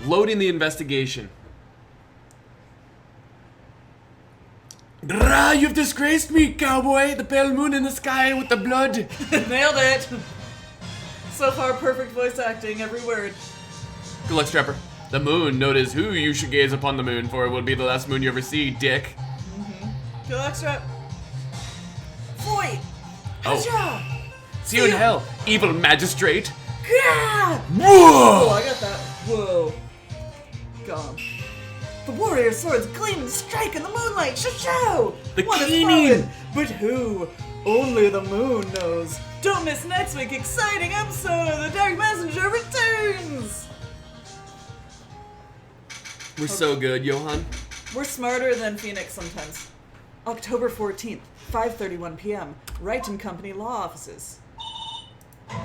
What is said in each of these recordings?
Loading the investigation. You've disgraced me, cowboy! The pale moon in the sky with the blood! Nailed it! So far, perfect voice acting, every word. Good luck, Strapper. The moon, note is who you should gaze upon the moon, for it will be the last moon you ever see, dick. Good luck, Strap. Floyd! Oh. See you in hell, evil magistrate! Yeah! Whoa! Oh, I got that. Whoa. Gone. The warrior swords gleam and strike in the moonlight. Show! The One is keening! broken, but who? Only the moon knows. Don't miss next week's exciting episode of The Dark Messenger Returns! We're so good, Johan. We're smarter than Phoenix sometimes. October 14th, 5:31 p.m. Wright & Company Law Offices. Okay,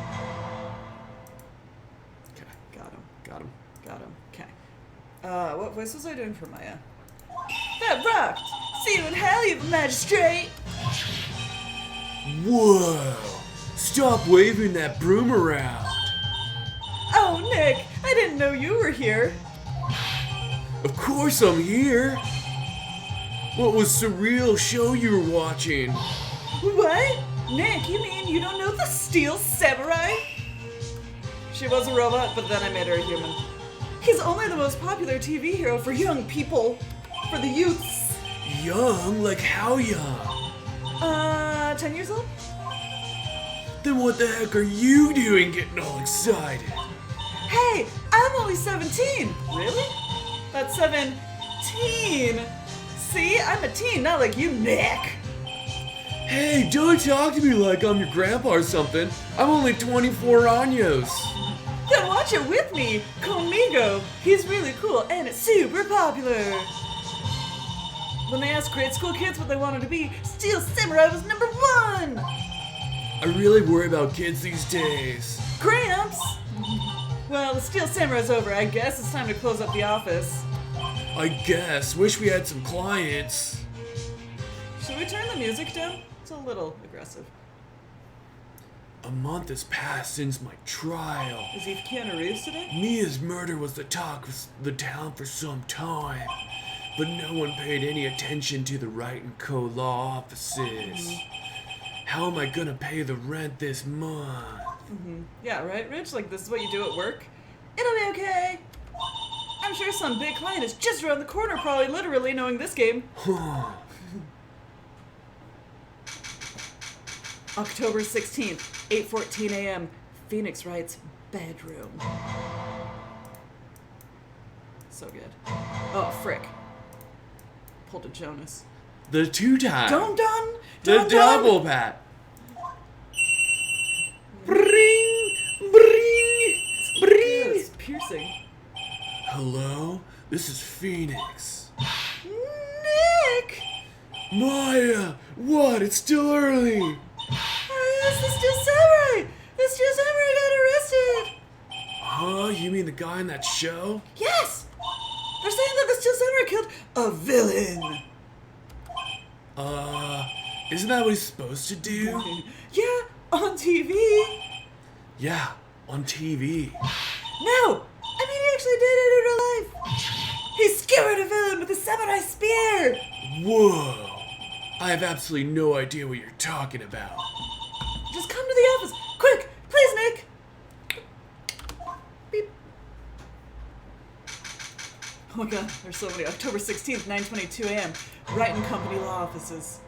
Got him. got him. Got him. Okay. What voice was I doing for Maya? That rocked! See you in hell, you magistrate! Whoa! Stop waving that broom around! Oh, Nick! I didn't know you were here! Of course I'm here! What was surreal show you were watching? What? Nick, you mean you don't know the Steel Samurai? She was a robot, but then I made her a human. He's only the most popular TV hero for young people. For the youths. Young? Like how young? 10 years old? Then what the heck are you doing getting all excited? Hey, I'm only 17. Really? That's 17. See, I'm a teen, not like you, Nick. Hey, don't talk to me like I'm your grandpa or something. I'm only 24 años. Then watch it with me, Conmigo. He's really cool and it's super popular. When they asked grade school kids what they wanted to be, Steel Samurai was number 1. I really worry about kids these days. Gramps. Well, the Steel Samurai's over. I guess it's time to close up the office. I guess. Wish we had some clients. Should we turn the music down? It's a little aggressive. A month has passed since my trial. Is Eve Keanu Reeves today? Mia's murder was the talk of the town for some time, but no one paid any attention to the Wright & Co. law offices. How am I gonna pay the rent this month? Yeah, right, Rich? Like, this is what you do at work? It'll be okay. I'm sure some big client is just around the corner, probably literally knowing this game. October 16th, 8:14 a.m. Phoenix Wright's bedroom. So good. Oh, frick. Pulled a Jonas. The two-time. The double pat. Bring, bring, bring. It's piercing. Hello, this is Phoenix. Nick! Maya, what? It's still early. It's the Steel Samurai! The Steel Samurai got arrested! Huh? You mean the guy in that show? Yes! They're saying that the Steel Samurai killed a villain. Isn't that what he's supposed to do? Yeah, on TV. Yeah, on TV. No! I mean, he actually did it in real life. He skewered a villain with a samurai spear. Whoa. I have absolutely no idea what you're talking about. Just come to the office. Quick! Please, Nick! Beep. Oh my god, there's so many. October 16th, 9:22 a.m. Wright & Company Law Offices.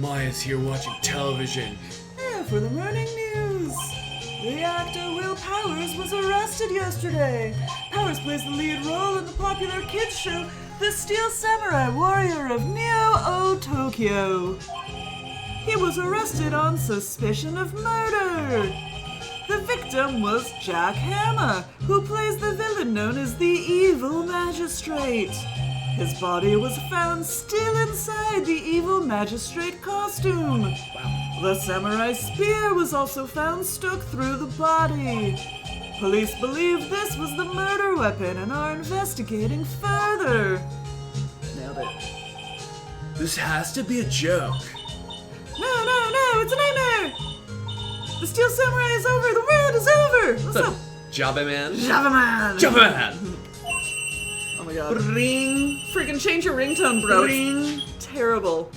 Maya's here watching television. For the morning news. The actor Will Powers was arrested yesterday. Powers plays the lead role in the popular kids show The Steel Samurai Warrior of Neo-O Tokyo. He was arrested on suspicion of murder. The victim was Jack Hammer, who plays the villain known as the Evil Magistrate. His body was found still inside the Evil Magistrate costume. The samurai spear was also found stuck through the body. Police believe this was the murder weapon and are investigating further. Nailed it. This has to be a joke. No, it's a nightmare! The Steel Samurai is over! The world is over! What's up? Jabba Man. Java Man! Jabba Man! Oh my god. Ring. Freaking change your ringtone, bro. Ring. Terrible.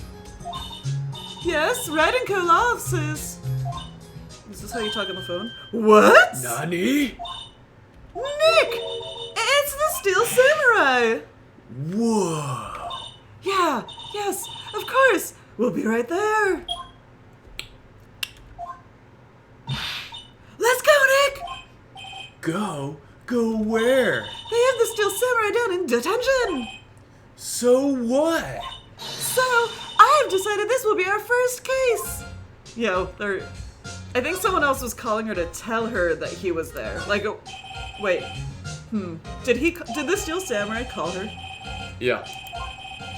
Yes, Wright and Co. Law offices. Is this how you talk on the phone? What? Nani? Nick! It's the Steel Samurai! Whoa. Yeah, yes, of course. We'll be right there. Let's go, Nick! Go? Go where? They have the Steel Samurai down in detention. So what? So, I have decided this will be our first case. Yo, I think someone else was calling her to tell her that he was there. Like, wait. Did the Steel Samurai call her? Yeah.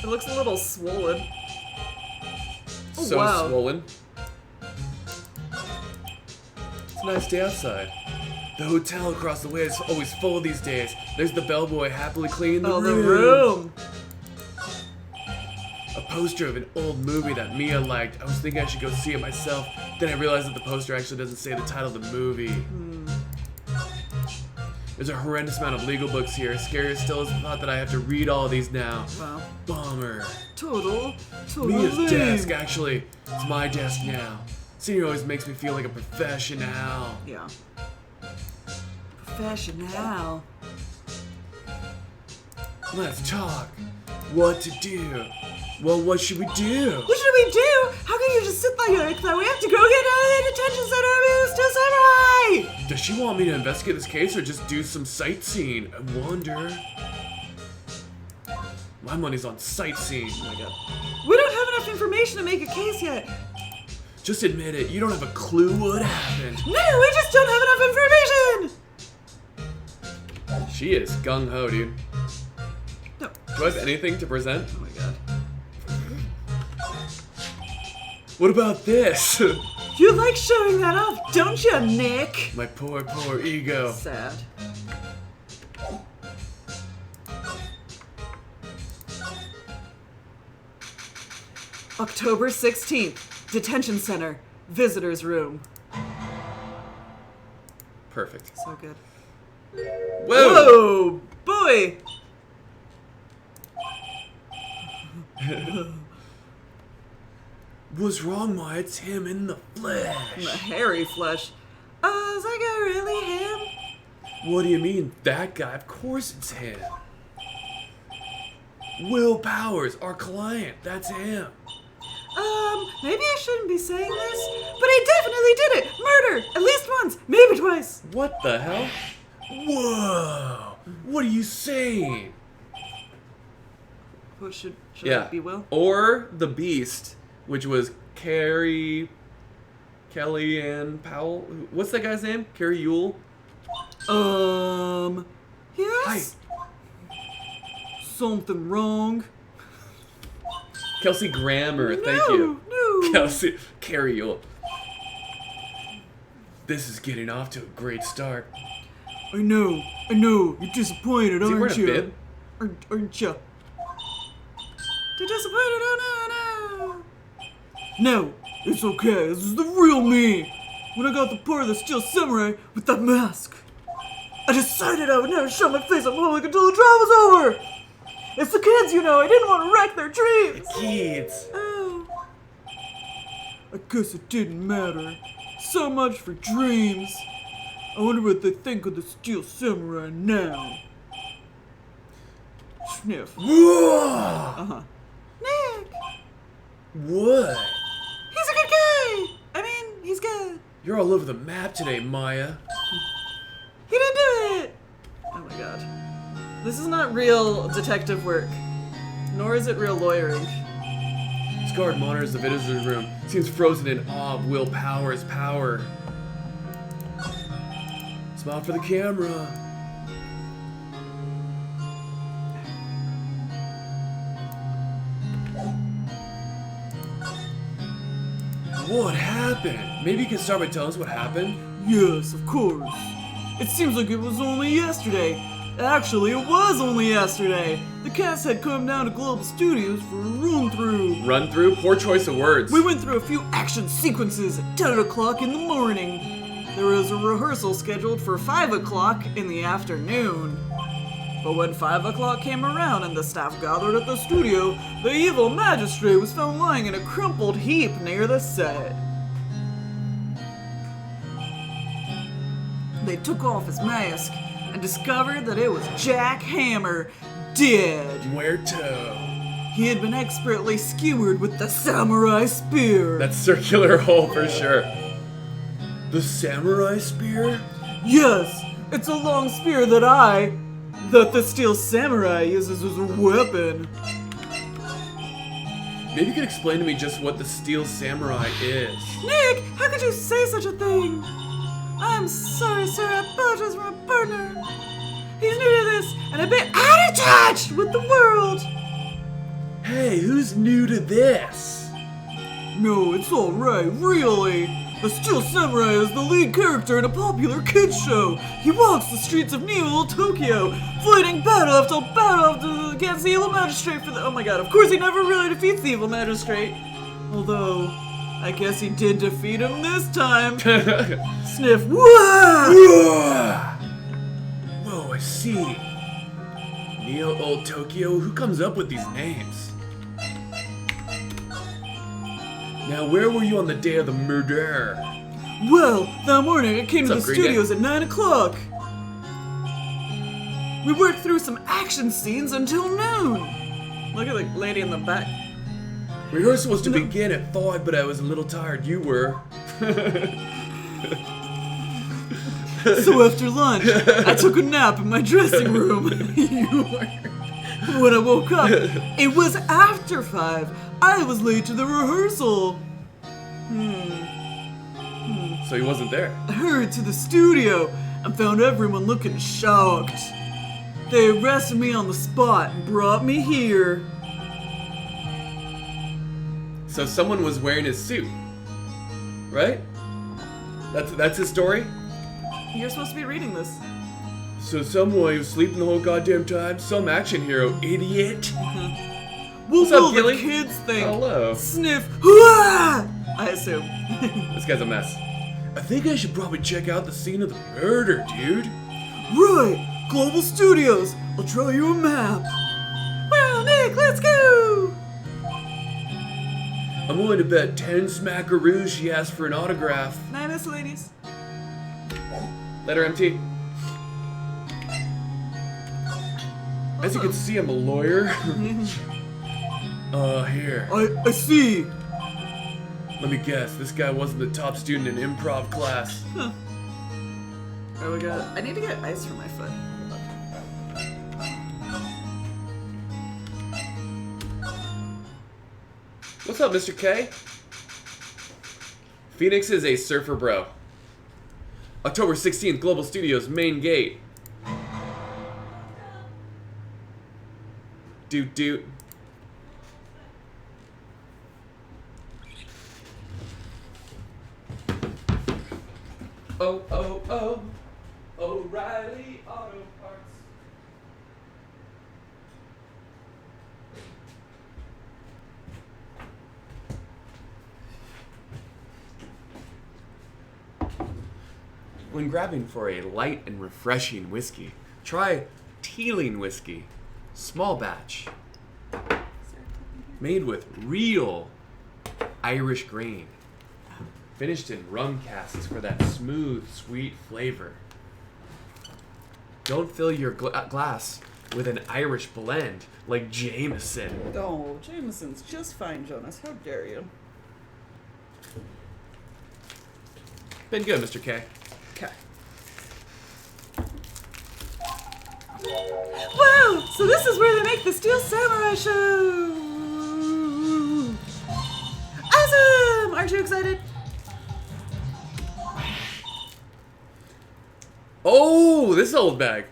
It looks a little swollen. Oh, So wow. swollen. It's a nice day outside. The hotel across the way is always full these days. There's the bellboy happily cleaning the Oh, room. the room. A poster of an old movie that Mia liked. I was thinking I should go see it myself. Then I realized that the poster actually doesn't say the title of the movie. There's a horrendous amount of legal books here. Scarier still is the thought that I have to read all of these now. Wow. Bummer. Totally. Mia's desk, actually. It's my desk now. Senior always makes me feel like a professional. Yeah. Professional. Let's talk. What to do? Well, what should we do? What should we do? How can you just sit there like that? We have to go get out of the detention center, Mr. Samurai! Does she want me to investigate this case or just do some sightseeing? I wonder. My money's on sightseeing. Oh my god. We don't have enough information to make a case yet. Just admit it. You don't have a clue what happened. No, we just don't have enough information! She is gung-ho, dude. No. Do I have anything to present? Oh my god. What about this? You like showing that off, don't you, Nick? My poor, poor ego. Sad. October 16th, detention center, visitor's room. Perfect. So good. Whoa! Whoa, boy! What's wrong, Ma? It's him in the The flesh. hairy flesh. Is that guy really him? What do you mean, that guy? Of course it's him. Will Powers, our client. That's him. Maybe I shouldn't be saying this, but he definitely did it! Murder! At least once, maybe twice! What the hell? Whoa! What are you saying? What should Yeah. it be, Will? Or the Beast, which was Kellyanne Powell. What's that guy's name? Carrie Yule? Yes? Something wrong? Kelsey Grammer, thank No, you. no. Kelsey, Carrie Yule. This is getting off to a great start. I know. You're disappointed, Is he aren't wearing a you? bib? Aren't you? You're disappointed, oh no. No, it's okay. This is the real me. When I got the part of the Steel Samurai with that mask, I decided I would never show my face in public until the trial was over. It's the kids, you know. I didn't want to wreck their dreams. Kids. Oh. I guess it didn't matter. So much for dreams. I wonder what they think of the Steel Samurai now. Sniff. Whoa! Nick! What? He's a good guy! I mean, he's good. You're all over the map today, Maya. He didn't do it! Oh my god. This is not real detective work. Nor is it real lawyering. This guard monitors the visitor's room. Seems frozen in awe of Will Powers' power. Smile for the camera. What happened? Maybe you can start by telling us what happened? Yes, of course. It seems like it was only yesterday. Actually, it was only yesterday. The cast had come down to Global Studios for a run-through. Run through? Poor choice of words. We went through a few action sequences at 10 o'clock in the morning. There was a rehearsal scheduled for 5 o'clock in the afternoon. But when 5 o'clock came around and the staff gathered at the studio, the evil magistrate was found lying in a crumpled heap near the set. They took off his mask and discovered that it was Jack Hammer, dead. Muerto. He had been expertly skewered with the samurai spear. That circular hole for sure. The samurai spear? Yes, it's a long spear that the steel samurai uses as a weapon. Maybe you could explain to me just what the steel samurai is. Nick, how could you say such a thing? I'm sorry, sir, I apologize for my partner. He's new to this and a bit out of touch with the world. Hey, who's new to this? No, it's alright, really. The Steel Samurai is the lead character in a popular kids show. He walks the streets of Neo Tokyo, fighting battle after battle against the evil magistrate for the— oh my god, of course he never really defeats the evil magistrate. Although, I guess he did defeat him this time. Sniff. Whoa! Whoa, I see. Neo Old Tokyo? Who comes up with these names? Now, where were you on the day of the murder? Well, that morning I came to the What's up, Green studios Guy? at 9 o'clock. We worked through some action scenes until noon. Look at the lady in the back. Rehearsal was to begin at 5, but I was a little tired. You were. So after lunch, I took a nap in my dressing room. You were. When I woke up, it was after 5. I was late to the rehearsal. So he wasn't there. I hurried to the studio and found everyone looking shocked. They arrested me on the spot and brought me here. So someone was wearing his suit, right? That's his story? You're supposed to be reading this. So someone was sleeping the whole goddamn time? Some action hero, idiot. We'll What's up, will the Gilly? kids think. Hello. Sniff. Hooah! I assume. This guy's a mess. I think I should probably check out the scene of the murder, dude. Right! Global Studios! I'll draw you a map! Well, Nick, let's go! I'm willing to bet 10 smackaroos she asked for an autograph. Night, miss ladies. Letter MT. As you can see, I'm a lawyer. Here. I see. Let me guess, this guy wasn't the top student in improv class. Huh. There we go. I need to get ice for my foot. What's up, Mr. K? Phoenix is a surfer bro. October 16th, Global Studios, main gate. Doot doot. Oh, oh, oh. O'Reilly Auto Parts. When grabbing for a light and refreshing whiskey, try Teeling whiskey, small batch, made with real Irish grain, finished in rum casks for that smooth, sweet flavor. Don't fill your glass with an Irish blend like Jameson. Oh, Jameson's just fine, Jonas. How dare you? Been good, Mr. K. Okay. Wow! So this is where they make the Steel Samurai show! Awesome! Aren't you excited? Oh, this old bag.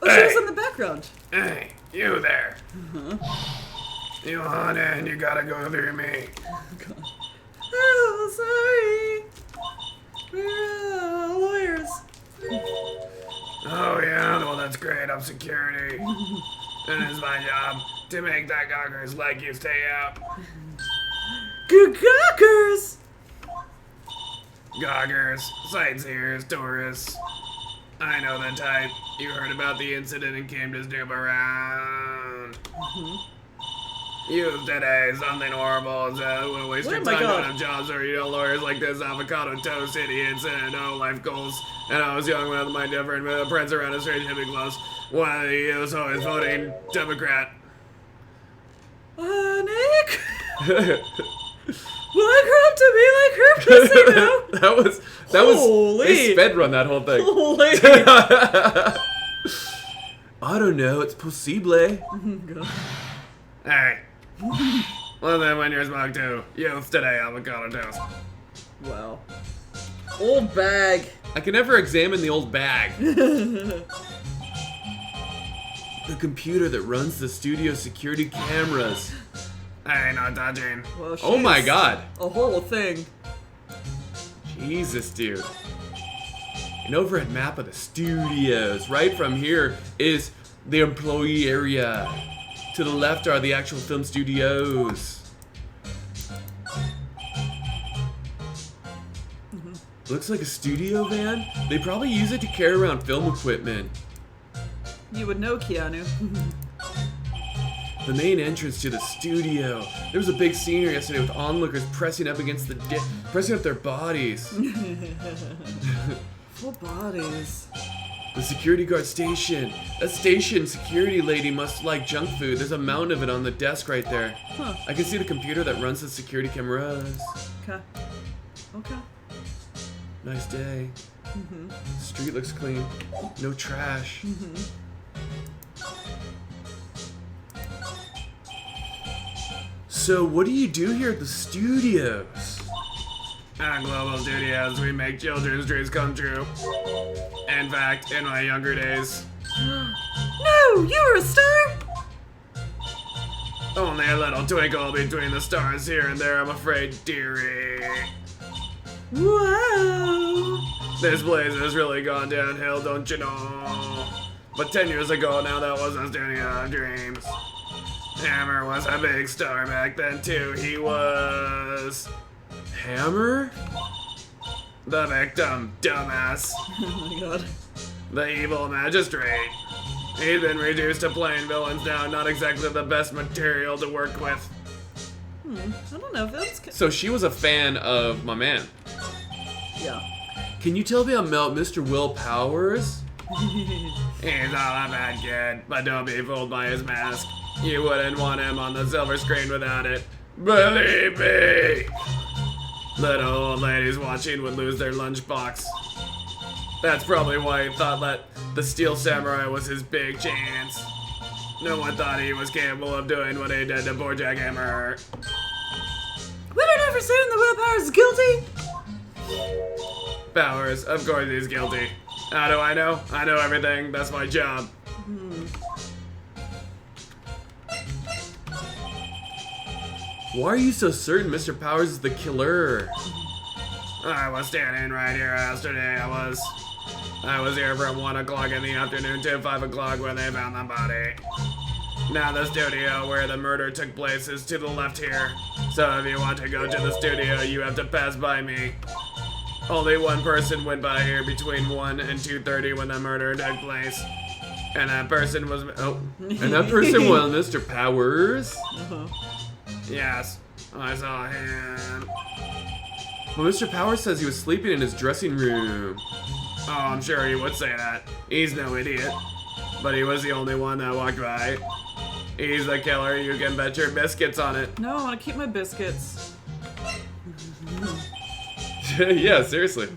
Oh, she was in the background. Hey, you there. You want in, you gotta go through me. Oh, sorry. We're lawyers. Oh yeah, well that's great, I'm security. And it's my job to make that gawkers like you stay up. Good gawkers! Goggers, sightseers, tourists. I know the type. You heard about the incident and came to snoop around. Youth today, something horrible. So waste your Oh my time, God. don't have jobs, or you know lawyers like this, avocado toast, idiots, and no life goals. And I was young when my different prints around a strange hippie clothes. One of the youths always voting Democrat. Nick? Will I grow up to be like her? Please say no. that was Holy. they sped run that whole thing. Holy. I don't know, it's possible. Hey. Well then when you're smoked too. Youth today, avocado toast. Wow. Old bag. I can never examine the old bag. The computer that runs the studio security cameras. Hey, not touching. Well, Oh my she's god. A whole thing. Jesus, dude. An overhead map of the studios. Right from here is the employee area. To the left are the actual film studios. Looks like a studio van. They probably use it to carry around film equipment. You would know, Keanu. The main entrance to the studio. There was a big scene here yesterday with onlookers pressing up against the pressing up their bodies. Full bodies. The security guard station. That station security lady must like junk food. There's a mound of it on the desk right there. Huh. I can see the computer that runs the security cameras. Okay. Okay. Nice day. Street looks clean. No trash. So what do you do here at the studios? At Global Studios, we make children's dreams come true. In fact, in my younger days, No, you were a star? only a little twinkle between the stars here and there, I'm afraid, dearie. Wow. This place has really gone downhill, don't you know? But 10 years ago now, that was a studio of dreams. Hammer was a big star back then too, he was... Hammer? The victim, dumbass. Oh my god. The evil magistrate. He's been reduced to plain villains now, not exactly the best material to work with. I don't know if that's... So she was a fan of my man. Yeah. Can you tell me about Mr. Will Powers? He's all a bad kid, but don't be fooled by his mask. You wouldn't want him on the silver screen without it. Believe me! Little old ladies watching would lose their lunchbox. That's probably why he thought that the Steel Samurai was his big chance. No one thought he was capable of doing what he did to poor Jack Hammer. We don't ever assume that Will Powers is guilty. Powers, of course he's guilty. How do I know? I know everything. That's my job. Why are you so certain Mr. Powers is the killer? I was standing right here yesterday. I was here from 1 o'clock in the afternoon to 5 o'clock when they found the body. Now the studio where the murder took place is to the left here. So if you want to go to the studio, you have to pass by me. Only one person went by here between 1 and 2:30 when the murder took place. And that person was, and that person was Mr. Powers? Yes, I saw him. Well, Mr. Powers says he was sleeping in his dressing room. Oh, I'm sure he would say that. He's no idiot. But he was the only one that walked by. He's the killer, you can bet your biscuits on it. No, I want to keep my biscuits. Yeah, seriously.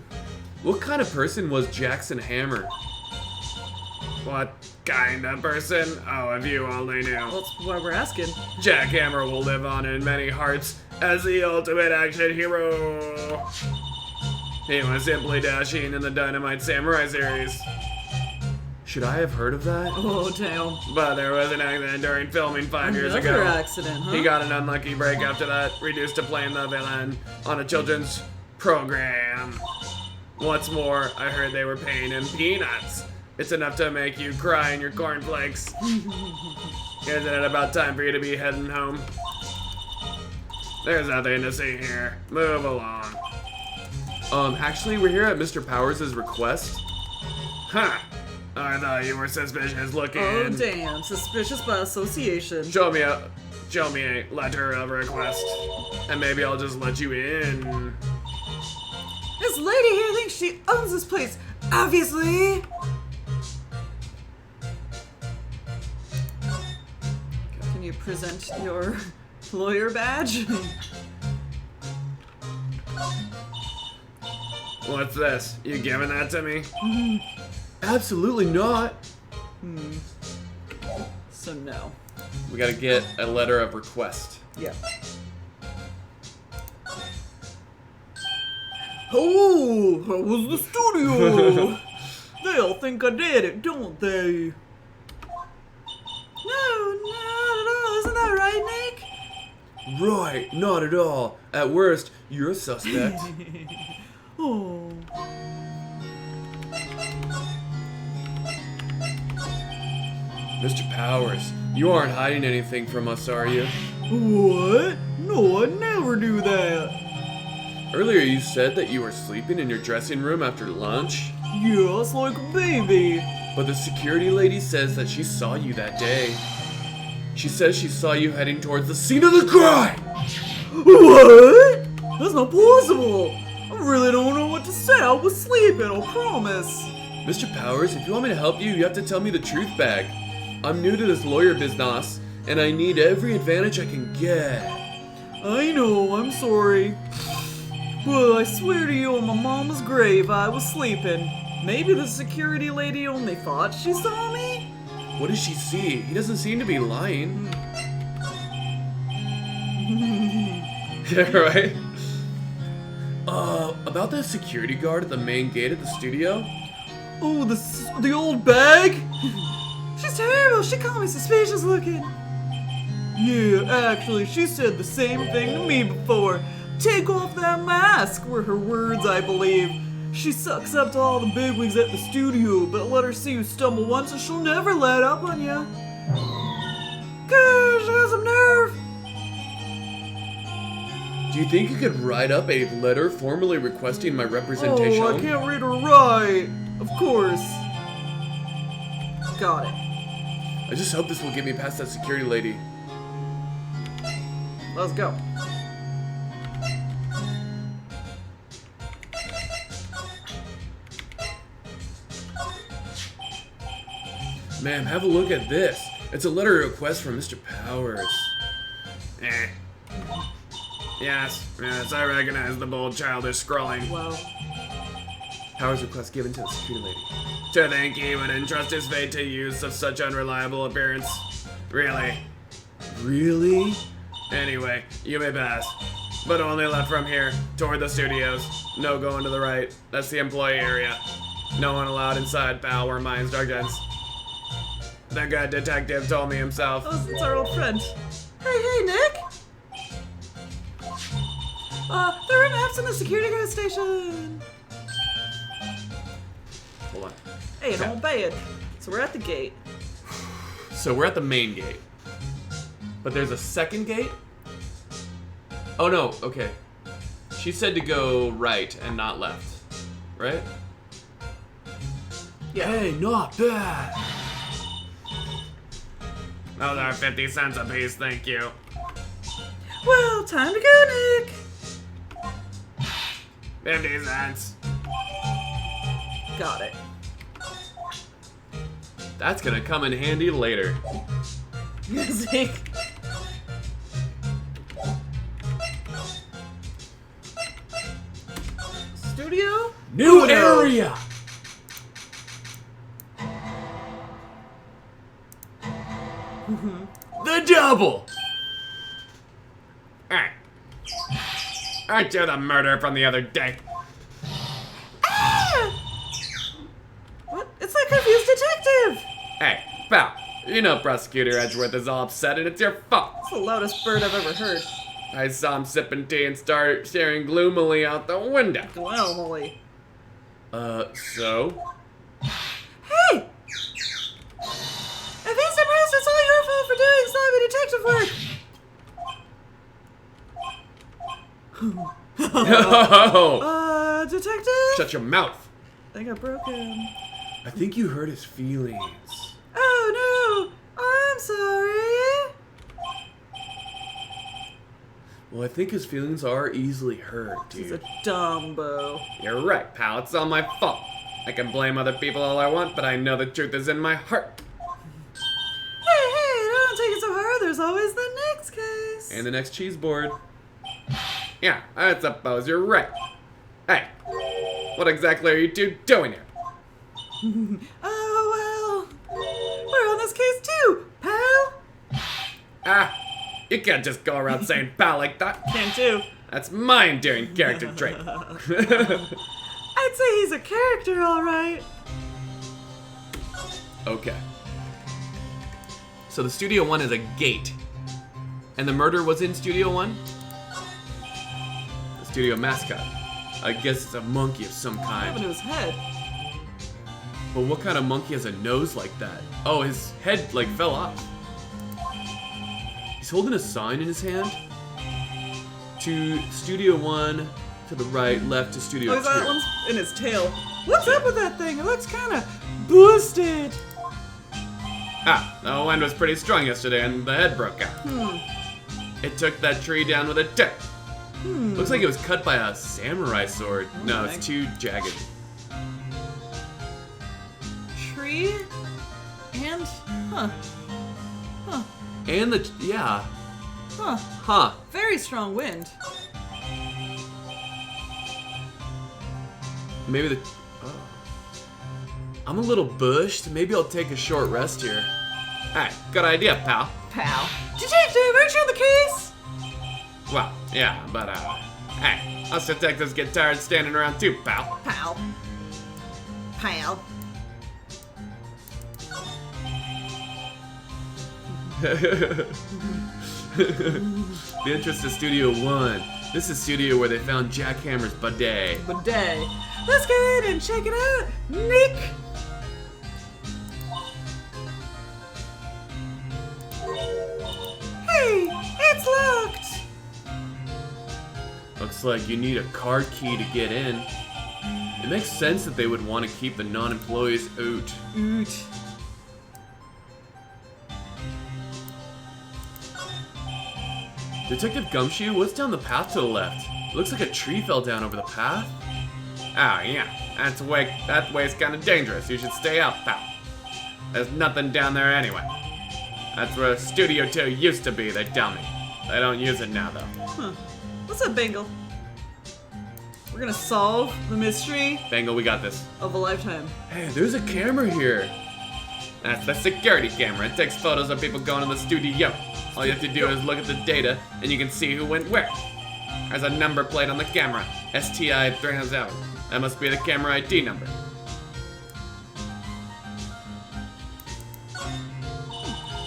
What kind of person was Jackson Hammer? What kind of person? Oh, if you only knew. Well, that's why we're asking. Jack Hammer will live on in many hearts as the ultimate action hero. He was simply dashing in the Dynamite Samurai series. Should I have heard of that? Oh, damn. But there was an accident during filming 5 years ago. Another accident, huh? He got an unlucky break after that, reduced to playing the villain on a children's program. What's more, I heard they were paying him peanuts. It's enough to make you cry in your cornflakes. Isn't it about time for you to be heading home? There's nothing to see here. Move along. Actually, we're here at Mr. Powers' request. Huh. I thought you were suspicious looking. Oh, damn. Suspicious by association. Show me a letter of request, and maybe I'll just let you in. This lady here thinks she owns this place, obviously. Can you present your lawyer badge? What's this? You giving that to me? Absolutely not. So no. We gotta get a letter of request. Yeah. Oh, how was the studio? They all think I did it, don't they? No, not at all. Isn't that right, Nick? Right, not at all. At worst, you're a suspect. Oh. Mr. Powers, you aren't hiding anything from us, are you? What? No, I'd never do that. Earlier you said that you were sleeping in your dressing room after lunch, Yes, like a baby. but the security lady says that she saw you that day. She says she saw you heading towards the scene of the crime! What? That's not possible. I really don't know what to say. I was sleeping, I promise. Mr. Powers, if you want me to help you, you have to tell me the truth bag. I'm new to this lawyer business, and I need every advantage I can get. I know, I'm sorry. But I swear to you on my mama's grave, I was sleeping. Maybe the security lady only thought she saw me? What does she see? He doesn't seem to be lying. Yeah, right? About the security guard at the main gate of the studio? Oh, the old bag? She's terrible. She called me suspicious looking. Yeah, actually, she said the same thing to me before. Take off that mask, were her words, I believe. She sucks up to all the bigwigs at the studio, but let her see you stumble once and she'll never let up on you. Gosh, she has some nerve. Do you think you could write up a letter formally requesting my representation? Oh, I can't read or write. Of course. Got it. I just hope this will get me past that security lady. Let's go. Ma'am, have a look at this. It's a letter request from Mr. Powers. Yes, I recognize the bold childish scrawling. Wow. Powers request given to the security lady. To think he would entrust his fate to use of such unreliable appearance. Really? Really? Anyway, you may pass. But only left from here, toward the studios. No going to the right. That's the employee area. No one allowed inside, pal, where minds darkens. The good detective told me himself. Oh, it's our old friend. Hey, Nick! There are maps in the security guard station! Hold on. Hey, it ain't bad. So we're at the gate. So we're at the main gate. But there's a second gate? Oh no, okay. She said to go right and not left. Right? Yeah. Hey, not bad. Those are 50 cents a piece, thank you. Well, time to go, Nick! 50 cents. Got it. That's gonna come in handy later. Zeke. Studio? New area! The double! Alright. Aren't you the murderer from the other day? What? It's that confused detective! Hey, pal, you know Prosecutor Edgeworth is all upset and it's your fault. That's the loudest bird I've ever heard. I saw him sipping tea and start staring gloomily out the window. Gloomily. So? Hey! If he's depressed, it's all your fault for doing sloppy detective work! No! Just Detective? Shut your mouth. I think I broke him. I think you hurt his feelings. Oh no! I'm sorry. Well, I think his feelings are easily hurt, He's a dude. Dumbo. You're right, pal. It's all my fault. I can blame other people all I want, but I know the truth is in my heart. Hey, don't take it so hard. There's always the next case. And the next cheese board. Yeah, I suppose you're right. Hey, what exactly are you two doing here? Oh, well. We're on this case too, pal. Ah, you can't just go around saying pal like that. Can too. That's my endearing character trait. I'd say he's a character, all right. Okay. So the Studio 1 is a gate. And the murder was in Studio 1? The studio mascot. I guess it's a monkey of some What happened to kind. his head? But what kind of monkey has a nose like that? Oh, his head, like, fell off. He's holding a sign in his hand. To Studio 1, to the right, left to Studio Oh, 2. that one's in his tail. What's up with that thing? It looks kind of boosted. Ah, the wind was pretty strong yesterday and the head broke out. It took that tree down with a tip. Looks like it was cut by a samurai sword. No, Okay. it's too jagged. Tree and And the, yeah. huh. Huh. Very strong wind. Maybe the, oh. I'm a little bushed. Maybe I'll take a short rest here. Hey, good idea, pal. Pal. Detective, aren't you on the case? Well, yeah, but hey, us detectives get tired standing around too, pal. Pal. Pal. The entrance to Studio 1. This is studio where they found Jack Hammer's bidet. Bidet. Let's go ahead and check it out, Nick. Hey, it's locked. Looks like you need a card key to get in. It makes sense that they would want to keep the non-employees out. Oot. Detective Gumshoe, what's down the path to the left? It looks like a tree fell down over the path. Oh, yeah, that way's kind of dangerous. You should stay out, pal. There's nothing down there anyway. That's where Studio 2 used to be, they tell me. They don't use it now, though. Huh. What's up, Bengal? We're gonna solve the mystery Bangle, we got this. of a lifetime. Hey, there's a camera here. That's the security camera. It takes photos of people going to the studio. All you have to do is look at the data, and you can see who went where. There's a number plate on the camera, STI 307. That must be the camera ID number.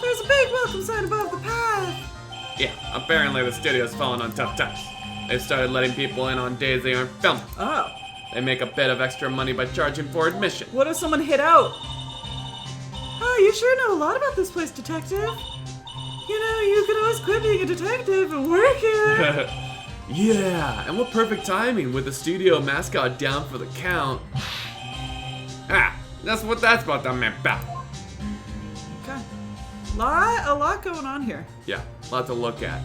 There's a big welcome sign above the path. Yeah, apparently the studio's fallen on tough times. They've started letting people in on days they aren't filming. Oh. They make a bit of extra money by charging for admission. What if someone hid out? Oh, you sure know a lot about this place, detective. You know, you could always quit being a detective and work here. Yeah, and what perfect timing with the studio mascot down for the count. Ah, that's what that's about, that man, pal. Okay. A lot going on here. Yeah, a lot to look at.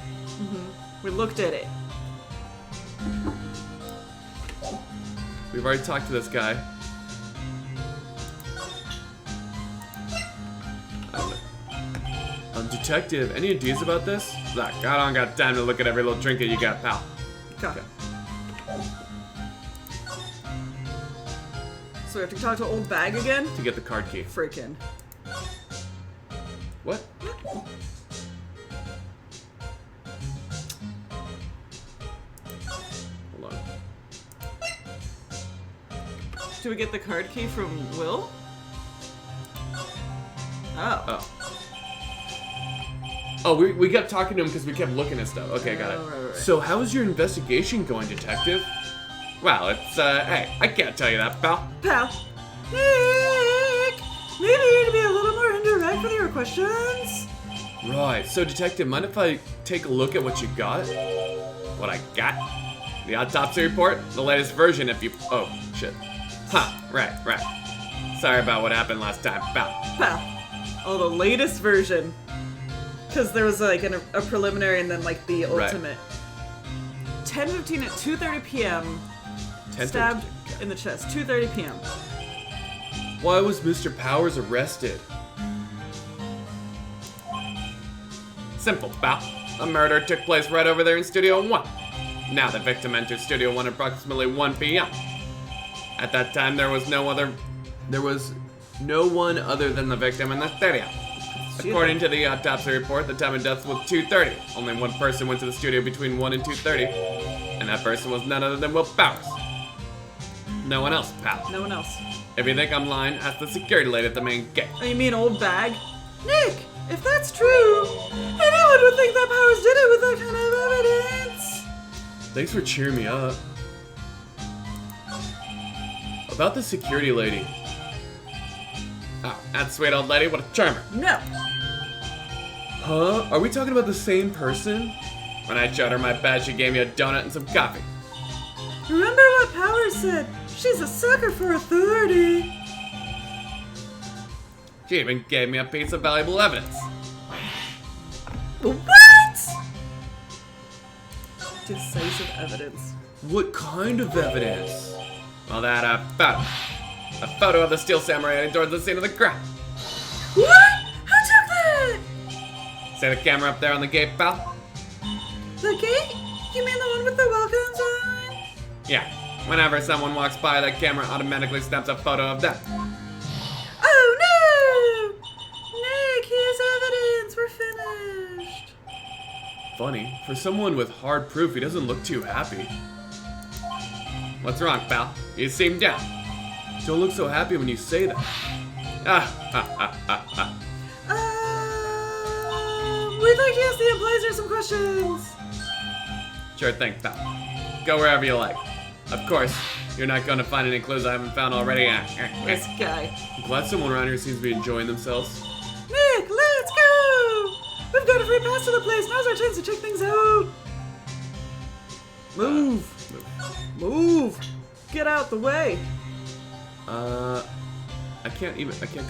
We looked at it. We've already talked to this guy. Detective, any ideas about this? Look, I don't got time to look at every little trinket you got, pal. Okay. So we have to talk to old bag again? To get the card key. Freaking. What? Hold on. Do we get the card key from Will? Oh. Oh. Oh, we kept talking to him because we kept looking at stuff. Okay, got it. Right. So how's your investigation going, detective? Well, it's, hey, I can't tell you that, pal. Pal. Nick! Maybe you need to be a little more indirect with your questions? Right, so detective, mind if I take a look at what you got? What I got? The autopsy report? The latest version if you... Oh, shit. Huh, right. Sorry about what happened last time, pal. Oh, the latest version. Because there was like a preliminary and then like the ultimate. 10:15 at 2:30 p.m. Stabbed in the chest. 2:30 p.m. Why was Mr. Powers arrested? Simple, pal. A murder took place right over there in Studio 1. Now the victim entered Studio 1 approximately 1 p.m. At that time, there was no one other than the victim in the studio. According to the autopsy report, the time of death was 2:30. Only one person went to the studio between 1 and 2:30, and that person was none other than Will Powers. No one else, pal. No one else. If you think I'm lying, ask the security lady at the main gate. Oh, you mean old bag? Nick, if that's true, anyone would think that Powers did it with that kind of evidence. Thanks for cheering me up. About the security lady. Oh, that sweet old lady, what a charmer. No. Huh? Are we talking about the same person? When I showed her my badge, she gave me a donut and some coffee. Remember what Powers said? She's a sucker for authority. She even gave me a piece of valuable evidence. What? Decisive evidence. What kind of evidence? Well, that photo. A photo of the Steel Samurai heading towards the scene of the crime. What? Who took that? See the camera up there on the gate, pal? The gate? You mean the one with the welcome sign? Yeah. Whenever someone walks by, that camera automatically snaps a photo of them. Oh no! Nick, here's evidence. We're finished. Funny, for someone with hard proof, he doesn't look too happy. What's wrong, pal? You seem down. Don't look so happy when you say that. We'd like to ask the employees here some questions. Sure thing, pal. Go wherever you like. Of course, you're not going to find any clues I haven't found already. This guy. I'm glad someone around here seems to be enjoying themselves. Nick, let's go! We've got a free pass to the place. Now's our chance to check things out. Move. Get out the way. I can't go. Just gonna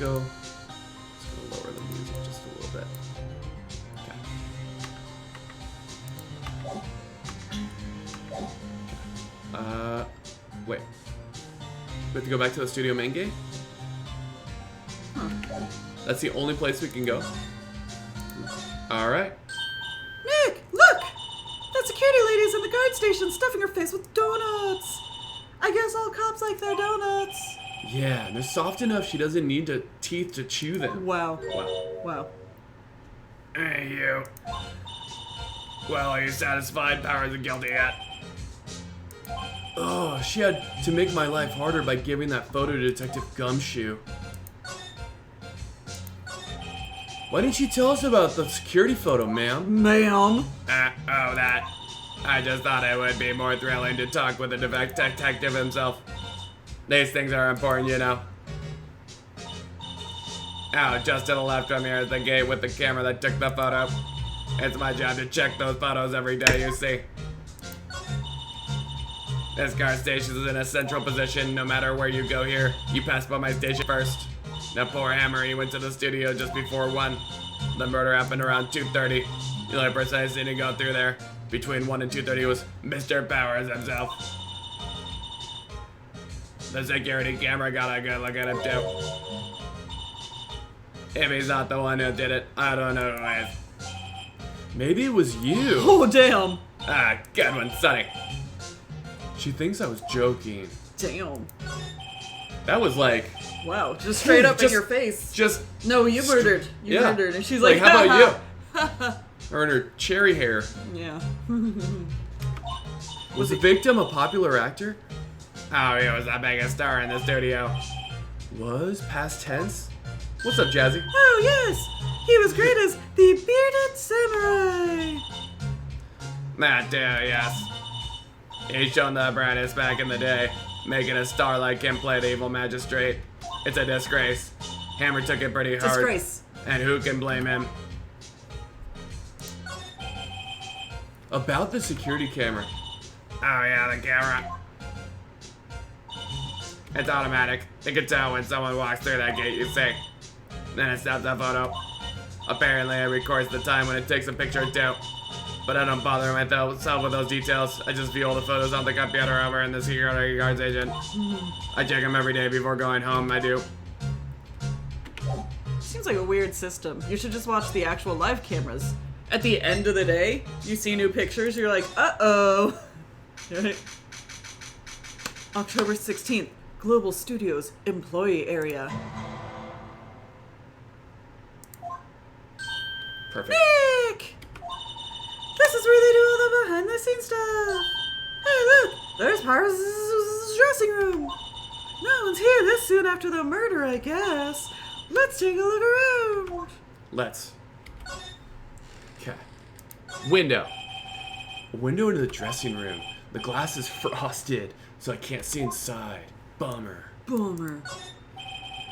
lower the music just a little bit. Okay. Wait. We have to go back to the studio main gate? Huh. That's the only place we can go? Alright. Nick, look! That security lady's in the guard station stuffing her face with donuts. I guess all cops like their donuts. Yeah, and they're soft enough she doesn't need teeth to chew them. Wow. Hey, you. Well, are you satisfied? Powers are guilty yet? Oh, she had to make my life harder by giving that photo to Detective Gumshoe. Why didn't you tell us about the security photo, ma'am? Ma'am. That. I just thought it would be more thrilling to talk with the detective himself. These things are important, you know. Oh, just to the left from here is the gate with the camera that took the photo. It's my job to check those photos every day, you see. This guard station is in a central position. No matter where you go here, you pass by my station first. The poor hammer, he went to the studio just before 1. The murder happened around 2:30. The only person I seen to go through there between 1 and 2:30 was Mr. Powers himself. The security camera got a good look at him too. If he's not the one who did it, I don't know who is. Maybe it was you. Oh, damn. Ah, good one, Sonny. She thinks I was joking. Damn. That was like... Wow, just straight up in Just- your face. Just... No, you murdered. You Yeah. murdered. And she's Like, like, how about you? Her and her cherry hair. Yeah. Was the victim a popular actor? Oh, he was the biggest star in the studio. Was? Past tense? What's up, Jazzy? Oh, yes. He was great as the bearded samurai. That too, yes. He's shown the brightest back in the day, making a star like him play the evil magistrate. It's a disgrace. Hammer took it pretty hard. Disgrace. And who can blame him? About the security camera. Oh yeah, the camera. It's automatic. It can tell when someone walks through that gate, you see. Then it snaps that photo. Apparently it records the time when it takes a picture too. But I don't bother myself with those details. I just view all the photos on the computer over in the security guards agent. I check them every day before going home, I do. Seems like a weird system. You should just watch the actual live cameras. At the end of the day, you see new pictures, you're like, uh-oh. Right? October 16th, Global Studios employee area. Perfect. Nick! This is where they do all the behind the scenes stuff. Hey, look! There's Paris' dressing room. No one's here this soon after the murder, I guess. Let's take a look around. Let's. Okay. Window. A window into the dressing room. The glass is frosted, so I can't see inside. Bummer. Bummer.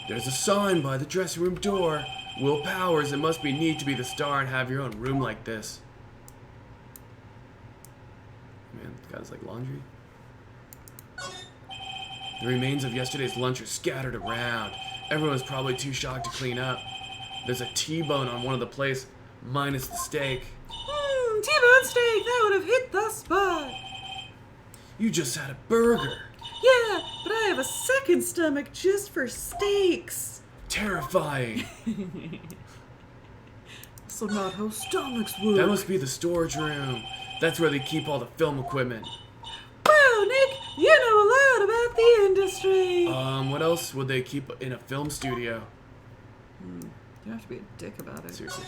There's a sign by the dressing room door. Will Powers, it must be neat to be the star and have your own room like this. Man, guys like laundry. The remains of yesterday's lunch are scattered around. Everyone's probably too shocked to clean up. There's a T-bone on one of the plates, minus the steak. T-bone steak, that would have hit the spot. You just had a burger. Yeah, but I have a second stomach just for steaks. Terrifying. So not how stomachs work. That must be the storage room. That's where they keep all the film equipment. Wow, Nick, you know a lot about the industry. What else would they keep in a film studio? You have to be a dick about it. Seriously.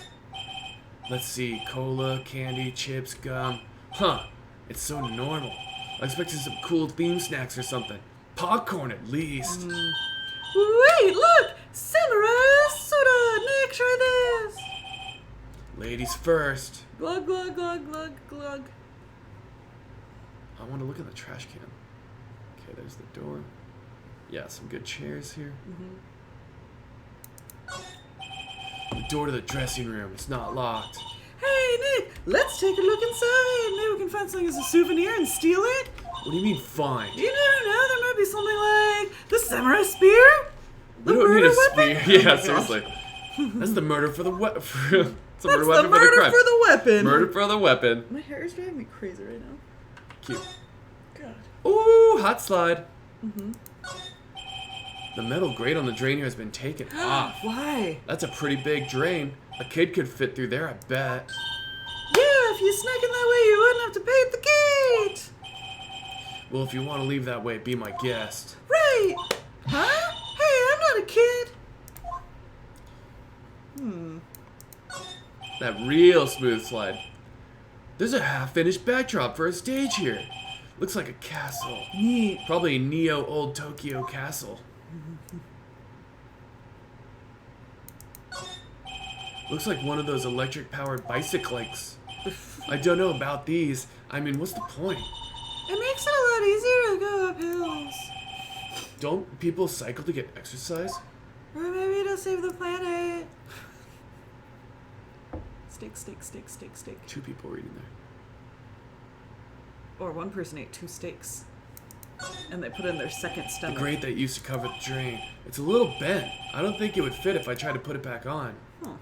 Let's see. Cola, candy, chips, gum. Huh. It's so normal. I expected some cool theme snacks or something. Popcorn at least. Wait, look! Samurai soda! Nick, try this! Ladies first. Glug, glug, glug, glug, glug. I want to look in the trash can. Okay, there's the door. Yeah, some good chairs here. The door to the dressing room. It's not locked. Hey, Nick, let's take a look inside. Maybe we can find something as a souvenir and steal it. What do you mean find? You never know, there might be something like the samurai spear? We The don't need murder a weapon? spear. Yeah, Oh my gosh. seriously. That's the murder for the weapon. It's the That's murder the weapon for the murder crime. for the weapon. Murder for the weapon. My hair is driving me crazy right now. Cute. God. Ooh, hot slide. The metal grate on the drain here has been taken off. Why? That's a pretty big drain. A kid could fit through there, I bet. Yeah, if you snuck in that way, you wouldn't have to pay at the gate. Well, if you want to leave that way, be my guest. Right. Huh? Hey, I'm not a kid. That real smooth slide. There's a half-finished backdrop for a stage here. Looks like a castle. Neat. Probably a Neo Old Tokyo castle. Looks like one of those electric-powered bicycles. I don't know about these. I mean, what's the point? It makes it a lot easier to go up hills. Don't people cycle to get exercise? Or maybe to save the planet. Steak, steak, steak, steak, steak. 2 people reading there. Or one person ate 2 steaks. And they put in their second The stomach. grate that used to cover the drain. It's a little bent. I don't think it would fit if I tried to put it back on. Huh.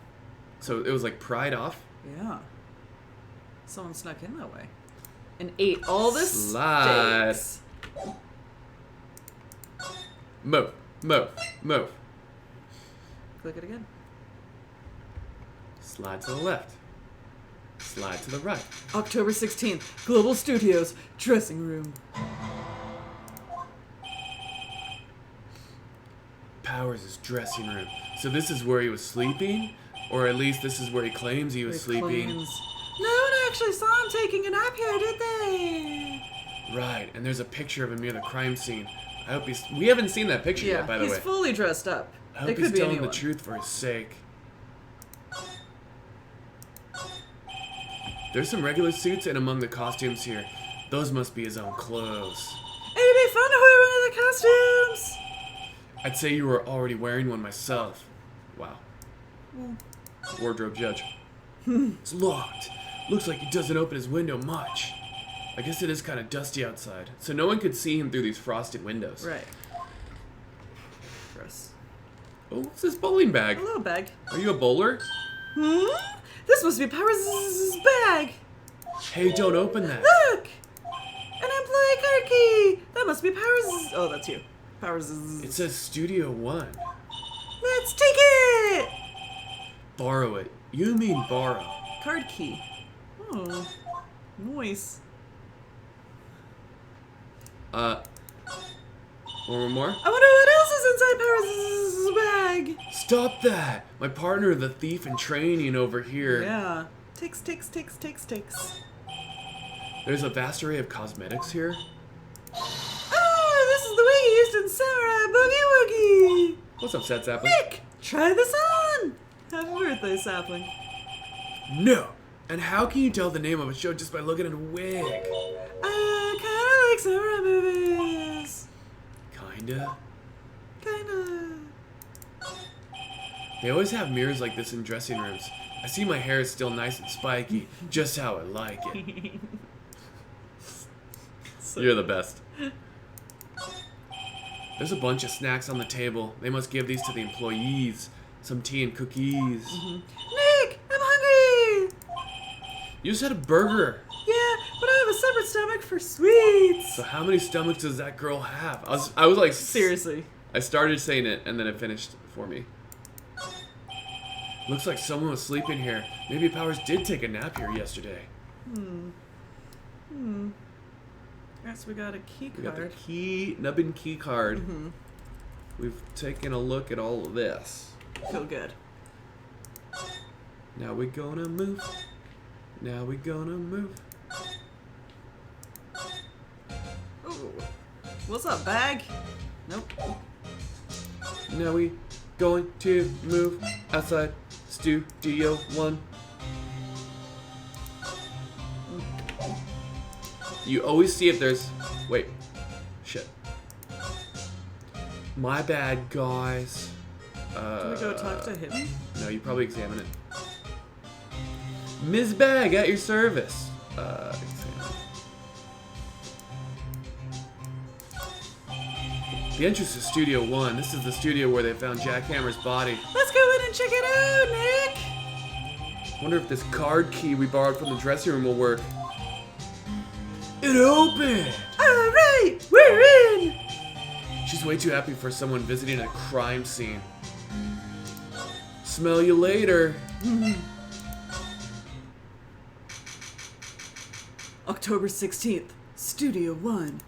So it was like pried off? Yeah. Someone snuck in that way. And ate all the Slide. steaks. Move, move, move. Click it again. Slide to the left. Slide to the right. October 16th, Global Studios, dressing room. Powers' dressing room. So this is where he was sleeping? Or at least this is where he claims he was sleeping. Claims. No one actually saw him taking a nap here, did they? Right, and there's a picture of him near the crime scene. I hope he's... We haven't seen that picture yet, by the he's way. fully dressed up. I hope It he's could be telling anyone. the truth for his sake. There's some regular suits and among the costumes here. Those must be his own clothes. It'd be fun to wear one of the costumes. I'd say you were already wearing one myself. Wow. Wardrobe judge. It's locked. Looks like he doesn't open his window much. I guess it is kind of dusty outside, so no one could see him through these frosted windows. Right. Gross. Oh, what's this bowling bag? Hello, bag. Are you a bowler? Hmm? This must be Powers' bag. Hey, don't open that. Look! An employee card key! That must be Powers'. Oh, that's you. Powers'. It says Studio One. Let's take it! Borrow it. You mean borrow. Card key. Oh. Nice. One more? I wonder what else is inside Powers' bag. Stop that! My partner, the thief in training over here. Yeah. Takes. There's a vast array of cosmetics here. Oh, this is the wig used in Samurai Boogie Woogie. What's up, Set Sapling? Nick, try this on. Happy birthday, Sapling. No! And how can you tell the name of a show just by looking at a wig? Kinda like samurai movies. Kinda. Kinda. They always have mirrors like this in dressing rooms. I see my hair is still nice and spiky, just how I like it. You're the best. There's a bunch of snacks on the table. They must give these to the employees. Some tea and cookies. Nick, I'm hungry. You just had a burger. Yeah, but I have a separate stomach for sweets. So how many stomachs does that girl have? I was like... Seriously. I started saying it, and then it finished for me. Looks like someone was sleeping here. Maybe Powers did take a nap here yesterday. Yes, we got a key We got the card. nubbin key card. We've taken a look at all of this. Feel good. Now we're gonna move. Now we're gonna move. Ooh. What's up, bag? Nope. Now we going to move outside Studio One. You always see if there's... Wait. Shit. My bad, guys. Can we go talk to him? No, you probably examine it. Ms. Bag, at your service. Examine. The entrance to Studio One. This is the studio where they found Jack Hammer's body. Let's go in and check it out, Nick. Wonder if this card key we borrowed from the dressing room will work. It opened! All right, we're in. She's way too happy for someone visiting a crime scene. Smell you later. October 16th, Studio One.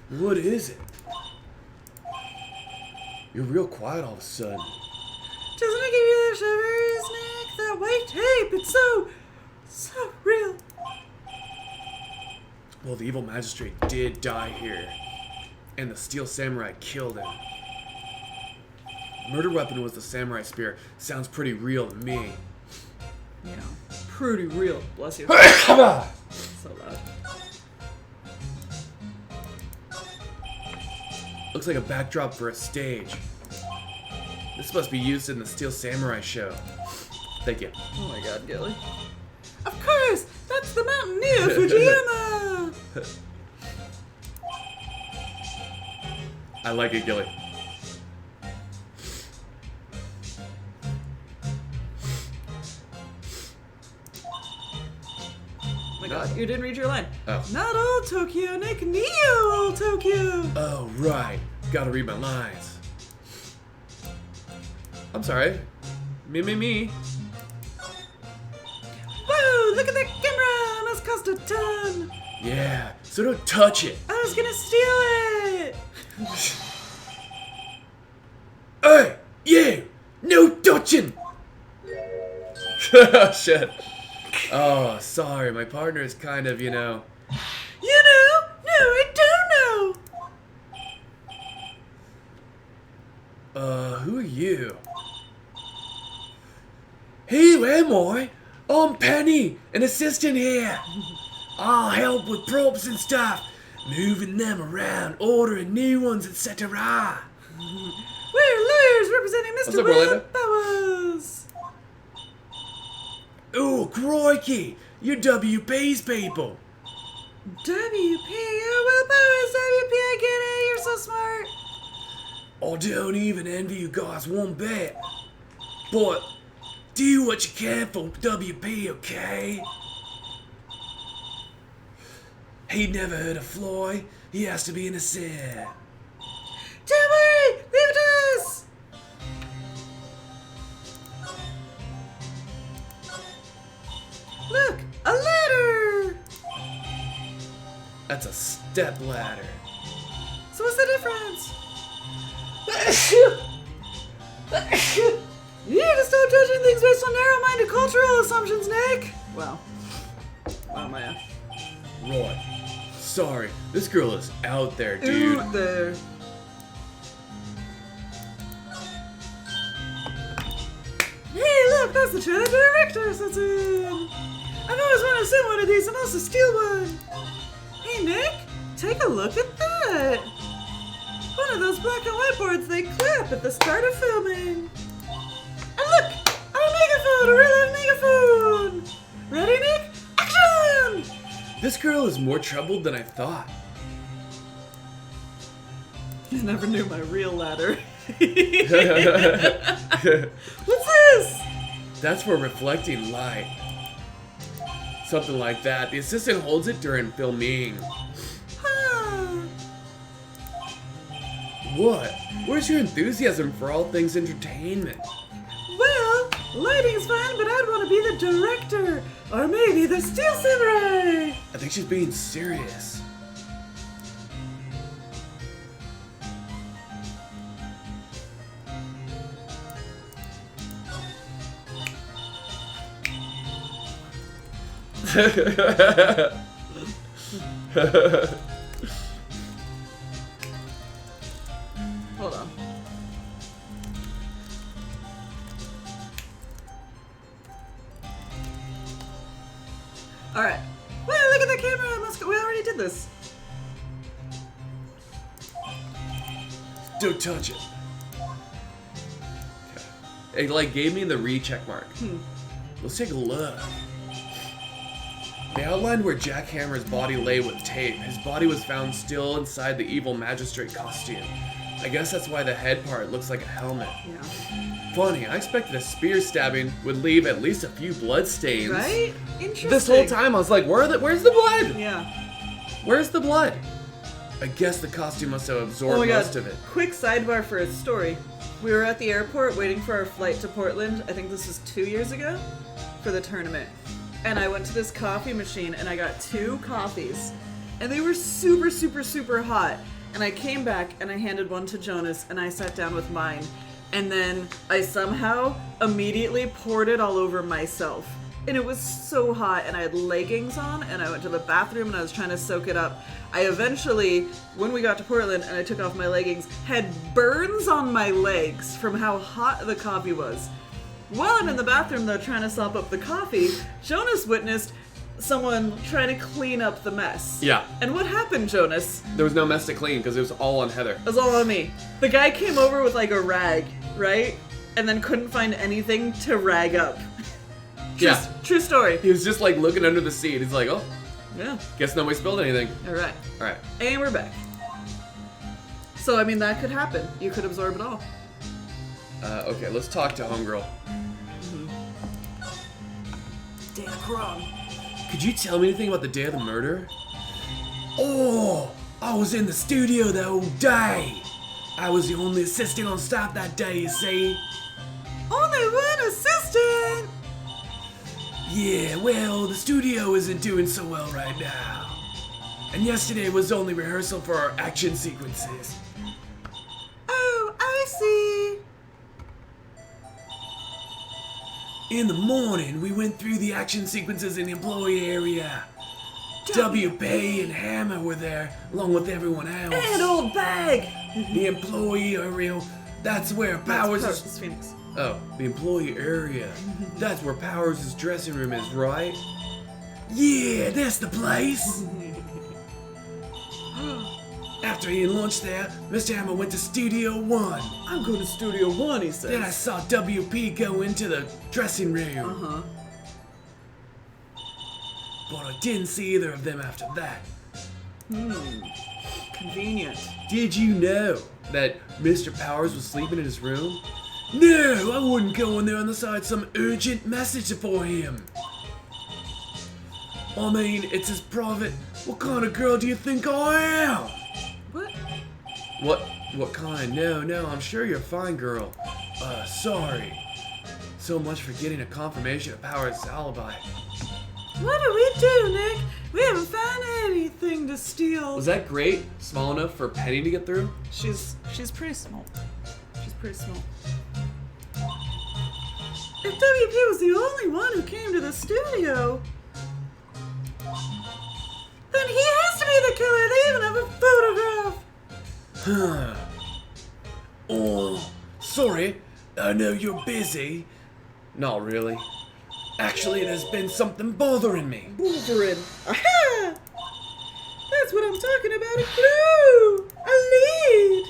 What is it? You're real quiet all of a sudden. Doesn't it give you the shivers, Nick? That white tape, it's so real. Well, the evil magistrate did die here, and the steel samurai killed him. Murder weapon was the samurai spear. Sounds pretty real to me. Yeah, pretty real. Bless you. So loud. Looks like a backdrop for a stage. This must be used in the Steel Samurai show. Thank you. Oh my god, Gilly. Of course! That's the Mountain Dew Fujiyama! I like it, Gilly. Oh my god, you didn't read your line. Oh. Not all Tokyo, Nick, Neo all Tokyo! Oh, right. Gotta read my lines. I'm sorry. Me. Whoa, look at that camera! Must cost a ton! Yeah, so don't touch it. I was gonna steal it! Hey, you! No touching! Shit. Oh, sorry. My partner is kind of, You know? No, I don't know! who are you? Hey, who am I? I'm Penny, an assistant here. I'll help with props and stuff, moving them around, ordering new ones, etc. We're lawyers representing What's Mr. up, Will Orlando? Powers! Oh, crikey! You're WP's people. WP? Oh, Will Powers, WP, I get it. You're so smart. I don't even envy you guys one bit. But do what you can for WP, okay? He never hurt a fly. He has to be in a set. Don't worry, leave it to us. Look, a ladder. That's a step ladder. So what's the difference? You need to stop judging things based on narrow-minded cultural assumptions, Nick. Wow. Wow, Maya. Right. Sorry, this girl is out there, dude. Out there. Hey, look, that's the chair the director sits in. I've always wanted to sit one of these and also steal one. Hey, Nick, take a look at that. One of those black and white boards they clip at the start of filming. And look, a megaphone, a real life megaphone. Ready, Nick? Action! This girl is more troubled than I thought. You never knew my real ladder. What's this? That's for reflecting light. Something like that. The assistant holds it during filming. Huh. What? Where's your enthusiasm for all things entertainment? Well, lighting's fine, but I'd want to be the director. Or maybe the Steel Samurai. I think she's being serious. Hold on. Alright. Well, look at the camera. We already did this. Don't touch it. It like gave me the recheck mark. Let's take a look. They outlined where Jack Hammer's body lay with tape. His body was found still inside the evil magistrate costume. I guess that's why the head part looks like a helmet. Yeah. Funny, I expected a spear stabbing would leave at least a few blood stains. Right? Interesting. This whole time I was like, where's the blood? Yeah. Where's the blood? I guess the costume must have absorbed Oh my most god. of it. Quick sidebar for a story. We were at the airport waiting for our flight to Portland. I think this was 2 years ago for the tournament. And I went to this coffee machine and I got 2 coffees. And they were super, super, super hot. And I came back and I handed one to Jonas and I sat down with mine. And then I somehow immediately poured it all over myself. And it was so hot and I had leggings on and I went to the bathroom and I was trying to soak it up. I eventually, when we got to Portland and I took off my leggings, had burns on my legs from how hot the coffee was. While I'm in the bathroom though trying to sop up the coffee, Jonas witnessed someone trying to clean up the mess. Yeah. And what happened, Jonas? There was no mess to clean because it was all on Heather. It was all on me. The guy came over with like a rag, right? And then couldn't find anything to rag up. Yeah. True story. He was just like looking under the seat. He's like, oh, Yeah. guess nobody spilled anything. Alright. Alright. And we're back. So, I mean, that could happen. You could absorb it all. Okay, let's talk to Homegirl. Dana Crum. Could you tell me anything about the day of the murder? Oh, I was in the studio the whole day. I was the only assistant on staff that day, you see. Only one assistant! Yeah, well, the studio isn't doing so well right now. And yesterday was only rehearsal for our action sequences. Oh, I see. In the morning, we went through the action sequences in the employee area. WP and Hammer were there, along with everyone else. And old bag! The employee area, that's where Powers That's is... Phoenix. Oh, the employee area. That's where Powers' dressing room is, right? Yeah, that's the place. After eating lunch there, Mr. Hammer went to Studio 1. I'm going to Studio 1, he says. Then I saw WP go into the dressing room. Uh-huh. but I didn't see either of them after that. Convenient. Did you know that Mr. Powers was sleeping in his room? No, I wouldn't go in there unless I had some urgent message for him. I mean, it's his private. What kind of girl do you think I am? What? What kind? No, I'm sure you're a fine girl. Sorry. So much for getting a confirmation of Powers' alibi. What do we do, Nick? We haven't found anything to steal. Was that great? Small enough for Penny to get through? She's pretty small. She's pretty small. If WP was the only one who came to the studio, then he has to be the killer. They even have a photograph. Oh, sorry. I know you're busy. Not really. Actually, there's been something bothering me. Wolverine. Aha! That's what I'm talking about. A clue. A lead.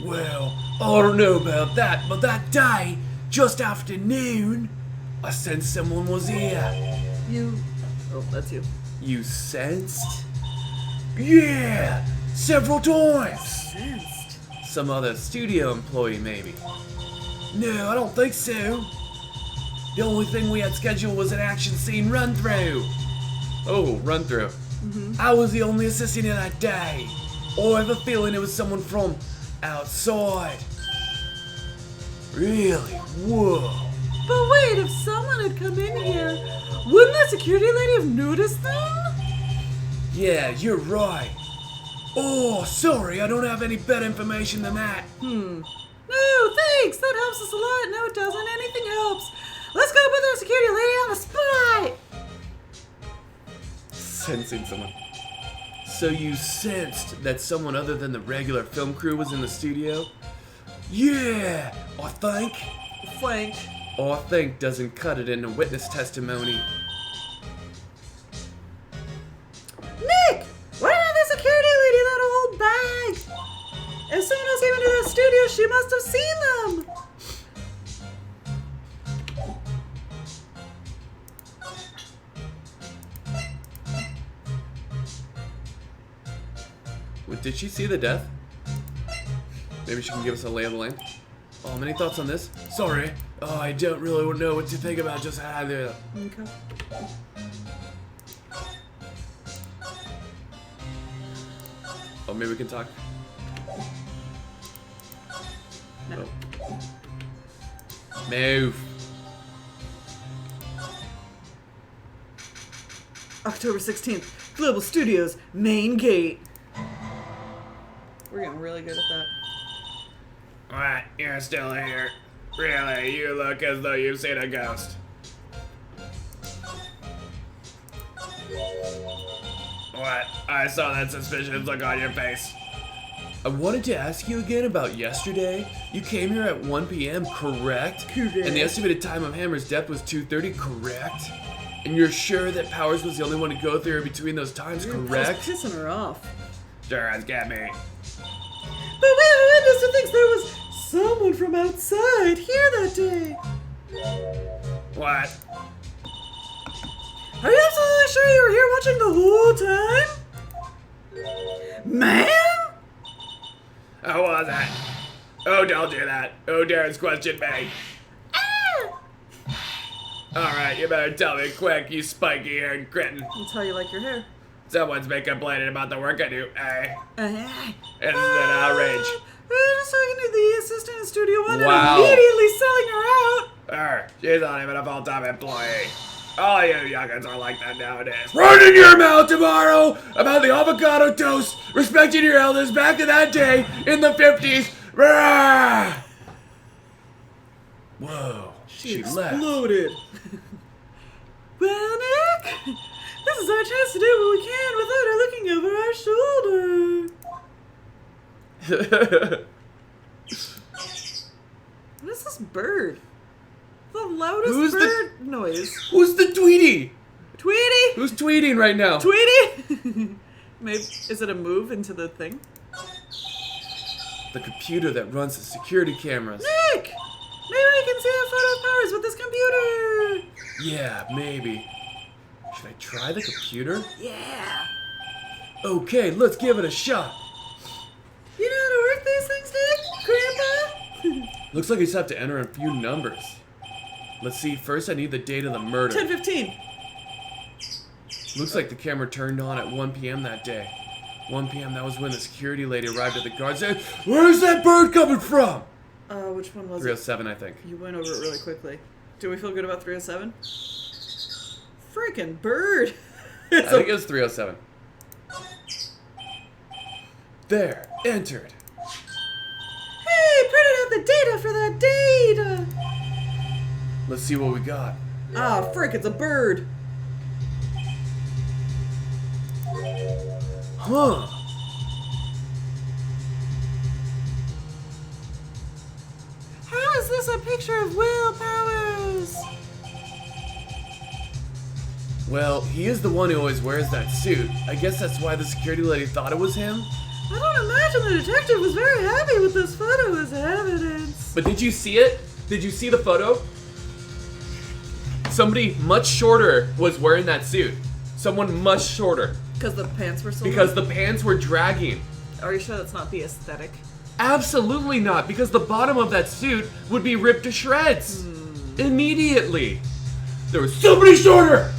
Well, I don't know about that, but that day, just after noon, I sensed someone was here. Oh, that's you. You sensed? Yeah, several times. Sensed. Some other studio employee, maybe. No, I don't think so. The only thing we had scheduled was an action scene run-through. Oh, run-through. I was the only assistant in that day. Oh, I have a feeling it was someone from outside. Really? Whoa. But wait, if someone had come in here, wouldn't that security lady have noticed them? Yeah, you're right. Oh, sorry, I don't have any better information than that. No, thanks. That helps us a lot. No, it doesn't. Anything helps. Let's go put the security lady on the spot. Sensing someone. So you sensed that someone other than the regular film crew was in the studio? Yeah, I think. Flank. I think doesn't cut it into witness testimony. Nick, what about the security lady? That old bag. If someone else came into the studio, she must have seen them. Did she see the death? Maybe she can give us a lay of the land. Oh, any thoughts on this? Sorry. Oh, I don't really know what to think about just either. Okay. Oh, maybe we can talk. No. Oh. Move. October 16th, Global Studios, main gate. We're getting really good at that. What? You're still here? Really? You look as though you've seen a ghost. What? I saw that suspicious look on your face. I wanted to ask you again about yesterday. You came here at 1 p.m., correct? Correct. And the estimated time of Hammer's death was 2:30, correct? And you're sure that Powers was the only one to go through between those times, correct? Just pissing her off. Sure as get me. But we have a witness who thinks there was someone from outside here that day. What? Are you absolutely sure you were here watching the whole time? Ma'am? Who was it? Oh, don't do that. Who dares question me? Alright, you better tell me quick, you spiky-haired kitten. That's how you like your hair. Someone's been complaining about the work I do, eh? Uh-huh. Isn't it outrage? Just talking to the assistant in Studio One Wow. and immediately selling her out. She's not even a full-time employee. All you youngins are like that nowadays. Running your mouth tomorrow about the avocado toast, respecting your elders back to that day in the 50s. Rah! Whoa, she left. exploded. Well, Nick, this is our chance to do what we can without her looking over our shoulder. What is this bird? The loudest Who's the- bird noise. Who's the Tweety? Tweety! Who's tweeting right now? Tweety! Maybe, is it a move into the thing? The computer that runs the security cameras. Nick! Maybe we can see a photo of Powers with this computer! Yeah, maybe. Should I try the computer? Yeah. Okay, let's give it a shot. You know how to work these things, Nick? Grandpa? Looks like I just have to enter a few numbers. Let's see, first I need the date of the murder. 10:15. Looks like the camera turned on at 1 p.m. that day. 1 p.m., that was when the security lady arrived at the guard and said, "Where's that bird coming from?" Which one was it? 307, I think. You went over it really quickly. Do we feel good about 307? Freaking bird! I think it was 307. There, entered. Hey, printed out the data for that data! Let's see what we got. Ah, frick, it's a bird! Huh. How is this a picture of Will Powers? Well, he is the one who always wears that suit. I guess that's why the security lady thought it was him. I don't imagine the detective was very happy with this photo as evidence. But did you see it? Did you see the photo? Somebody much shorter was wearing that suit. Someone much shorter. Because the pants were so Because the pants were dragging. Are you sure that's not the aesthetic? Absolutely not, because the bottom of that suit would be ripped to shreds. Immediately. There was somebody shorter!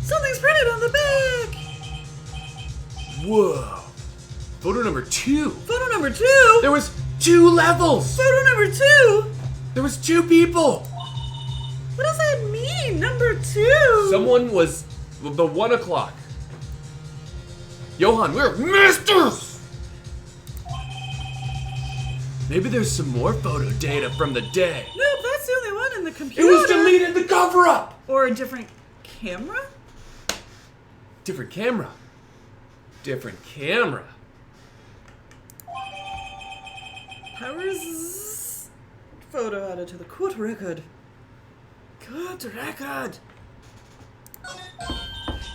Something's printed on the back! Whoa. Photo number 2. Photo number 2? There was 2 levels. Photo number 2? There was 2 people. What does that mean, number 2? Someone was the 1 o'clock. Johan, we're masters! Maybe there's some more photo data from the day. Nope, that's the only one in the It computer. was deleted the cover-up! Or a different camera? Different camera. Different camera. Powers photo added to the court record. Court record.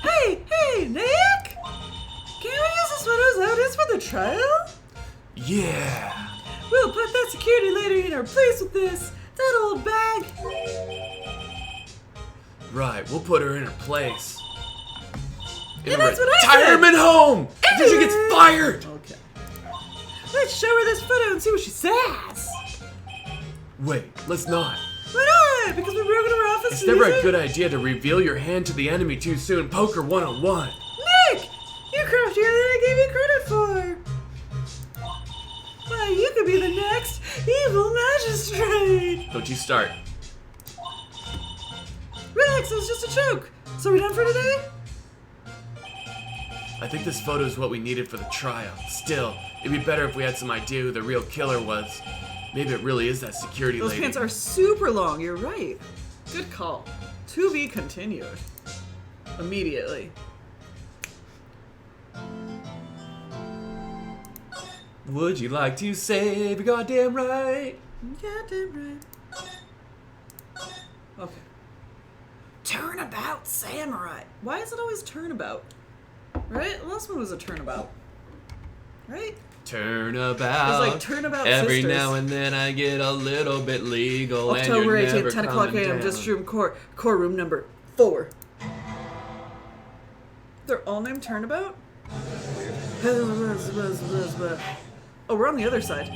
Hey, Nick! Can we use this photo as evidence for the trial? Yeah. We'll put that security lady in her place with this. That old bag. Right, we'll put her in her place. In Yeah, a that's what I said. retirement home! Until she gets fired! Okay. Let's show her this photo and see what she says. Wait, let's not. Why not? Because we broke into her office. It's to never use a it? good idea to reveal your hand to the enemy too soon. Poker 101. Nick! You're craftier than I gave you credit for. Why, you could be the next evil magistrate. Don't you start. Relax, it was just a joke. So we done for today? I think this photo is what we needed for the trial. Still, it'd be better if we had some idea who the real killer was. Maybe it really is that security Those lady. pants are super long, you're right. Good call. To be continued. Immediately. Would you like to save your goddamn right? Goddamn right. Okay. Turnabout samurai. Why is it always turnabout? Right? The last one was a turnabout. Right? Turnabout. It's like Turnabout Every Sisters. now and then I get a little bit legal. and October you're 18th, never 10 o'clock coming a.m. down. District room core room number 4. They're all named Turnabout? Oh, we're on the other side.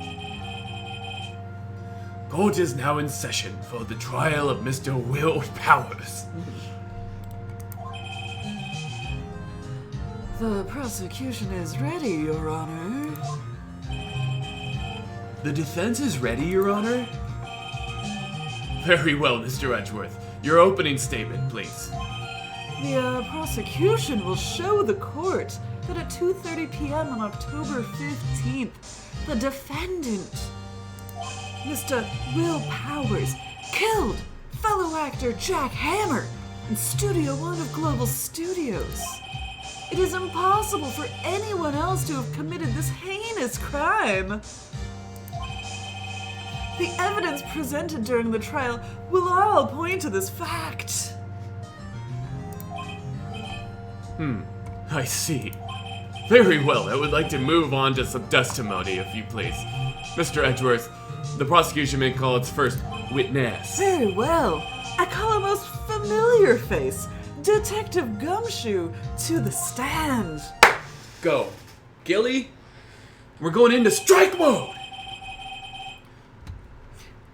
Court is now in session for the trial of Mr. Will Powers. The prosecution is ready, Your Honor. The defense is ready, Your Honor? Very well, Mr. Edgeworth. Your opening statement, please. The prosecution will show the court that at 2:30 p.m. on October 15th, the defendant, Mr. Will Powers, killed fellow actor Jack Hammer in Studio One of Global Studios. It is impossible for anyone else to have committed this heinous crime. The evidence presented during the trial will all point to this fact. I see. Very well, I would like to move on to some testimony, if you please. Mr. Edgeworth, the prosecution may call its first witness. Very well. I call a most familiar face, Detective Gumshoe, to the stand. Go. Gilly, we're going into strike mode!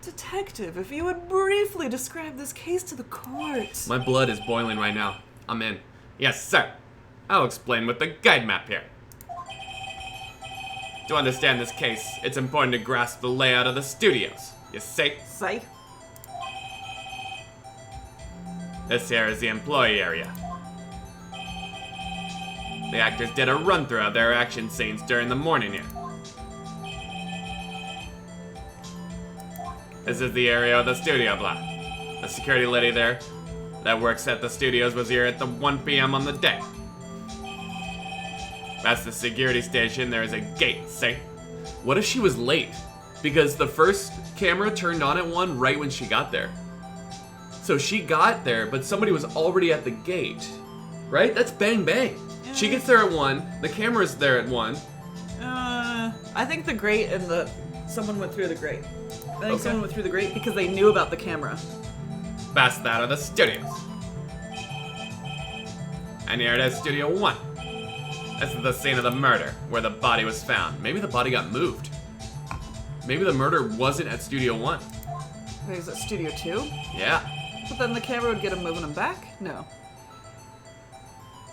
Detective, if you would briefly describe this case to the court. My blood is boiling right now. I'm in. Yes, sir. I'll explain with the guide map here. To understand this case, it's important to grasp the layout of the studios. You see? Say. This here is the employee area. The actors did a run-through of their action scenes during the morning here. This is the area of the studio block. The security lady there that works at the studios was here at the 1 p.m. on the day. That's the security station. There is a gate, see? What if she was late? Because the first camera turned on at 1 right when she got there. So she got there, but somebody was already at the gate. Right? That's bang bang. She gets there at 1, the camera's there at 1. I think the grate and someone went through the grate. I think Okay. someone went through the grate because they knew about the camera. That's that of the studios. And here it is, Studio 1. This is the scene of the murder, where the body was found. Maybe the body got moved. Maybe the murder wasn't at Studio 1. Wait, is it Studio 2? Yeah. But then the camera would get him moving him back? No.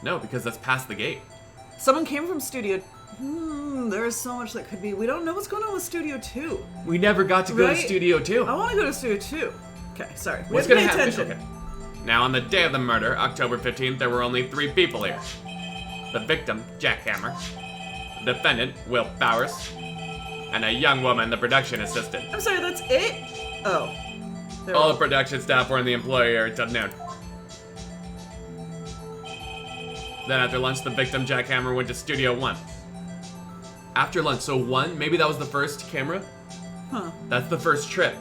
No, because that's past the gate. Someone came from Studio... there's so much that could be. We don't know what's going on with Studio 2. We never got to go to Right? Studio 2. I want to go to Studio 2. Okay, sorry. We What's have gonna to pay happen? attention. Okay. Now, on the day of the murder, October 15th, there were only 3 people here. The victim, Jack Hammer, the defendant, Will Bowers, and a young woman, the production assistant. I'm sorry, that's it? Oh. They're All the production staff were in the employee area until noon. Then after lunch, the victim, Jack Hammer, went to Studio 1. After lunch, so 1, maybe that was the first camera? Huh. That's the first trip.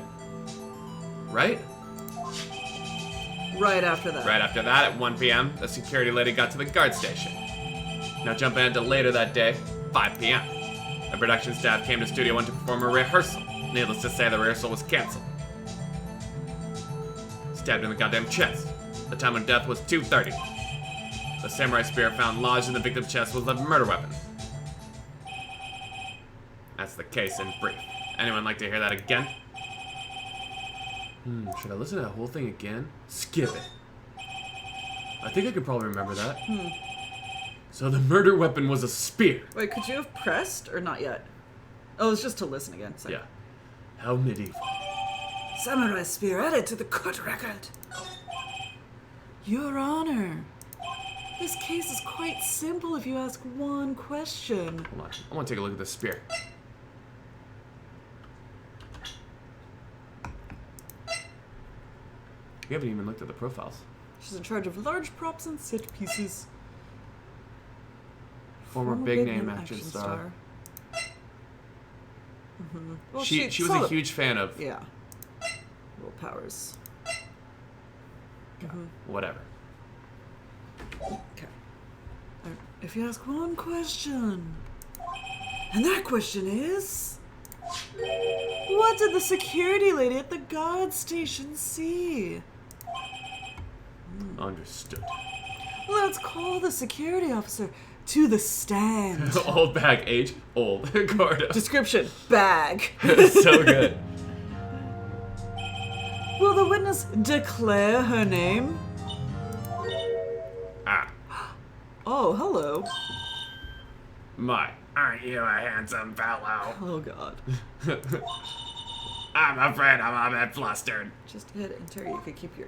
Right? Right after that. Right after that, at 1 p.m., the security lady got to the guard station. Now jumping into later that day, 5 p.m. The production staff came to Studio 1 to perform a rehearsal. Needless to say, the rehearsal was canceled. Stabbed in the goddamn chest. The time of death was 2:30. The samurai spear found lodged in the victim's chest was the murder weapon. That's the case in brief. Anyone like to hear that again? Should I listen to that whole thing again? Skip it. I think I could probably remember that. So the murder weapon was a spear. Wait, could you have pressed or not yet? Oh, it's just to listen again. Sorry. Yeah. How medieval. Samurai spear added to the court record. Your Honor, this case is quite simple if you ask one question. Hold on. I want to take a look at this spear. We haven't even looked at the profiles. She's in charge of large props and set pieces. Former big name action star. Well, She was saw a the- huge fan of Yeah. Will Powers. whatever. Okay. If you ask one question, and that question is, what did the security lady at the guard station see? Understood. Let's call the security officer to the stand. Old bag, age, old. Gordo. Description, bag. So good. Will the witness declare her name? Ah, Oh, hello. my, aren't you a handsome fellow? Oh, God. I'm afraid I'm a bit flustered. Just hit enter. You could keep your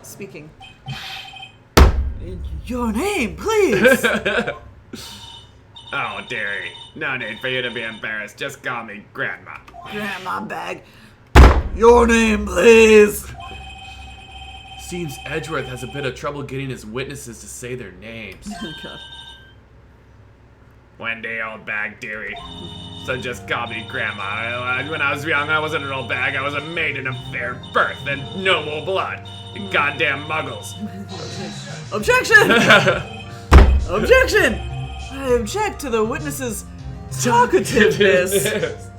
speaking. Your name, please. Oh, dearie. No need for you to be embarrassed. Just call me Grandma. Grandma bag. Your name, please. Seems Edgeworth has a bit of trouble getting his witnesses to say their names. God. Wendy, old bag, dearie. So just call me Grandma. When I was young, I wasn't an old bag. I was a maiden of fair birth and noble blood. You goddamn muggles. Objection! Objection! I object to the witness's talkativeness.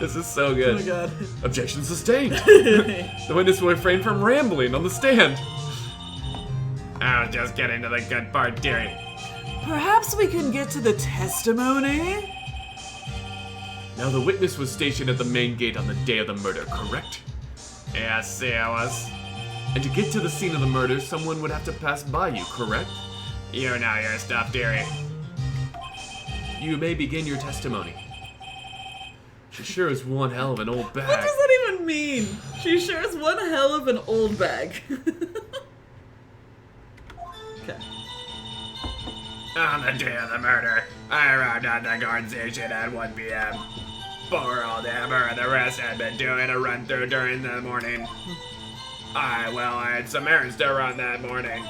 This is so Oh good. my god. Objection sustained. The witness will refrain from rambling on the stand. I was just getting to the good part, dearie. Perhaps we can get to the testimony? Now, the witness was stationed at the main gate on the day of the murder, correct? Yes, I was. And to get to the scene of the murder, someone would have to pass by you, correct? You know your stuff, dearie. You may begin your testimony. She sure is one hell of an old bag. What does that even mean? She sure is one hell of an old bag. Okay. On the day of the murder, I arrived at the guard station at 1 p.m. Poor old Hammer and the rest had been doing a run-through during the morning. I had some errands to run that morning.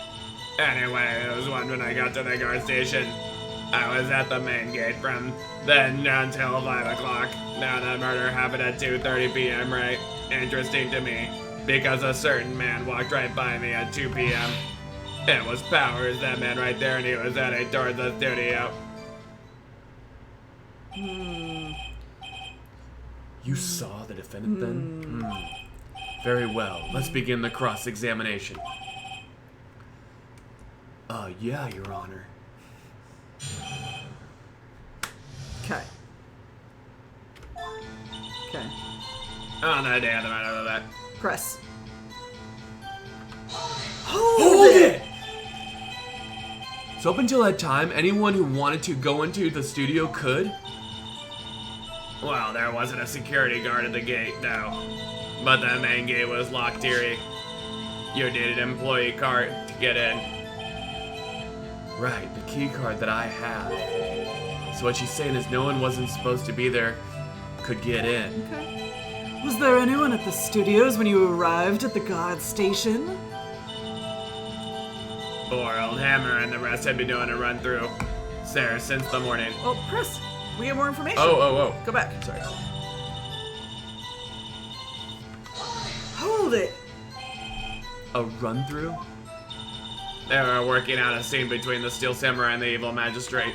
Anyway, it was when I got to the guard station. I was at the main gate from then until 5 o'clock. Now the murder happened at 2:30 p.m., right? Interesting to me, because a certain man walked right by me at 2 p.m. It was Powers, that man right there, and he was heading towards the studio. You saw the defendant then? Very well. Let's begin the cross-examination. Yeah, Your Honor. Okay. Okay. On the day of the murder, Press. Hold it! So up until that time, anyone who wanted to go into the studio could? Well, there wasn't a security guard at the gate, no. But the main gate was locked, dearie. You needed an employee card to get in. Right, the key card that I have. So what she's saying is no one wasn't supposed to be there could get in. Okay. Was there anyone at the studios when you arrived at the guard station? Poor old Hammer and the rest had been doing a run-through there since the morning. Well, Press, we have more information. Oh. Go back. Sorry. Hold it. A run-through? They were working out a scene between the Steel Samurai and the Evil Magistrate.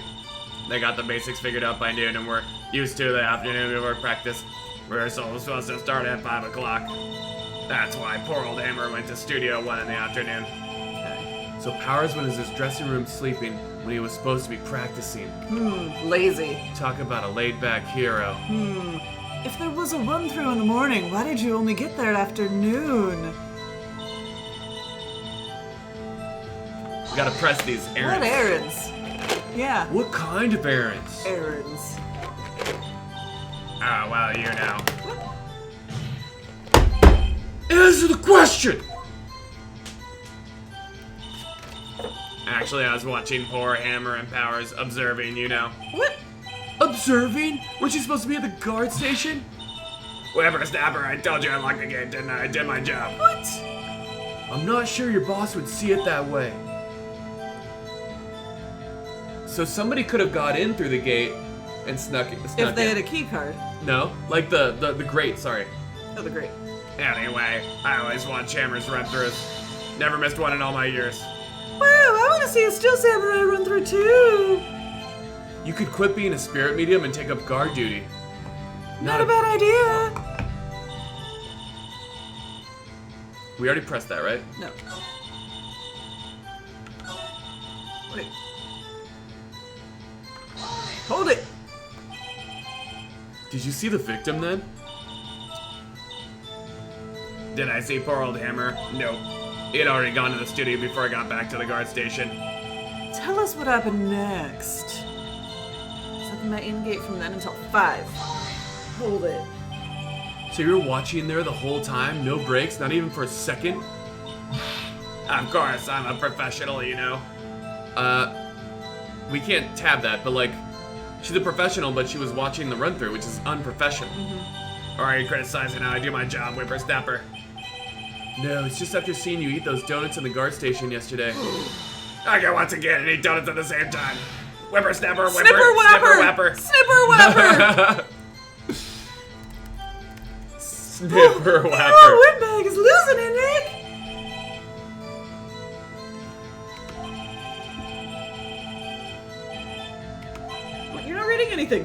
They got the basics figured out by noon and were used to the afternoon before practice. Rehearsal was supposed to start at 5 o'clock. That's why poor old Hammer went to Studio 1 in the afternoon. So Powers went in his dressing room sleeping when he was supposed to be practicing. Lazy. Talk about a laid-back hero. If there was a run-through in the morning, why did you only get there at afternoon? We gotta press these errands. What errands? Yeah. What kind of errands? Errands. Oh, well, you know. Answer the question! Actually, I was watching poor Hammer and Powers observing, you know. What? Observing? Weren't you supposed to be at the guard station? Whippersnapper, I told you I locked the gate, didn't I? I did my job. What? I'm not sure your boss would see it that way. So somebody could have got in through the gate and snuck If they had a key card. No, like the grate, sorry. Oh, the great. Anyway, I always watch Hammer's run-throughs. Never missed one in all my years. Wow, I want to see a Steel Samurai run through too. You could quit being a spirit medium and take up guard duty. Not a bad idea. We already pressed that, right? No. Wait. Hold it. Did you see the victim then? Did I see poor old Hammer? Nope. He had already gone to the studio before I got back to the guard station. Tell us what happened next. I was at the main gate from then until 5. Hold it. So you were watching there the whole time? No breaks? Not even for a second? Of course, I'm a professional, you know. We can't tab that, but like, she's a professional, but she was watching the run-through, which is unprofessional. Or are you criticizing how I do my job, whippersnapper? No, it's just after seeing you eat those donuts in the guard station yesterday. I go once again and eat donuts at the same time. Whippersnapper, Snipper whapper. Snipper whapper! Snipper whapper. Oh, Windbag is losing it, Nick! What, you're not reading anything.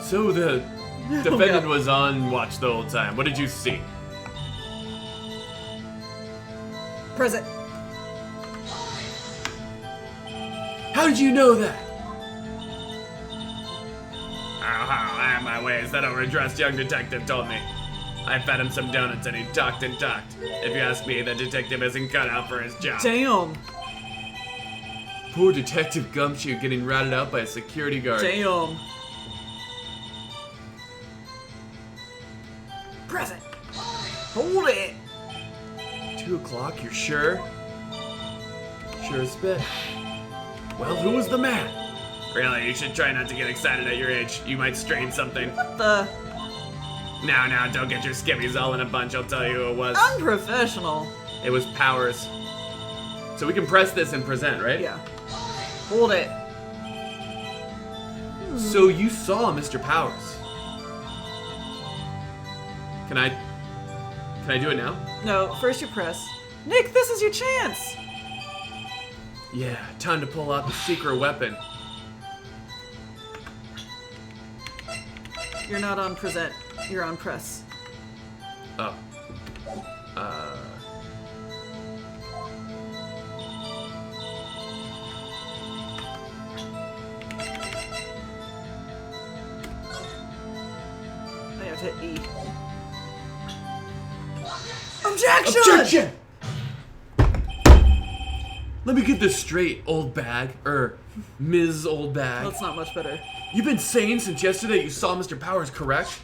So the Defendant God. was on watch the whole time. What did you see? Present. How did you know that? I have my ways. That overdressed young detective told me. I fed him some donuts and he talked and talked. If you ask me, the detective isn't cut out for his job. Damn. Poor Detective Gumshoe getting ratted out by a security guard. Damn. Present. Hold it. 2 o'clock, you're sure? Sure as bit. Well, who was the man? Really, you should try not to get excited at your age. You might strain something. The Now, don't get your skimmies all in a bunch. I'll tell you who it was. unprofessional. It was Powers. So we can press this and present, right? Yeah. Hold it. So you saw Mr. Powers. Can I do it now? No, first you press. Nick, this is your chance. Yeah, time to pull out the secret weapon. You're not on present. You're on press. Oh. I have to hit E. Objection! Objection! Let me get this straight, old bag. Ms. Old Bag. That's not much better. You've been saying since yesterday you saw Mr. Powers, correct?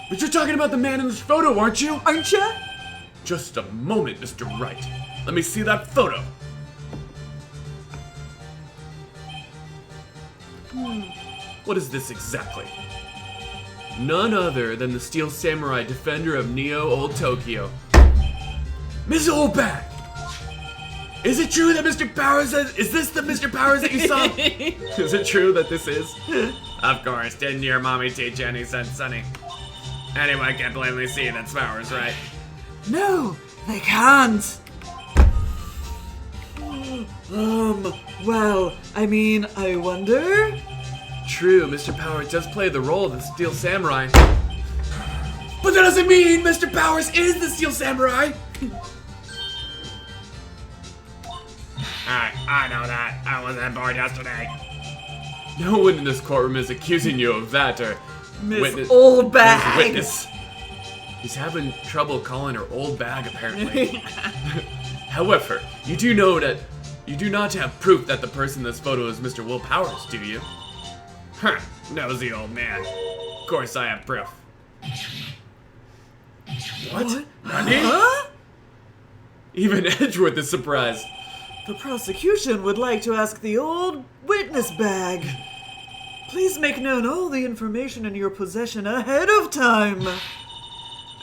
But you're talking about the man in this photo, aren't you? Aren't ya? Just a moment, Mr. Wright. Let me see that photo. What is this exactly? None other than the Steel Samurai, defender of Neo Old Tokyo. Ms. Oldbag! Is it true that Mr. Powers is this the Mr. Powers that you saw? Is it true that this is? Of course, didn't your mommy teach you any sense, Sonny? Anyone can plainly see that's Powers, right? No, they can't. Well, I mean, I wonder. True, Mr. Powers does play the role of the Steel Samurai. But that doesn't mean Mr. Powers is the Steel Samurai! I know that. I was on board yesterday. No one in this courtroom is accusing you of that, or Miss Old Bag. witness. He's having trouble calling her old bag, apparently. However, you do know that you do not have proof that the person in this photo is Mr. Will Powers, do you? Huh, nosy old man. Of course I have proof. What? Huh? Even Edgeworth is surprised. The prosecution would like to ask the old witness bag. Please make known all the information in your possession ahead of time.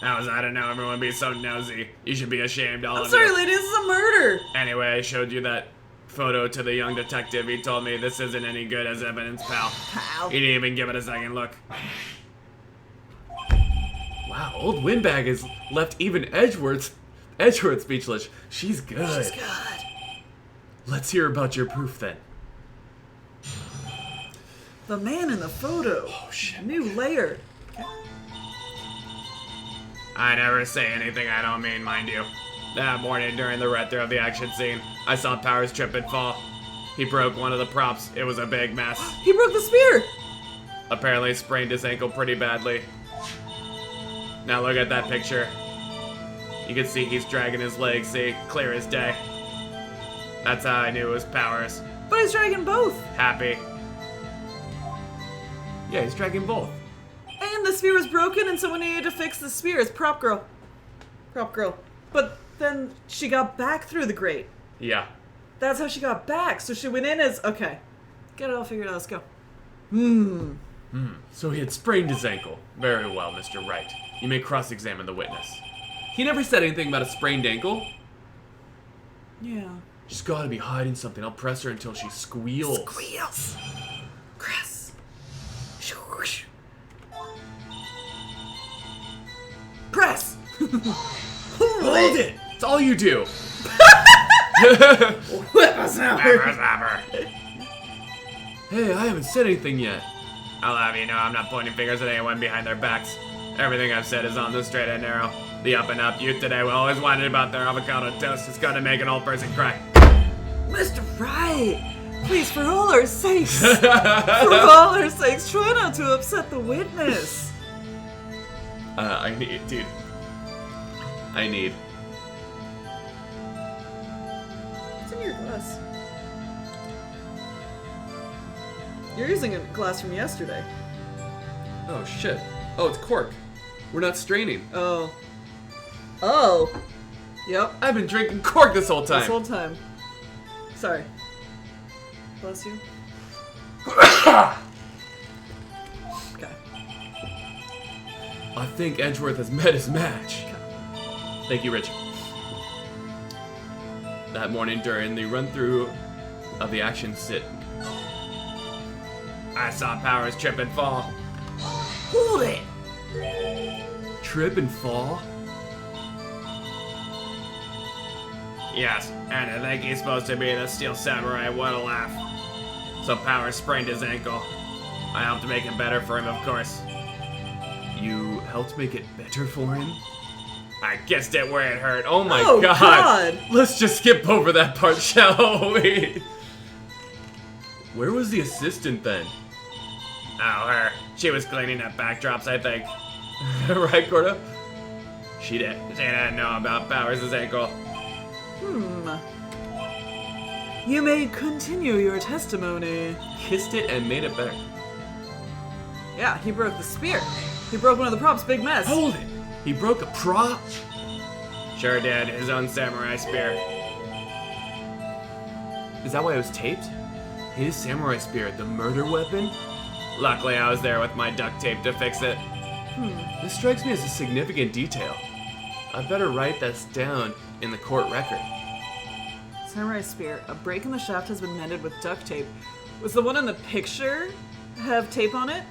How was I to know everyone would be so nosy? You should be ashamed, all I'm of sorry, you. lady, this is a murder. Anyway, I showed you that photo to the young detective. He told me this isn't any good as evidence, pal. Pal. He didn't even give it a second look. Wow, old Windbag has left even Edgeworth speechless. She's good. She's good. Let's hear about your proof then. The man in the photo. Oh shit. New layer. I never say anything I don't mean, mind you. That morning during the run-through of the action scene, I saw Powers trip and fall. He broke one of the props. It was a big mess. He broke the spear. Apparently sprained his ankle pretty badly. Now look at that picture. You can see he's dragging his legs, see? Clear as day. That's how I knew it was Powers. But he's dragging both. Happy. Yeah, he's dragging both. And the spear was broken and someone needed to fix the spear. It's prop girl. Prop girl. But then she got back through the grate. Yeah. That's how she got back. So she went in as, okay. Get it all figured out, let's go. So he had sprained his ankle. Very well, Mr. Wright. You may cross-examine the witness. He never said anything about a sprained ankle. Yeah. She's gotta be hiding something. I'll press her until she squeals. Squeals. Press. Swoosh. Press. Hold it! It's all you do. Whippersnapper. Zapper. Hey, I haven't said anything yet. I'll have you know I'm not pointing fingers at anyone behind their backs. Everything I've said is on the straight and narrow. The up and up youth today will always whine about their avocado toast. It's gonna make an old person cry. Mr. Wright, please, for all our sakes, for all our sakes, try not to upset the witness. I need, dude. I need. What's in your glass? You're using a glass from yesterday. Oh shit. Oh, it's cork. We're not straining. Oh. Oh. Yep. I've been drinking cork this whole time. This whole time. Sorry. Bless you. Okay. I think Edgeworth has met his match. Thank you, Rich. That morning during the run-through of the action sit, I saw Powers trip and fall. Hold it! Trip and fall? Yes, and I think he's supposed to be the Steel Samurai. What a laugh. So Powers sprained his ankle. I helped make it better for him, of course. You helped make it better for him? I kissed it where it hurt. Oh my God. Let's just skip over that part, shall we? Where was the assistant then? Oh, her. She was cleaning up backdrops, I think. Right, Gordo? She didn't know about Powers' ankle. You may continue your testimony. Kissed it and made it better. Yeah, he broke the spear. He broke one of the props, big mess. Hold it! He broke a prop? Sure did, his own samurai spear. Is that why it was taped? His samurai spear, the murder weapon? Luckily I was there with my duct tape to fix it. This strikes me as a significant detail. I better write this down in the court record. Samurai spear. A break in the shaft has been mended with duct tape. Was the one in the picture have tape on it?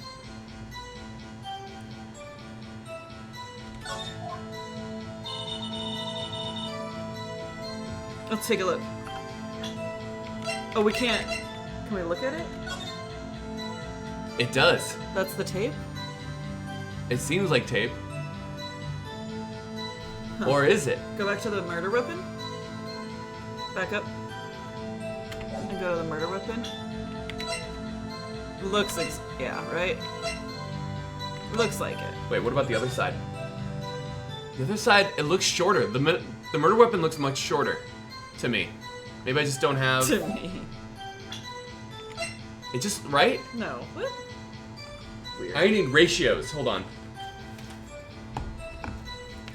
Let's take a look. Oh, we can't. Can we look at it? It does. That's the tape? It seems like tape. Or is it? Go back to the murder weapon. Back up. And go to the murder weapon. Looks like, yeah, right? Looks like it. Wait, what about the other side? The other side, it looks shorter. The murder weapon looks much shorter to me. Maybe I just don't have... To me. It just, right? No. What? Weird. I need ratios. Hold on.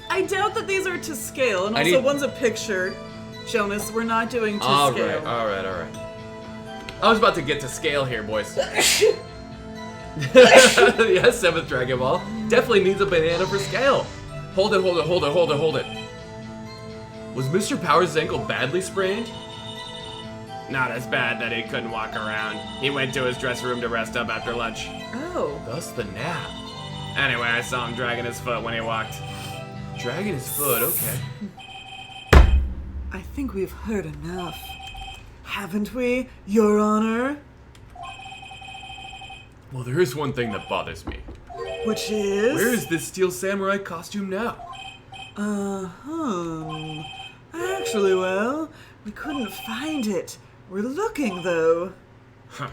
I doubt that these are to scale, and also one's a picture. Jonas, we're not doing to scale. Alright. I was about to get to scale here, boys. Yes, 7th Dragon Ball. Definitely needs a banana for scale. Hold it. Was Mr. Powers' ankle badly sprained? Not as bad that he couldn't walk around. He went to his dressing room to rest up after lunch. Oh. Thus the nap. Anyway, I saw him dragging his foot when he walked. Dragging his foot, okay. I think we've heard enough. Haven't we, Your Honor? Well, there is one thing that bothers me. Which is? Where is this Steel Samurai costume now? Actually, well, we couldn't find it. We're looking, though. Huh.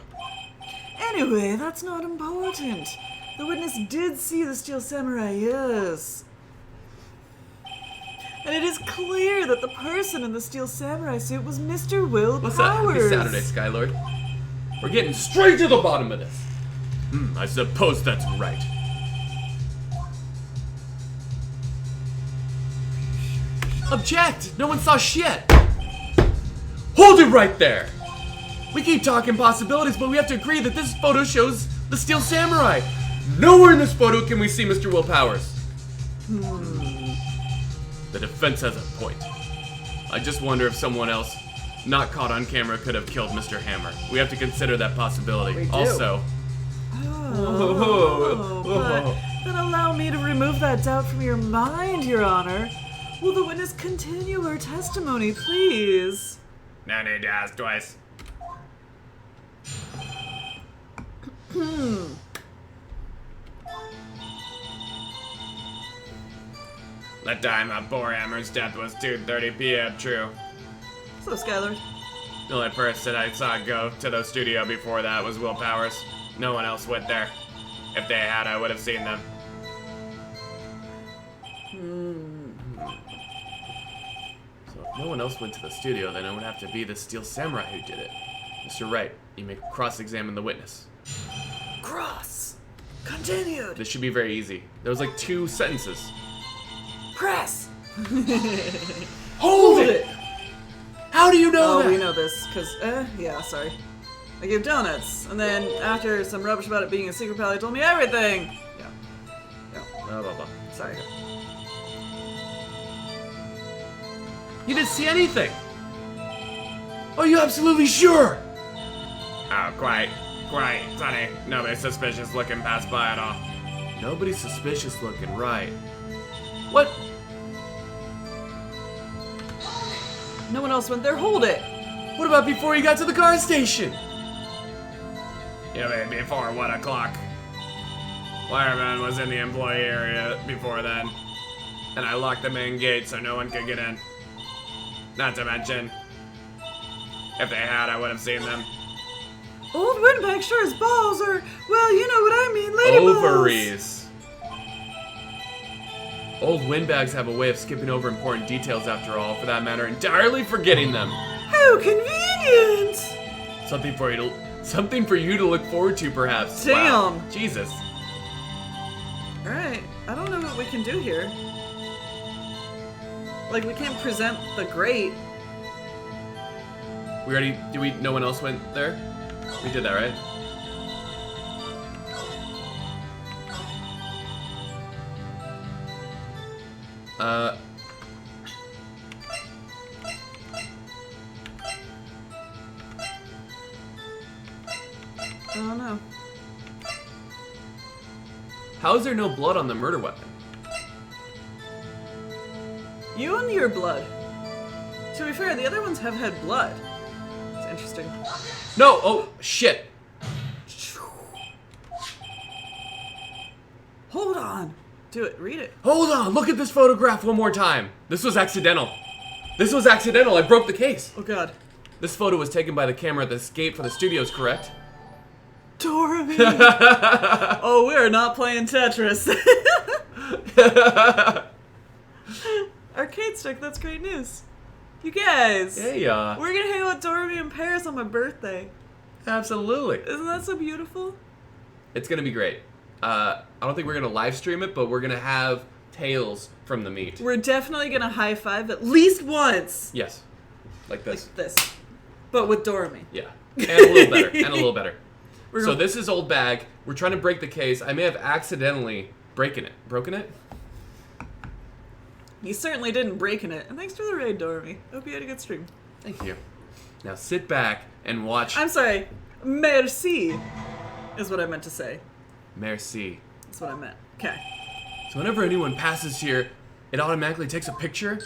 Anyway, that's not important. The witness did see the Steel Samurai, yes. And it is clear that the person in the Steel Samurai suit was Mr. Will What's Powers. that? Happy Saturday, Skylord. We're getting straight to the bottom of this. I suppose that's right. Object! No one saw shit! Hold it right there! We keep talking possibilities, but we have to agree that this photo shows the Steel Samurai. Nowhere in this photo can we see Mr. Will Powers. The defense has a point. I just wonder if someone else, not caught on camera, could have killed Mr. Hammer. We have to consider that possibility. We do. Also... But then allow me to remove that doubt from your mind, Your Honor. Will the witness continue her testimony, please? No need to ask twice. The time of Borehammer's death was 2:30 p.m. True. So, Skylar. The only person I saw go to the studio before that was Will Powers. No one else went there. If they had, I would have seen them. So if no one else went to the studio, then it would have to be the Steel Samurai who did it. Mr. Wright, you may cross-examine the witness. Cross. Continued. This should be very easy. There was like 2 sentences. Press. Hold it! How do you know Oh, that? we know this, because, yeah, sorry. I gave donuts, and then after some rubbish about it being a secret pal, he told me everything! Yeah. Blah, blah, blah. Sorry. You didn't see anything! Are you absolutely sure? Oh, quite, Sonny. Nobody suspicious looking passed by at all. Nobody's suspicious looking, right? What? No one else went there, hold it! What about before you got to the car station? You mean before 1 o'clock? Wireman was in the employee area before then. And I locked the main gate so no one could get in. Not to mention, if they had, I would have seen them. Old Windbag sure his balls are, well, you know what I mean, lady balls. Ovaries. Old windbags have a way of skipping over important details after all, for that matter, entirely forgetting them. How convenient! Something for you to look forward to, perhaps. Damn. Wow. Jesus. Alright, I don't know what we can do here. Like, we can't present the grate. No one else went there? We did that, right? I don't know. How is there no blood on the murder weapon? You and your blood. To be fair, the other ones have had blood. It's interesting. No! Oh, shit! Hold on. Do it. Read it. Hold on! Look at this photograph one more time! This was accidental. This was accidental. I broke the case. Oh god. This photo was taken by the camera at the gate for the studios, correct? Dorothy! Oh, we're not playing Tetris. Arcade stick, that's great news. You guys! Hey, We're gonna hang out with Dorothy in Paris on my birthday. absolutely. Isn't that so beautiful? It's gonna be great. I don't think we're gonna live stream it, but we're gonna have tales from the meet. We're definitely gonna high five at least once! Yes. Like this. Like this. But with Dorothy. Yeah. And a little better. And a little better. We're So gonna- this is Old Bag. We're trying to break the case. I may have accidentally broken it? You certainly didn't break in it. And thanks for the raid, Dorothy. Hope you had a good stream. Thank you. Now sit back and watch. I'm sorry. Merci is what I meant to say. Merci. That's what I meant. Okay. So whenever anyone passes here, it automatically takes a picture.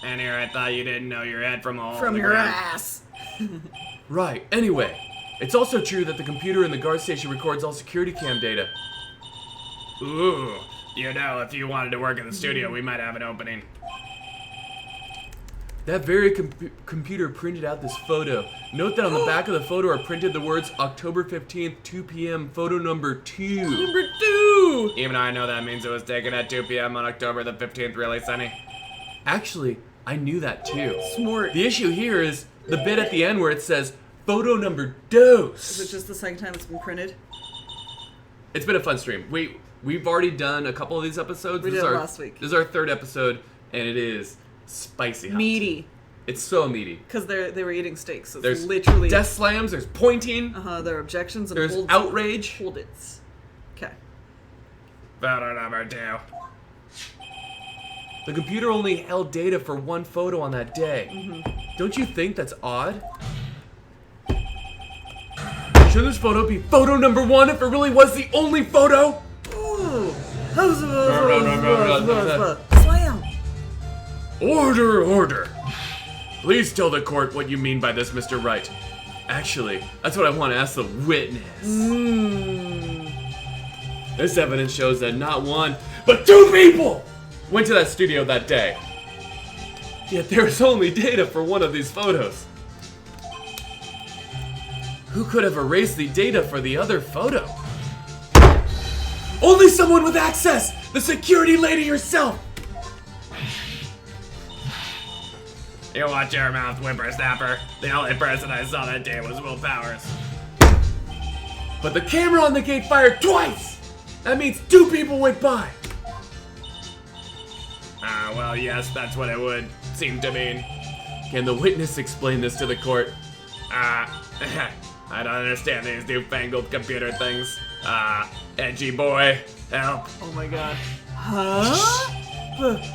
And here I thought you didn't know your head from a hole in From the your ground. ass. Right. Anyway, it's also true that the computer in the guard station records all security cam data. Ooh, you know, if you wanted to work in the studio, we might have an opening. That very computer printed out this photo. Note that on the back of the photo are printed the words October 15th, 2 p.m., photo number 2. Number 2! Even though I know that means it was taken at 2 p.m. on October the 15th, really, Sonny? Actually, I knew that too. Smart. The issue here is the bit at the end where it says photo number 2. Is it just the second time it's been printed? It's been a fun stream. We've already done a couple of these episodes. We This did is it our- last week. This is our 3rd episode, and it is spicy hot. Meaty. It's so meaty. Because they were eating steaks. So it's There's literally... death slams, there's pointing, there are objections and there's holds. outrage. Hold it's. Okay. Photo number 2. The computer only held data for one photo on that day. Don't you think that's odd? Shouldn't this photo be photo number 1 if it really was the only photo? Ooh. no. Slam. Order, order. Please tell the court what you mean by this, Mr. Wright. Actually, that's what I want to ask the witness. This evidence shows that not one, but 2 people went to that studio that day. Yet there is only data for one of these photos. Who could have erased the data for the other photo? Only someone with access! The security lady herself! You watch your mouth, whippersnapper. The only person I saw that day was Will Powers. But the camera on the gate fired twice! That means 2 people went by! Well, yes, that's what it would seem to mean. Can the witness explain this to the court? I don't understand these newfangled computer things. Edgy boy, help. Oh my god. Huh?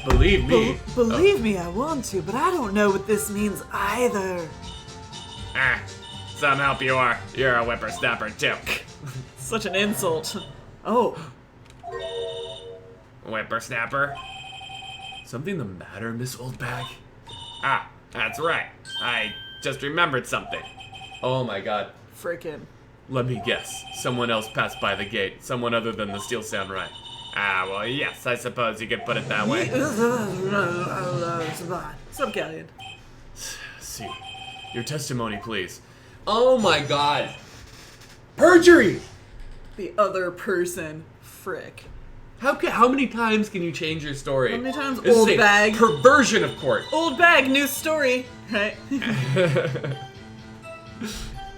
Believe me. Believe me, I want to, but I don't know what this means either. Some help you are. You're a whippersnapper too. Such an insult. Oh, Whippersnapper? Something the matter, Miss Oldbag? That's right. I just remembered something. Oh my god. frickin'. Let me guess. Someone else passed by the gate. Someone other than the Steel Samurai. Well, yes, I suppose you could put it that way. Subcallion. See. Your testimony, please. Oh my god. Perjury! The other person. Frick. How many times can you change your story? How many times? This Old is a bag. perversion of court. Old bag, new story. Right?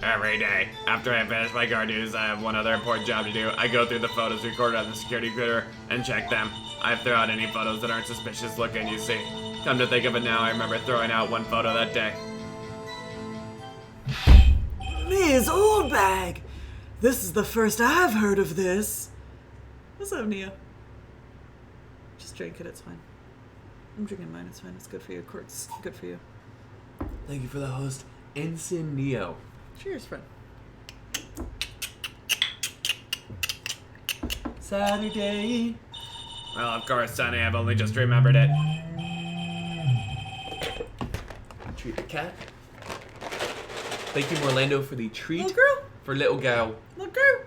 Every day, after I finish my guard duties, I have one other important job to do. I go through the photos recorded on the security computer and check them. I throw out any photos that aren't suspicious looking, you see. Come to think of it now, I remember throwing out one photo that day. Ms. Oldbag! This is the first I've heard of this. What's up, Nia? Just drink it, it's fine. I'm drinking mine, it's fine. It's good for you. Court's good for you. Thank you for the host, Ensign Neo. Cheers, friend. Saturday. Well, of course, Sonny, I've only just remembered it. Treat the cat. Thank you, Orlando, for the treat. Little girl. For little gal. Little girl.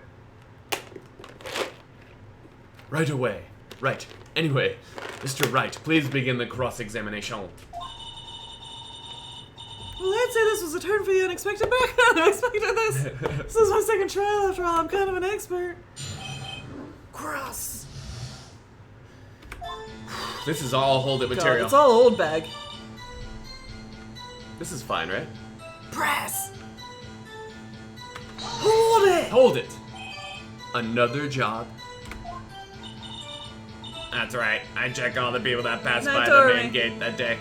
Right away. Right. Anyway, Mr. Wright, please begin the cross-examination. Well, I'd say this was a turn for the unexpected. Back I expected this. This is my second trial after all. I'm kind of an expert. Cross. This is all hold it God, material. it's all old bag. This is fine, right? Press. Hold it. Hold it. Another job. That's right. I check all the people that passed Not by the Dory. main gate that day.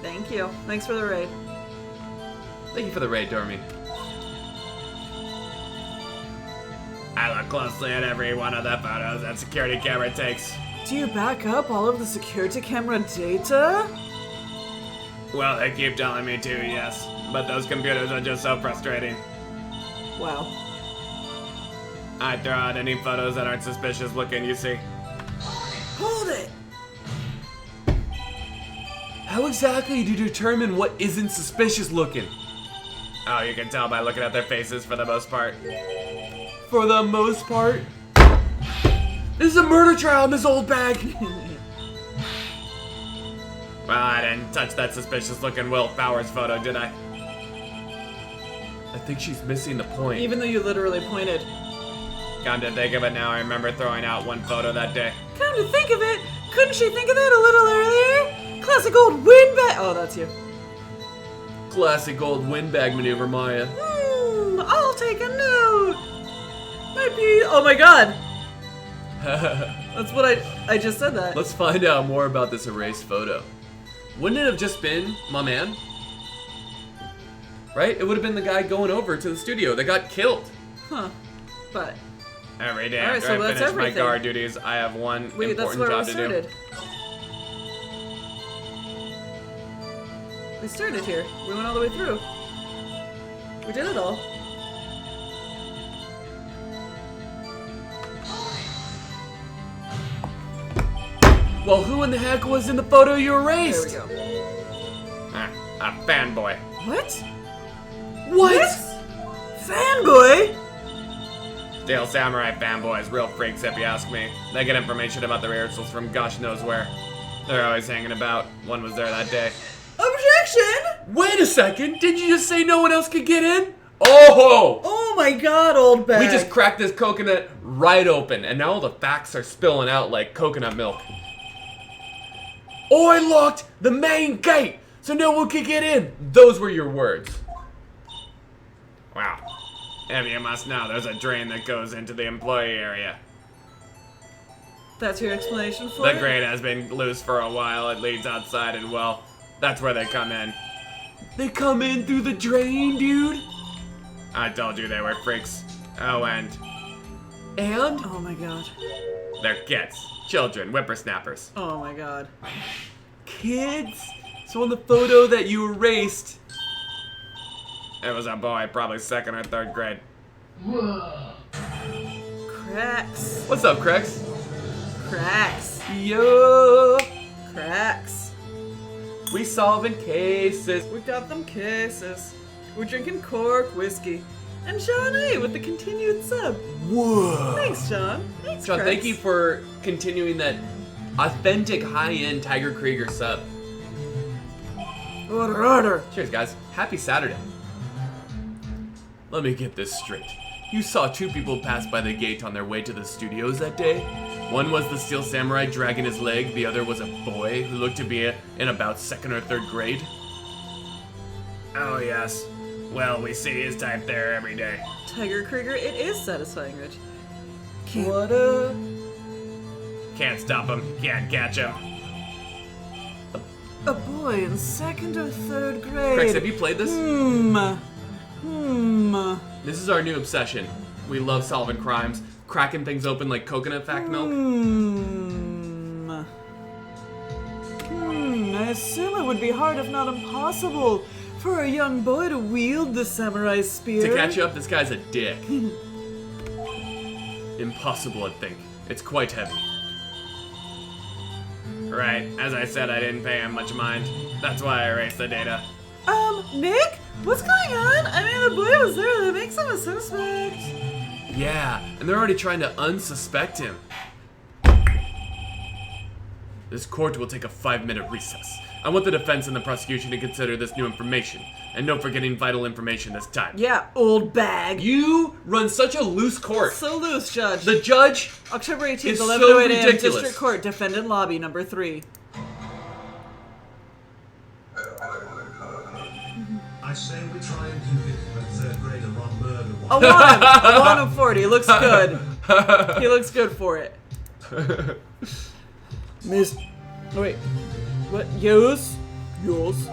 Thank you. Thanks for the raid. Thank you for the raid, Dormy. I look closely at every one of the photos that security camera takes. Do you back up all of the security camera data? Well, they keep telling me to, yes. But those computers are just so frustrating. Wow. I throw out any photos that aren't suspicious looking, you see. Hold it. How exactly do you determine what isn't suspicious looking? Oh, you can tell by looking at their faces for the most part. For the most part. This is a murder trial, Miss Oldbag. Well, I didn't touch that suspicious looking Will Powers photo, did I? I think she's missing the point. Even though you literally pointed. Come to think of it now, I remember throwing out one photo that day. Come to think of it, couldn't she think of that a little earlier? Classic old windbag. Oh, that's you. Classic old windbag maneuver, Maya. I'll take a note. Might be. Oh my god. That's what I just said that. Let's find out more about this erased photo. Wouldn't it have just been my man? Right? It would have been the guy going over to the studio that got killed. Huh. But. Every day Alright, after so I that's finish my everything. guard duties, I have one Wait, that's important where job we to do. started. We started here. We went all the way through. We did it all. Well, who in the heck was in the photo you erased? There we go. A fanboy. What? What? Fanboy? Steel Samurai fanboys, real freaks if you ask me. They get information about the rehearsals from gosh knows where. They're always hanging about. One was there that day. Objection! Wait a second, did you just say no one else could get in? Oh! Oh my god, old bag. We just cracked this coconut right open, and now all the facts are spilling out like coconut milk. Oh, I locked the main gate, so no one could get in. Those were your words. Wow. If you must know, there's a drain that goes into the employee area. That's your explanation for The it? grate has been loose for a while. It leads outside, and well, that's where they come in. They come in through the drain, dude. I told you they were freaks. Oh, and And? Oh my god. they're kids, children, whippersnappers. Oh my god. Kids? So on the photo that you erased, It was a boy, probably 2nd or 3rd grade. Cracks. what's up, Crex? Cracks. Yo! Cracks. We solving cases. We got them cases. We're drinking cork whiskey. And Sean A with the continued sub. Whoa! Thanks, Sean. Thanks, Sean, Cracks. thank you for continuing that authentic high-end Tiger Krieger sub. Order. Cheers, guys. Happy Saturday. Let me get this straight. You saw 2 people pass by the gate on their way to the studios that day? One was the Steel Samurai dragging his leg, the other was a boy who looked to be in about 2nd or 3rd grade. Oh, yes. Well, we see his type there every day. Tiger Krieger, it is satisfying, Rich. What a... Can't stop him, can't catch him. A boy in 2nd or 3rd grade. Crex, have you played this? This is our new obsession. We love solving crimes, cracking things open like coconut fact milk. I assume it would be hard, if not impossible, for a young boy to wield the samurai spear. To catch you up, this guy's a dick. Impossible, I think. It's quite heavy. Right, as I said, I didn't pay him much mind. That's why I erased the data. Nick? What's going on? I mean, the boy was there. That makes him a suspect. Yeah, and they're already trying to unsuspect him. This court will take a 5-minute recess. I want the defense and the prosecution to consider this new information, and no forgetting vital information this time. Yeah, old bag. You run such a loose court. So loose, Judge. The judge October 18th, is 11 so a.m. ridiculous. District Court, Defendant Lobby, number 3. I say we try and do it when 3rd grader Ron Murder I one. want him. I want him for it. He looks good. He looks good for it. Miss... Wait. What? Yes? Yes.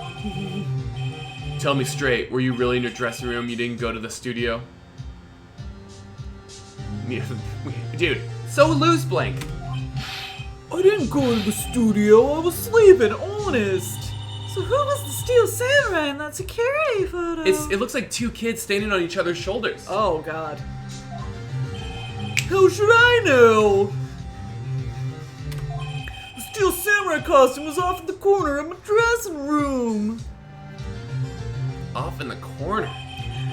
Tell me straight, were you really in your dressing room? You didn't go to the studio? Dude, so loose, Blank. I didn't go to the studio. I was sleeping, honest. So who was the Steel Samurai in that security photo? It looks like 2 kids standing on each other's shoulders. Oh, God. How should I know? The Steel Samurai costume was off in the corner of my dressing room. Off in the corner.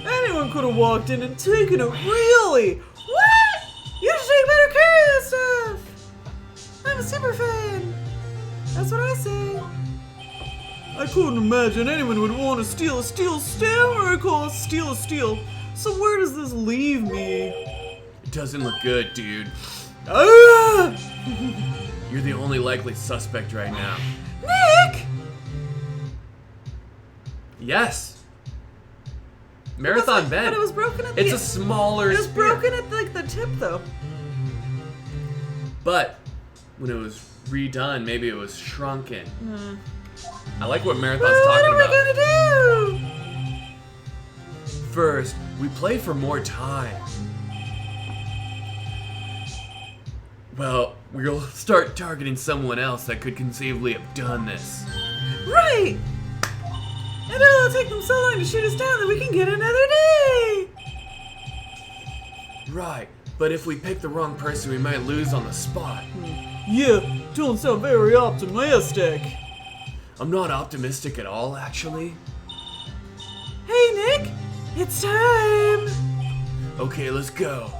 Anyone could have walked in and taken it, really. What? You should take better care of that stuff. I'm a super fan. That's what I say. I couldn't imagine anyone would want to steal a Steel Samurai costume. Steal. So where does this leave me? It doesn't look good, dude. Ah! You're the only likely suspect right now. Nick! Yes. Marathon But Ben. it was broken at the It's a smaller It was spear. broken at like the tip though. But when it was redone, maybe it was shrunken. I like what Marathon's What talking are we about. gonna do? First, we play for more time. Well, we'll start targeting someone else that could conceivably have done this. Right! And it'll take them so long to shoot us down that we can get another day! Right, but if we pick the wrong person, we might lose on the spot. Yeah, don't sound very optimistic. I'm not optimistic at all, actually. Hey, Nick! It's time! Okay, let's go.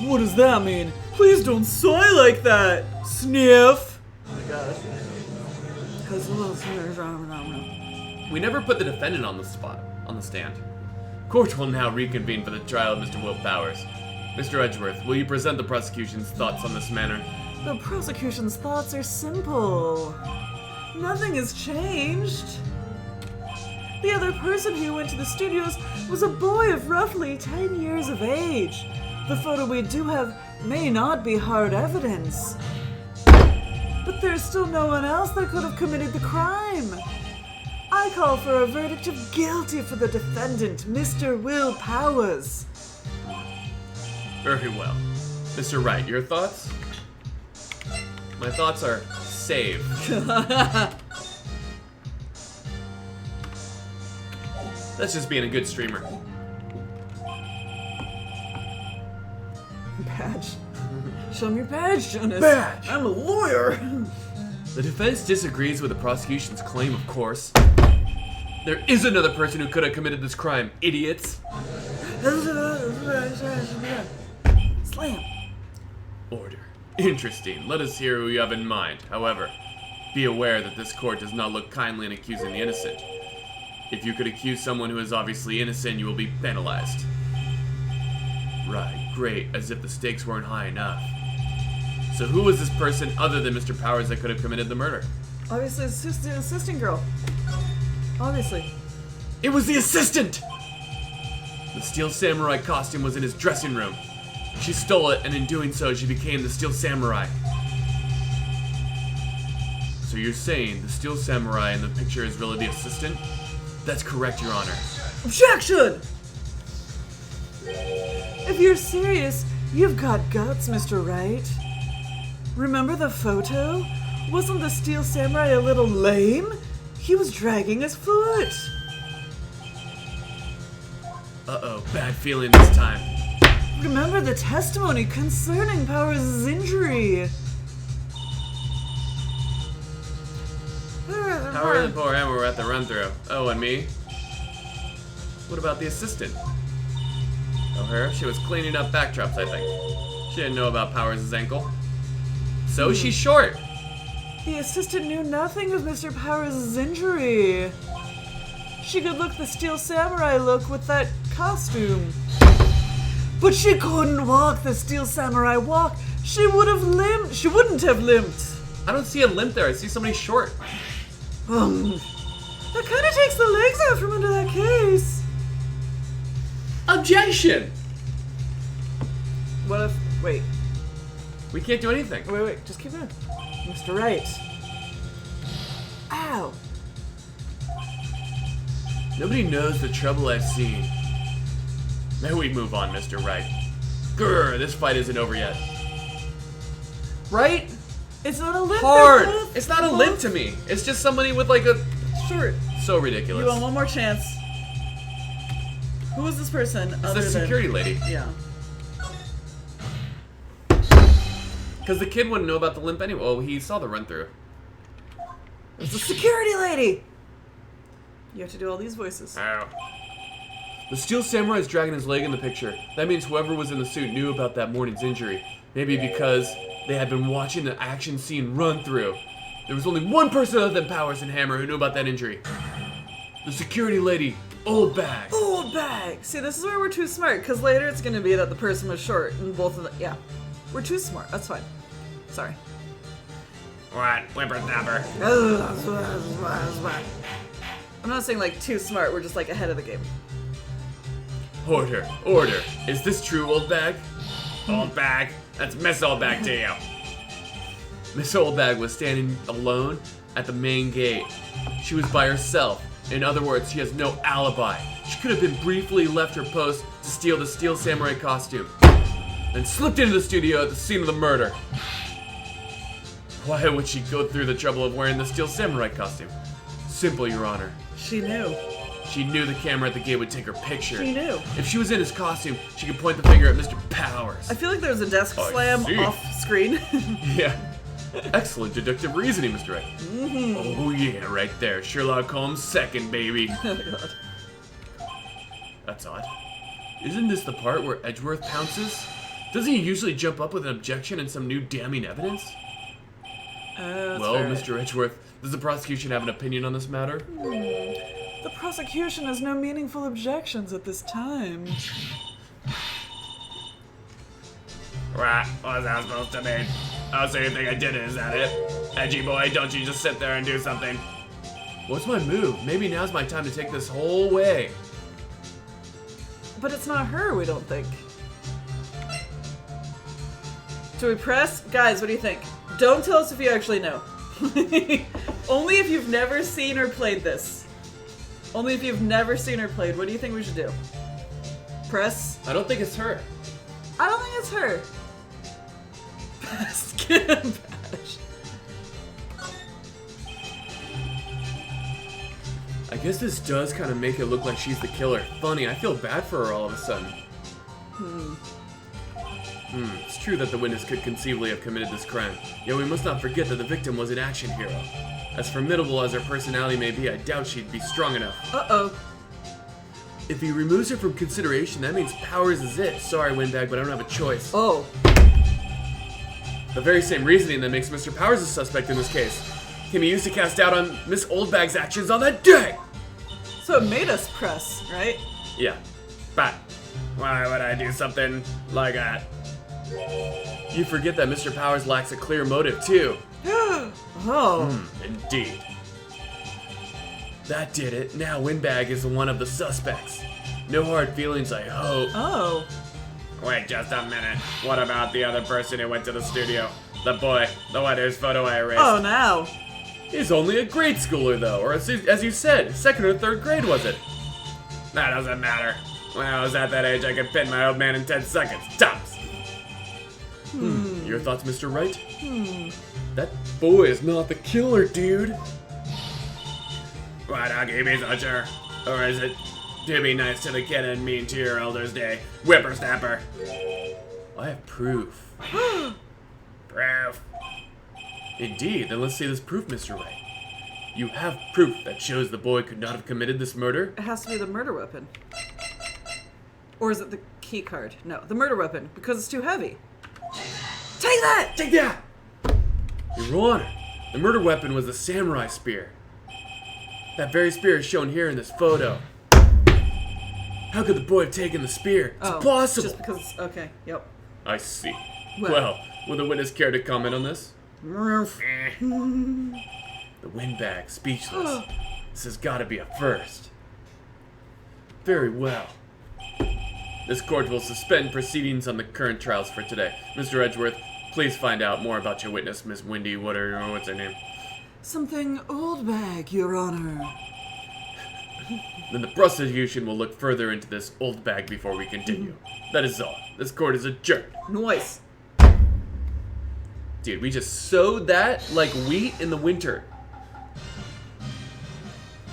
What does that mean? Please don't sigh like that! Sniff! Oh my god. We never put the defendant on the stand. Court will now reconvene for the trial of Mr. Will Powers. Mr. Edgeworth, will you present the prosecution's thoughts on this matter? The prosecution's thoughts are simple. Nothing has changed. The other person who went to the studios was a boy of roughly 10 years of age. The photo we do have may not be hard evidence. But there's still no one else that could have committed the crime. I call for a verdict of guilty for the defendant, Mr. Will Powers. Very well. Mr. Wright, your thoughts? My thoughts are save. That's just being a good streamer. Badge. Show me your badge, Jonas. Badge! I'm a lawyer. The defense disagrees with the prosecution's claim, of course. There is another person who could have committed this crime, idiots. Slam. Order. Interesting. Let us hear who you have in mind. However, be aware that this court does not look kindly in accusing the innocent. If you could accuse someone who is obviously innocent, you will be penalized. Right, great, as if the stakes weren't high enough. So who was this person other than Mr. Powers that could have committed the murder? Obviously, it's just the assistant girl. Obviously. It was the assistant! The Steel Samurai costume was in his dressing room. She stole it, and in doing so, she became the Steel Samurai. So you're saying the Steel Samurai in the picture is really the assistant? That's correct, Your Honor. Objection! If you're serious, you've got guts, Mr. Wright. Remember the photo? Wasn't the Steel Samurai a little lame? He was dragging his foot. Uh-oh, bad feeling this time. Remember the testimony concerning Powers' injury. Howard and the poor Emma were at the run-through. Oh, and me? What about the assistant? Oh, her? She was cleaning up backdrops, I think. She didn't know about Powers' ankle. So she's short. The assistant knew nothing of Mr. Powers' injury. She could look the Steel Samurai look with that costume. But she couldn't walk the Steel Samurai walk. She would have limped. She wouldn't have limped. I don't see a limp there. I see somebody short. That kind of takes the legs out from under that case. Objection! What if... Wait. We can't do anything. Wait. Just keep going. Mr. Wright. Ow. Nobody knows the trouble I've seen. May we move on, Mr. Wright. Grr, this fight isn't over yet. Right? It's not a limp. Hard! they're both- It's not a limp to me. It's just somebody with like a... Short. So ridiculous. You want one more chance. Who was this person? It's the security lady. Yeah. Because the kid wouldn't know about the limp anyway. Oh, he saw the run-through. It's the security lady! You have to do all these voices. Ow. The Steel Samurai is dragging his leg in the picture. That means whoever was in the suit knew about that morning's injury. Maybe because they had been watching the action scene run through. There was only one person other than Powers and Hammer who knew about that injury. The security lady, Old Bag. Old Bag! See, this is where we're too smart, because later it's going to be that the person was short, and both of them, yeah. We're too smart, that's fine. Sorry. What? Whippersnapper. I'm not saying like too smart, we're just like ahead of the game. Order, order. Is this true, Old Bag? Old Bag? That's Miss Old Bag to you. Miss Old Bag was standing alone at the main gate. She was by herself. In other words, she has no alibi. She could have been briefly left her post to steal the Steel Samurai costume, then slipped into the studio at the scene of the murder. Why would she go through the trouble of wearing the Steel Samurai costume? Simple, Your Honor. She knew. She knew the camera at the gate would take her picture. She knew. If she was in his costume, she could point the finger at Mr. Powers. I feel like there's a desk I slam see. off screen. Yeah. Excellent deductive reasoning, Mr. Wright. Oh yeah, right there. Sherlock Holmes second, baby. Oh god. That's odd. Isn't this the part where Edgeworth pounces? Doesn't he usually jump up with an objection and some new damning evidence? Well, fair. Mr. Edgeworth, does the prosecution have an opinion on this matter? The prosecution has no meaningful objections at this time. Right, what's that supposed to mean? Oh, so you think I did it, is that it? Edgy boy, don't you just sit there and do something? What's my move? Maybe now's my time to take this whole way. But it's not her, we don't think. Do we press? Guys, what do you think? Don't tell us if you actually know. Only if you've never seen or played this. Only if you've never seen or played. What do you think we should do? Press? I don't think it's her. I don't think it's her. Skin bash. I guess this does kind of make it look like she's the killer. Funny, I feel bad for her all of a sudden. It's true that the witness could conceivably have committed this crime. Yet we must not forget that the victim was an action hero. As formidable as her personality may be, I doubt she'd be strong enough. Uh-oh. If he removes her from consideration, that means Powers is it. Sorry, Windbag, but I don't have a choice. Oh. The very same reasoning that makes Mr. Powers a suspect in this case can be used to cast doubt on Miss Oldbag's actions on that day! So it made us press, right? Yeah. But why would I do something like that? You forget that Mr. Powers lacks a clear motive, too. Oh. Indeed. That did it. Now Windbag is one of the suspects. No hard feelings, I hope. Oh. Wait just a minute. What about the other person who went to the studio? The boy, the one whose photo I erased. Oh, now. He's only a grade schooler, though, or as you said, second or third grade, was it? That doesn't matter. When I was at that age, I could pin my old man in 10 seconds, tops. Your thoughts, Mr. Wright? That boy is not the killer, dude. Why not keep me so sure? Or is it to be nice to the kid and mean to your elder's day? Whippersnapper. I have proof. Proof. Indeed, then let's see this proof, Mr. Wright. You have proof that shows the boy could not have committed this murder? It has to be the murder weapon. Or is it the key card? No, the murder weapon, because it's too heavy. Take that! Take that! Your Honor, the murder weapon was the samurai spear. That very spear is shown here in this photo. How could the boy have taken the spear? It's impossible! Just because it's... Okay, yep. I see. Well. Well, will the witness care to comment on this? Eh. The Windbag, speechless. This has got to be a first. Very well. This court will suspend proceedings on the current trials for today. Mr. Edgeworth, please find out more about your witness, Miss Windy Woodard, or what's her name. Something old bag, Your Honor. Then the prosecution will look further into this old bag before we continue. That is all. This court is adjourned. Noise. Dude, we just sowed that like wheat in the winter.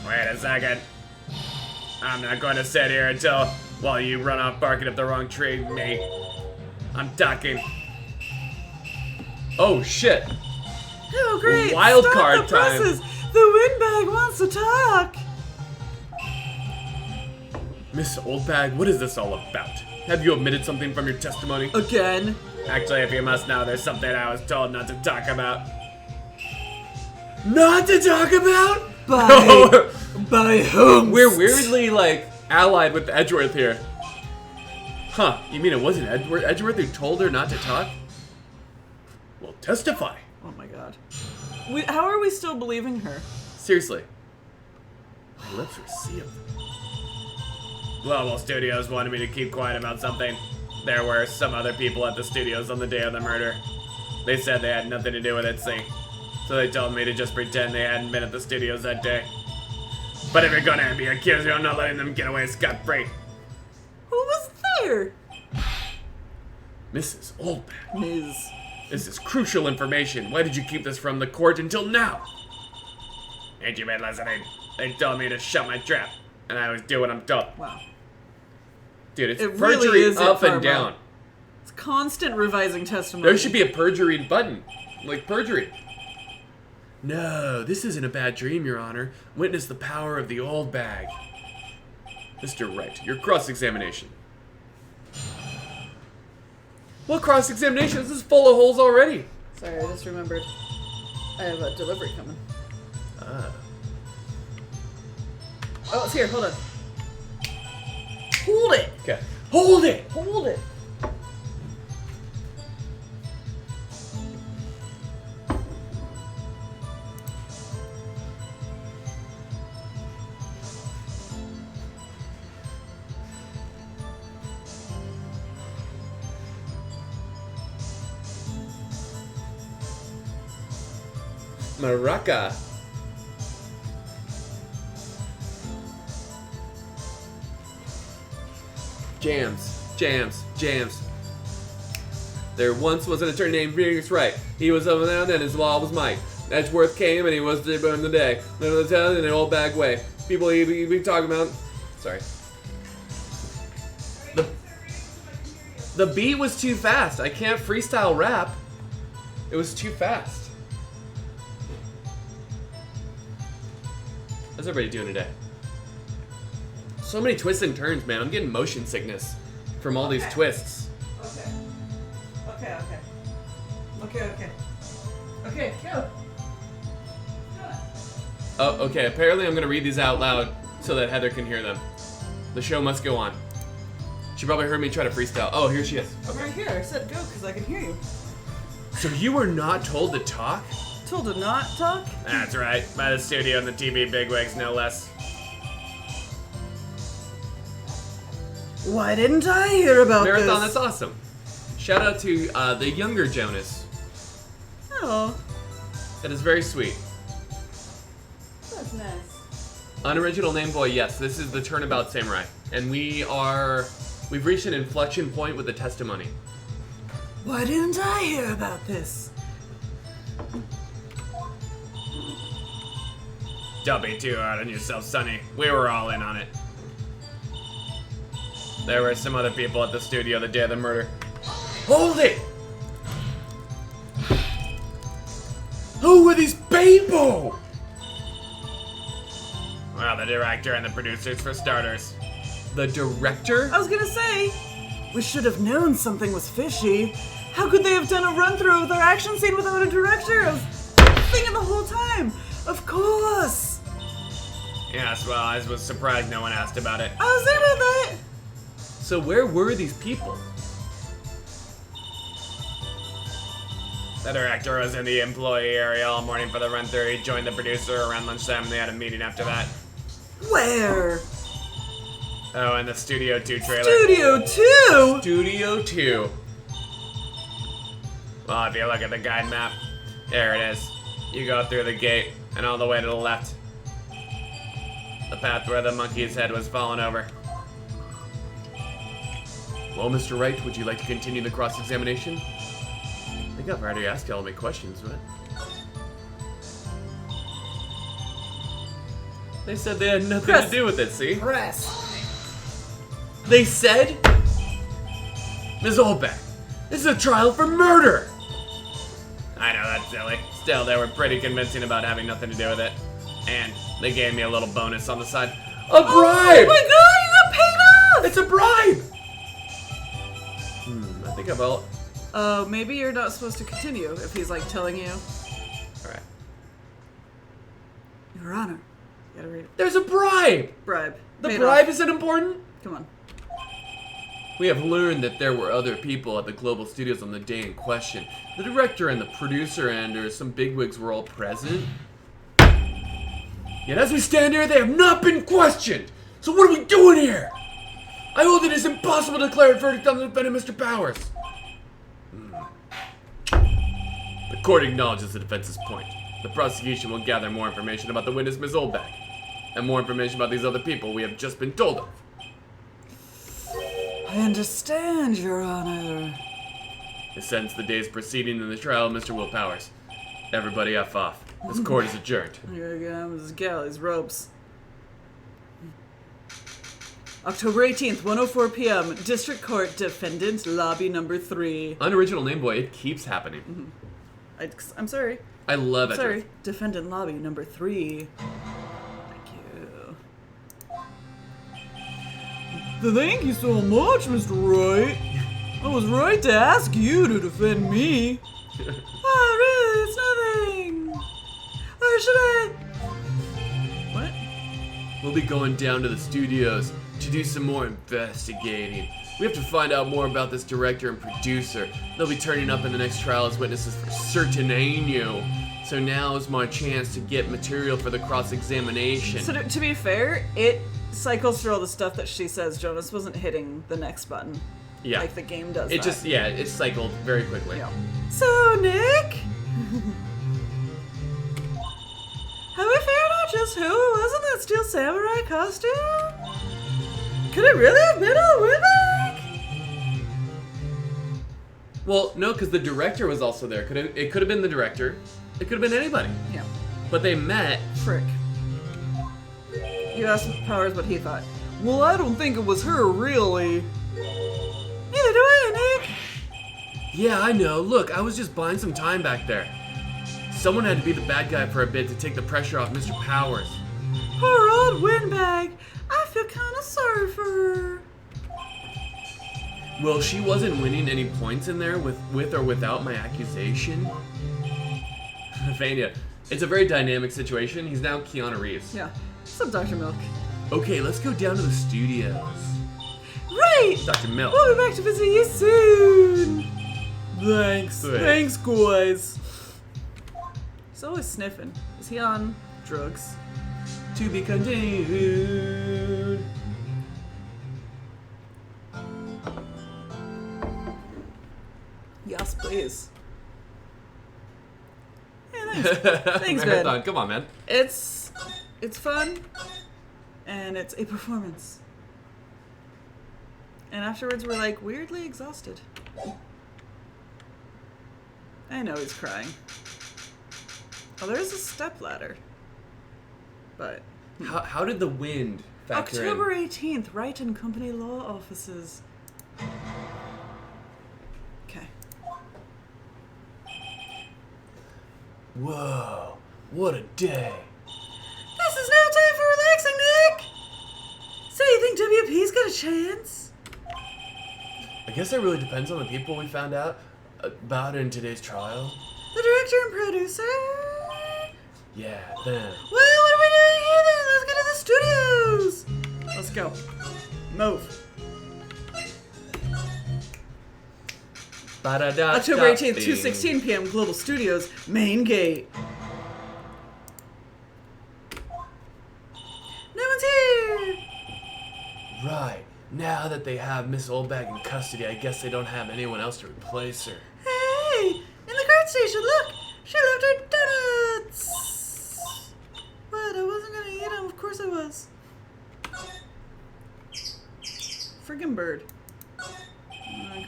Wait a second. I'm not going to sit here while you run off barking up the wrong tree, mate. I'm talking. Oh shit. Oh, great. Wild Stop card the presses. time. The Windbag wants to talk. Miss Oldbag, what is this all about? Have you omitted something from your testimony? Again. Actually, if you must know, there's something I was told not to talk about. Not to talk about? By whom? We're weirdly, like, allied with Edgeworth here. Huh, you mean it wasn't Edgeworth who told her not to talk? Well, testify. Oh my god. How are we still believing her? Seriously. My lips were sealed. Global Studios wanted me to keep quiet about something. There were some other people at the studios on the day of the murder. They said they had nothing to do with it, see? So they told me to just pretend they hadn't been at the studios that day. But if you're gonna be accused, I'm not letting them get away scot-free. Who was there? Mrs. Oldbag. Ms. This is crucial information. Why did you keep this from the court until now? Ain't you been listening? They told me to shut my trap, and I always do what I'm told. Wow. Dude, it's It perjury really is up and Pharma. down. It's constant revising testimony. There should be a perjury button. Like perjury. No, this isn't a bad dream, Your Honor. Witness the power of the old bag. Mr. Wright, your cross-examination. What cross-examination? This is full of holes already. Sorry, I just remembered. I have a delivery coming. Ah. Oh, it's here. Hold on. Hold it. Okay. Hold it! Hold it. Maraca. Jams. There once was an attorney named Wright. He was of an and his law was might. Edgeworth came and he was to burn the day. Live in the town in an old bag way. People he talking about. Sorry. The beat was too fast. I can't freestyle rap. It was too fast. How's everybody doing today? So many twists and turns, man. I'm getting motion sickness from all these twists. Okay, go. Oh, okay. Apparently I'm gonna read these out loud so that Heather can hear them. The show must go on. She probably heard me try to freestyle. Oh, here she is. I'm right here. I said go because I can hear you. So you were not told to talk? Told to not talk? That's right. By the studio and the TV bigwigs, no less. Why didn't I hear about Marathon, this? that's awesome. Shout out to the younger Jonas. Oh, That is very sweet. that's nice. Unoriginal name boy, yes. This is the Turnabout Samurai. And we've reached an inflection point with the testimony. Why didn't I hear about this? Don't be too hard on yourself, Sonny. We were all in on it. There were some other people at the studio the day of the murder. Hold it! Who were these people? Well, the director and the producers for starters. The director? I was gonna say, we should have known something was fishy. How could they have done a run-through of their action scene without a director? I was thinking the whole time. Of course. Yes, well, I was surprised no one asked about it. I was thinking about that. So where were these people? The director was in the employee area all morning for the run-through. He joined the producer around lunchtime and they had a meeting after that. Where? Oh, and the Studio 2 trailer. Studio 2? Studio 2. Well, if you look at the guide map, there it is. You go through the gate and all the way to the left. The path where the monkey's head was fallen over. Well, Mr. Wright, would you like to continue the cross-examination? I think I've already asked all my questions, but... They said they had nothing to do with it, see? Press. They said... Ms. Olbeck, this is a trial for murder! I know, that's silly. Still, they were pretty convincing about having nothing to do with it. And they gave me a little bonus on the side. A bribe! Oh my god, you got paid off! It's a bribe! I think about... Maybe you're not supposed to continue if he's like telling you. Alright. Your Honor. You gotta read it. There's a bribe! Bribe. The Paid bribe off. isn't important? Come on. We have learned that there were other people at the Global Studios on the day in question. The director and the producer and some bigwigs were all present. Yet as we stand here, they have not been questioned! So what are we doing here? I hold it is impossible to declare a verdict on the defendant, Mr. Powers. The court acknowledges the defense's point. The prosecution will gather more information about the witness, Ms. Olbeck, and more information about these other people we have just been told of. I understand, Your Honor. This ends the day's proceeding in the trial of Mr. Will Powers. Everybody F off. This court is adjourned. I gotta get on with his galleys ropes. October 18th, 1:04 p.m. District Court, Defendant Lobby Number 3. Unoriginal name boy, it keeps happening. I'm sorry. I love it. Sorry. Defendant Lobby Number 3. Thank you. Thank you so much, Mr. Wright. I was right to ask you to defend me. Oh, really? It's nothing. Or should I? What? We'll be going down to the studios to do some more investigating. We have to find out more about this director and producer. They'll be turning up in the next trial as witnesses for Certinano. So now is my chance to get material for the cross-examination. So to be fair, it cycles through all the stuff that she says. Jonas wasn't hitting the next button. Yeah. Like the game does. It just, yeah, it cycled very quickly. Yeah. So, Nick? Have we figured out just who it was in that steel samurai costume? Could it really have been a Whitback? Well, no, because the director was also there. It could have been the director. It could have been anybody. Yeah. But they met. Frick. You asked Powers what he thought. Well, I don't think it was her, really. Neither do I, Nick. Yeah, I know. Look, I was just buying some time back there. Someone had to be the bad guy for a bit to take the pressure off Mr. Powers. Poor old Windbag. I feel kind of sorry for her. Well, she wasn't winning any points in there with or without my accusation. Vania, it's a very dynamic situation. He's now Keanu Reeves. Yeah. What's up, Dr. Milk? Okay, let's go down to the studios. Right! Dr. Milk. We'll be back to visit you soon. Thanks. Thanks. Thanks, guys. He's always sniffing. Is he on drugs? To be continued. Yes, please. Yeah, thanks. Thanks, Marathon. man. Come on, man. It's fun, and it's a performance. And afterwards, we're like weirdly exhausted. I know he's crying. Oh, there's a stepladder. But How did the wind factor October in? 18th, Wright and Company law offices. Okay. Whoa, what a day. This is now time for relaxing, Nick! So you think WP's got a chance? I guess it really depends on the people we found out about in today's trial. The director and producer? Yeah, them. Well, what are we doing here then? Let's get to the studios! Let's go. Move. October 18th, 2:16 p.m. Global Studios, main gate. No one's here! Right. Now that they have Miss Oldbag in custody, I guess they don't have anyone else to replace her. Hey! In the guard station, look! She left her donuts! What? I wasn't gonna eat them. Of course I was. Friggin' bird.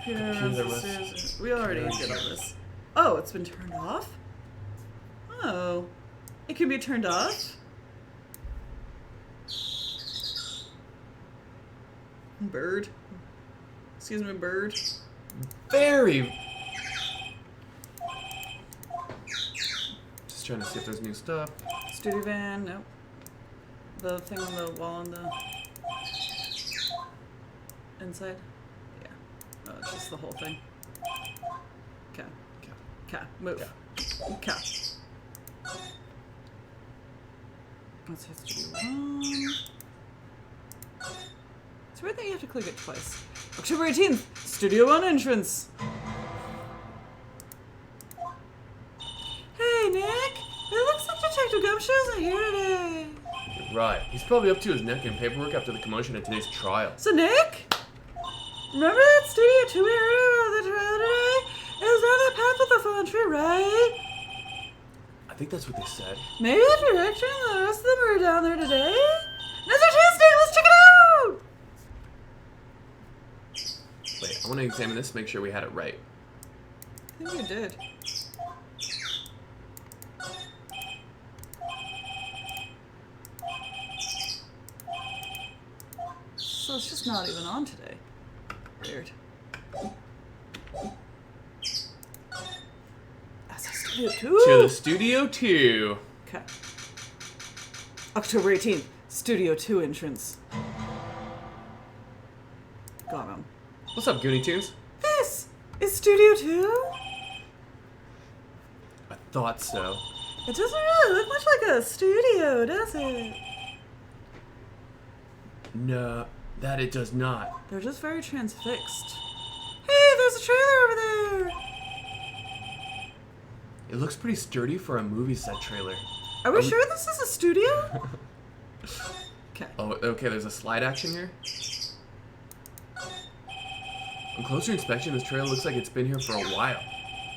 Computer runs the stairs. We already did all this. Oh, it's been turned off? Oh. It can be turned off? Bird. Excuse me, bird. Very. Just trying to see if there's new stuff. Studio van, nope. The thing on the wall on the inside? Yeah. Oh, it's just the whole thing. Okay. Okay. Move. Okay. Let's hit Studio 1. It's weird that you have to click it twice. October 18th, Studio 1 entrance. Hey, Nick. It looks like Detective Gumshoe isn't here today. Right. He's probably up to his neck in paperwork after the commotion at today's trial. So, Nick? Remember that Studio 2 we heard about the trial today? It was down that path with the fallen tree, right? I think that's what they said. Maybe the director and the rest of them are down there today? Now's our chance, Nick! Let's check it out! Wait, I want to examine this, make sure we had it right. I think we did. So it's just not even on today. Weird. That's a Studio 2. To the Studio 2. Okay. October 18th, Studio 2 entrance. Got him. What's up, Goonie Tunes? This Is Studio 2? I thought so. It doesn't really look much like a studio, does it? No, that it does not. They're just very transfixed. Hey, there's a trailer over there! It looks pretty sturdy for a movie set trailer. Are we sure this is a studio? Okay. Oh, okay, there's a slide action here. On closer inspection, this trailer looks like it's been here for a while.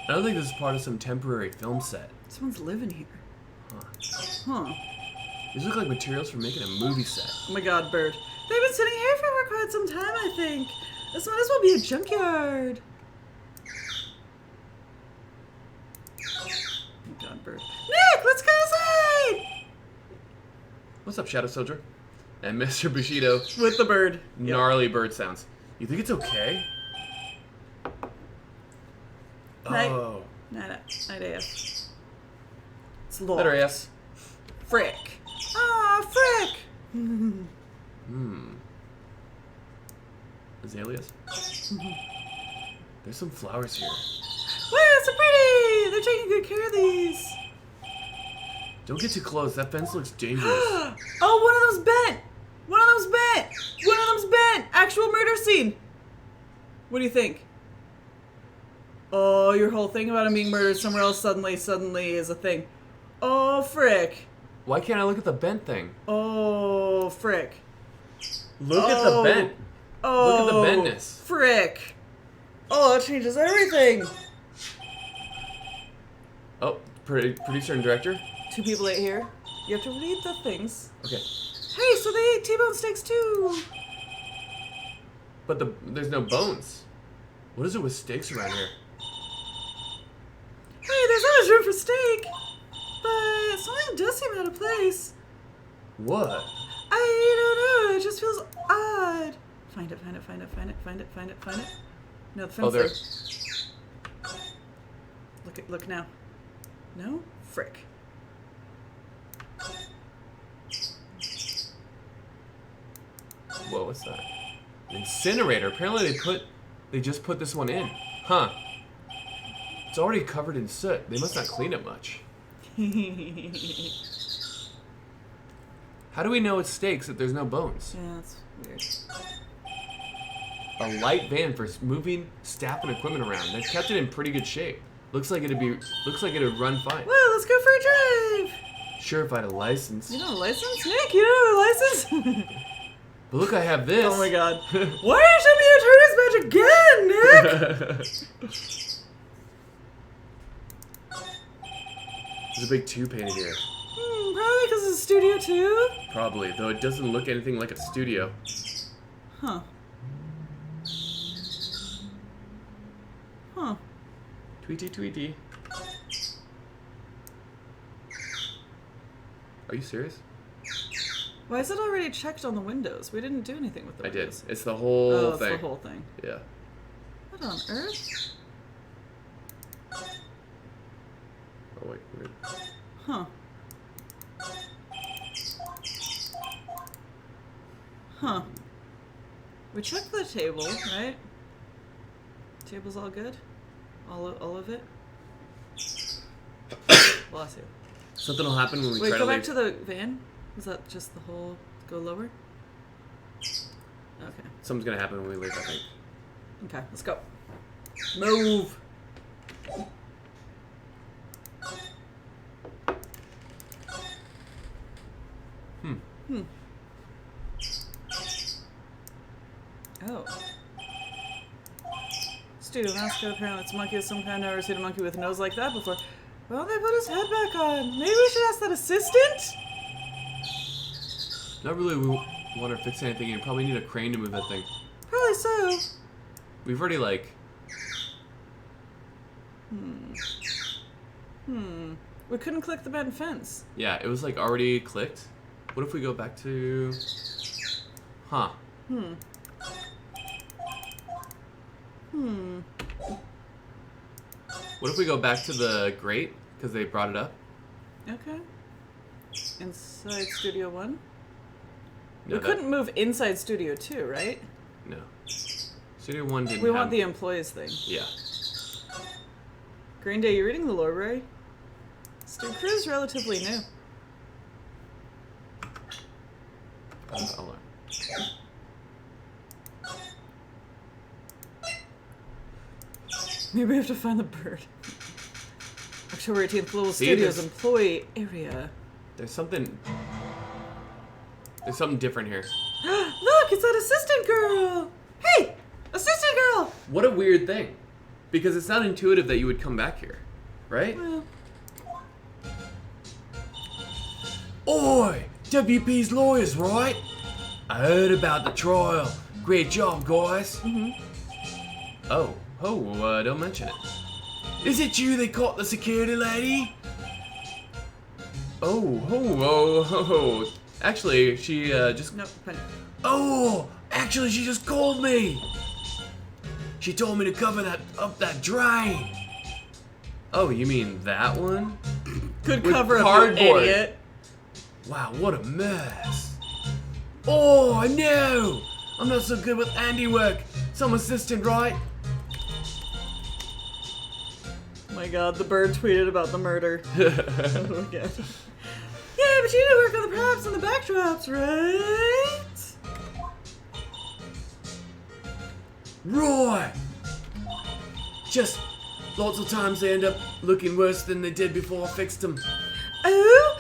I don't think this is part of some temporary film set. Someone's living here. Huh. These look like materials for making a movie set. Oh my god, Bird. They've been sitting here for quite some time, I think. This might as well be a junkyard. Oh my god, Bird. Nick, let's go outside! What's up, Shadow Soldier? And Mr. Bushido. With the bird. Gnarly bird sounds. You think it's okay? Night. Oh. Night AF. It's locked. Better ass. Frick. Ah, frick! Azaleas? There's some flowers here. Wow, so pretty! They're taking good care of these. Don't get too close. That fence looks dangerous. Oh, one of them's bent! One of them's bent! One of them's bent! Actual murder scene! What do you think? Oh, your whole thing about him being murdered somewhere else suddenly is a thing. Oh, frick. Why can't I look at the bent thing? Oh, frick. Look at the bent. Oh, Look at the bentness. Frick. Oh, that changes everything. Oh, producer and director? Two people ate here. You have to read the things. Okay. Hey, so they ate T-bone steaks too. But there's no bones. What is it with steaks around here? Hey, there's always room for steak. But something does seem out of place. What? I don't know. It just feels odd. Find it. No, the fence. Oh, there. Look now. No? Frick. Whoa, what's that? Incinerator. Apparently they just put this one in. Huh. It's already covered in soot. They must not clean it much. How do we know it's steaks if there's no bones? Yeah, that's weird. A light van for moving staff and equipment around. They've kept it in pretty good shape. Looks like it'd run fine. Well, let's go for a drive. Sure, if I had a license. You know a license? Nick, you know a license? But look, I have this. Oh my god. Why are you showing me your turtles magic again, Nick? There's a big 2 painted here. Probably because it's a studio too. Probably, though it doesn't look anything like a studio. Huh. Huh. Tweety. Are you serious? Why is it already checked on the windows? We didn't do anything with the I did. windows. It's the whole It's thing. the whole thing. Yeah. What on earth? Oh wait, weird. Huh. Huh. We checked the table, right? Table's all good? All of it? Bless you. Something will happen when we Wait, try go to back leave. to the van? Is that just the whole... Go lower? Okay. Something's gonna happen when we leave, I think. Okay, let's go. Move! Oh. Studio mascot, apparently it's a monkey of some kind. I've never seen a monkey with a nose like that before. Well, they put his head back on. Maybe we should ask that assistant? Not really we want to fix anything. You probably need a crane to move that thing. Probably so. We've already, like... We couldn't click the bent fence. Yeah, it was, like, already clicked. What if we go back to... Huh. What if we go back to the grate? Because they brought it up? Okay. Inside Studio 1? No, We couldn't move inside Studio 2, right? No. Studio 1 didn't We have... want the employees thing. Yeah. Green Day, you reading the lore, Ray? Stu Crew's relatively new. Hold on. Maybe we have to find the bird. October 18th, Global See, Studios there's- employee area. There's something different here. Look, it's that assistant girl! Hey! Assistant girl! What a weird thing. Because it's not intuitive that you would come back here, right? Well, Oi! WP's lawyers, right? I heard about the trial. Great job, guys. Oh, don't mention it. Is it you that caught the security lady? Oh. Actually, she just. nope, fine. Oh, actually, she just called me. She told me to cover that drain. Oh, you mean that one? Good With cover up, you cardboard. idiot. Wow, what a mess. Oh, no. I'm not so good with handiwork. Some assistant, right? Oh my god, the bird tweeted about the murder. Oh, God. Yeah, but you need to work on the props and the backdrops, right? Right. Just lots of times they end up looking worse than they did before I fixed them. Oh,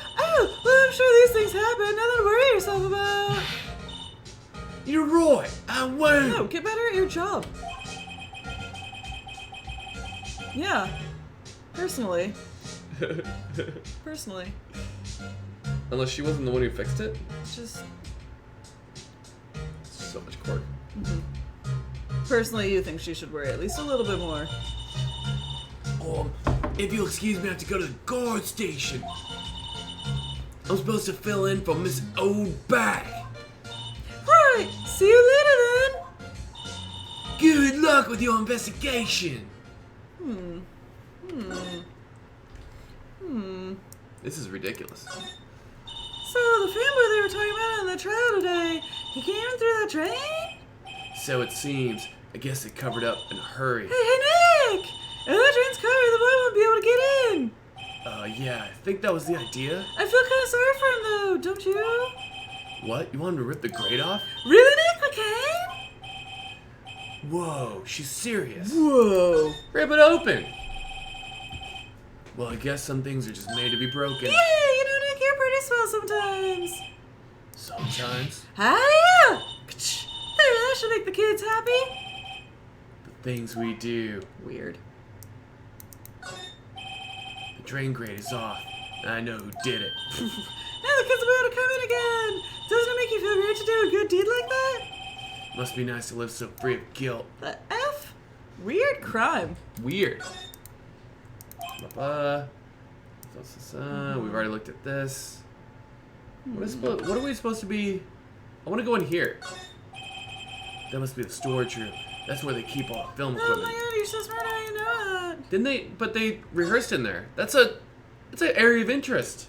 well, I'm sure these things happen. Nothing to worry yourself about. You're right. I won't. No, get better at your job. Yeah. Personally. Unless she wasn't the one who fixed it. Just So much cork. personally, you think she should worry at least a little bit more. If you'll excuse me, I have to go to the guard station. I'm supposed to fill in for Miss Old Bag. Right. See you later then. Good luck with your investigation. This is ridiculous. So the fanboy they were talking about in the trial today, he came in through that drain? So it seems. I guess they covered up in a hurry. Hey, Nick! If that drain's covered, the boy won't be able to get in. Yeah, I think that was the idea. I feel kind of sorry for him though, don't you? What? You want him to rip the grate off? Really, Nick? Okay? Whoa, she's serious. Whoa. Rip it open. Well, I guess some things are just made to be broken. Yeah, you know, Nick, you're pretty swell sometimes. Sometimes. Hiya! There, that should make the kids happy. The things we do. Weird. The drain grate is off. And I know who did it. Now the kids will be able to come in again. Doesn't it make you feel great to do a good deed like that? Must be nice to live so free of guilt. The F? Weird crime. Weird. We've already looked at this. What are we supposed to be? I want to go in here. That must be the storage room. That's where they keep all the film Oh equipment. my god, you're so smart, how do you know that? Didn't they? But they rehearsed in there. It's an area of interest.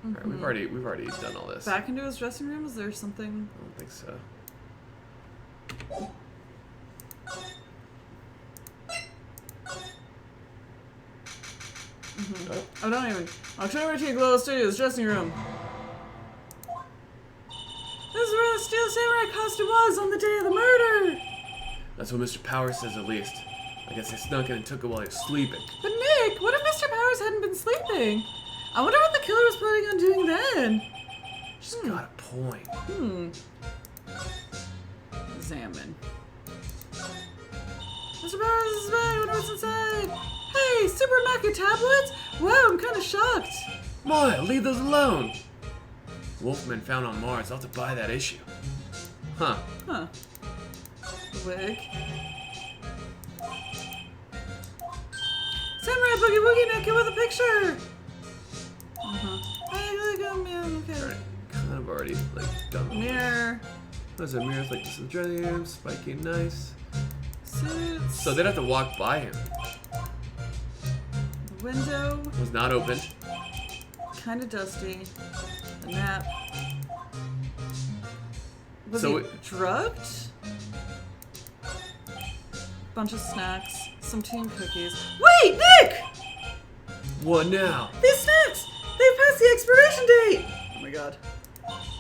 Alright, we've already done all this. Back into his dressing room, is there something? I don't think so. Oh, don't even. October 18th, Global Studios dressing room. This is where the Steel Samurai costume was on the day of the murder. That's what Mr. Powers says at least. I guess they snuck in and took it while he was sleeping. But Nick, what if Mr. Powers hadn't been sleeping? I wonder what the killer was planning on doing then. She's got a point. Examine. Mr. Powers is back. I wonder what's inside. Hey, Super Mac tablets? Wow, I'm kind of shocked. Maya, leave those alone. Wolfman found on Mars. I'll have to buy that issue. Huh. Huh. Wig. Samurai Boogie Woogie Nick, get with a picture. Hey, look, okay. Alright. Kind of already done. Mirror. Those are mirrors like this dream, spiky, nice. Suits. So they'd have to walk by him. Window. It was not opened. Kind of dusty. A nap. Was So he drugged? bunch of snacks, some tea and cookies. Wait, Nick! What now? These snacks! They've passed the expiration date! Oh my god.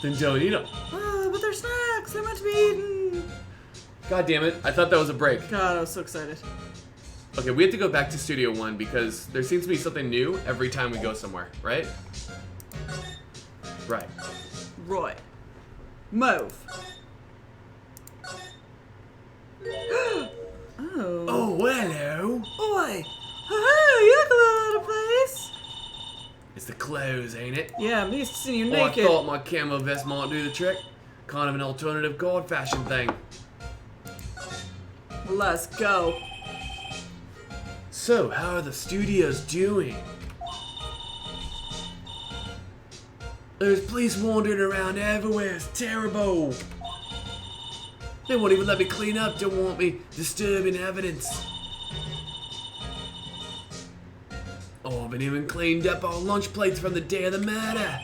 Then don't eat them. Oh, but they're snacks. They're meant to be eaten. God damn it, I thought that was a break. God, I was so excited. Okay, we have to go back to Studio 1 because there seems to be something new every time we go somewhere, right? Right. Roy. Mauve. Oh. Oh, hello. Boy. Oh, you look a little out of place. It's the clothes, ain't it? Yeah, I'm used to seeing you Oh, I naked. thought my camo vest might do the trick. Kind of an alternative god fashion thing. Let's go. So, how are the studios doing? There's police wandering around everywhere. It's terrible. They won't even let me clean up. Don't want me disturbing evidence. Oh, I haven't even cleaned up our lunch plates from the day of the murder.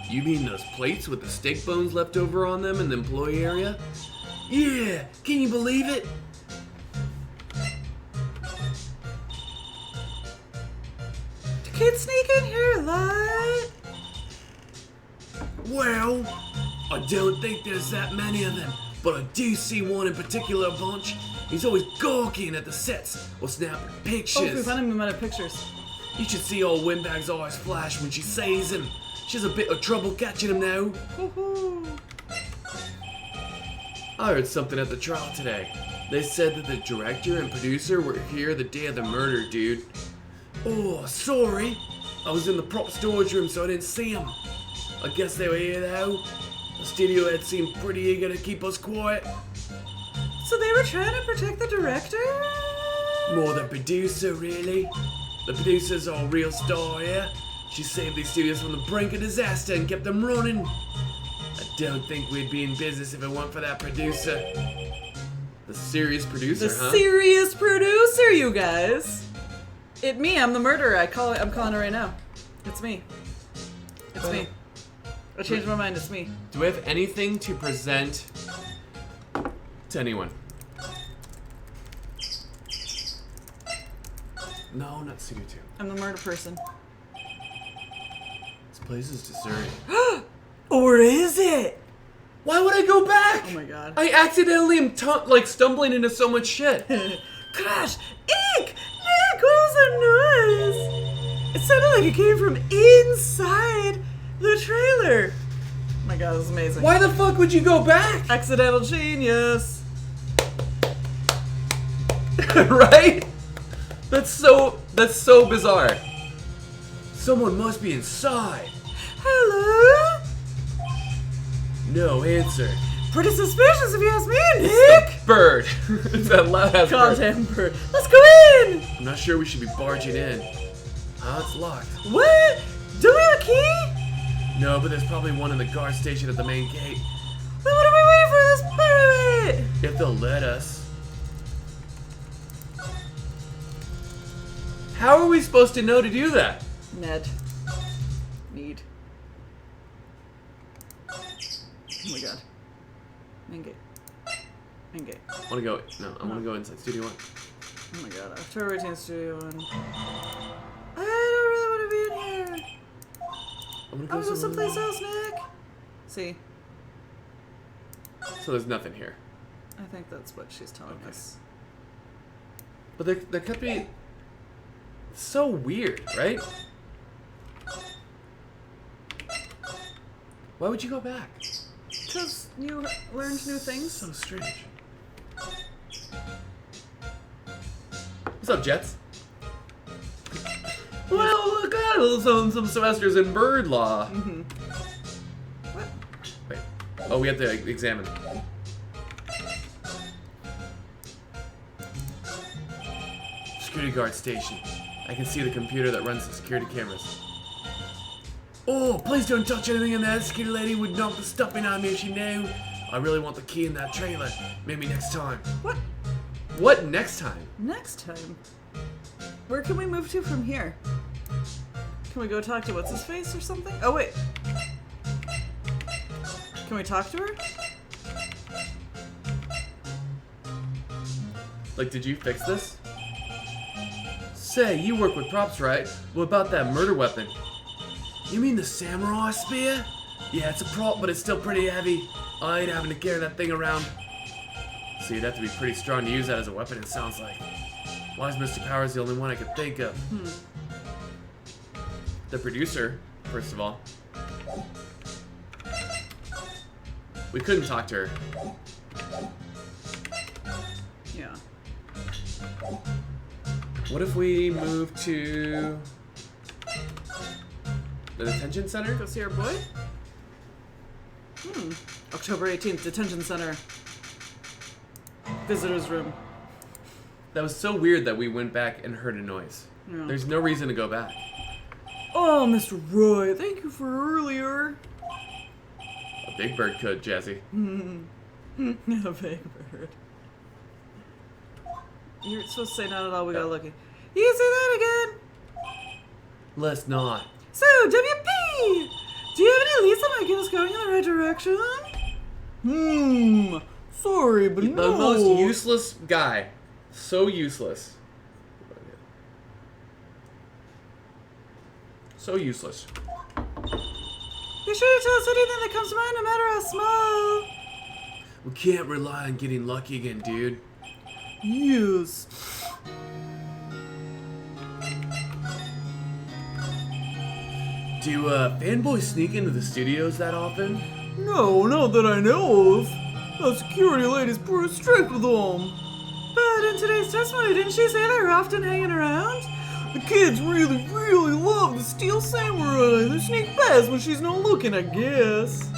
You mean those plates with the steak bones left over on them in the employee area? Yeah, can you believe it? Do kids sneak in here a lot? Well, I don't think there's that many of them, but I do see one in particular bunch. He's always gawking at the sets or snapping Oh, we pictures. found him in my pictures. You should see old Windbag's eyes flash when she sees him. She has a bit of trouble catching him now. Woohoo. I heard something at the trial today. They said that the director and producer were here the day of the murder, dude. Oh, sorry. I was in the prop storage room, so I didn't see them. I guess they were here though. The studio head seemed pretty eager to keep us quiet. So they were trying to protect the director? More the producer, really. The producer's our real star here. She saved these studios from the brink of disaster and kept them running. I don't think we'd be in business if it weren't for that producer. The serious producer, The huh? serious producer, you guys. It me, I'm the murderer. I'm calling it right now. It's me. It's me. I changed my mind, it's me. Do we have anything to present to anyone? No, not Studio 2. I'm the murder person. This place is deserted. Or is it? Why would I go back? Oh my god. I accidentally am stumbling into so much shit. Gosh, eek! Nick, what was that noise? It sounded like it came from inside the trailer. Oh my god, this is amazing. Why the fuck would you go back? Accidental genius. Right? That's so bizarre. Someone must be inside. Hello? No answer. Pretty suspicious if you ask me, Nick. Bird. It's that loud ass bird. Goddamn bird. Let's go in. I'm not sure we should be barging in. Oh, it's locked. What? Do we have a key? No, but there's probably one in the guard station at the main gate. Then what are we waiting for? Let's pirate it. If they'll let us. How are we supposed to know to do that? Ned. Need. Oh my god. Main gate. Main gate. I wanna go. No, I wanna go inside Studio 1. Oh my god. I've tried routine studio and I don't really want to be in here. I wanna I want to go somewhere. someplace else, Nick. See, So there's nothing here. I think that's what she's telling us. But there could be. So weird, right? Why would you go back? Because you learned new things. So strange. What's up, Jets? Well, look at some semesters in bird law. Mm-hmm. What? Wait. Oh, we have to examine. Security guard station. I can see the computer that runs the security cameras. Oh, please don't touch anything in there. Security lady would knock the stuffing on me if she knew. I really want the key in that trailer. Maybe next time. What? What next time? Next time. Where can we move to from here? Can we go talk to what's his face or something? Oh wait. Can we talk to her? Like, did you fix this? Say, you work with props, right? What about that murder weapon? You mean the samurai spear? Yeah, it's a prop, but it's still pretty heavy. I ain't having to carry that thing around. So you'd have to be pretty strong to use that as a weapon, it sounds like. Why is Mr. Powers the only one I could think of? The producer, first of all. We couldn't talk to her. Yeah. What if we move to the detention center? Go see our boy? October 18th, detention center. Visitor's room. That was so weird that we went back and heard a noise. Yeah. There's no reason to go back. Oh, Mr. Wright, thank you for earlier. A big bird could, Jazzy. A big bird. You're supposed to say not at all, we got lucky. You can say that again. Let's not. So, WP! Do you have any leads that might get us going in the right direction? Sorry, but The no. most useless guy. So useless. So useless. Be sure to tell us anything that comes to mind, no matter how small. We can't rely on getting lucky again, dude. Yes. Do fanboys sneak into the studios that often? No, not that I know of. The security lady's pretty strict with them. But in today's testimony, didn't she say they're often hanging around? The kids really love the Steel Samurai. They sneak past when she's not looking, I guess.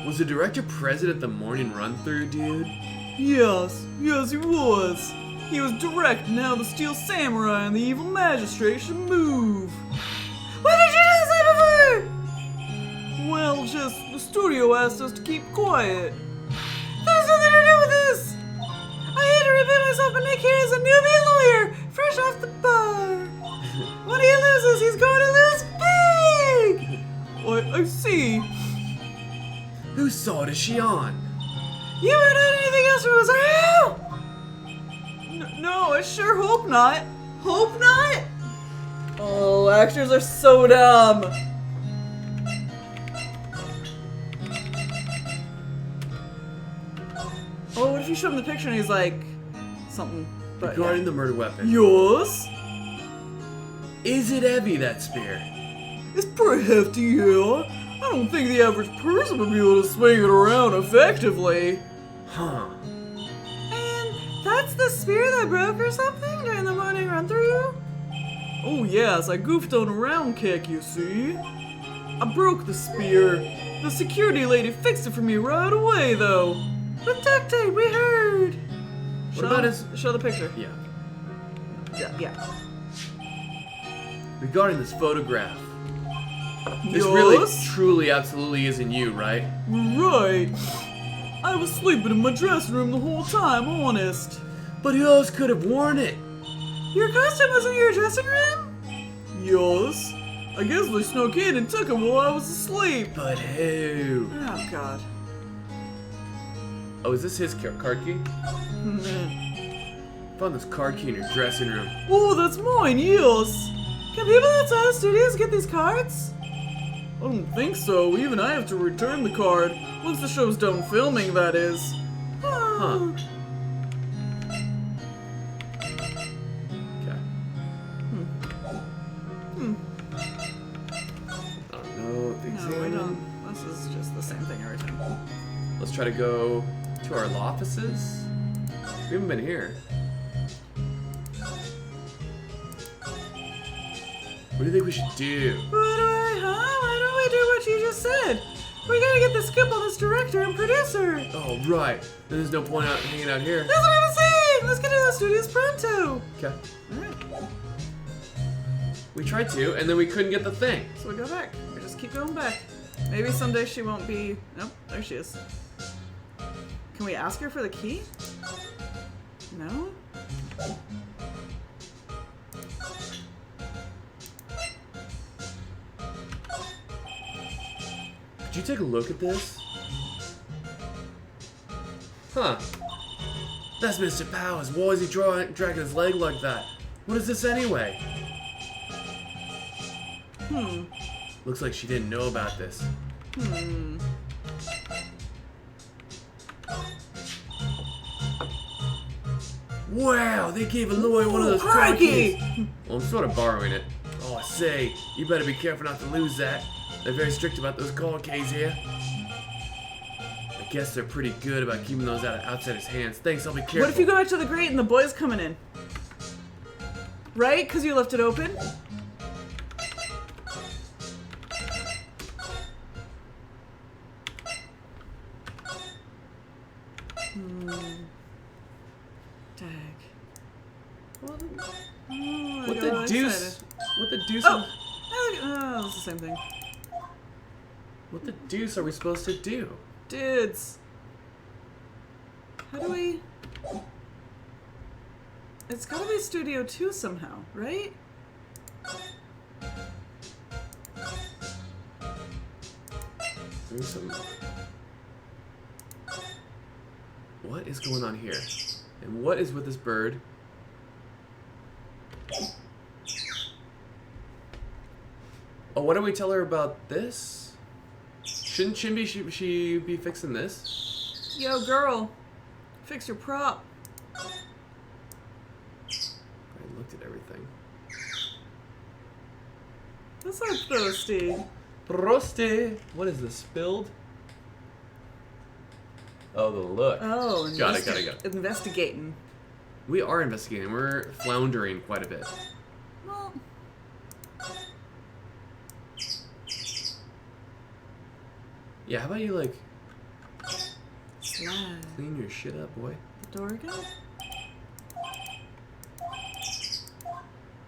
Was the director present at the morning run-through, dude? Yes, he was. He was directing how the Steel Samurai and the evil magistrate should move. What did you just say before? Well, just the studio asked us to keep quiet. That has nothing to do with this. I had to repeat myself, but Nick here is a newbie lawyer, fresh off the bar. When he loses, he's going to lose big. I see. Whose side is she on? You haven't had anything else from us, are you? No, I sure hope not. Hope not? Oh, actors are so dumb. Oh, what if you show him the picture and he's like, something, but Regarding the murder weapon. Yes? Is it heavy, that spear? It's pretty hefty, yeah. I don't think the average person would be able to swing it around effectively. Huh. And that's the spear that broke or something during the morning run-through? Oh yes, I goofed on a round kick, you see. I broke the spear. The security lady fixed it for me right away, though. With duct tape, we heard. What about his... Show the picture. Yeah. Yeah. Regarding this photograph. This really, truly, absolutely isn't you, right? Right. I was sleeping in my dressing room the whole time, honest. But who else could have worn it? Your costume was in your dressing room? Yes. I guess they snuck in and took it while I was asleep. But who? Oh, God. Oh, is this his card key? Found this card key in your dressing room. Oh, that's mine, yes. Can people outside the studios get these cards? I don't think so. Even I have to return the card. Once the show's done filming, that is. Huh. Okay. I don't know. No, we don't. This is just the same thing every time. Let's try to go to our law offices. We haven't been here. What do you think we should do? Why don't we do what you just said? We gotta get the scoop on this director and producer. Oh, right. Then there's no point out hanging out here. That's what I was saying. Let's get to the studios pronto. Okay. Alright, We tried to, and then we couldn't get the thing. so we go back. We just keep going back. Maybe someday she won't be... Nope, there she is. Can we ask her for the key? No? Could you take a look at this? Huh. That's Mr. Powers. Why is he dragging his leg like that? What is this anyway? Looks like she didn't know about this. Wow, they gave a lawyer one of those car keys. Well, I'm sort of borrowing it. Oh, I say, you better be careful not to lose that. They're very strict about those car keys here. I guess they're pretty good about keeping those out of outsiders' hands. Thanks, I'll be careful. What if you go back to the grate and the boy's coming in? Right? Because you left it open? Dag. What the deuce? What the deuce? Oh, it's the same thing. What the deuce are we supposed to do? Dudes. How do we... It's gotta be Studio 2 somehow, right? There's some... What is going on here? And what is with this bird? Oh, what do we tell her about this? Shouldn't she be fixing this? Yo, girl. Fix your prop. I looked at everything. That's like thirsty. Proste! What is this, spilled? Oh, the look. Oh, Got it. Investigating. We are investigating. We're floundering quite a bit. Well, Yeah, how about you, like, slide. clean your shit up, boy? The door again?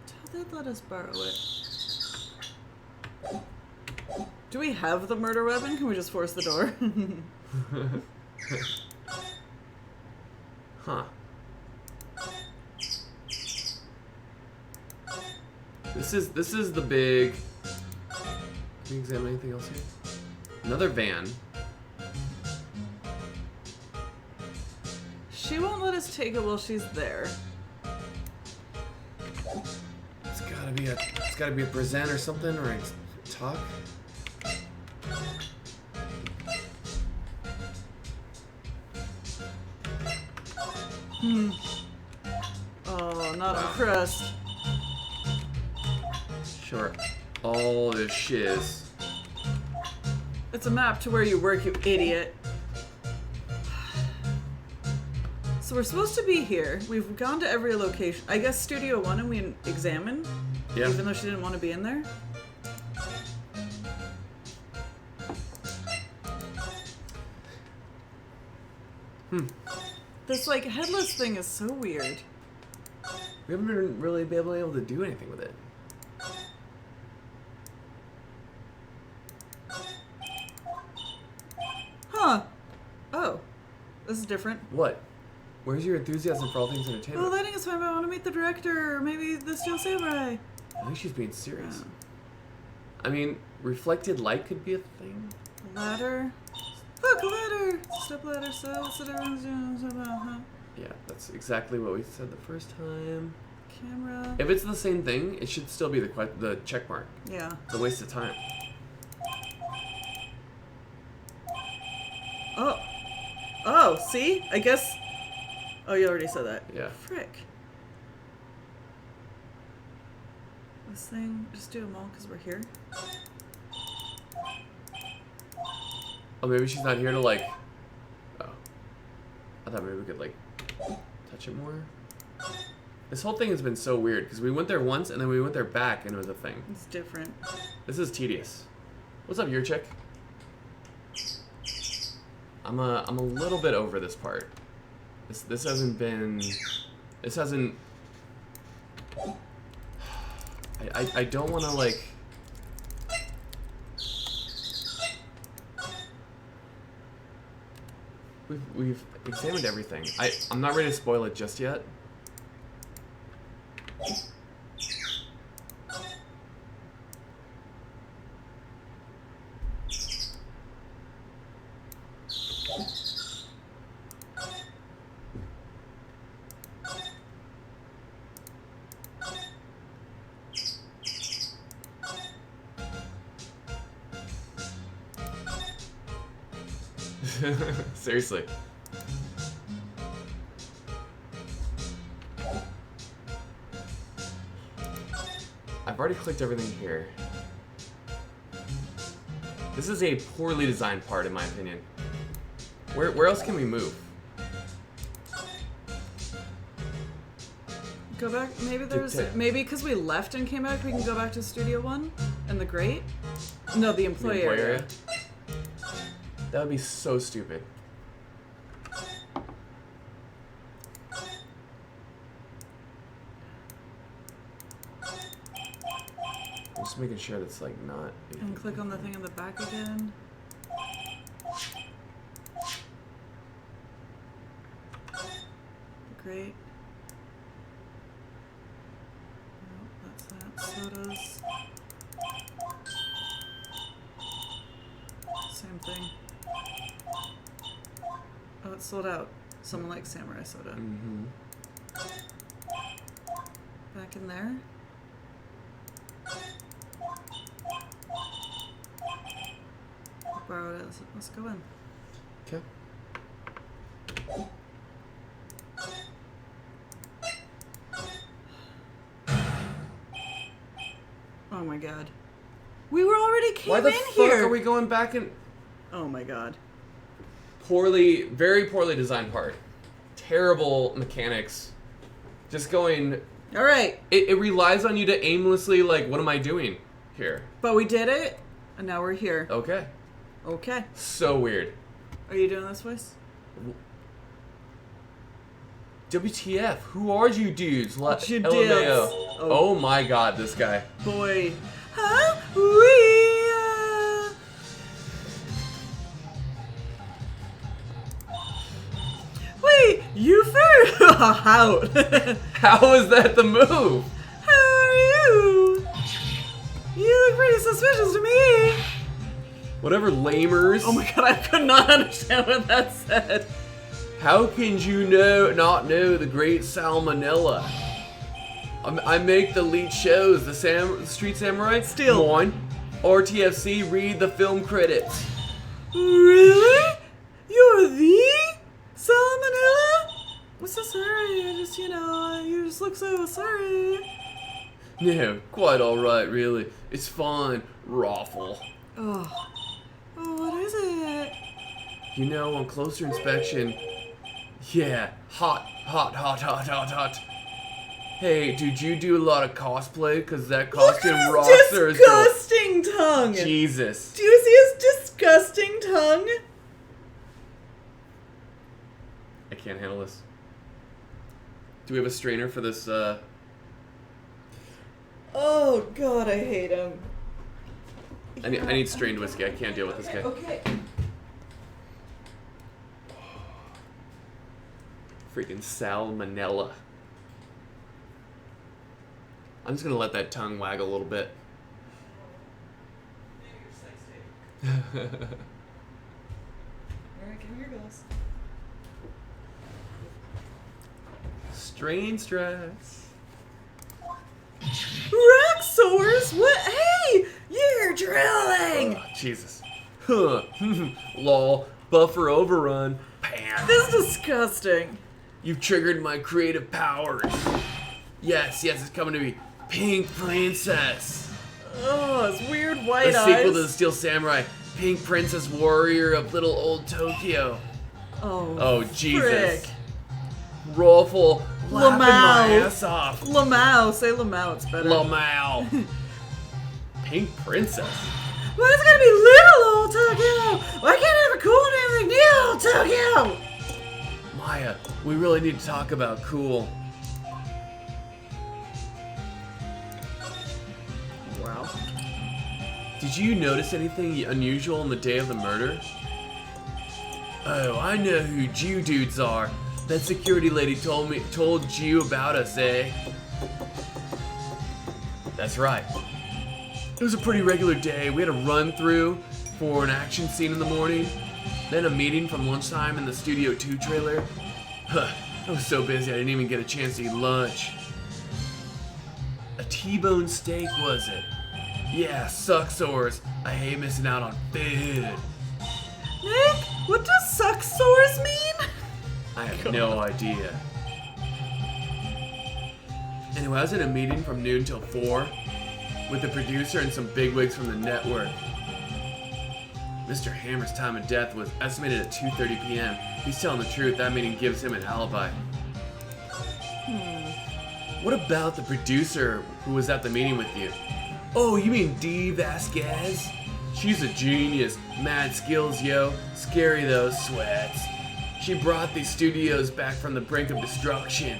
Tell they'd let us borrow it. Do we have the murder weapon? Can we just force the door? Huh. This is the big... Can we examine anything else here? Another van. She won't let us take it while she's there. It's gotta be a present or something, or a talk. Oh, not impressed. Sure. All this shiz. It's a map to where you work, you idiot. So we're supposed to be here. We've gone to every location. I guess Studio 1 and we examined. Yeah. Even though she didn't want to be in there. This, like, headless thing is so weird. We haven't been really been able to do anything with it. Huh. Oh. This is different. What? Where's your enthusiasm for all things Well, entertainment? lighting is fine, but I want to meet the director, or maybe the Steel Samurai. I think she's being serious. Yeah. I mean, reflected light could be a thing. Ladder. Look, a ladder! Step ladder, so sit down. Yeah, that's exactly what we said the first time. Camera. If it's the same thing, it should still be the check mark. Yeah. It's a waste of time. Oh. Oh, see? I guess... Oh, you already said that. Yeah. Frick. This thing, just do them all because we're here. Oh, maybe she's not here to, like... Oh. I thought maybe we could, like, touch it more. This whole thing has been so weird, because we went there once, and then we went there back, and it was a thing. It's different. This is tedious. What's up, your chick? I'm a little bit over this part. This hasn't been... This hasn't... I don't want to, like... We've examined everything. I'm not ready to spoil it just yet. Seriously. I've already clicked everything here. This is a poorly designed part, in my opinion. Where else can we move? Go back. Maybe there's. Maybe because we left and came back, we can go back to Studio 1 and the Great. No, the employee area. That would be so stupid. I'm just making sure that's like not. And click on the thing in the back again. Great. No, that's that. Sodas. Same thing. Oh, it's sold out. Someone likes Samurai Soda. Mm-hmm. Back in there. Borrow it. Let's go in. Okay. Oh my god. We were already came Why the in fuck here. are we going back and... Oh my god. Very poorly designed part. Terrible mechanics. Just going... Alright. It relies on you to aimlessly, like, what am I doing here? But we did it, and now we're here. Okay. Okay. So weird. Are you doing this voice? WTF? Who are you dudes? You LMAO. dudes. Oh my god, this guy. Boy. Huh? Wait, you first? Out. How is that the move? How are you? You look pretty suspicious to me. Whatever, lamers. Oh my god, I could not understand what that said. How can you not know the great Salmonella? I make the lead shows, the Street Samurai. Still. Come on. RTFC, read the film credits. Really? You're the Salmonella? I'm so sorry. I just, you just look so sorry. No, quite alright, really. It's fine, Raffle. Oh, what is it? You know, on closer inspection, yeah, hot. Hey, did you do a lot of cosplay? Cause that costume rocks or is disgusting tongue. Jesus. Do you see his disgusting tongue? I can't handle this. Do we have a strainer for this, Oh god, I hate him. I need strained whiskey. I can't deal with this guy. Okay. Freaking Salmonella. I'm just gonna let that tongue wag a little bit. Alright, give me your glass. Strain stress. Roxors? What? Hey! You're drilling! Oh, Jesus. Huh. Lol. Buffer overrun. Pan. This is disgusting. You've triggered my creative powers. Yes, it's coming to me. Pink Princess. Oh, it's weird A white eyes. sequel to the Steel Samurai. Pink Princess Warrior of Little Old Tokyo. Oh, Jesus. Frick. Rollful. Laughing my Lamau. ass off. Lamau. Say Lamau, it's better. Lamau. Pink Princess. Why is it gotta be Little Old Tokyo? Why can't it have a cool name like Little Tokyo? Maya, we really need to talk about cool. Wow. Did you notice anything unusual on the day of the murder? Oh, I know who Jew dudes are. That security lady told you about us, eh? That's right. It was a pretty regular day. We had a run through for an action scene in the morning, then a meeting from lunchtime in the Studio 2 trailer. Huh, I was so busy I didn't even get a chance to eat lunch. A T-bone steak, was it? Yeah, suck sores. I hate missing out on food. Nick? What does suck sores mean? I have no idea. Anyway, I was in a meeting from noon till 4 with the producer and some bigwigs from the network. Mr. Hammer's time of death was estimated at 2:30 p.m. He's telling the truth. That meeting gives him an alibi. What about the producer who was at the meeting with you? Oh, you mean Dee Vasquez? She's a genius. Mad skills, yo. Scary though, sweats. She brought these studios back from the brink of destruction.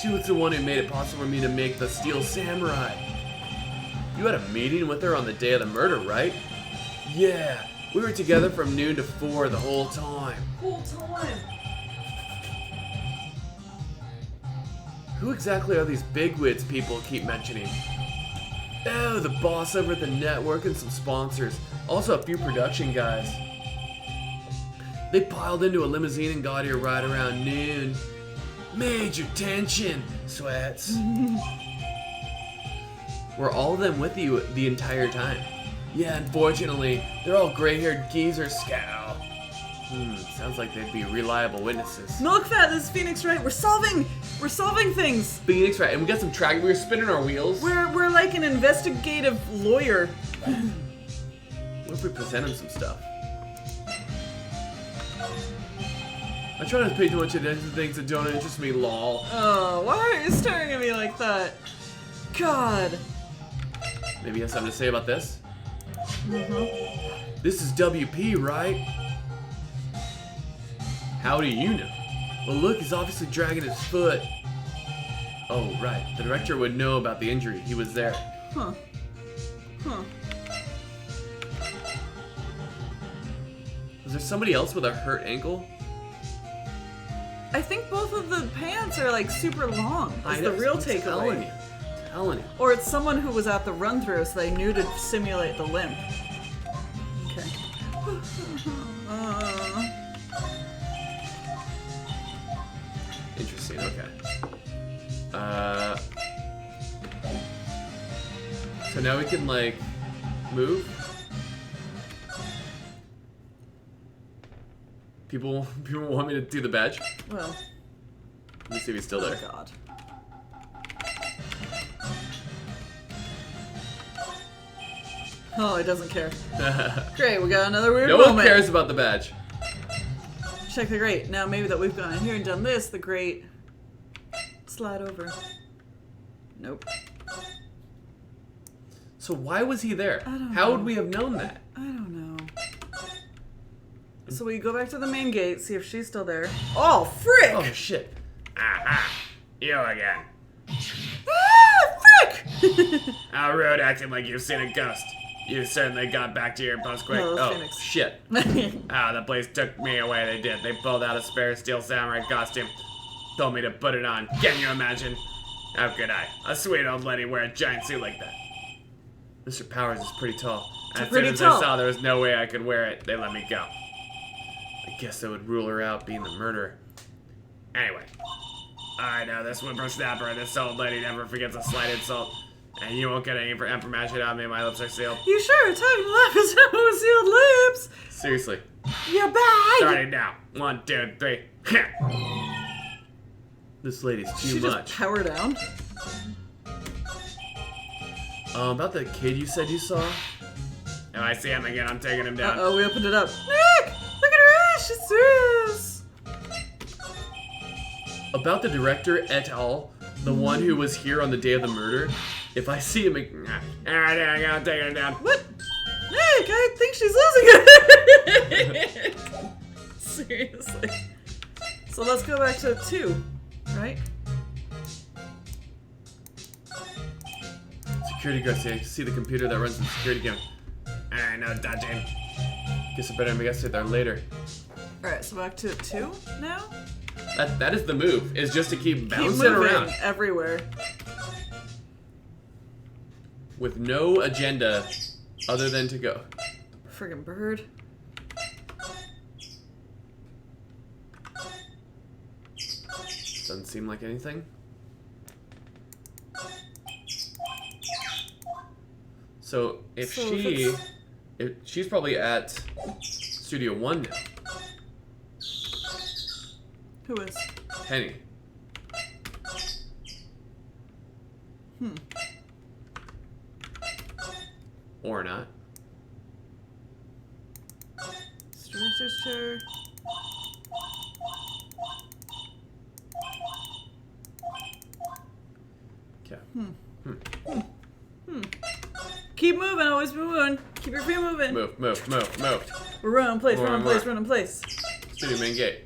She was the one who made it possible for me to make the Steel Samurai. You had a meeting with her on the day of the murder, right? Yeah, we were together from noon to 4 the whole time. Whole time. Who exactly are these bigwigs people keep mentioning? Oh, the boss over at the network and some sponsors. Also a few production guys. They piled into a limousine and got here right around noon. Major tension, sweats. Were all of them with you the entire time? Yeah, unfortunately, they're all gray-haired geezers, scow. Sounds like they'd be reliable witnesses. Milkfat, this is Phoenix Wright. We're solving things. Phoenix, right? And we got some track. We were spinning our wheels. We're like an investigative lawyer. What if we present him some stuff? I try not to pay too much attention to things that don't interest me, lol. Oh, why are you staring at me like that? God. Maybe he has something to say about this? This is WP, right? How do you know? Well, look, he's obviously dragging his foot. Oh, right. The director would know about the injury. He was there. Huh. Was there somebody else with a hurt ankle? I think both of the pants are like super long. That's I the know, real I'm telling you. takeaway. Telling you. Or it's someone who was at the run through, so they knew to simulate the limp. Okay. Interesting, okay. So now we can, like, move? People want me to do the badge? Well, Let me see if he's still there. oh God. Oh, he doesn't care. Great, we got another weird No moment. one cares about the badge. Check the grate. Now maybe that we've gone in here and done this, the grate slide over. Nope. So why was he there? I don't How know. would we have known that? I don't know. So we go back to the main gate, see if she's still there. Oh, frick! Oh shit. Aha! You again. Ah, frick! How rude, acting like you've seen a ghost. You certainly got back to your post quick. No, that's Oh, Phoenix. Shit. the police took me away, they did. They pulled out a spare Steel Samurai costume. Told me to put it on. Can you imagine? How could I? A sweet old lady wear a giant suit like that. Mr. Powers is pretty tall. As soon pretty as tall. I saw there was no way I could wear it, they let me go. I guess that would rule her out being the murderer. Anyway. I know this whippersnapper, this old lady never forgets a slight insult. And you won't get any information out of me, my lips are sealed. You sure are talking laugh as with sealed lips? Seriously. You're back! Starting now. 1, 2, 3. This lady's too She much. just power down. About the kid you said you saw? If I see him again, I'm taking him down. Uh-oh, we opened it up. Nick! Look at her eyes, she's serious! About the director et al., the one who was here on the day of the murder, if I see him Alright, there I go, I'm taking him down. What? Nick, I think she's losing it! Seriously. So let's go back to 2, right? security guard say, see the computer that runs the security cam. Alright, no dodging. Guess I better investigate there later. Alright, so back to 2 now? That is the move, is just to keep Keep bouncing moving around everywhere. with no agenda other than to go. Friggin' bird. Doesn't seem like anything. So if So if she, it's- if she's probably at Studio 1 now. Who is? Penny. Or not. Director's chair. Okay. Keep moving, always moving. Keep your feet moving. Move. We're running place, More, running more. place, running place. Studio main gate.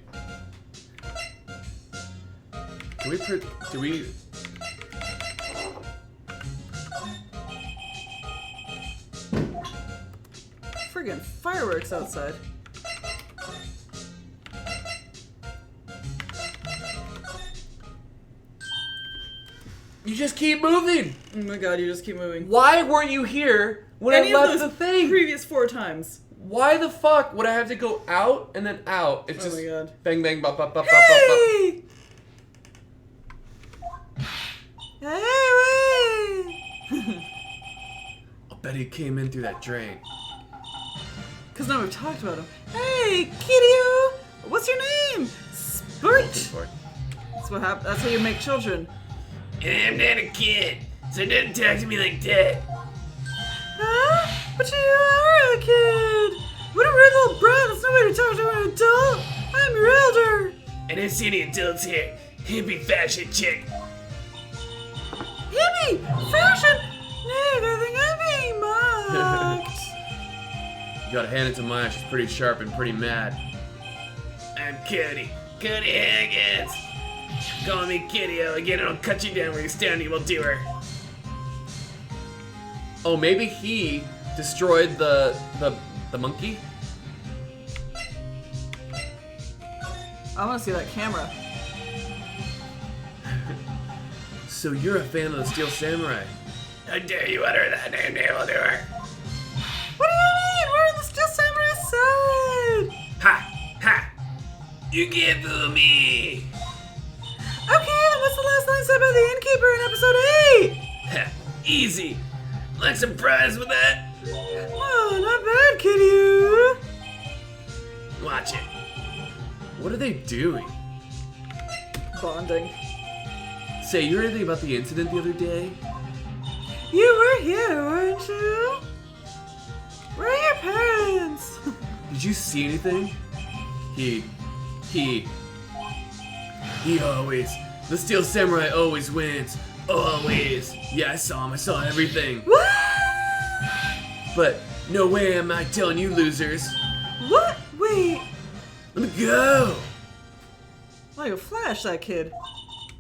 Do we... Friggin' fireworks outside. You just keep moving! Oh my god, you just keep moving. Why weren't you here when Any I of left those the thing? previous 4 times. Why the fuck would I have to go out and then out? It's Oh just my god. bang bang bop bop bop bop bop bop. Hey! Hey, wait! I'll bet he came in through that drain. Because now we've talked about him. Hey, Kitty! What's your name? Spurt! That's what happens. That's how you make children. I'm not a kid, so don't talk to me like that. Huh? But you are a kid! What a weird little brat! That's no way to talk to an adult! I'm your elder! I don't see any adults here. Hippie fashion chick. Hippie! Fashion! Nick, I think I'm being mocked! You gotta hand it to Maya, she's pretty sharp and pretty mad. I'm Cody. Cody Higgins. Call me Kitty, again, and I'll cut you down where you're standing, we'll do her. Oh, maybe he destroyed the monkey? I want to see that camera. So you're a fan of the Steel Samurai? How dare you utter that name, we'll do her. What do you mean? We're on the Steel Samurai side! Ha! Ha! You can't fool me! Okay, then what's the last line said by the innkeeper in episode 8? Ha! Easy! Like surprise with that? Oh, not bad, kitty. Watch it. What are they doing? Bonding. Say, you heard anything about the incident the other day? You were here, weren't you? Where are your parents? Did you see anything? He always, the Steel Samurai always wins. Always. Yeah, I saw him. I saw everything. What? But no way am I telling you losers. What? Wait. Let me go. Like a flash, that kid.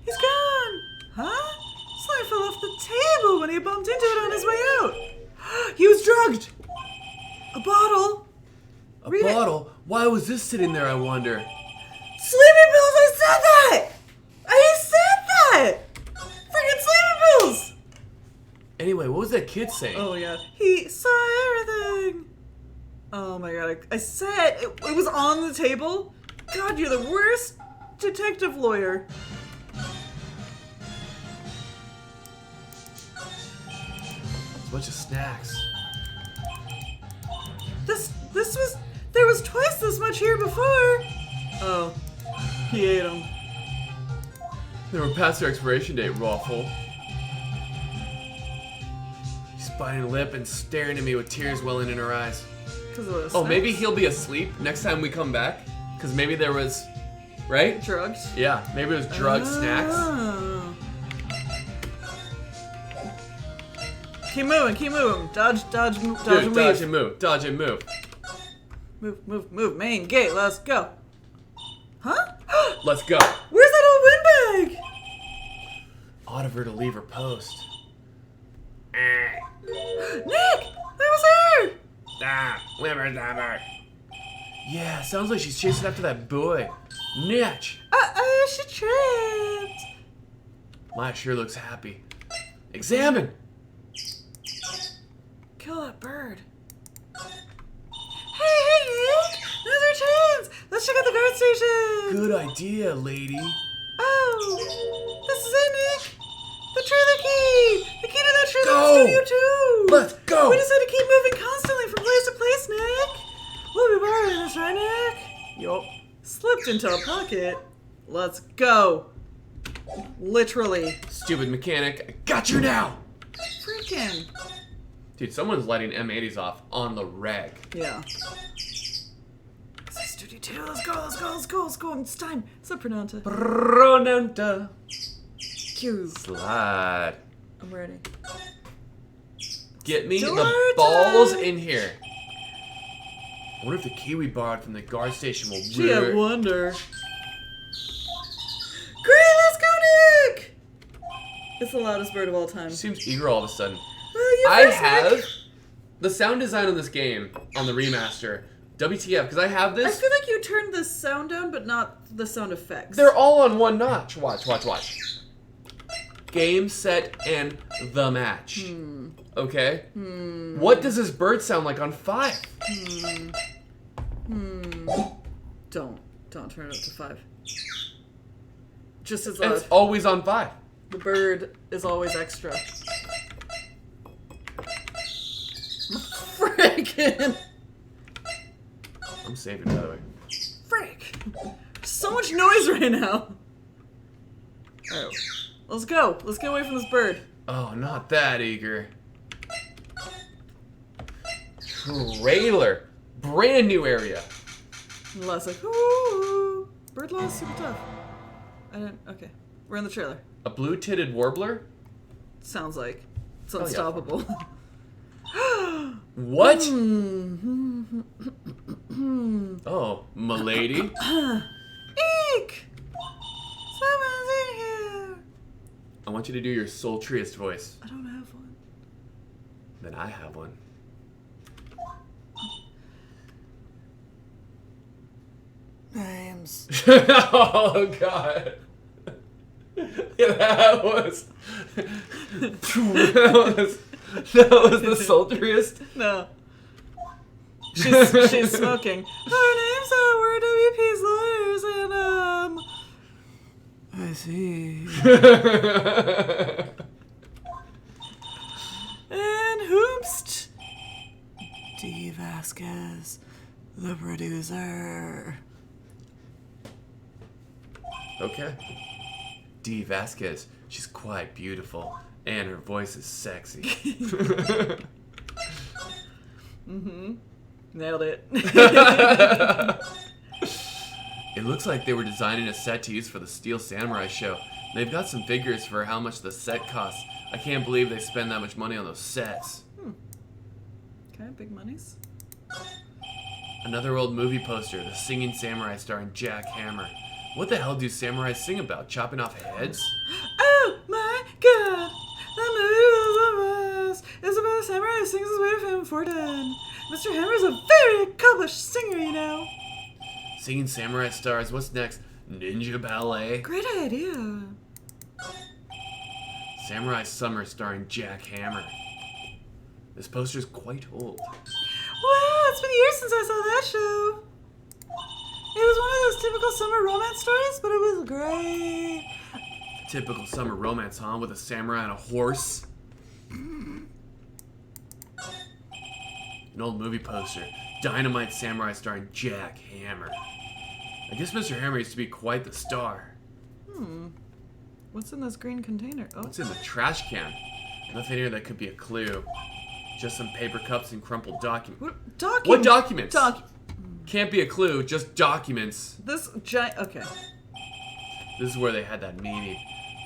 He's gone. Huh? Sly fell off the table when he bumped into it on his way out. He was drugged. A bottle. A Read it. bottle? Why was this sitting there, I wonder? Sleeping pills! I said that! I said that! Freaking sleeping pills! Anyway, what was that kid saying? Oh my god. He saw everything! Oh my god. I said it was on the table? God, you're the worst detective lawyer. It's a bunch of snacks. There was twice this much here before. Oh. He ate them. They were past their expiration date, Raffle. She's biting her lip and staring at me with tears welling in her eyes. Oh, maybe he'll be asleep next time we come back? Because maybe there was... Right? Drugs? Yeah, maybe it was drug snacks. Oh. Keep moving, keep moving. Dodge, Dude, and dodge weave. and move, dodge and move. Move. Main gate, let's go. Huh? Let's go. Where's that old windbag? Odd of her to leave her post. Nick! That was her! Stop! Whimmer-dammer. Yeah, sounds like she's chasing after that boy. Natch! She tripped. Maya sure looks happy. Examine! Kill that bird. Hey, Nick! Now's our chance! Let's check out the guard station! Good idea, lady. Oh! This is it, Nick! The trailer key! The key to that trailer Go! studio too! Let's go! We just had to keep moving constantly from place to place, Nick! We'll be borrowing this, right, Nick? Yup. Slipped into a pocket. Let's go. Literally. Stupid mechanic. I got you now! Freaking. Dude, someone's lighting M80s off on the reg. Yeah. This is Studio 2. Let's go, let's go, let's go, let's go. It's time. What's up, Pronanta? Pronanta. Q. Slide. I'm ready. Get me Door the balls time. in here. I wonder if the key we borrowed from the guard station will Gee, I work. wonder. Great, let's go, Nick! It's the loudest bird of all time. She seems eager all of a sudden. Well, you I first, have Nick. the sound design on this game, on the remaster. WTF, because I have I this. feel like you turned the sound down, but not the sound effects. They're all on one notch. Watch, watch, watch. Game, set, and the match. Okay? What does this bird sound like on 5? Don't turn it up to 5. Just as And loud. it's always on 5. The bird is always extra. Frickin'! I'm saving, by the way. Frick! So much noise right now. Alright, let's go. Let's get away from this bird. Oh, not that eager. Trailer. Brand new area. Unless like, ooh, bird law is super tough. I didn't. Okay, we're in the trailer. A blue-titted warbler? Sounds like it's yeah. unstoppable. What? Oh, milady. Eek! Someone's in here. I want you to do your sultriest voice. I don't have one. Then I have one. Names. Oh, God. Yeah, that was the sultriest. No. She's smoking. Our names are we're WP's lawyers and I see. And hoopst. D. Vasquez, the producer. Okay. D. Vasquez. She's quite beautiful, and her voice is sexy. Nailed it. It looks like they were designing a set to use for the Steel Samurai show. They've got some figures for how much the set costs. I can't believe they spend that much money on those sets. Okay, big monies. Another old movie poster, The Singing Samurai starring Jack Hammer. What the hell do samurais sing about? Chopping off heads? Oh my god! That movie was a mess. It's about a samurai who sings his way to fame for 10. Mr. Hammer's a very accomplished singer, you know. Singing Samurai stars, what's next? Ninja Ballet? Great idea. Samurai Summer starring Jack Hammer. This poster's quite old. Wow, it's been years since I saw that show. It was one of those typical summer romance stories, but it was great. Typical summer romance, huh? With a samurai on a horse? An old movie poster. Dynamite Samurai starring Jack Hammer. I guess Mr. Hammer used to be quite the star. What's in this green container? Oh, What's in the trash can? Nothing here that could be a clue. Just some paper cups and crumpled documents. what document? What documents? Can't be a clue, just documents. This giant. Okay. This is where they had that meeting.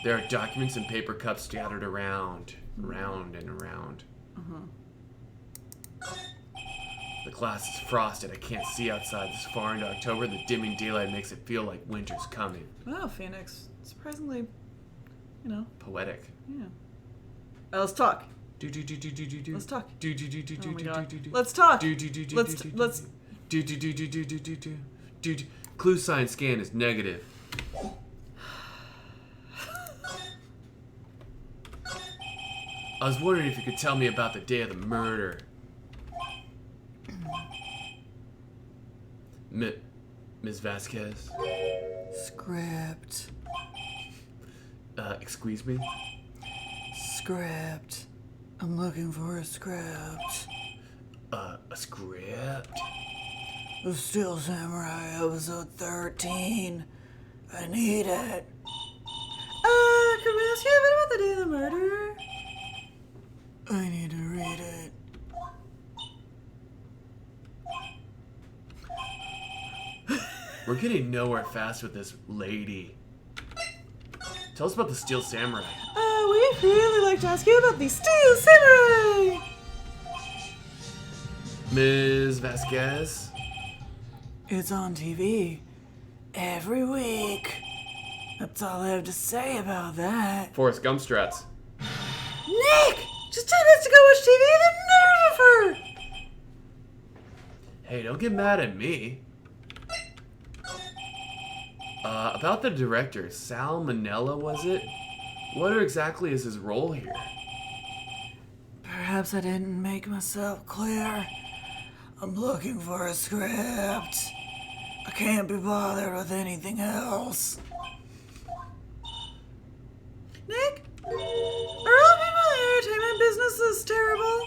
There are documents and paper cups scattered around, round and around. The glass is frosted. I can't see outside this far into October. The dimming daylight makes it feel like winter's coming. Wow, Phoenix. Surprisingly, you know. Poetic. Yeah. Let's talk. Let's talk. Oh my God. Let's talk. Let's. Clue sign scan is negative. I was wondering if you could tell me about the day of the murder. Ms. Vasquez? Script. Excuse me? Script. I'm looking for a script. A script? The Steel Samurai episode 13. I need it. Can we ask you a bit about the day of the murder? I need to read it. We're getting nowhere fast with this lady. Tell us about the Steel Samurai. We'd really like to ask you about the Steel Samurai! Ms. Vasquez? It's on TV. Every week. That's all I have to say about that. Forrest Gump strats. Nick! Just tell us to go watch TV, the nerve of her! Hey, don't get mad at me. About the director, Sal Manella, was it? What exactly is his role here? Perhaps I didn't make myself clear. I'm looking for a script. I can't be bothered with anything else. Nick? Are all people in the entertainment business this terrible?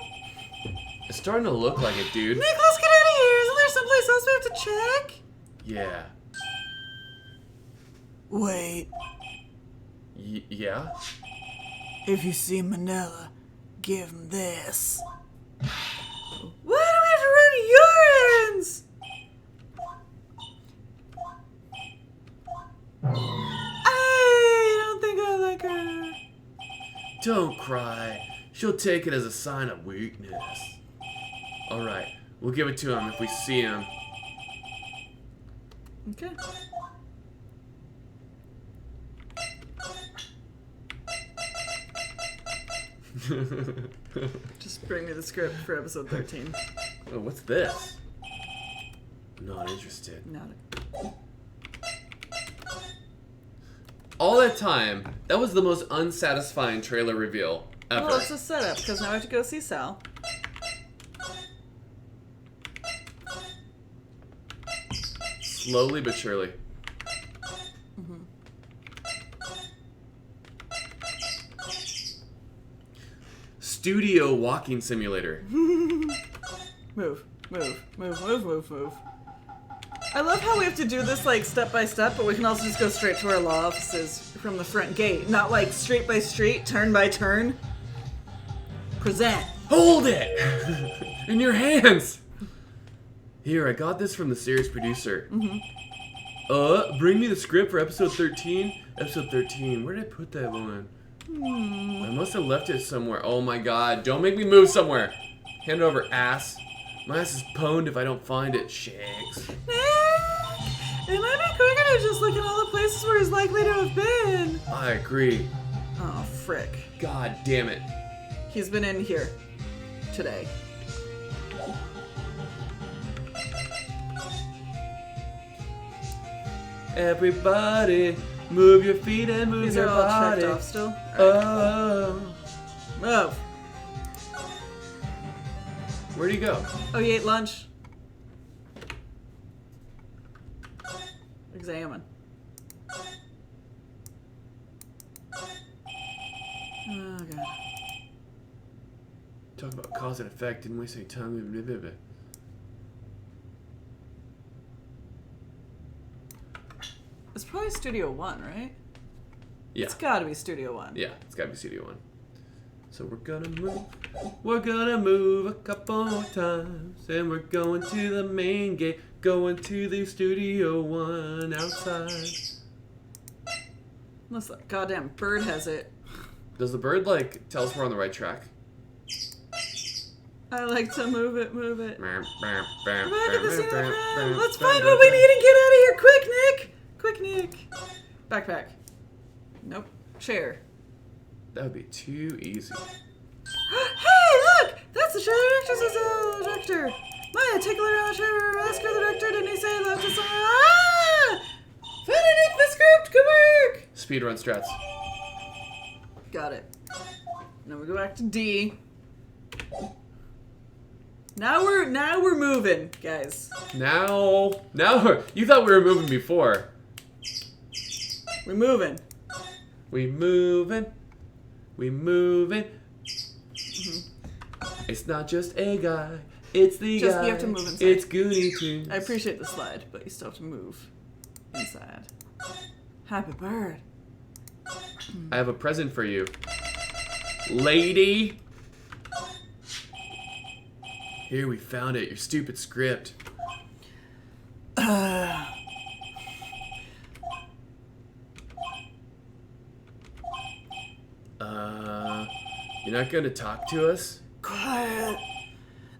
It's starting to look like it, dude. Nick, let's get out of here. Isn't there someplace else we have to check? Yeah. Wait. Yeah? If you see Manila, give him this. Why do we have to run your errands? I don't think I like her. Don't cry. She'll take it as a sign of weakness. Alright, we'll give it to him if we see him. Okay. Just bring me the script for episode 13. Oh, what's this? Not interested. Not All that time, that was the most unsatisfying trailer reveal ever. Well, it's a setup, because now I have to go see Sal. Slowly but surely. Studio walking simulator. Move. I love how we have to do this like step by step, but we can also just go straight to our law offices from the front gate. Not like street by street, turn by turn. Present. Hold it! In your hands! Here, I got this from the series producer. Bring me the script for episode 13. Episode 13, where did I put that one? I must have left it somewhere. Oh my god, don't make me move somewhere. Hand it over, ass. My ass is pwned if I don't find it, shakes. Nick! It might be quicker to just look at all the places where he's likely to have been. I agree. Oh, frick. God damn it. He's been in here. Today. Everybody, move your feet and move These your are all body. checked off still? Oh. Move. Where'd he go? Oh, you ate lunch? Examine. Oh, God. Talk about cause and effect, didn't waste any time. Blah, blah, blah. It's probably Studio One, right? Yeah. It's gotta be Studio One. Yeah, it's gotta be Studio One. So we're gonna move a couple more times, and we're going to the main gate, going to the Studio One outside. Unless that goddamn bird has it. Does the bird, like, tell us we're on the right track? I like to move it. Back Back at the scene of the crime. Let's find what we need and get out of here. Quick, Nick! Quick, Nick. Backpack. Nope. Chair. That would be too easy. Hey, look! That's the trailer director. Maya, take a look around the trailer. Ask her the director. Didn't he say he left us somewhere? Ah! Finally, Nick, the script. Good work. Speedrun strats. Got it. Now we go back to D. Now we're moving, guys. Now, you thought we were moving before. We're moving. We moving. It's not just a guy, it's the Just- guy. you have to move inside. It's Gooney Tunes. I appreciate the slide, but you still have to move inside. Happy bird. I have a present for you. Lady! Here, we found it. Your stupid script. You're not gonna talk to us? Quiet.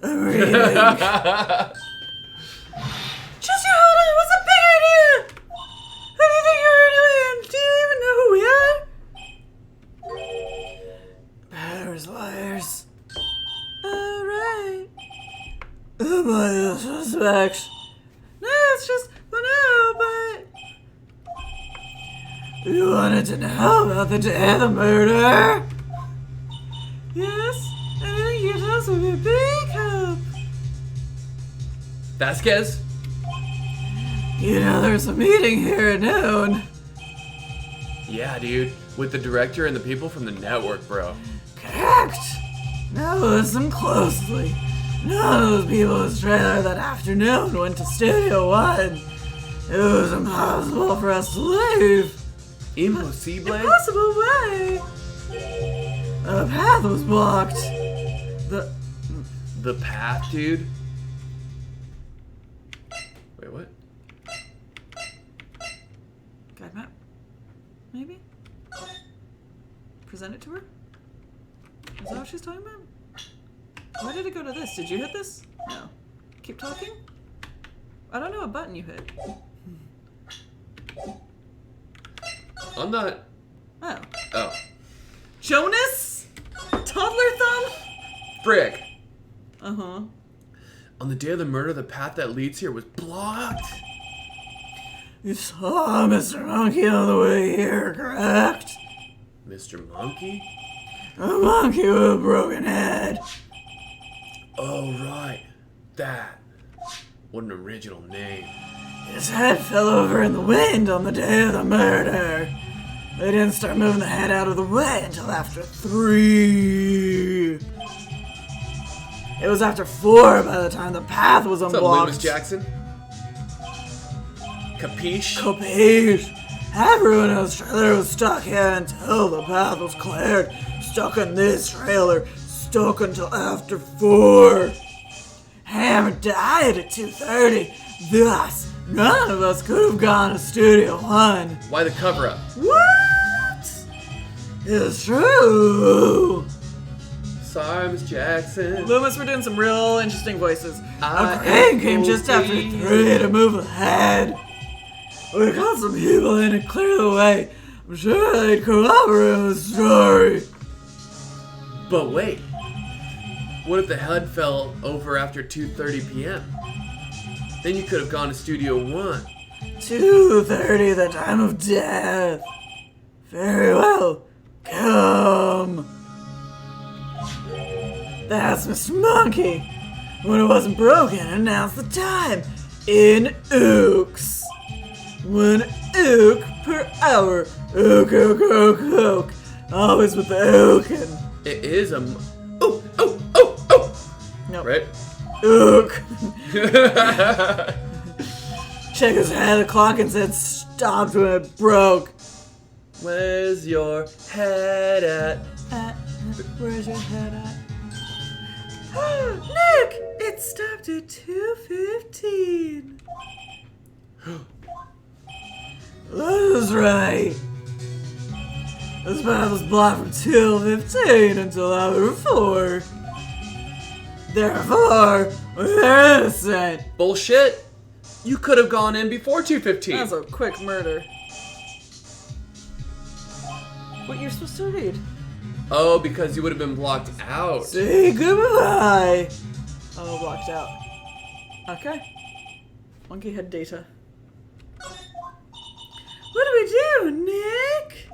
I'm reading. Just your hold on. What's a big idea? Who do you think you are doing? Do you even know who we are? Powers, liars. Alright. Who am I the suspects? No, it's just, well, no, but... You wanted to know about the day of the murder? Yes, and I think you tell us would be a big help. Vasquez? You know, there's a meeting here at noon. Yeah, dude. With the director and the people from the network, bro. Correct. Now listen closely. None of those people in this trailer that afternoon went to Studio One. It was impossible for us to leave. Impossible? Impossible way. The path was blocked. The path, dude? Wait, what? Guide map? Maybe? Present it to her? Is that what she's talking about? Why did it go to this? Did you hit this? No. Keep talking? I don't know what button you hit. I'm not... Oh. Oh. Jonas? Toddler thumb? Frick. Uh-huh. On the day of the murder, the path that leads here was blocked. You saw Mr. Monkey on the way here, correct? Mr. Monkey? A monkey with a broken head. Oh, right. That. What an original name. His head fell over in the wind on the day of the murder. They didn't start moving the head out of the way until after 3. It was after 4 by the time the path was What's up, unblocked. Loomis Jackson? Capiche? Capiche? Everyone in this trailer was stuck here until the path was cleared. Stuck in this trailer. Stuck until after 4. Hammer died at 2:30. Thus, none of us could have gone to Studio One. Why the cover-up? What? It's true. Sorry, Miss Jackson. Loomis, we're doing some real interesting voices. I A crane came am just after OP. 3 to move ahead. We got some people in to clear the way. I'm sure they'd corroborate the story. But wait. What if the head fell over after 2:30 p.m.? Then you could have gone to Studio One. 2:30, the time of death. Very well. Come. That's Mr. Monkey. When it wasn't broken, announced the time in ooks. 1 ook per hour. Ook, ook, ook, ook. Always with the ookin. It is a... Oh, oh, oh, oh! Nope. Right? Ook. Check his head, the clock, and said stopped when it broke. Where's your head at? Where's your head at? Nick! It stopped at 2:15. That's right. This path was blocked from 2:15 until after 4. Therefore, we're innocent. Bullshit! You could have gone in before 2:15. That's a quick murder. What you're supposed to read? Oh, because you would have been blocked out. Say goodbye. Oh, blocked out. Okay. Monkey head data. What do we do, Nick?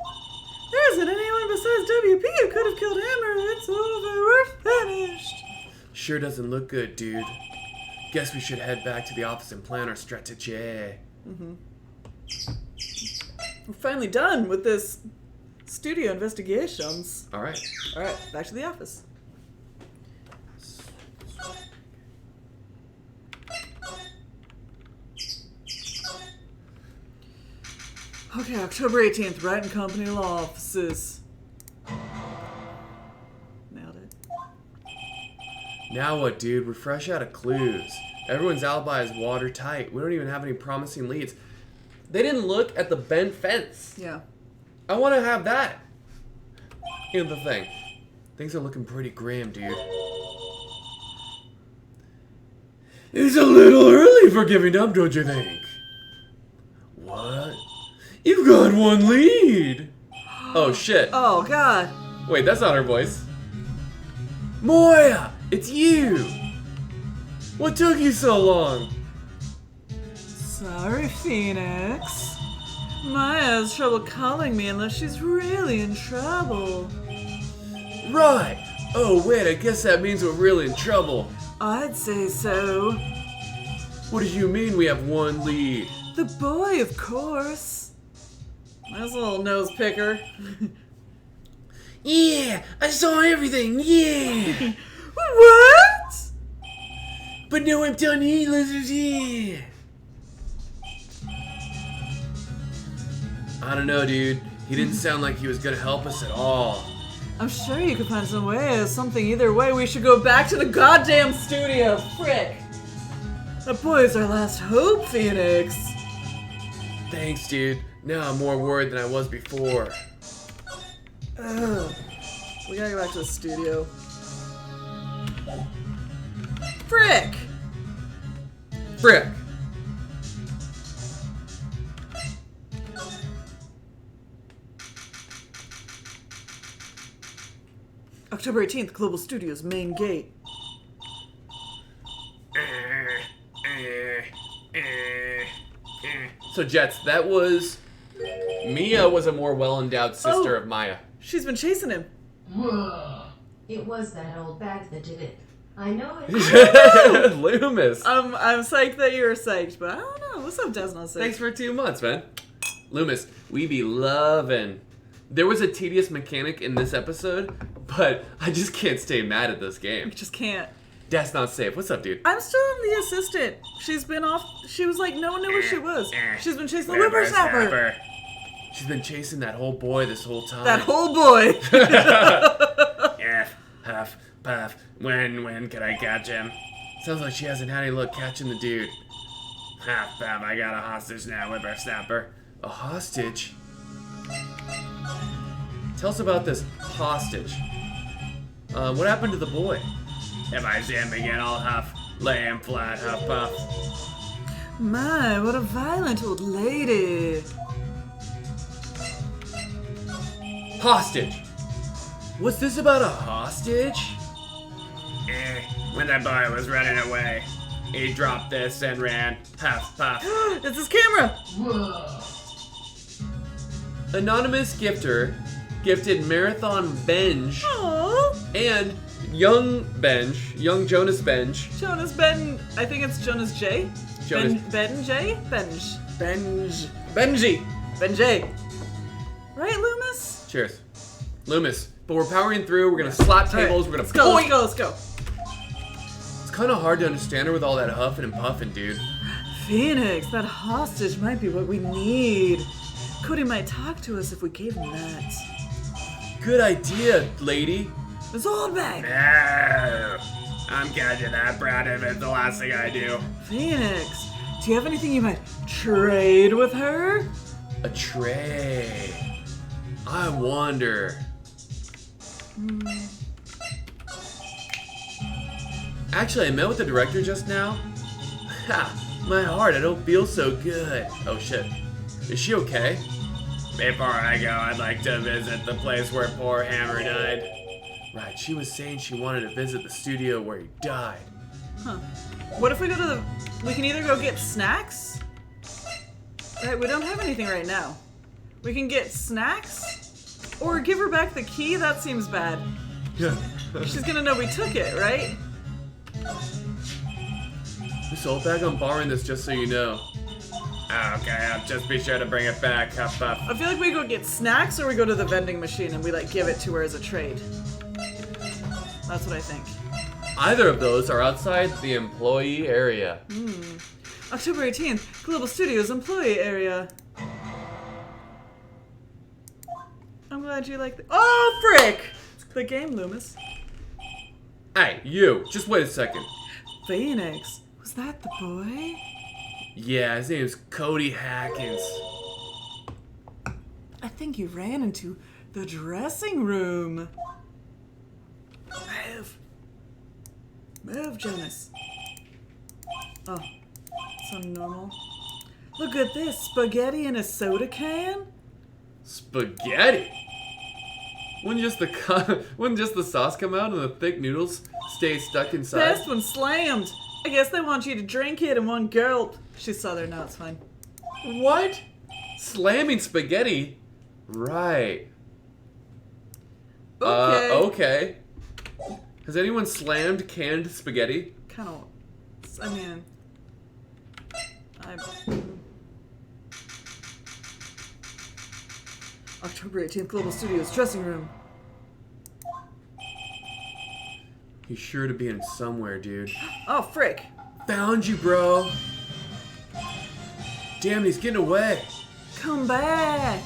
There isn't anyone besides WP who could have killed Hammer. It's over. We're finished. Sure doesn't look good, dude. Guess we should head back to the office and plan our strategy. We're finally done with this studio investigations. Alright. Alright, back to the office. Okay, October 18th, Wright and Company law offices. Nailed it. Now what, dude? We're fresh out of clues. Everyone's alibi is watertight. We don't even have any promising leads. They didn't look at the bent fence. Yeah. I want to have that. Here's the thing. Things are looking pretty grim, dude. It's a little early for giving up, don't you think? What? You've got one lead. Oh, shit. Oh, God. Wait, that's not her voice. Moya, it's you. What took you so long? Sorry, Phoenix. Maya has trouble calling me unless she's really in trouble. Right. Oh, wait, I guess that means we're really in trouble. I'd say so. What do you mean we have one lead? The boy, of course. Nice little nose picker. Yeah, I saw everything, yeah. What? But no, I'm telling you, lizards, yeah. I don't know, dude. He didn't sound like he was gonna help us at all. I'm sure you could find some way, something either way. We should go back to the goddamn studio. Frick. That boy's our last hope, Phoenix. Thanks, dude. Now I'm more worried than I was before. Ugh. We gotta go back to the studio. Frick! Frick. October 18th, Global Studios main gate. So, Jets, that was... Mia was a more well-endowed sister Oh. of Maya. She's been chasing him. It was that old bag that did it. I know it. Loomis. I'm psyched that you're psyched, but I don't know. What's up, Desmond? Thanks for 2 months, man. Loomis, we be lovin'. There was a tedious mechanic in this episode, but I just can't stay mad at this game. Just can't. That's not safe. What's up, dude? I'm still the assistant. She's been off. She was like, no one knew where she was. She's been chasing the whippersnapper. She's been chasing that whole boy this whole time. That whole boy. F, huff, puff. When can I catch him? Sounds like she hasn't had any luck catching the dude. Huff, puff, I got a hostage now, whippersnapper. A hostage? Tell us about this hostage. What happened to the boy? If I see him again, I'll huff, lay him flat, huff, puff. My, what a violent old lady. Hostage. What's this about a hostage? When that boy was running away, he dropped this and ran. Huff, puff. It's his camera. Anonymous gifter gifted Marathon Benj Aww. and Young Jonas Benj. Jonas Ben. I think it's Jonas J. Jonas- Ben J. Benji. Right, Loomis? Cheers. Loomis. But we're powering through, we're gonna slap tables, we're gonna Let's go. point. Let's go. It's kinda hard to understand her with all that huffing and puffing, dude. Phoenix, that hostage might be what we need. Cody might talk to us if we gave him that. Good idea, lady. This old bag. No. I'm catching that brat if it's the last thing I do. Phoenix, do you have anything you might trade with her? A tray. I wonder. Actually, I met with the director just now. Ha! My heart, I don't feel so good. Oh shit. Is she okay? Before I go, I'd like to visit the place where poor Hammer died. Right, she was saying she wanted to visit the studio where he died. Huh. What if we go to the... We can either go get snacks. Right, we don't have anything right now. We can get snacks. Or give her back the key. That seems bad. Yeah. She's gonna know we took it, right? This old bag, I'm borrowing this just so you know. Okay, I'll just be sure to bring it back. Huff, puff. I feel like we go get snacks or we go to the vending machine and we like give it to her as a trade. That's what I think. Either of those are outside the employee area. October 18th, Global Studios employee area. glad you like the. Oh, frick! The game, Loomis. Hey, you. Just wait a second. Phoenix. Was that the boy? Yeah, his name's Cody Hackins. I think you ran into the dressing room. Move, Jonas. Oh, so normal. Look at this, spaghetti in a soda can? Spaghetti? Wouldn't just the sauce come out and the thick noodles stay stuck inside? Best one slammed. I guess they want you to drink it in one gulp. She's southern, no, it's fine. What? Slamming spaghetti? Right. Okay. Okay. Has anyone slammed canned spaghetti? Kind of, I mean, October 18th, Global Studios dressing room. He's sure to be in somewhere, dude. Oh, frick. Found you, bro. Damn, he's getting away. Come back.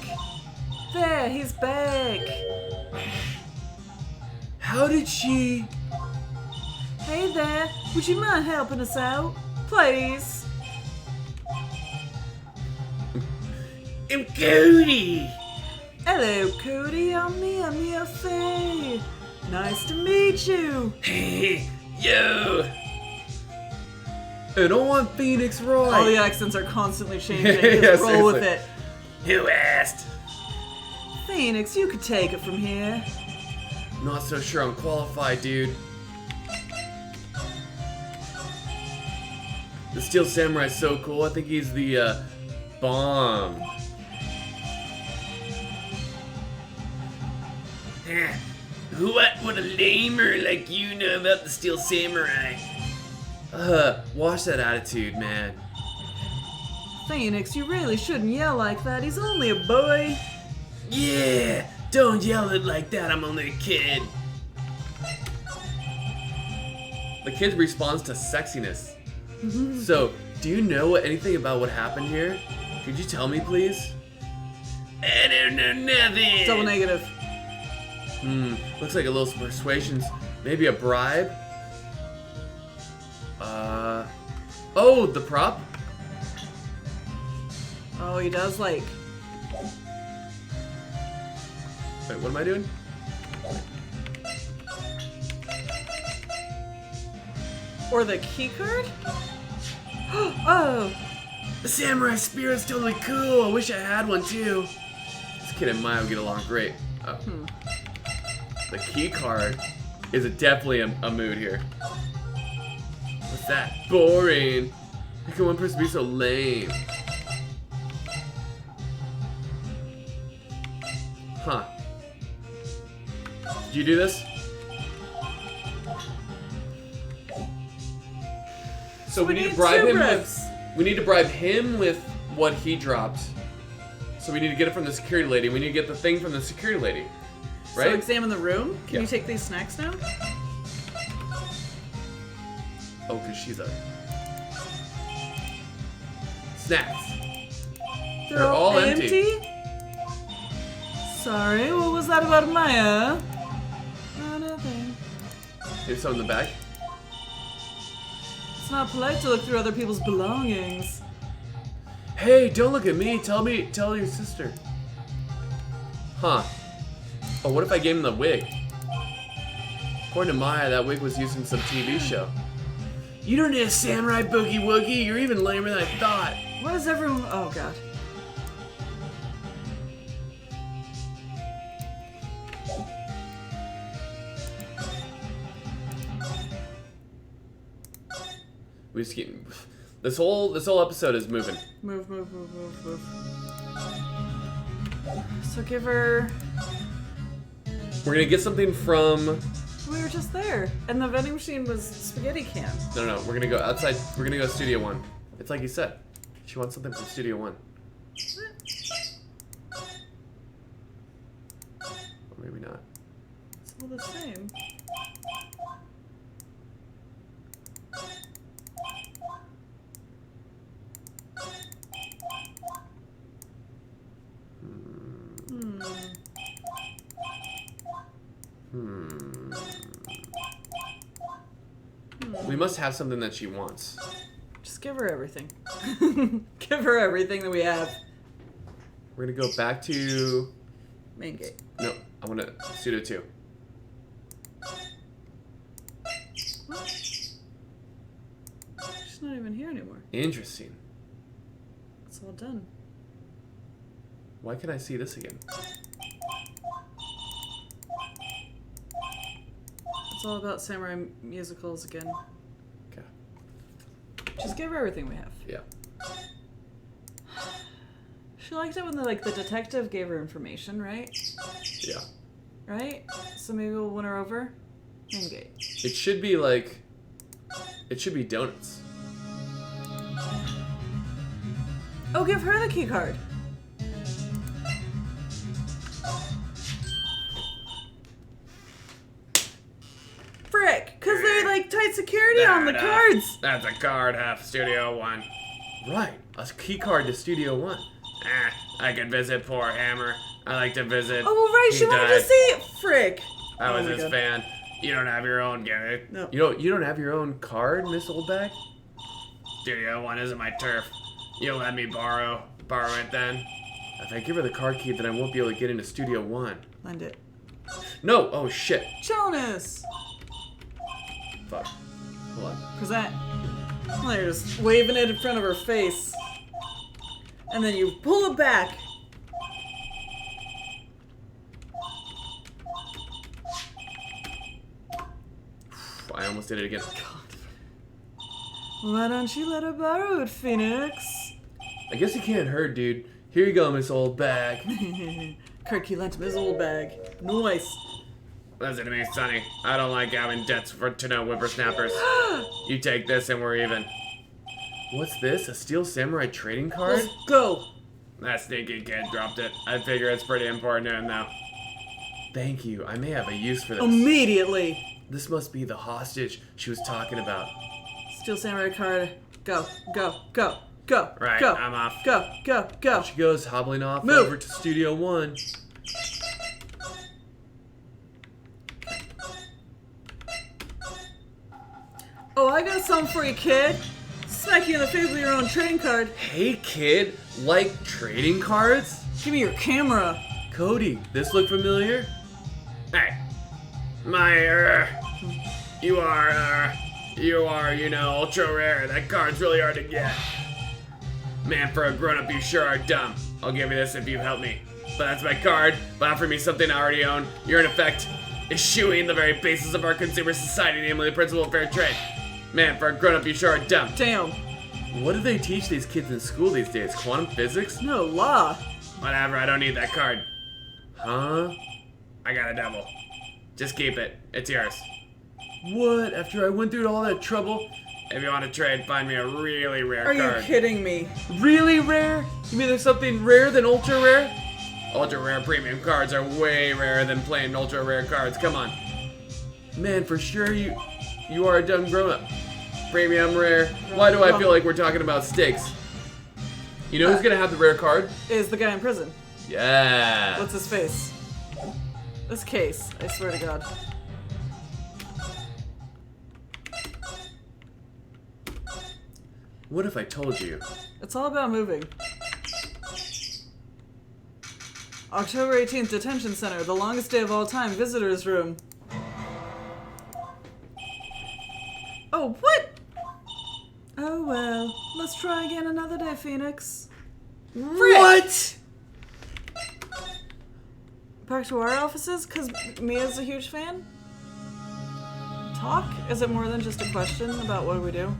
There, he's back. How did she... Hey there, would you mind helping us out? Please. I'm Cody. Hello, Cody. I'm Mia Faye. Nice to meet you. Hey, yo. And I'm Phoenix Wright. All the accents are constantly changing. Yeah, Just roll with seriously. it. Who asked? Phoenix, you could take it from here. Not so sure I'm qualified, dude. The Steel Samurai's so cool. I think he's the bomb. What would a lamer like you know about the Steel Samurai? Watch that attitude, man. Phoenix, you really shouldn't yell like that. He's only a boy. Yeah, don't yell it like that. I'm only a kid. The kid responds to sexiness. So, do you know anything about what happened here? Could you tell me, please? I don't know nothing. Double negative. Looks like a little persuasions. Maybe a bribe? Oh, the prop? Oh, he does like. Wait, what am I doing? Or the key card? Oh, The samurai spirit's totally cool. I wish I had one too. This kid and Maya would get along great. Oh. The key card is definitely a mood here. What's that? Boring. How can one person be so lame? Huh. Did you do this? So we need to bribe him with. We need to bribe him with what he dropped. So we need to get it from the security lady. We need to get the thing from the security lady. Right? So examine the room. Can Yeah. you take these snacks now? Oh, because she's a... Snacks. They're all empty. Sorry, what was that about Maya? Nothing. Here's some in the back. It's not polite to look through other people's belongings. Hey, don't look at me. Tell your sister. Huh. Oh, what if I gave him the wig? According to Maya, that wig was used in some TV show. You don't need a samurai boogie woogie. You're even lamer than I thought. What is everyone? Oh god. We just keep... This whole episode is moving. Move. So give her. We're gonna get something from... We were just there, and the vending machine was spaghetti can. No. We're gonna go outside. We're gonna go to Studio One. It's like you said. She wants something from Studio One. Or maybe not. It's all the same. We must have something that she wants. Just give her everything. Give her everything that we have. We're gonna go back to... Main gate. No, I want to Studio 2. What? She's not even here anymore. Interesting. It's all done. Why can't I see this again? It's all about samurai musicals again. Okay. Just give her everything we have. Yeah. She liked it when the detective gave her information, right? Yeah. Right? So maybe we'll win her over. Main gate. It should be like... It should be donuts. Oh, give her the key card. Frick! Because they tight security on the cards. That's a card, half Studio 1. Right, a key card to Studio 1. I could visit poor Hammer. I like to visit. Oh, well, right, He she wanted died. to see it. Frick. I was Oh my his God. fan. You don't have your own, get it? No. You don't have your own card, Miss Oldbag? Studio 1 isn't my turf. You'll let me borrow it then. If I give her the card key, then I won't be able to get into Studio 1. Lend it. No! Oh shit. Jonas! Fuck. Hold on. Present. Well, you're just waving it in front of her face. And then you pull it back. I almost did it again. Why don't you let her borrow it, Phoenix? I guess you can't hurt, dude. Here you go, Miss Oldbag. Kirky lent him his old bag. Nice. Listen to me, Sonny. I don't like having debts to no whippersnappers. You take this and we're even. What's this? A Steel Samurai trading card? Let's go. That sneaky kid dropped it. I figure it's pretty important to him now. Thank you. I may have a use for this. Immediately. This must be the hostage she was talking about. Steel Samurai card. Go, go, go, go, Right, go. I'm off. Go, go, go. She goes hobbling off Move. over to Studio 1. Oh, I got something for you, kid. Smack you in the face with your own trading card. Hey, kid. Like trading cards? Give me your camera. Cody, this look familiar? Hey. You are, ultra rare. That card's really hard to get. Man, for a grown-up, you sure are dumb. I'll give you this if you help me. But that's my card. But offer me something I already own. You're, in effect, eschewing the very basis of our consumer society, namely the principle of fair trade. Man, for a grown-up, you sure are dumb. Damn. What do they teach these kids in school these days? Quantum physics? No law. Whatever, I don't need that card. Huh? I got a double. Just keep it. It's yours. What? After I went through all that trouble? If you want to trade, find me a really rare Are card. you kidding me? Really rare? You mean there's something rare than ultra rare? Ultra rare premium cards are way rarer than plain ultra rare cards. Come on. Man, for sure you are a dumb grown-up. Premium rare. Why do I feel like we're talking about stakes? You know who's gonna have the rare card? Is the guy in prison. Yeah. What's his face? This case, I swear to God. What if I told you? It's all about moving. October 18th, Detention Center, the longest day of all time, visitors room. Oh, what? Oh well, let's try again another day, Phoenix. What? Back to our offices, because Mia's a huge fan? Talk? Is it more than just a question about what do we do?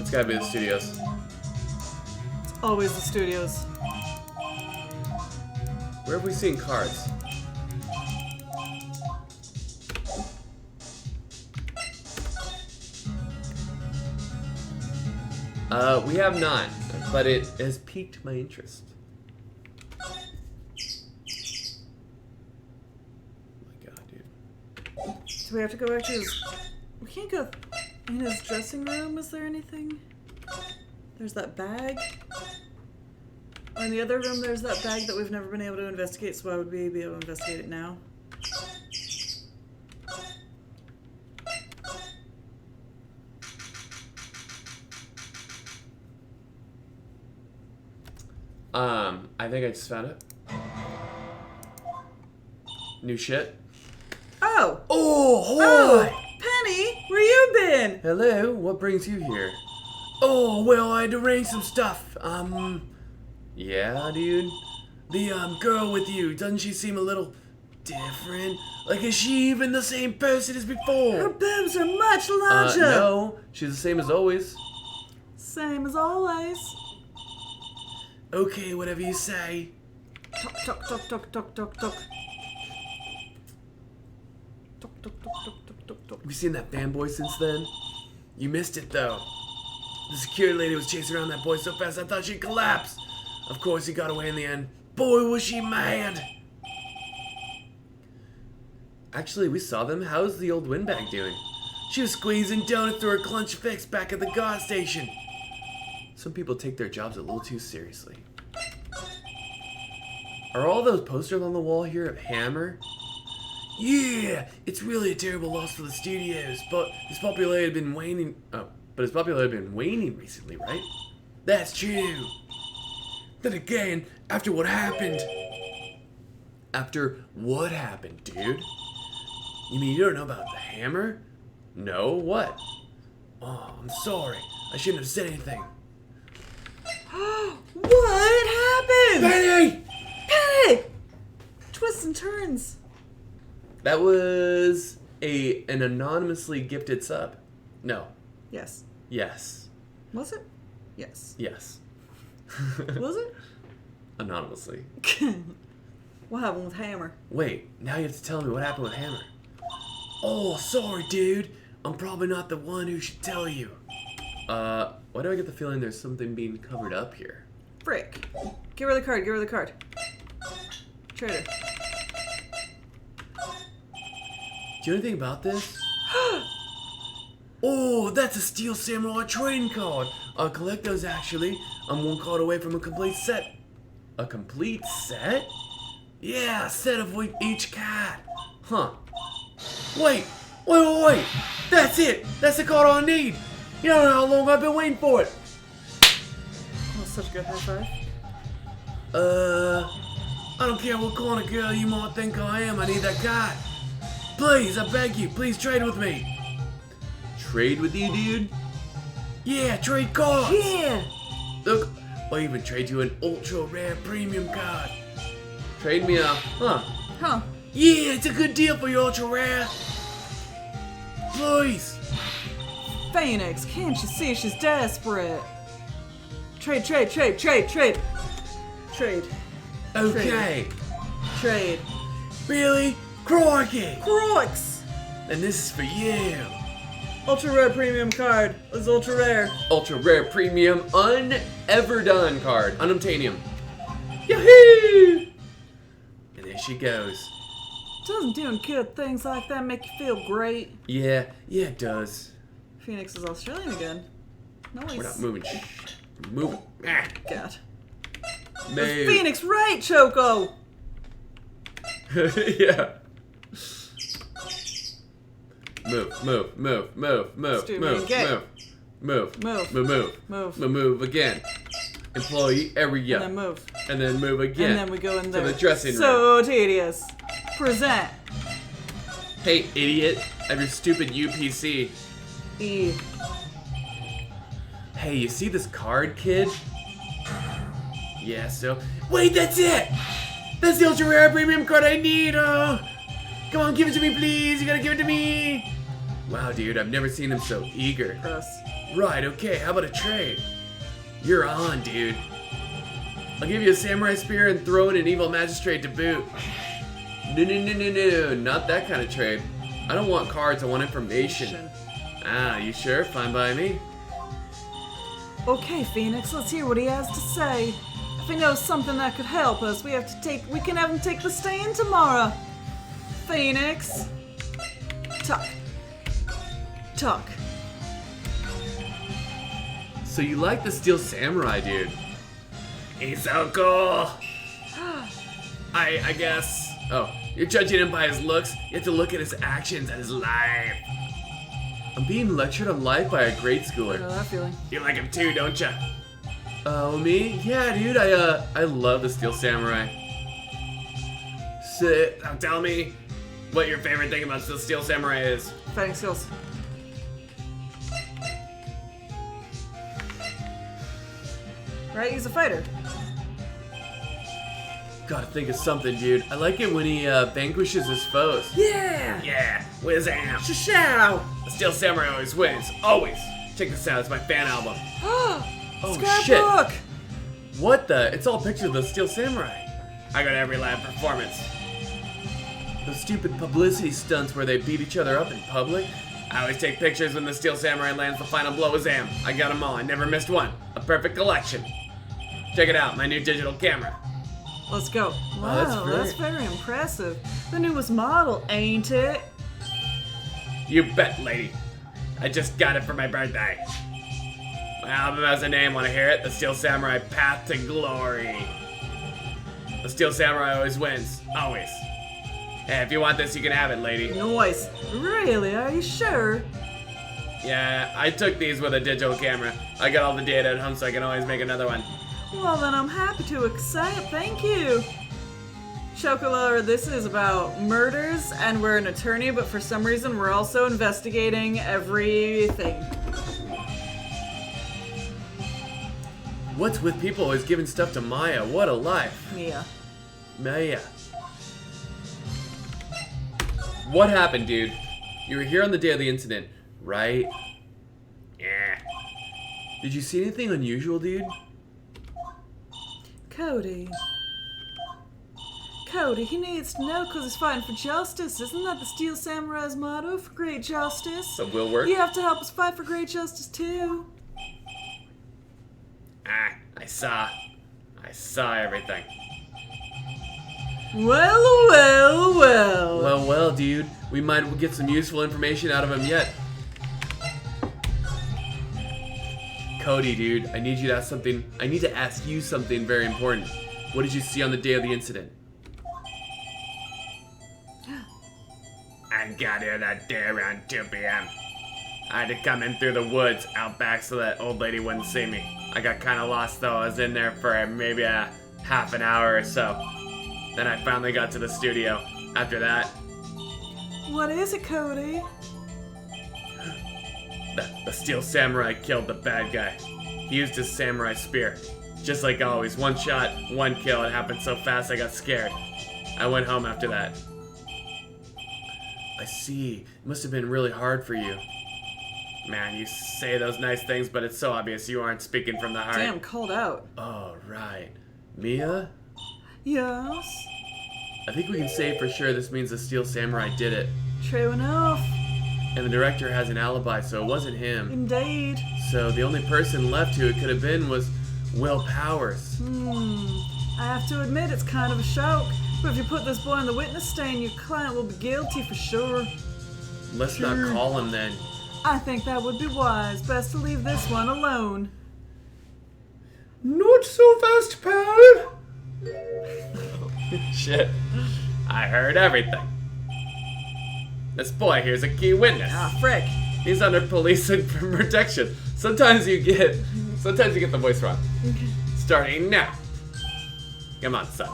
It's gotta be the studios. It's always the studios. Where have we seen cards? We have not, but it has piqued my interest. Oh my god, dude. Do we have to go back to his... We can't go... In his dressing room, is there anything? There's that bag. In the other room, there's that bag that we've never been able to investigate, so why would we be able to investigate it now? I think I just found it. New shit. Oh! Oh, hi! Penny, where you been? Hello, what brings you here? Oh, well, I had to arrange some stuff. Yeah, dude? The, girl with you, doesn't she seem a little different? Like, is she even the same person as Her before? boobs are much larger. No, she's the same as always. Same as always. Okay, whatever you say. Talk, talk, talk, talk, talk, talk, talk. Talk, talk, talk, talk, talk, talk, talk. Have you seen that fanboy since then? You missed it, though. The security lady was chasing around that boy so fast I thought she'd collapse. Of course, he got away in the end. Boy, was she mad! Actually, we saw them. How's the old windbag doing? She was squeezing donuts through her clutch fix back at the gas station. Some people take their jobs a little too seriously. Are all those posters on the wall here of Hammer? Yeah, it's really a terrible loss for the studios, but his popularity had been waning. His popularity had been waning recently, right? That's true. Then again, after what happened. After what happened, dude? You mean you don't know about the Hammer? No, what? Oh, I'm sorry. I shouldn't have said anything. What happened? Penny! Penny! Twists and turns. That was an anonymously gifted sub. No. Yes. Yes. Was it? Yes. Yes. Was it? Anonymously. What happened with Hammer? Wait, now you have to tell me what happened with Hammer. Oh, sorry, dude. I'm probably not the one who should tell you. Why do I get the feeling there's something being covered up here? Frick. Give her the card, give her the card. Traitor. Do you know anything about this? Oh, that's a Steel Samurai trading card. I'll collect those, actually. I'm one card away from a complete set. A complete set? Yeah, a set of each card. Huh. Wait. That's it. That's the card I need. You don't know how long I've been waiting for it. That's such a good high five. I don't care what kind of girl you might think I am. I need that card. Please, I beg you, please trade with me. Trade with you, dude? Yeah, trade cards. Yeah! Look, I'll even trade you an ultra rare premium card. Trade me a... Huh. Huh. Yeah, it's a good deal for your ultra rare. Please. Phoenix, can't you see she's desperate? Trade, trade, trade, trade, trade. Trade. Okay. Trade. Really? Crikey. Croix! And this is for you. Ultra rare premium card. It's ultra rare. Ultra rare premium unever done card. Unobtainium. Yahoo! And there she goes. Doesn't doing good things like that make you feel great? Yeah, it does. Phoenix is Australian again. Nice. We're not moving. We're moving. Ah, God. move. Phoenix right, Choco! Yeah. Move. Stu, Move. get. Move again. Employee area. And then move. And then move again. And then we go in there. To the dressing room. So tedious. Present. Hey, idiot. I have your stupid UPC. E. Hey, you see this card, kid? Yeah, so. Wait, that's it! That's the ultra rare premium card I need! Come on, give it to me, please! You gotta give it to me! Wow, dude, I've never seen him so eager. Gross. Right, okay, how about a trade? You're on, dude. I'll give you a samurai spear and throw in an evil magistrate to boot. No, not that kind of trade. I don't want cards, I want information. Ah, you sure? Fine by me. Okay, Phoenix, let's hear what he has to say. If he knows something that could help us, we can have him take the stand tomorrow. Phoenix. Talk. So you like the Steel Samurai, dude? He's so cool. I guess. Oh, you're judging him by his looks? You have to look at his actions and his life. I'm being lectured on life by a grade I know schooler. that feeling. You like him too, don't you? Oh, me? Yeah, dude, I love the Steel Samurai. Sit. Now tell me what your favorite thing about the Steel Samurai is. Fighting skills. Right, he's a fighter. Gotta think of something, dude. I like it when he vanquishes his foes. Yeah! Yeah, Wizam. Show! The Steel Samurai always wins. Always. Check this out. It's my fan album. Oh, Scrapbook! What the? It's all pictures of the Steel Samurai. I go to every live performance. Those stupid publicity stunts where they beat each other up in public. I always take pictures when the Steel Samurai lands the final blow. Wizam. I got them all. I never missed one. A perfect collection. Check it out. My new digital camera. Let's go. Wow, that's that's very impressive. The newest model, ain't it? You bet, lady. I just got it for my birthday. My album has a name. Want to hear it? The Steel Samurai Path to Glory. The Steel Samurai always wins. Always. Hey, if you want this, you can have it, lady. Noise. Really? Are you sure? Yeah, I took these with a digital camera. I got all the data at home so I can always make another one. Well, then I'm happy to accept. Thank you. Chocolate, this is about murders, and we're an attorney, but for some reason we're also investigating everything. What's with people always giving stuff to Maya? What a life. Mia. Maya. What happened, dude? You were here on the day of the incident, right? Yeah. Did you see anything unusual, dude? Cody. Cody, he needs to know because he's fighting for justice. Isn't that the Steel Samurai's motto for great justice? So will work? You have to help us fight for great justice too. I saw everything. Well, well, well. Well, dude. We might get some useful information out of him yet. Cody, dude, I need to ask you something very important. What did you see on the day of the incident? I got here that day around 2 p.m. I had to come in through the woods out back so that old lady wouldn't see me. I got kind of lost though. I was in there for maybe a half an hour or so. Then I finally got to the studio. After that, What is it, Cody? the Steel Samurai killed the bad guy. He used his samurai spear. Just like always, one shot, one kill. It happened so fast I got scared. I went home after that. I see. It must have been really hard for you. Man, you say those nice things, but it's so obvious you aren't speaking from the heart. Damn, called out. Oh, right. Mia? Yes. I think we can say for sure this means the Steel Samurai did it. True enough. And the director has an alibi, so it wasn't him. Indeed. So the only person left who it could have been was Will Powers. I have to admit it's kind of a shock. But if you put this boy on the witness stand, your client will be guilty for sure. Let's not call him then. I think that would be wise. Best to leave this one alone. Not so fast, pal. Shit. I heard everything. This boy here's a key witness. Ah, frick. He's under police protection. Sometimes you get the voice wrong. Starting now. Come on, son.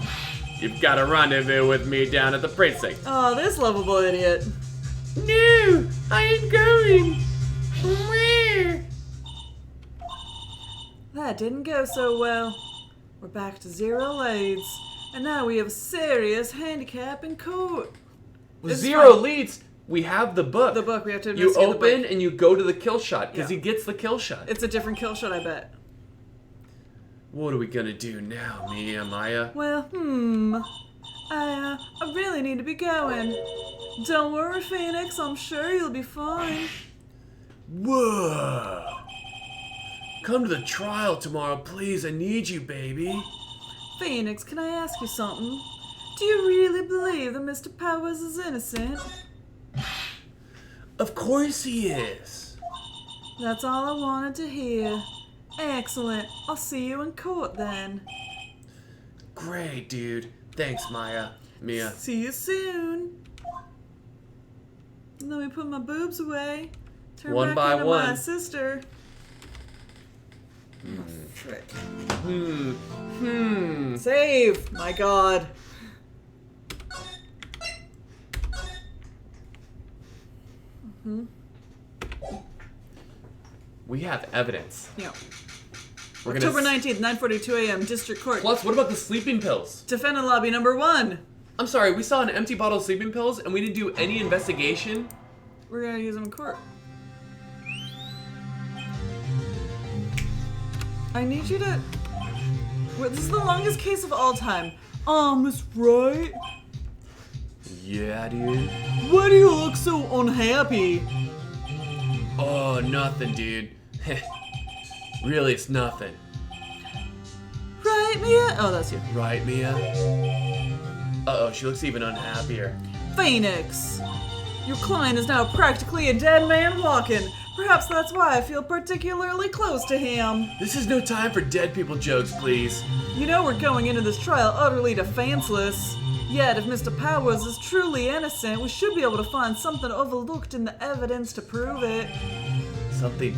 You've got a rendezvous with me down at the precinct. Oh, this lovable idiot. No, I ain't going. Where? That didn't go so well. We're back to 0 leads. And now we have a serious handicap in court. With It's 0 fine. leads, we have the book. The book, we have to You investigate the open book. and you go to the kill shot, because Yeah. he gets the kill shot. It's a different kill shot, I bet. What are we gonna do now, Mia, Maya? Well, I really need to be going. Don't worry, Phoenix. I'm sure you'll be fine. Whoa! Come to the trial tomorrow, please. I need you, baby. Phoenix, can I ask you something? Do you really believe that Mr. Powers is innocent? Of course he is. That's all I wanted to hear. Excellent. I'll see you in court then. Great, dude. Thanks, Mia. See you soon. Let me put my boobs away. Turn One back by into my one. sister. Oh, frick. Save! My god. We have evidence. Yeah. We're October gonna 19th, 9:42 a.m., District Court. Plus, what about the sleeping pills? Defendant lobby number 1. I'm sorry, we saw an empty bottle of sleeping pills and we didn't do any investigation. We're gonna use them in court. I need you to... Wait, this is the longest case of all time. Miss Wright? Yeah, dude. Why do you look so unhappy? Oh, nothing, dude. Really, it's nothing. Right, Mia? Oh, that's you. Right, Mia? Uh-oh, she looks even unhappier. Phoenix! Your client is now practically a dead man walking. Perhaps that's why I feel particularly close to him. This is no time for dead people jokes, please. You know we're going into this trial utterly defenseless. Yet, if Mr. Powers is truly innocent, we should be able to find something overlooked in the evidence to prove it. Something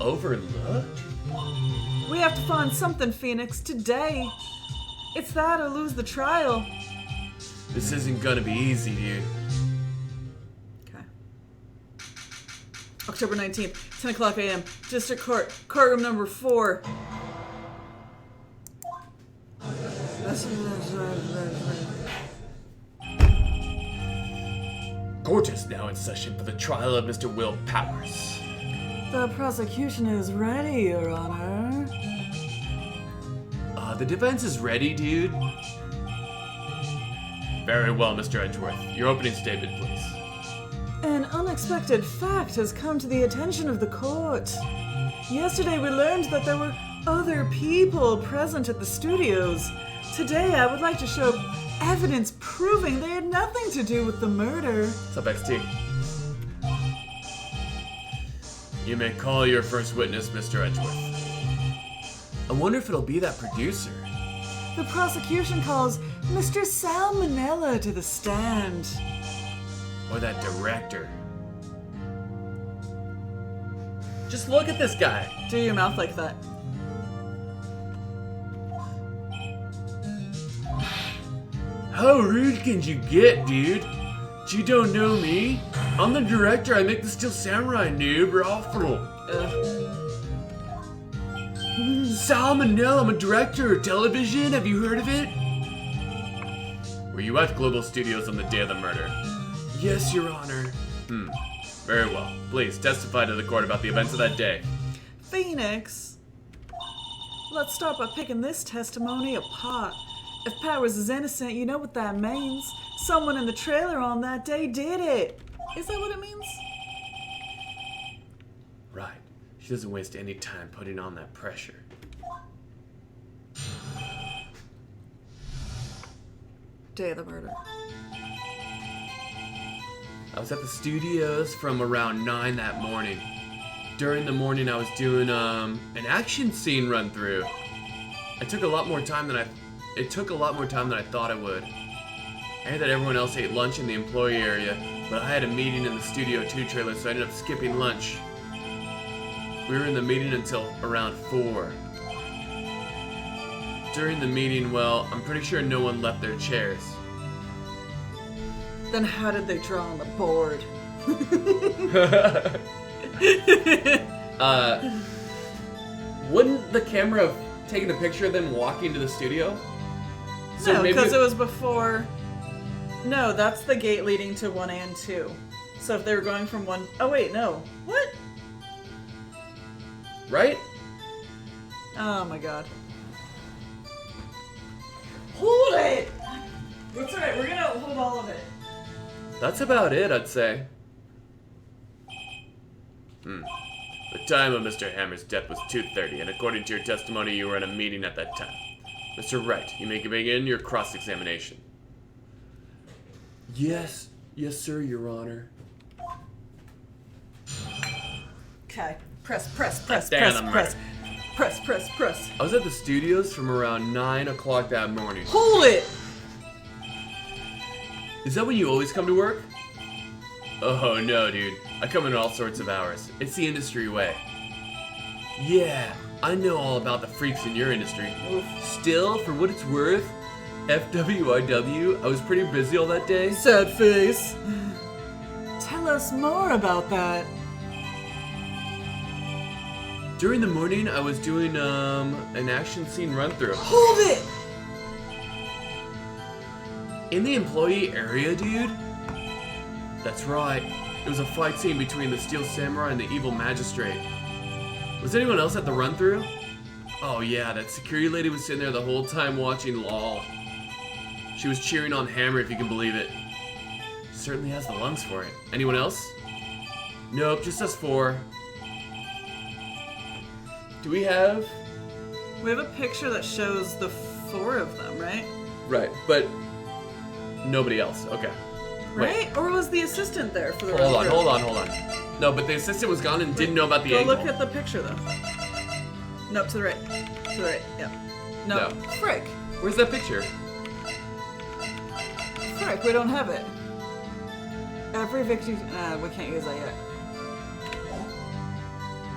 overlooked? We have to find something, Phoenix, today. It's that or lose the trial. This isn't gonna be easy, dude. Okay. October 19th, 10 o'clock a.m., District Court, courtroom number 4. Court is now in session for the trial of Mr. Will Powers. The prosecution is ready, Your Honor. The defense is ready, dude. Very well, Mr. Edgeworth. Your opening statement, please. An unexpected fact has come to the attention of the court. Yesterday we learned that there were other people present at the studios. Today I would like to show evidence proving they had nothing to do with the murder. What's up, XT? You may call your first witness, Mr. Edgeworth. I wonder if it'll be that producer. The prosecution calls Mr. Salmonella to the stand. Or that director. Just look at this guy. Do your mouth like that. How rude can you get, dude? You don't know me? I'm the director. I make the Steel Samurai, noob. Raffle. Salmonella, I'm a director of television. Have you heard of it? Were you at Global Studios on the day of the murder? Yes, Your Honor. Very well. Please testify to the court about the events of that day. Phoenix, let's start by picking this testimony apart. If Powers is innocent, you know what that means. Someone in the trailer on that day did it. Is that what it means? Right. She doesn't waste any time putting on that pressure. Day of the murder. I was at the studios from around 9 that morning. During the morning, I was doing an action scene run through. It took a lot more time than I thought it would. I heard that everyone else ate lunch in the employee area, but I had a meeting in the Studio 2 trailer, so I ended up skipping lunch. We were in the meeting until around 4. During the meeting, well, I'm pretty sure no one left their chairs. Then how did they draw on the board? Wouldn't the camera have taken a picture of them walking to the studio? So No, maybe because it was before... No, that's the gate leading to 1 and 2. So if they were going from 1... Oh wait, no. What? right? Oh my god. Hold it! That's alright, we're gonna hold all of it. That's about it, I'd say. The time of Mr. Hammer's death was 2:30, and according to your testimony, you were in a meeting at that time. Mr. Wright, you may begin your cross-examination. Yes, sir, Your Honor. Okay. Press. Day of the Press. Press. I was at the studios from around 9 o'clock that morning. Hold it! Is that when you always come to work? Oh no, dude. I come in all sorts of hours. It's the industry way. Yeah, I know all about the freaks in your industry. Still, for what it's worth, FWIW, I was pretty busy all that day. Sad face. Tell us more about that. During the morning, I was doing an action scene run-through. Hold it! In the employee area, dude? That's right. It was a fight scene between the Steel Samurai and the evil magistrate. Was anyone else at the run-through? Oh yeah, that security lady was sitting there the whole time watching LOL. She was cheering on Hammer, if you can believe it. She certainly has the lungs for it. Anyone else? Nope, just us four. Do we have... We have a picture that shows the 4 of them, right? Right, but nobody else. Okay. Wait. Right? Or was the assistant there for the Hold run-through? on. No, but the assistant was gone and didn't know about the Go angle. look at the picture, though. Nope, to the right. To the right, yeah. No. No. Frick. Where's that picture? Frick, we don't have it. Every victory... we can't use that yet.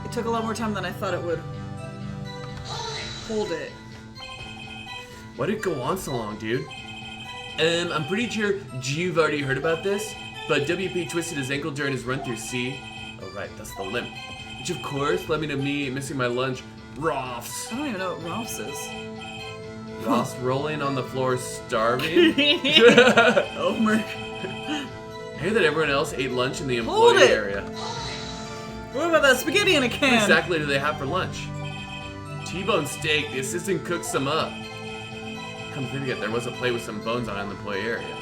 It took a lot more time than I thought it would. Hold it. Why did it go on so long, dude? I'm pretty sure you've already heard about this, but WP twisted his ankle during his run through C. Oh right, that's the limp. Which of course led me to me missing my lunch. Roths. I don't even know what Ralph's is. Roths rolling on the floor starving. Oh, Merc. I hear that everyone else ate lunch in the Hold employee it. area. What about that spaghetti in a can? What exactly do they have for lunch? T-bone steak, the assistant cooked some up. Come to think of it, there was a plate with some bones on it in the employee area.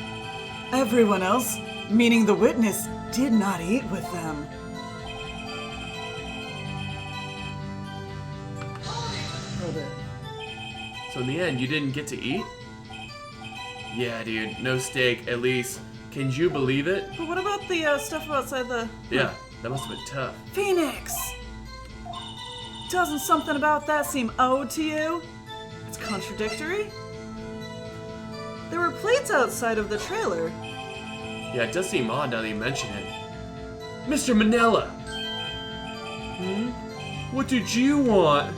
Everyone else, meaning the witness, did not eat with them. Hold it. So in the end, you didn't get to eat? Yeah, dude, no steak, at least. Can you believe it? But what about the stuff outside the... Yeah, that must have been tough. Phoenix! Doesn't something about that seem owed to you? It's contradictory? There were plates outside of the trailer. Yeah, it does seem odd now that you mention it. Mr. Manella! What did you want?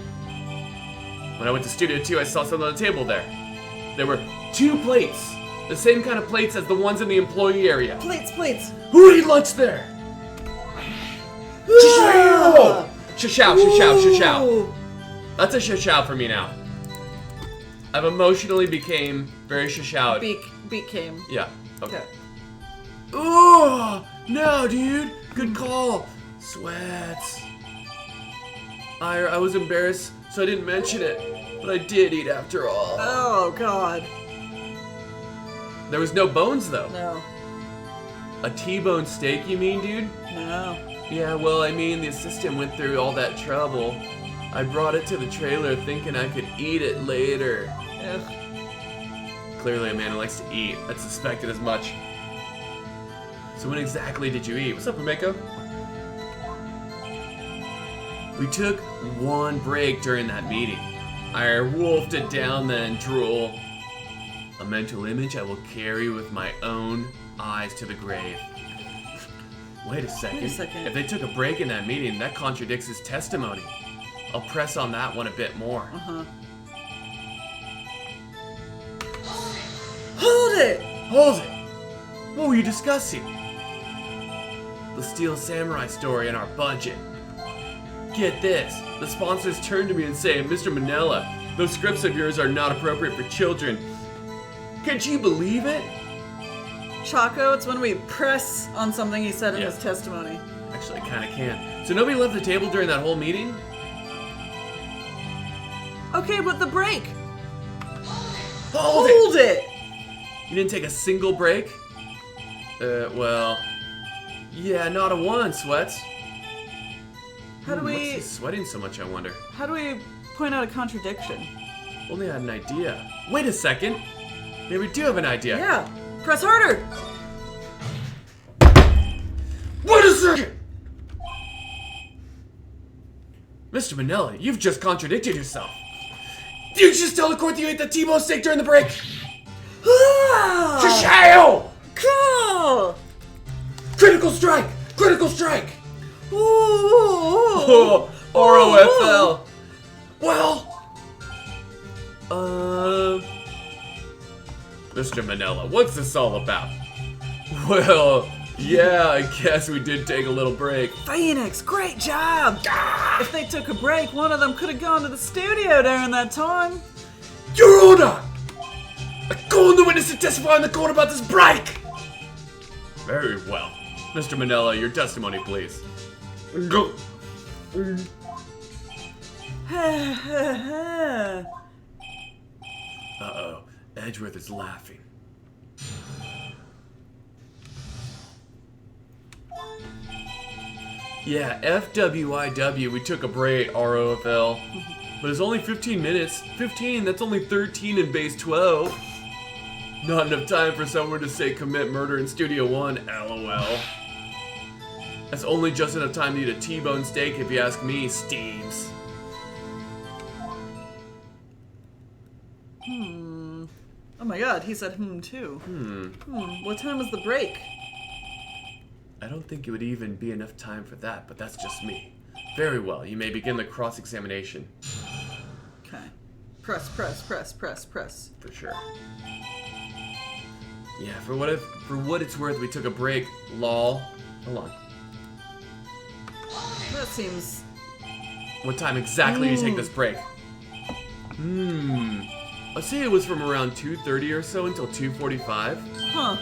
When I went to Studio 2, I saw something on the table there. There were 2 plates. The same kind of plates as the ones in the employee area. Plates! Who ate lunch there? Shashao! Shashao. Ooh. That's a shashao for me now. I've emotionally became very shashao. Beak came. Yeah, okay. Okay. Oh, no, dude. Good call. Sweats. I was embarrassed, so I didn't mention it. But I did eat after all. Oh, God. There was no bones, though. No. A T-bone steak, you mean, dude? No. Yeah, well, I mean, the assistant went through all that trouble. I brought it to the trailer thinking I could eat it later. Ugh. Clearly a man who likes to eat. I suspected as much. So when exactly did you eat? What's up, Rumeko? We took 1 break during that meeting. I wolfed it down then, drool. A mental image I will carry with my own eyes to the grave. Wait a second. If they took a break in that meeting, that contradicts his testimony. I'll press on that one a bit more. Uh-huh. Hold it! Hold it! What were you discussing? The Steel Samurai story and our budget. Get this. The sponsors turn to me and say, Mr. Manella, those scripts of yours are not appropriate for children. Can't you believe it? Choco, it's when we press on something he said in Yeah. his testimony. Actually, I kind of can. So nobody left the table during that whole meeting? Okay, but the break. Hold it! it! You didn't take a single break? Well... Yeah, not a one, Sweats. How do What's we... he sweating so much, I wonder? How do we point out a contradiction? Only had an idea. Wait a second! Maybe we do have an idea. Yeah, press harder! Wait a second! Mr. Manila, you've just contradicted yourself. Did you just tell the court that you ate the T-bone steak during the break? Ah! Shashao! Cool! Critical strike! Critical strike! Ooh! ROFL. Well, Mr. Manila, what's this all about? Well, yeah, I guess we did take a little break. Phoenix, great job! If they took a break, one of them could have gone to the studio during that time. Your Honor! I call on the witness to testify in the court about this break! Very well. Mr. Manila, your testimony, please. Go. Uh-oh. Edgeworth is laughing. Yeah, FWIW, we took a break, ROFL. But it's only 15 minutes. 15, that's only 13 in base 12. Not enough time for someone to say commit murder in Studio 1, LOL. That's only just enough time to eat a T-bone steak if you ask me, Steves. Oh my god, he said too. What time was the break? I don't think it would even be enough time for that, but that's just me. Very well, you may begin the cross-examination. Okay. Press. For sure. Yeah, for what it's worth, we took a break. Lol. Hold on. That seems... What time exactly did you take this break? I'd say it was from around 2:30 or so until 2:45. Huh.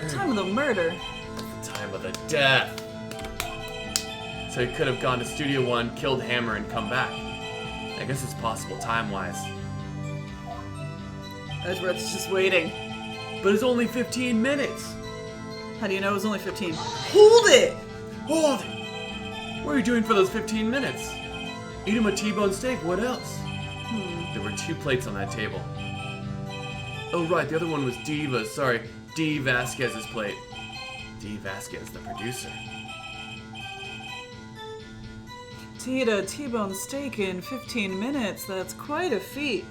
Time of the murder. Time of the death. So he could have gone to Studio 1, killed Hammer, and come back. I guess it's possible time-wise. Edgeworth's just waiting. But it's only 15 minutes. How do you know it was only 15? Hold it! Hold it! What are you doing for those 15 minutes? Eat him a T-bone steak, what else? There were 2 plates on that table. Oh right, the other one was Diva's, sorry, D. Vasquez's plate. D. Vasquez, the producer. To eat a T-bone steak in 15 minutes, that's quite a feat.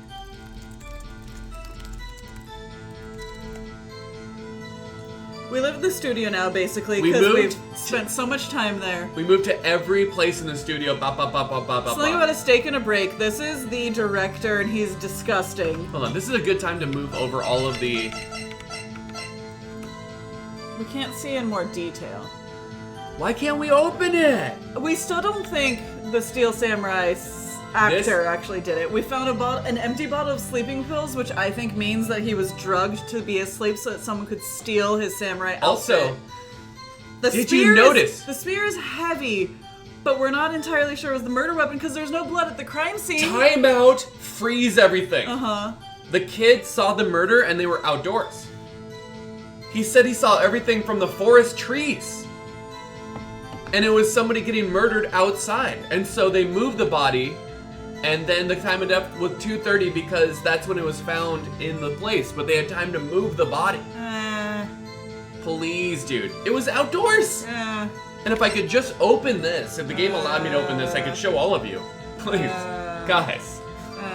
We live in the studio now, basically, We because moved we've spent so much time there. We moved to every place in the studio. Something about a steak and a break. This is the director, and he's disgusting. Hold on, this is a good time to move over all of the... We can't see in more detail. Why can't we open it? We still don't think the Steel Samurai actor actually did it. We found an empty bottle of sleeping pills, which I think means that he was drugged to be asleep so that someone could steal his samurai outfit. Also, the did spear you notice? The spear is heavy, but we're not entirely sure it was the murder weapon because there's no blood at the crime scene. Time out, freeze everything. Uh-huh. The kid saw the murder and they were outdoors. He said he saw everything from the forest trees. And it was somebody getting murdered outside. And so they moved the body, and then the time of death was 2:30 because that's when it was found in the place. But they had time to move the body. Please, dude. It was outdoors. And if I could just open this, if the game allowed me to open this, I could show all of you. Please. Guys,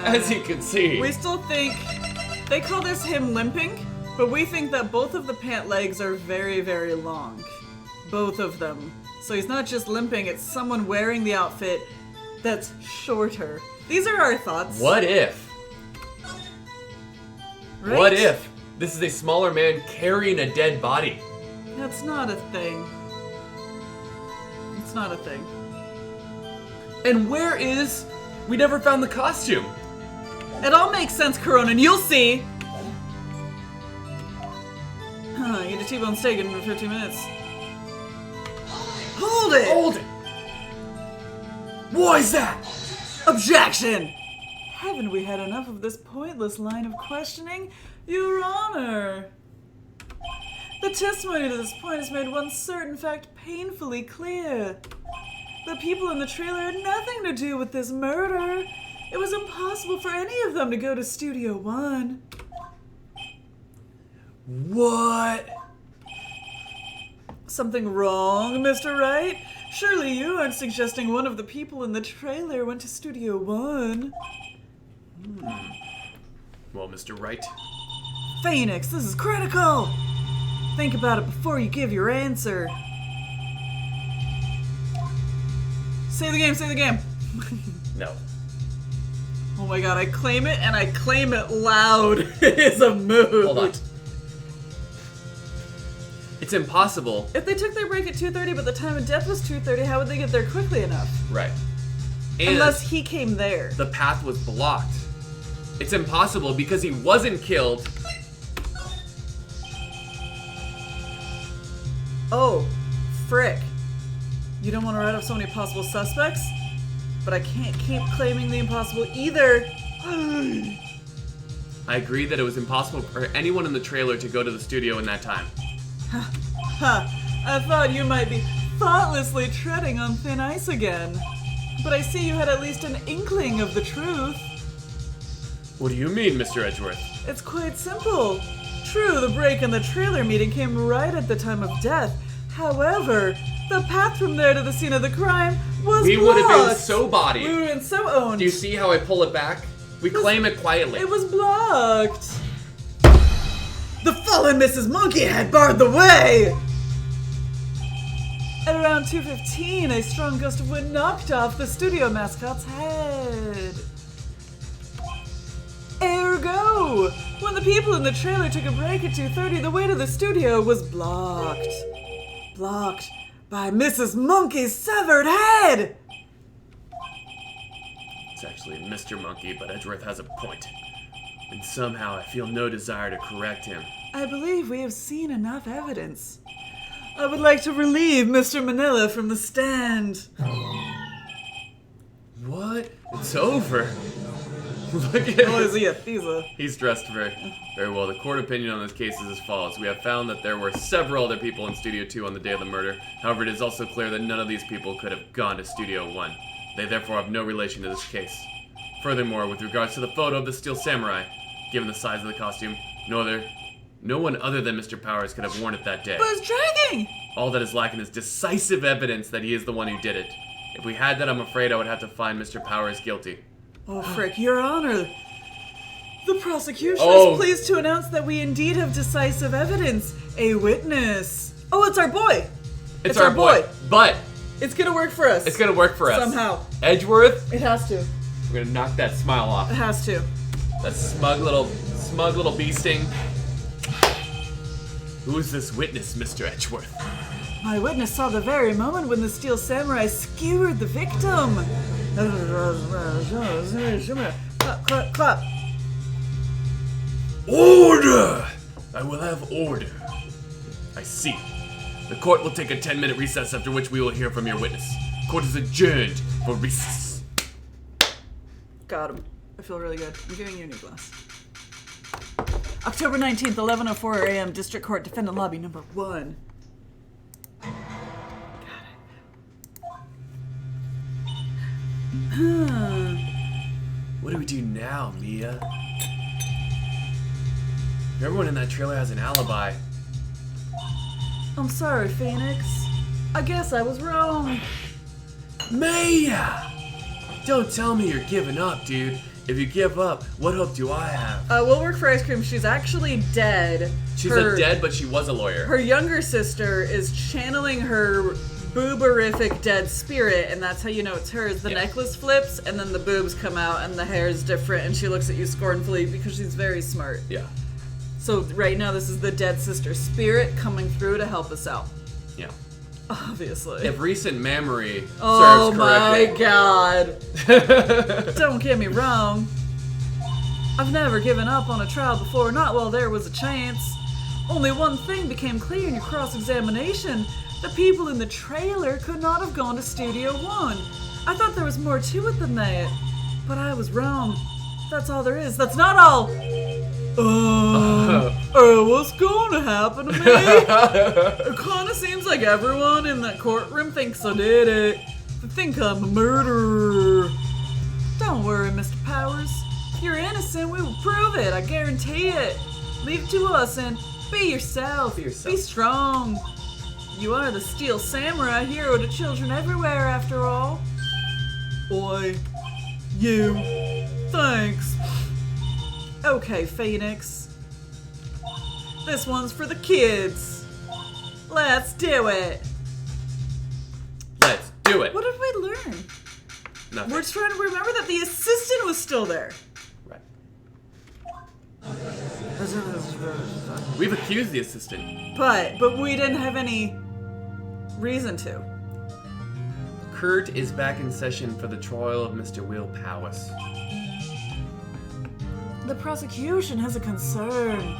as you can see. We still think, they call this him limping, but we think that both of the pant legs are very, very long. Both of them. So he's not just limping, it's someone wearing the outfit that's shorter. These are our thoughts. What if? Right? What if this is a smaller man carrying a dead body? That's not a thing. It's not a thing. And where is... We never found the costume. It all makes sense, Coronin. You'll see! Eat a T-bone steak in 15 minutes. Hold it! Hold it! Why is that? Objection! Haven't we had enough of this pointless line of questioning? Your Honor! The testimony to this point has made one certain fact painfully clear. The people in the trailer had nothing to do with this murder. It was impossible for any of them to go to Studio 1. What? Something wrong, Mr. Wright? Surely you aren't suggesting one of the people in the trailer went to Studio One? Well, Mr. Wright, Phoenix, this is critical! Think about it before you give your answer. Say the game, say the game! no. Oh my god, I claim it, and I claim it loud. It is a mood. Hold on. It's impossible. If they took their break at 2:30 but the time of death was 2:30, how would they get there quickly enough? Right. And Unless he came there. the path was blocked. It's impossible because he wasn't killed. Oh, frick. You don't want to write up so many possible suspects? But I can't keep claiming the impossible either. I agree that it was impossible for anyone in the trailer to go to the studio in that time. Ha! I thought you might be thoughtlessly treading on thin ice again. But I see you had at least an inkling of the truth. What do you mean, Mr. Edgeworth? It's quite simple. True, the break in the trailer meeting came right at the time of death. However, the path from there to the scene of the crime was We blocked. would have been so bodied. We would have been so owned. Do you see how I pull it back? We claim it quietly. It was blocked. The fallen Mrs. Monkey had barred the way! At around 2:15, a strong gust of wind knocked off the studio mascot's head. Ergo, when the people in the trailer took a break at 2:30, the way to the studio was blocked. Blocked by Mrs. Monkey's severed head! It's actually Mr. Monkey, but Edgeworth has a point. And somehow I feel no desire to correct him. I believe we have seen enough evidence. I would like to relieve Mr. Manila from the stand. What? It's over. Look at Oh, is him. He's He's dressed very well. The court opinion on this case is as follows. We have found that there were several other people in Studio 2 on the day of the murder. However, it is also clear that none of these people could have gone to Studio 1. They therefore have no relation to this case. Furthermore, with regards to the photo of the Steel Samurai, given the size of the costume, no one other than Mr. Powers could have worn it that day. But it's dragging! All that is lacking is decisive evidence that he is the one who did it. If we had that, I'm afraid I would have to find Mr. Powers guilty. Oh, frick, Your Honor. The prosecution Oh. is pleased to announce that we indeed have decisive evidence. A witness. Oh, it's our boy! It's our boy. But It's gonna work for us. it's gonna work for us. Somehow. Edgeworth, It has to. we're gonna knock that smile off. It has to. That smug little bee sting. Who is this witness, Mr. Edgeworth? My witness saw the very moment when the Steel Samurai skewered the victim. Clap, clap, clap. Order! I will have order. I see. The court will take a 10-minute recess, after which we will hear from your witness. Court is adjourned for recess. Got him. I feel really good. I'm giving you a new glass. October 19th, 11:04 a.m. District Court, Defendant Lobby number 1. What do we do now, Mia? Everyone in that trailer has an alibi. I'm sorry, Phoenix. I guess I was wrong. Mia! Don't tell me you're giving up, dude. If you give up, what hope do I have? We'll work for ice cream. She's actually dead. She's a dead, but she was a lawyer. Her younger sister is channeling her booberific dead spirit, and that's how you know it's hers. The necklace flips, and then the boobs come out, and the hair is different, and she looks at you scornfully because she's very smart. Yeah. So right now, this is the dead sister spirit coming through to help us out. Yeah. Obviously. If recent memory Oh serves my correctly. god. Don't get me wrong. I've never given up on a trial before, not while there was a chance. Only one thing became clear in your cross-examination. The people in the trailer could not have gone to Studio 1. I thought there was more to it than that. But I was wrong. That's all there is. That's not all. What's gonna happen to me? It kinda seems like everyone in that courtroom thinks I did it. They think I'm a murderer. Don't worry, Mr. Powers. If you're innocent, we will prove it. I guarantee it. Leave it to us and be yourself. Be yourself. Be strong. You are the Steel Samurai, hero to children everywhere, after all. Oi. You. Thanks. Okay, Phoenix. This one's for the kids. Let's do it. Let's do it. What did we learn? Nothing. We're trying to remember that the assistant was still there. Right. We've accused the assistant. But we didn't have any reason to. Kurt is back in session for the trial of Mr. Will Powis. The prosecution has a concern.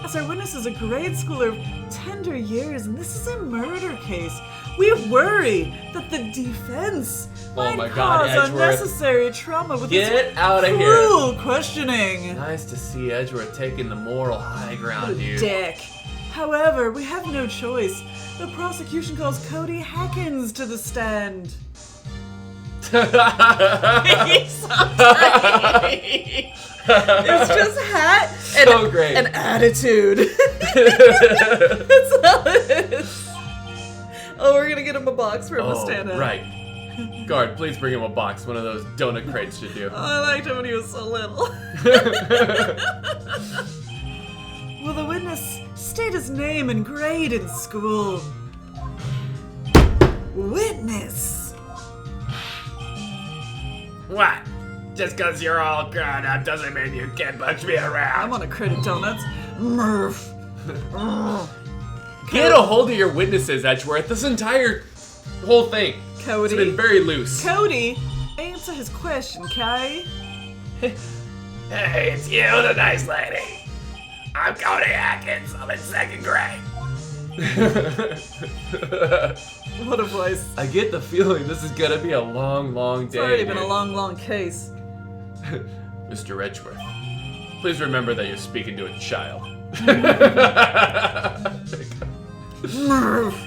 As our witness is a grade schooler of tender years, and this is a murder case, we worry that the defense might my God, cause Edgeworth. unnecessary trauma with Get its outta here. cruel questioning. Nice to see Edgeworth taking the moral high ground, dude. Dick. However, we have no choice. The prosecution calls Cody Hackins to the stand. He's so tiny. It's just hat and, So great. and attitude. That's all it is. Oh, we're gonna get him a box for him to stand up. Right. Guard, please bring him a box. One of those donut crates should do. Oh, I liked him when he was so little. Will the witness state his name and grade in school? Witness. What? Just because you're all grown up doesn't mean you can't punch me I'm around. on a crate of donuts. Murph. Get a hold of your witnesses, Edgeworth. This entire whole thing. Cody. It's been very loose. Cody, answer his question, Kai. Hey, it's you, the nice lady. I'm Cody Atkins. I'm in 2nd grade. What a voice. I get the feeling this is gonna be a long, long day. It's already been dude. a long, long case. Mr. Edgeworth, please remember that you're speaking to a child. Murph.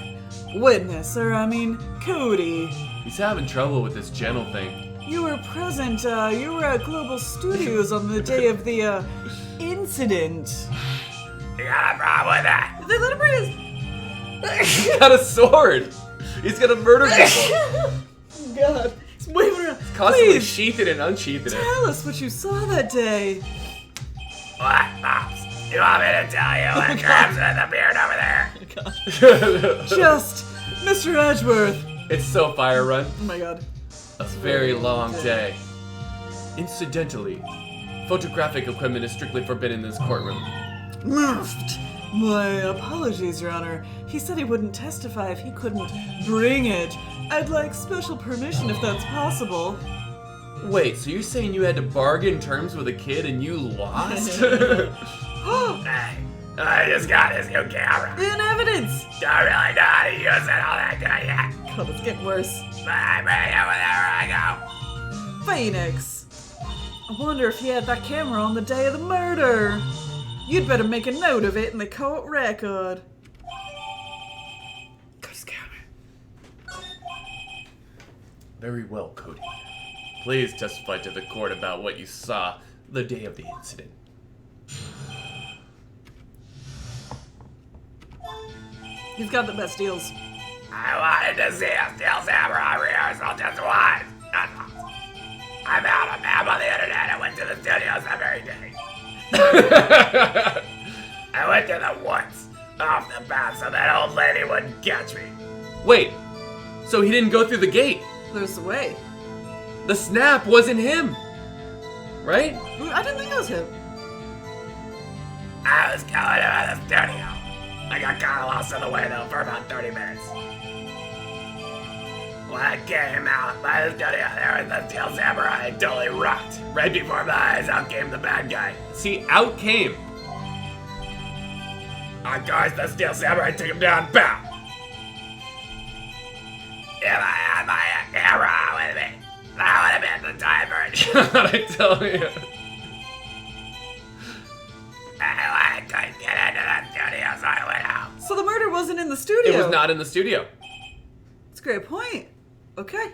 Witness, Cody. He's having trouble with this gentle thing. You were present, you were at Global Studios on the day of the, incident. You got a problem with that? They let him bring his... He's got a sword. He's gonna murder people. God. He's waving around. Constantly Please, sheathing and unsheathing it. tell us what you saw that day. What, Pops? You want me to tell you what grabs in the beard over there? Just Mr. Edgeworth. It's so fire run. Oh my god. A very long day. Incidentally, photographic equipment is strictly forbidden in this courtroom. Murphed. My apologies, Your Honor. He said he wouldn't testify if he couldn't bring it. I'd like special permission if that's possible. Wait, so you're saying you had to bargain terms with a kid and you lost? Hey, I just got this new camera. In evidence! Don't really know how to use it all that good yet. God, it's getting worse. But I bring it wherever I go. Phoenix. I wonder if he had that camera on the day of the murder. You'd better make a note of it in the court record. Very well, Cody. Please testify to the court about what you saw the day of the incident. He's got the best deals. I wanted to see a Steel Samurai rehearsal just once. That's all. I found a map on the internet and went to the studios that very day. I went to the woods, off the path so that old lady wouldn't catch me. Wait, so he didn't go through the gate? There's the way. The snap wasn't him, right? I didn't think it was him. I was going to the studio. I got kind of lost on the way though for about 30 minutes. When I came out by the studio, there was the Steel Samurai and totally rocked. Right before my eyes, out came the bad guy. See, out came. Of course, the Steel Samurai took him down, pow! If I had my camera with me, that would have been the time for a shot, I tell you. Anyway, I couldn't get into the studio, so I went out. So the murder wasn't in the studio. It was not in the studio. That's a great point. Okay.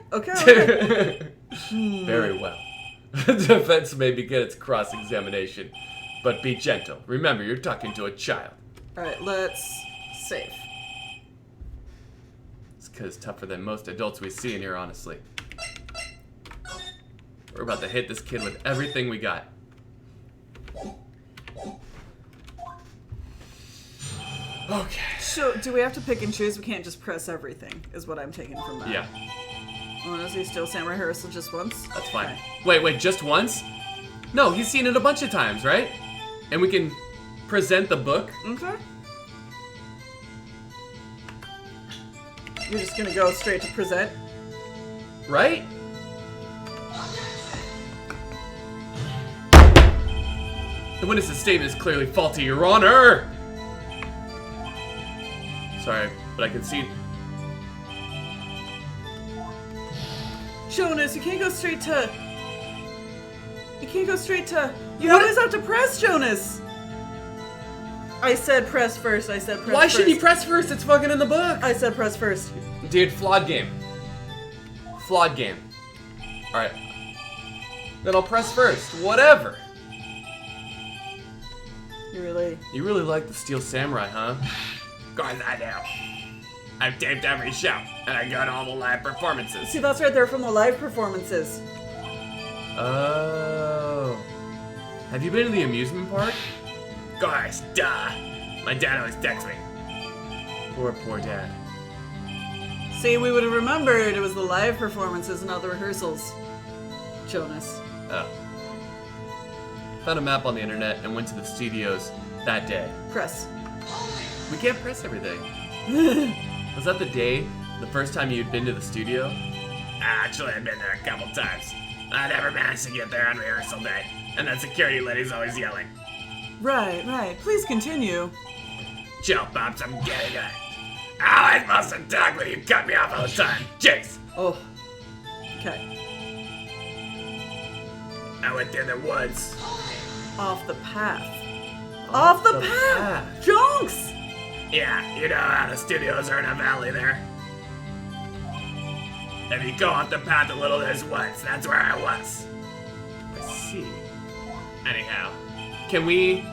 Very well. The defense may begin its cross-examination, but be gentle. Remember, you're talking to a child. Alright, let's save. kid is tougher than most adults we see in here, honestly. We're about to hit this kid with everything we got. Okay. So, do we have to pick and choose? We can't just press everything, is what I'm taking from that. Yeah, I want to see Steel Samurai rehearsal just once? that's fine. Okay. Wait, just once? No, he's seen it a bunch of times, right? And we can present the book. Okay. You're just gonna go straight to present? Right? The witness's statement is clearly faulty, Your Honor! Sorry, but I can see... Jonas, you can't go straight to... You can't go straight to... You always have to press, Jonas! I said press first, I said press Why first. should he press first? It's fucking in the book! I said press first. Dude, flawed game. Flawed game. Alright. Then I'll press first. Whatever. You really like the Steel Samurai, huh? Of course I do. I've taped every show, and I got all the live performances. See, that's right there from the live performances. Oh. Have you been to the amusement park? Of course, duh. My dad always texts me. Poor dad. See, we would have remembered it was the live performances and not the rehearsals. Jonas. Oh. Found a map on the internet and went to the studios that day. Press. We can't press everything. Was that the first time you'd been to the studio? Actually, I've been there a couple times. I never managed to get there on rehearsal day, and that security lady's always yelling. Right. Please continue. Chill, Pops, I'm getting it. How am I supposed to talk when you cut me off all the time? Jeez. Oh. Okay. I went through the woods. Off the path. Off the path! Jonks! Yeah, you know how the studios are in a valley there. If you go off the path a little, there's woods. That's where I was. I see. Anyhow, Can we...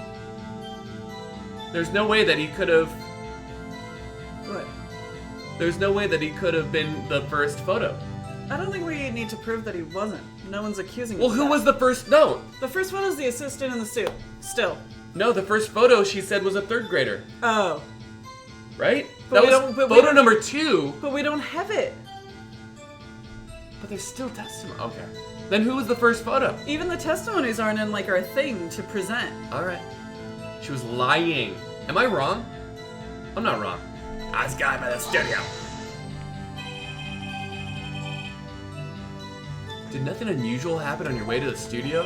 There's no way that he could have... What? There's no way that he could have been the first photo. I don't think we need to prove that he wasn't. No one's accusing Well, us of who that. was the first? No. The first one is the assistant in the suit. Still. No, the first photo she said was a third grader, Oh. right? But That we was don't- but we photo don't- number 2. But we don't have it. But there's still testimony. Okay. Then who was the first photo? Even the testimonies aren't in like our thing to present. Alright. She was lying. Am I wrong? I'm not wrong. I was going by the studio. Did nothing unusual happen on your way to the studio?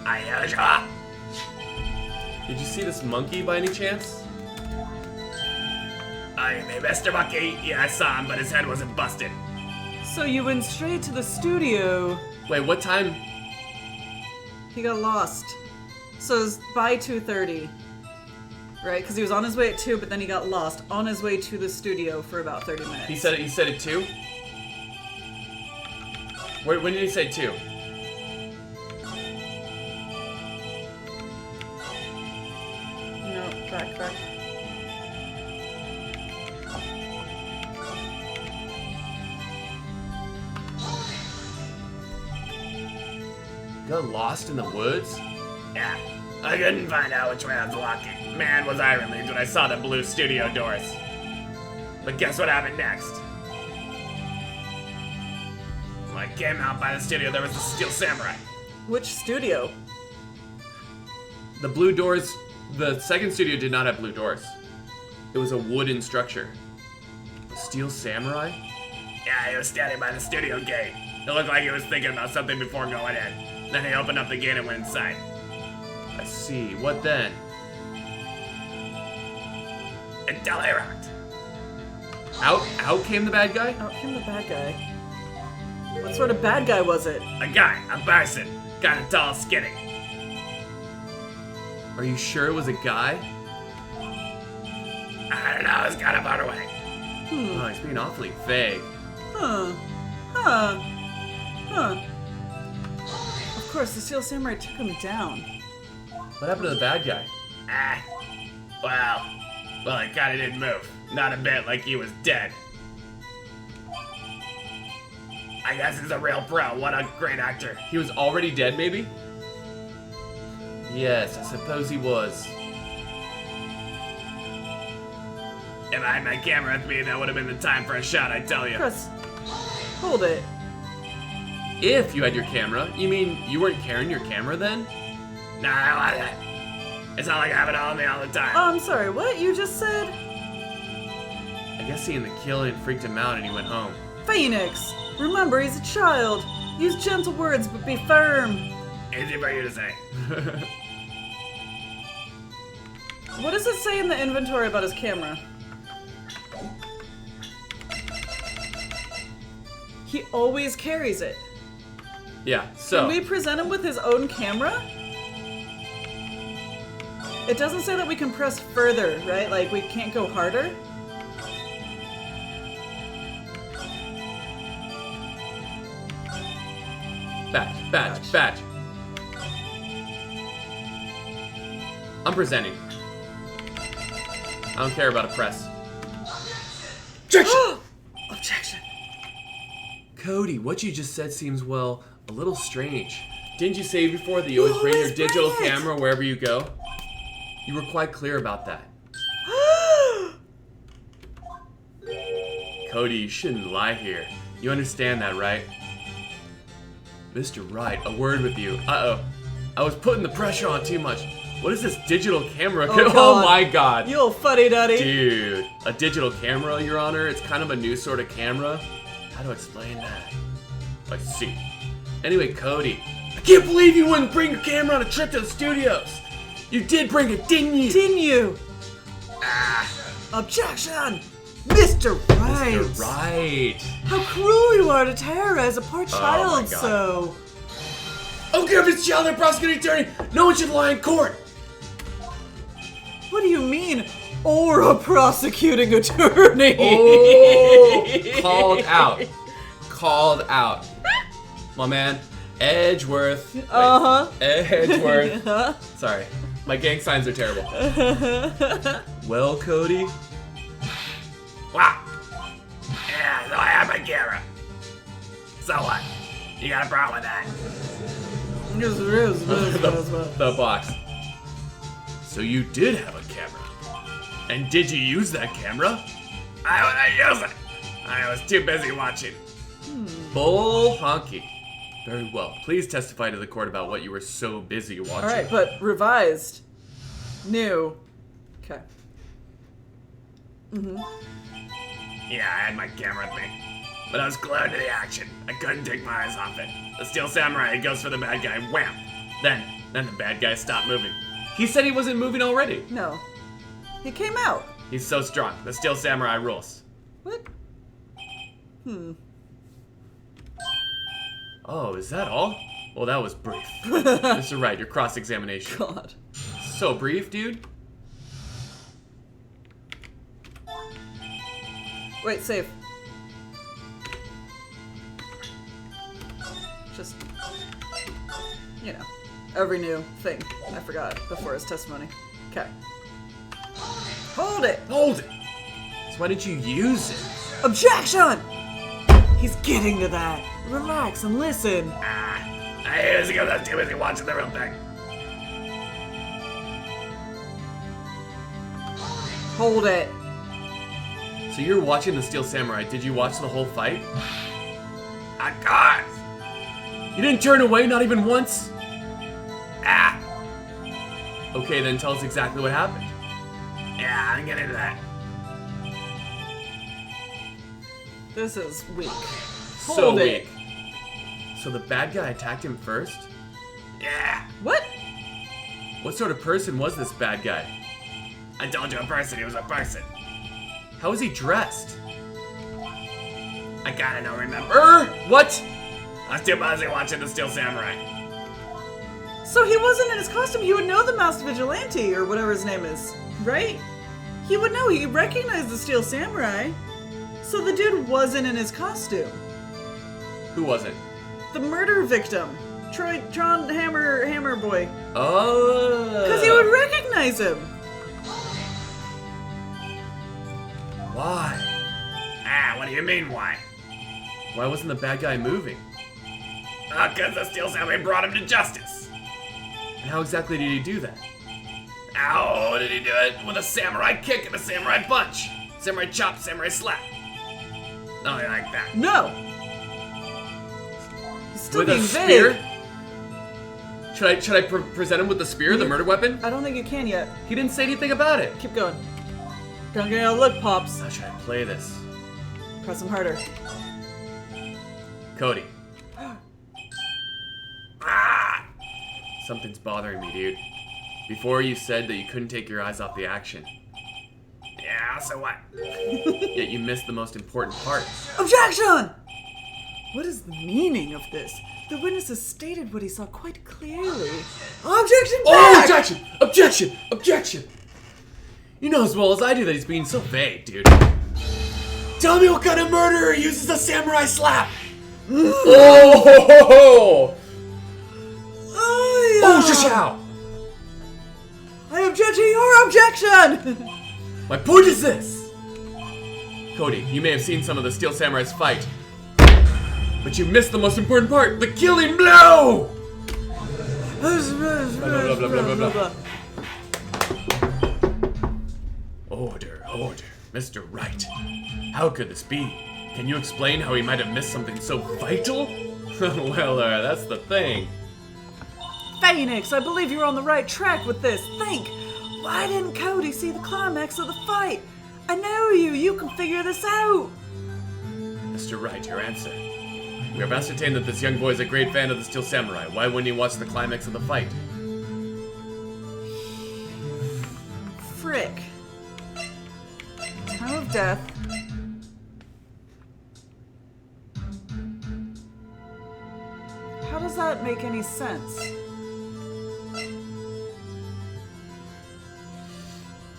Unusual. Did you see this monkey by any chance? Oh, you mean Mr. Monkey? Yeah, I saw him, but his head wasn't busted. So you went straight to the studio. Wait, what time? He got lost. So it was by 2:30. Right? Because he was on his way at 2, but then he got lost on his way to the studio for about 30 minutes. He said it 2? When did he say 2? No, back. Got lost in the woods? Yeah, I couldn't find out which way I was walking. Man, was I relieved when I saw the blue studio doors. But guess what happened next? When I came out by the studio, there was a Steel Samurai. Which studio? The blue doors, the second studio did not have blue doors. It was a wooden structure. A Steel Samurai? Yeah, he was standing by the studio gate. It looked like he was thinking about something before going in. Then he opened up the gate and went inside. I see. What then? Until he rocked. Out came the bad guy? Out came the bad guy. What sort of bad guy was it? A guy, a person, kinda tall, skinny. Are you sure it was a guy? I don't know, it's kind of far away. Oh, he's being awfully vague. Huh. Of course, the Steel Samurai took him down. What happened to the bad guy? Well, he kinda didn't move. Not a bit, like he was dead. I guess he's a real pro. What a great actor. He was already dead, maybe? Yes, I suppose he was. If I had my camera with me, that would have been the time for a shot, I tell you. Chris, hold it. If you had your camera, you mean you weren't carrying your camera then? Nah, I wasn't. It's not like I have it on me all the time. I'm sorry, what you just said? I guess seeing the killing freaked him out and he went home. Phoenix, remember he's a child. Use gentle words, but be firm. Easy for you to say. What does it say in the inventory about his camera? He always carries it. Yeah, Can so. we present him with his own camera? It doesn't say that we can press further, right? Like, we can't go harder? Badge. I'm presenting. I don't care about a press. Objection! Objection. Cody, what you just said seems, well, a little strange. Didn't you say before that you always bring your always bring digital it. camera wherever you go? You were quite clear about that. Cody, you shouldn't lie here. You understand that, right? Mr. Wright, a word with you. Uh-oh. I was putting the pressure on too much. What is this digital camera? Oh, Oh God. my god. You old fuddy-duddy. Dude, a digital camera, Your Honor? It's kind of a new sort of camera. How to explain that? I see. Anyway, Cody, I can't believe you wouldn't bring your camera on a trip to the studios. You did bring it, didn't you? Didn't you? Objection! Mr. Wright! Mr. Wright. How cruel you are to terrorize a poor my child God. so. I don't care if it's child or prosecuting attorney. No one should lie in court. What do you mean, or a prosecuting attorney? Oh, called out. Called out. My man, Edgeworth. Wait, Uh-huh. Edgeworth. Huh? Sorry, my gang signs are terrible. Well, Cody. Wow. Yeah, so I have my camera. So what? You got a problem with that? The box. So you did have a camera. And did you use that camera? I wouldn't use it. I was too busy watching. Bull honky. Very well. Please testify to the court about what you were so busy watching. Alright, but revised. New. Okay. Yeah, I had my camera with me. But I was glued to the action. I couldn't take my eyes off it. The Steel Samurai goes for the bad guy. Wham! Then the bad guy stopped moving. He said he wasn't moving already. No. He came out. He's so strong. The Steel Samurai rules. What? Oh, is that all? Well, that was brief. Mr. Wright, your cross-examination. God. So brief, dude. Wait, save. Just, you know, every new thing I forgot before his testimony. Okay. Hold it! Hold it. So why didn't you use it? Objection! He's getting to that. Relax and listen. I was because I was too busy watching the real thing. Hold it. So you're watching the Steel Samurai. Did you watch the whole fight? Of course. You didn't turn away, not even once? Ah, Okay, then tell us exactly what happened. yeah, I can get into that. This is weak. So Hold it. weak. So the bad guy attacked him first? Yeah, What? What sort of person was this bad guy? I told you a person. He was a person. How was he dressed? I kinda don't remember. What? I was too busy watching the Steel Samurai. So he wasn't in his costume. He would know the masked vigilante or whatever his name is, right? He would know. He recognized the Steel Samurai. So the dude wasn't in his costume. Who was it? The murder victim, Tron Hammer Boy, Oh. because he would recognize him. Why? Ah, what do you mean, why? Why wasn't the bad guy moving? Because the Steel Samurai brought him to justice. And how exactly did he do that? How did he do it? With a samurai kick and a samurai punch. Samurai chop, samurai slap. Oh, you like that? No! He's still With a being spear? vague. Should I present him with the spear, the murder weapon? I don't think you can yet. He didn't say anything about it. Keep going. Don't get a look, Pops. How should I play this? Press him harder. Cody. Ah! Something's bothering me, dude. Before you said that you couldn't take your eyes off the action. Yeah, so what? Yet you missed the most important part. Objection! What is the meaning of this? The witness has stated what he saw quite clearly. Objection Oh, back! objection! Objection! Objection! You know as well as I do that he's being so vague, dude. Tell me what kind of murderer uses a samurai slap! Oh! Oh, Shishao! I object to your objection! My point is this! Cody, you may have seen some of the Steel Samurai's fight, but you missed the most important part, the killing blow! Order, order, Mr. Wright. How could this be? Can you explain how he might have missed something so vital? Well, that's the thing. Phoenix, I believe you're on the right track with this. Think! Why didn't Cody see the climax of the fight? I know you. You can figure this out. Mr. Wright, your answer. We have ascertained that this young boy is a great fan of the Steel Samurai. Why wouldn't he watch the climax of the fight? Frick. Time of death. How does that make any sense?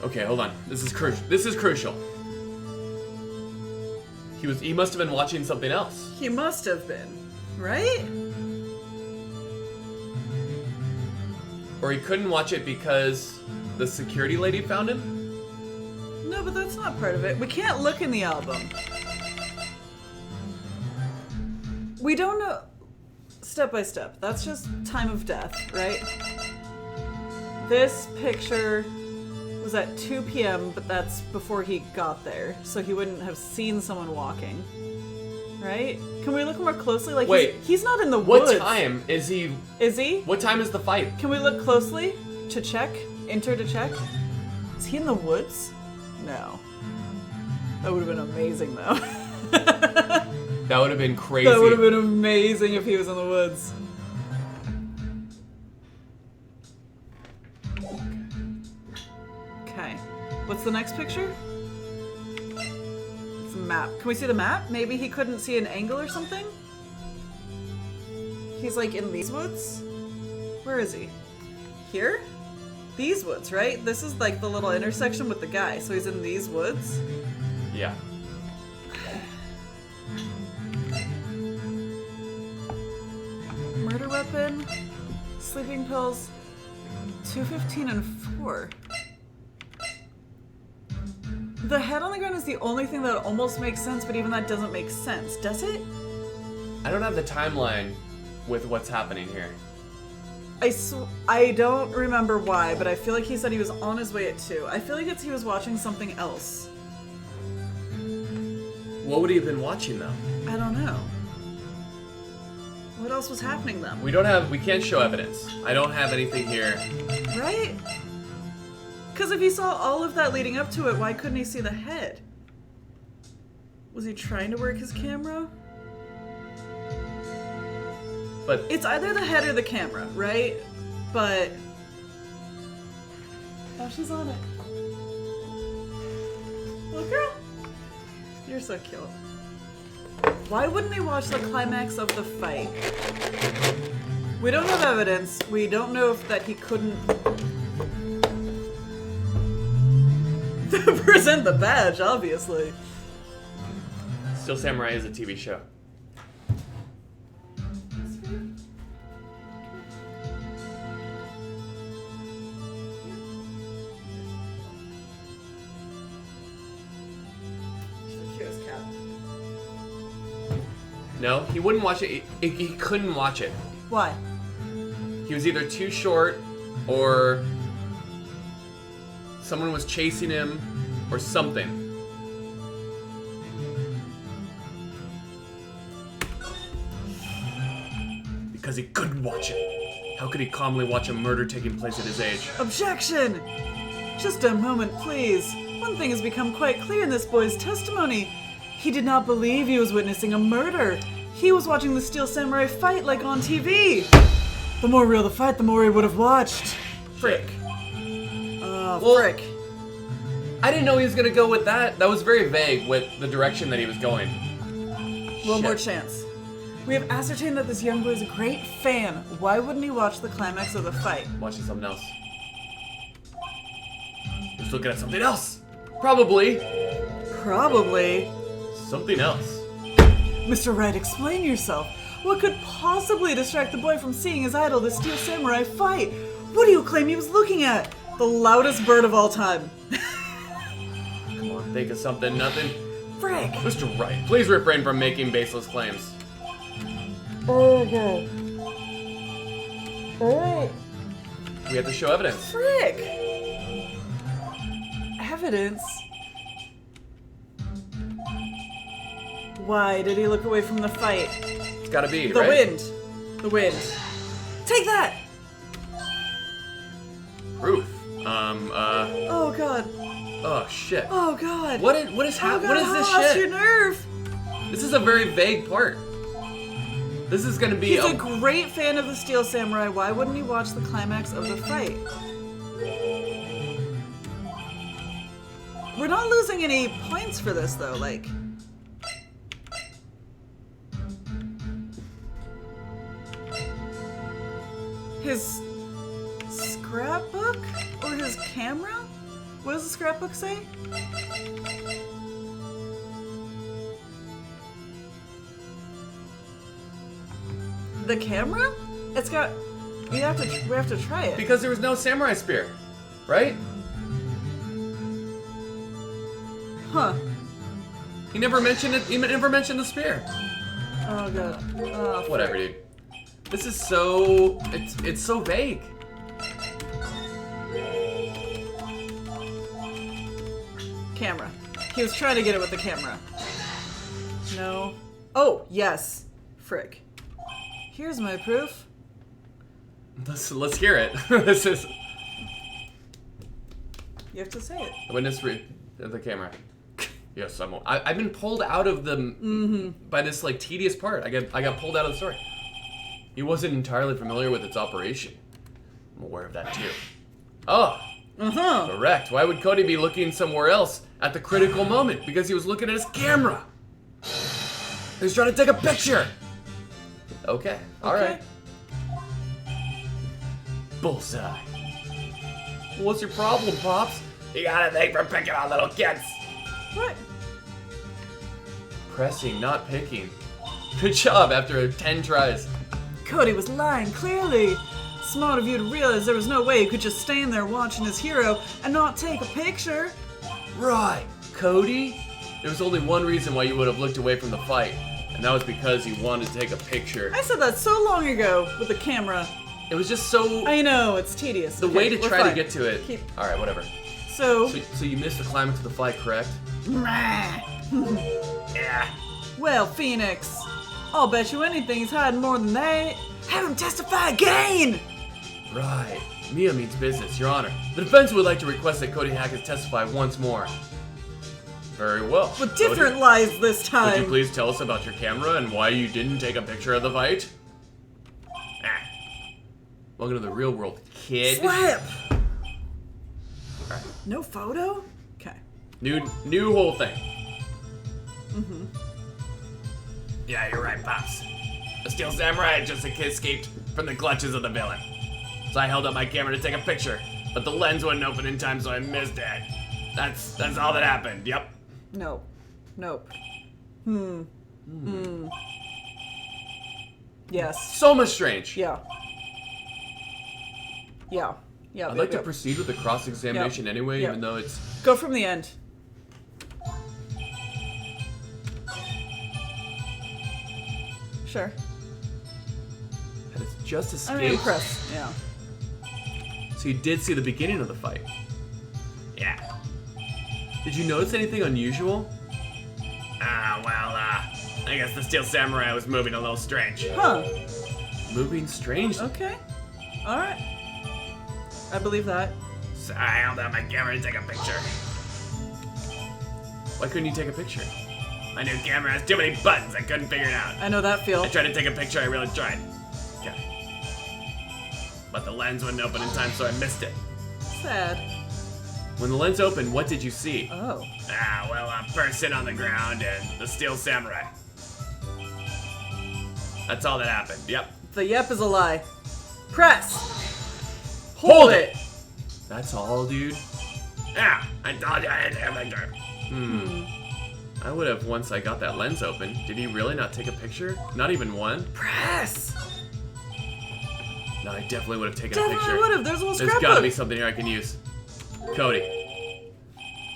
Okay, hold on. This is crucial. He must have been watching something else. He must have been, right? Or he couldn't watch it because the security lady found him? No, but that's not part of it. We can't look in the album. We don't know step by step. That's just time of death, right? This picture was at 2 p.m., but that's before he got there, so he wouldn't have seen someone walking. Right? Can we look more closely? Like, wait, he's not in the woods. What time is he? Is he? What time is the fight? Can we look closely to check? Enter to check? Is he in the woods? No. That would have been amazing, though. That would have been crazy. That would have been amazing if he was in the woods. Okay. What's the next picture? It's a map. Can we see the map? Maybe he couldn't see an angle or something? He's like in these woods? Where is he? Here? These woods, right? This is like the little intersection with the guy, so he's in these woods? Yeah. Murder weapon, sleeping pills, 215 and 4. The head on the ground is the only thing that almost makes sense, but even that doesn't make sense, does it? I don't have the timeline with what's happening here. I don't remember why, but I feel like he said he was on his way at 2. I feel like he was watching something else. What would he have been watching though? I don't know. What else was happening then? We can't show evidence. I don't have anything here. Right? Because if he saw all of that leading up to it, why couldn't he see the head? Was he trying to work his camera? But It's either the head or the camera, right? But... Oh, she's on it. Little girl. You're so cute. Why wouldn't he watch the climax of the fight? We don't have evidence. We don't know if that he couldn't... present the badge, obviously. Steel Samurai is a TV show. She's the cutest cat. No, he wouldn't watch it. He couldn't watch it. Why? He was either too short, or someone was chasing him, or something. Because he couldn't watch it. How could he calmly watch a murder taking place at his age? Objection! Just a moment, please. One thing has become quite clear in this boy's testimony. He did not believe he was witnessing a murder. He was watching the Steel Samurai fight like on TV. The more real the fight, the more he would have watched. Frick. Well, frick. I didn't know he was gonna go with that. That was very vague with the direction that he was going. One more Shit. chance. We have ascertained that this young boy is a great fan. Why wouldn't he watch the climax of the fight? Watching something else. He's looking at something else. Probably. Probably. Something else. Mr. Wright, explain yourself. What could possibly distract the boy from seeing his idol, the Steel Samurai, fight? What do you claim he was looking at? The loudest bird of all time. Come on, think of something. Nothing. Frick. Mr. Wright, please refrain from making baseless claims. Oh, God. Alright. We have to show evidence. Frick. Evidence? Why did he look away from the fight? It's gotta be, The right? wind. The wind. Take that! Proof. Oh, God. Oh, shit. Oh, God. What is Oh, God, this I lost shit? your nerve. This is a very vague part. This is gonna be He's a great fan of the Steel Samurai. Why wouldn't he watch the climax of the fight? We're not losing any points for this, though. Like, his scrapbook or his camera? What does the scrapbook say? The camera? It's got. We have to try it. because there was no samurai spear, right? Huh. He never mentioned it. He never mentioned the spear. Oh, God. Oh, frick. Whatever, dude. This is so. It's so vague. Camera. He was trying to get it with the camera. No. Oh, yes. Frick. Here's my proof. Let's hear it. This is You have to say it. witness read the camera. Yes, I've been pulled out of the by this like tedious part. I got pulled out of the story. He wasn't entirely familiar with its operation. I'm aware of that too. Oh, correct. Why would Cody be looking somewhere else at the critical moment? Because he was looking at his camera. He was trying to take a picture. Okay, all right. Bullseye. What's your problem, Pops? You got a thing for picking on little kids. What? Pressing, not picking. Good job after 10 tries. Cody was lying, clearly. Smart of you to realize there was no way he could just stand there watching his hero and not take a picture. Right, Cody? There was only one reason why you would have looked away from the fight, and that was because you wanted to take a picture. I said that so long ago with the camera. It was just so... I know, it's tedious. the Okay, way to we're try to fine. get to it... Keep- Alright, whatever. So, So you missed the climax of the fight, correct? Yeah. well, Phoenix, I'll bet you anything he's hiding more than that. Have him testify again! Right. Mia means business, Your Honor. The defense would like to request that Cody Hackett testify once more. Very well. With different lies this Would time. you please tell us about your camera and why you didn't take a picture of the fight? Welcome to the real world, kid. Slap! Alright. No photo? Okay. New whole thing. Yeah, you're right, Pops. The Steel Samurai had just escaped from the clutches of the villain. So I held up my camera to take a picture, but the lens wouldn't open in time, so I missed it. That's all that happened. Yep. Nope. Nope. Yes. So much strange. Yeah. Yeah. Yeah. I'd like to proceed with the cross-examination anyway, Yep. even though it's... Go from the end. Sure. Had it just escaped. I'm impressed. Yeah. So you did see the beginning of the fight. Yeah. Did you notice anything unusual? I guess the Steel Samurai was moving a little strange. Huh. Moving strange. Okay. All right. I believe that. So I held out my camera to take a picture. Why couldn't you take a picture? My new camera has too many buttons, I couldn't figure it out. I know that feel. I tried to take a picture, I really tried. Okay. But the lens wouldn't open in time, so I missed it. Sad. When the lens opened, what did you see? Oh. A person on the ground and the Steel Samurai. That's all that happened, yep. The yep is a lie. Press. Hold it. That's all, dude. Yeah, I told you I had to take a picture. I would have once I got that lens open. Did he really not take a picture? Not even one? Press. No, I definitely would have taken a Definitely picture. would have. There's a little There's scrapbook. gotta be something here I can use. Cody.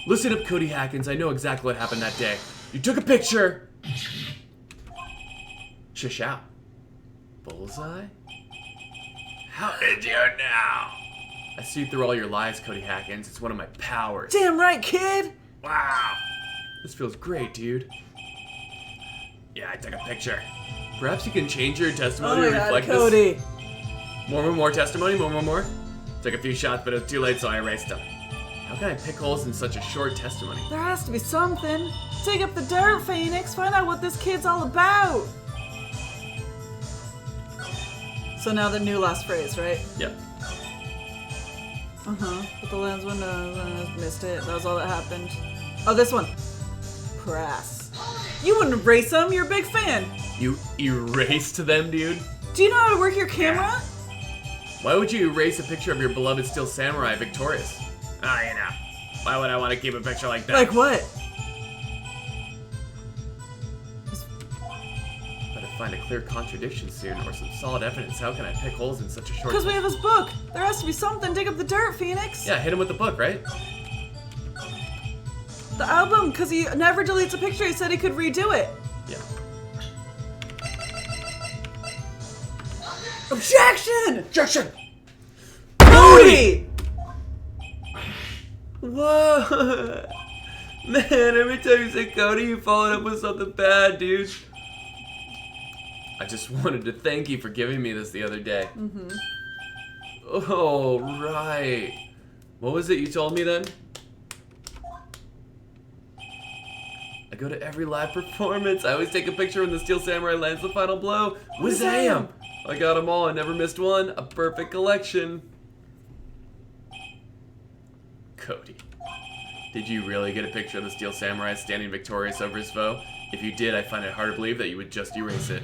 Listen up, Cody Hackins. I know exactly what happened that day. You took a picture. Shish out. Bullseye? How did you know? I see through all your lies, Cody Hackins. It's one of my powers. Damn right, kid. Wow. This feels great, dude. Yeah, I took a picture. Perhaps you can change your testimony Oh to my God, reflect Cody. this. More testimony? More? Took a few shots, but it was too late, so I erased them. How can I pick holes in such a short testimony? There has to be something. Dig up the dirt, Phoenix. Find out what this kid's all about. So now the new last phrase, right? Yep. But the lens window, missed it. That was all that happened. Oh, this one. Press. You wouldn't erase them. You're a big fan. You erased them, dude? Do you know how to work your camera? Why would you erase a picture of your beloved Steel Samurai victorious? Oh, you know. Why would I want to keep a picture like that? Like what? Better find a clear contradiction soon, or some solid evidence. How can I pick holes in such a short Because we have this book. There has to be something. Dig up the dirt, Phoenix. Yeah, hit him with the book, right? The album, because he never deletes a picture. He said he could redo it. Yeah. Objection! Objection! Cody! Whoa! Man, every time you say Cody, you follow it up with something bad, dude. I just wanted to thank you for giving me this the other day. Oh, right. What was it you told me then? I go to every live performance. I always take a picture when the Steel Samurai lands the final blow. Wazam! I got them all. I never missed one. A perfect collection. Cody, did you really get a picture of the Steel Samurai standing victorious over his foe? If you did, I find it hard to believe that you would just erase it.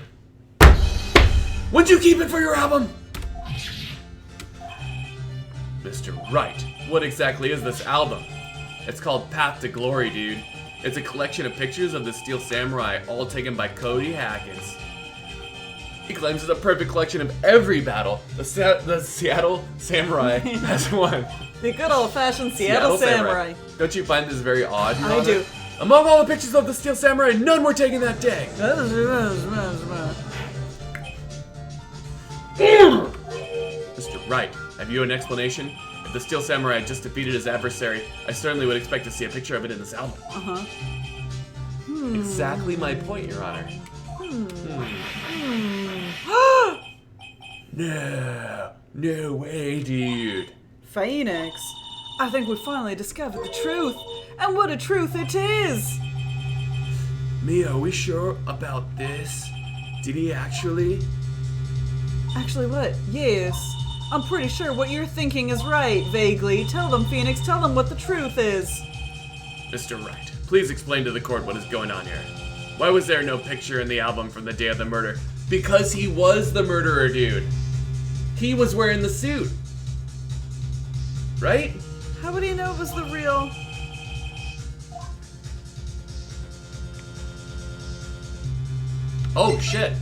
Would you keep it for your album? Mr. Wright, what exactly is this album? It's called Path to Glory, dude. It's a collection of pictures of the Steel Samurai, all taken by Cody Hackins. He claims it's a perfect collection of every battle the Seattle Samurai has won. The good old-fashioned Seattle Samurai. Don't you find this very odd, Your I Honor? do. Among all the pictures of the Steel Samurai, none were taken that day. Mr. Wright, have you an explanation? If the Steel Samurai had just defeated his adversary, I certainly would expect to see a picture of it in this album. Exactly my point, Your Honor. No way, dude. Phoenix, I think we finally discovered the truth. And what a truth it is! Mia, are we sure about this? Did he actually? Actually, what? Yes. I'm pretty sure what you're thinking is right, vaguely. Tell them, Phoenix, tell them what the truth is. Mr. Wright, please explain to the court what is going on here. Why was there no picture in the album from the day of the murder? Because he was the murderer, dude. He was wearing the suit. Right? How would he know it was the real... Oh, shit.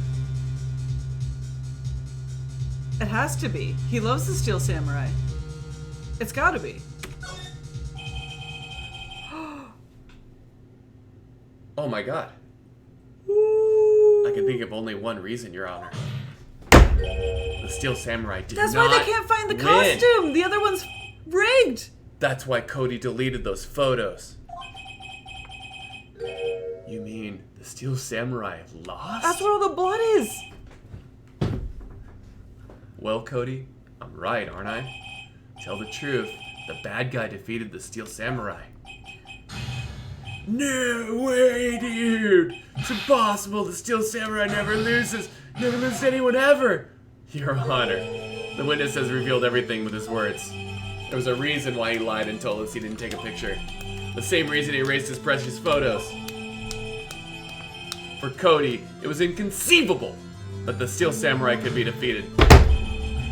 It has to be. He loves the Steel Samurai. It's gotta be. Oh my god. Ooh. I I can think of only one reason, Your Honor. The Steel Samurai did That's not why they can't find the win. costume. The other one's rigged. That's why Cody deleted those photos. You mean the Steel Samurai lost? That's where all the blood is. Well, Cody, I'm right, aren't I? Tell the truth. The bad guy defeated the Steel Samurai. No way, dude! It's impossible. The Steel Samurai never loses. Never loses anyone ever. Your Honor, the witness has revealed everything with his words. There was a reason why he lied and told us he didn't take a picture. The same reason he erased his precious photos. For Cody, it was inconceivable that the Steel Samurai could be defeated.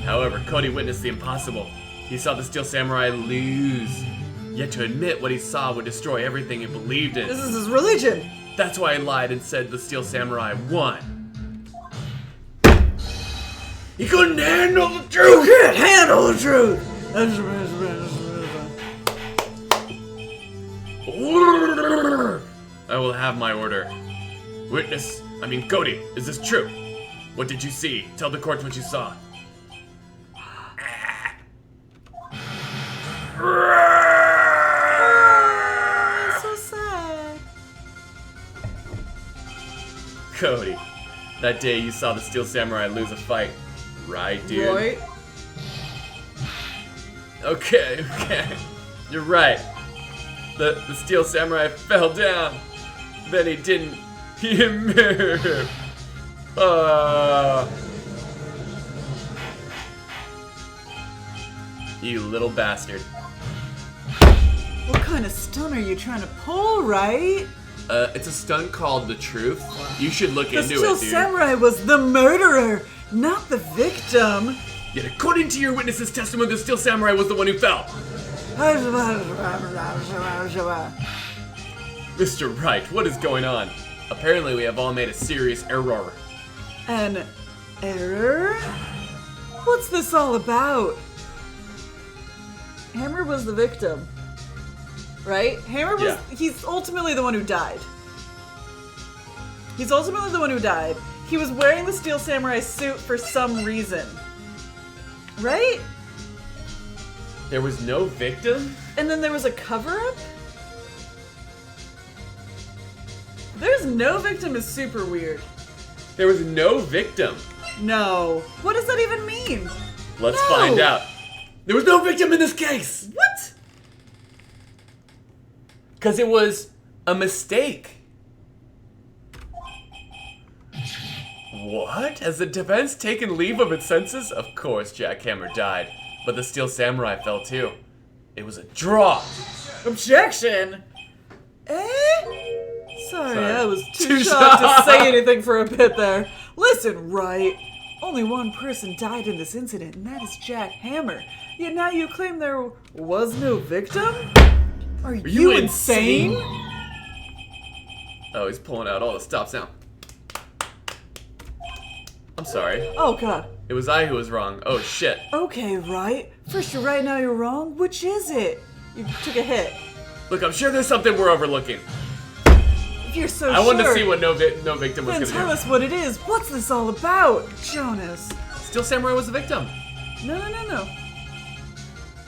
However, Cody witnessed the impossible. He saw the Steel Samurai lose. Yet to admit what he saw would destroy everything he believed in. This is his religion. That's why he lied and said the Steel Samurai won. He couldn't handle the truth! You can't handle the truth. I will have my order. Witness, Cody, is this true? What did you see? Tell the court what you saw. So sad. Cody, that day you saw the Steel Samurai lose a fight. Right, dude? Right? Okay. You're right. The Steel Samurai fell down. Then he didn't. He moved. You little bastard. What kind of stunt are you trying to pull, right? It's a stunt called The Truth. You should look The into Steel it, dude. Samurai was the murderer, not the victim. Yet according to your witness's testimony, the Steel Samurai was the one who fell. Mr. Wright, what is going on? Apparently we have all made a serious error. An error? What's this all about? Hammer was the victim, right? Hammer was, Yeah. he's ultimately the one who died. He's ultimately the one who died. He was wearing the Steel Samurai suit for some reason. Right? There was no victim? And then there was a cover-up? There's no victim is super weird. There was no victim. No. What does that even mean? Let's No. find out. There was no victim in this case! What? Because it was a mistake. What? Has the defense taken leave of its senses? Of course, Jack Hammer died, but the Steel Samurai fell too. It was a draw. Objection? Sorry, I was too Too shocked to shocked. say anything for a bit there. Listen, Wright. Only one person died in this incident, and that is Jack Hammer. Yet now you claim there was no victim? Are you insane? Oh, he's pulling out all the stops now. I'm sorry. Oh, God. It was I who was wrong. Oh, shit. Okay, Wright. First you're right, now you're wrong. Which is it? You took a hit. Look, I'm sure there's something we're overlooking. If you're so I sure, wanted to see what no victim was then going tell to us what it is. What's this all about, Jonas? do. Steel Samurai was the victim. No.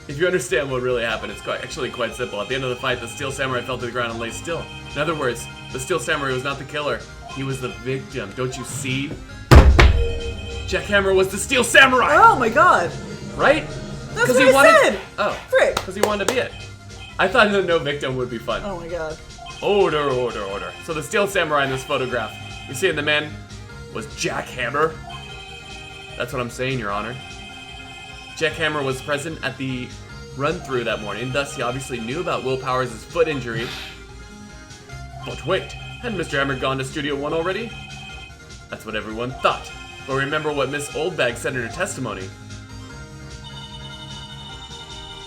If you understand what really happened, it's actually quite simple. At the end of the fight, the Steel Samurai fell to the ground and lay still. In other words, the Steel Samurai was not the killer. He was the victim. Don't you see? Jack Hammer was the Steel Samurai! Oh my God. Right? That's 'Cause what he I wanted- said. Oh. Frick. Because he wanted to be it. I thought the no victim would be fun. Oh my God. Order. So the Steel Samurai in this photograph, you see in the man, was Jack Hammer. That's what I'm saying, Your Honor. Jack Hammer was present at the run-through that morning, thus he obviously knew about Will Powers' foot injury. But wait, hadn't Mr. Hammer gone to Studio 1 already? That's what everyone thought. But remember what Miss Oldbag said in her testimony.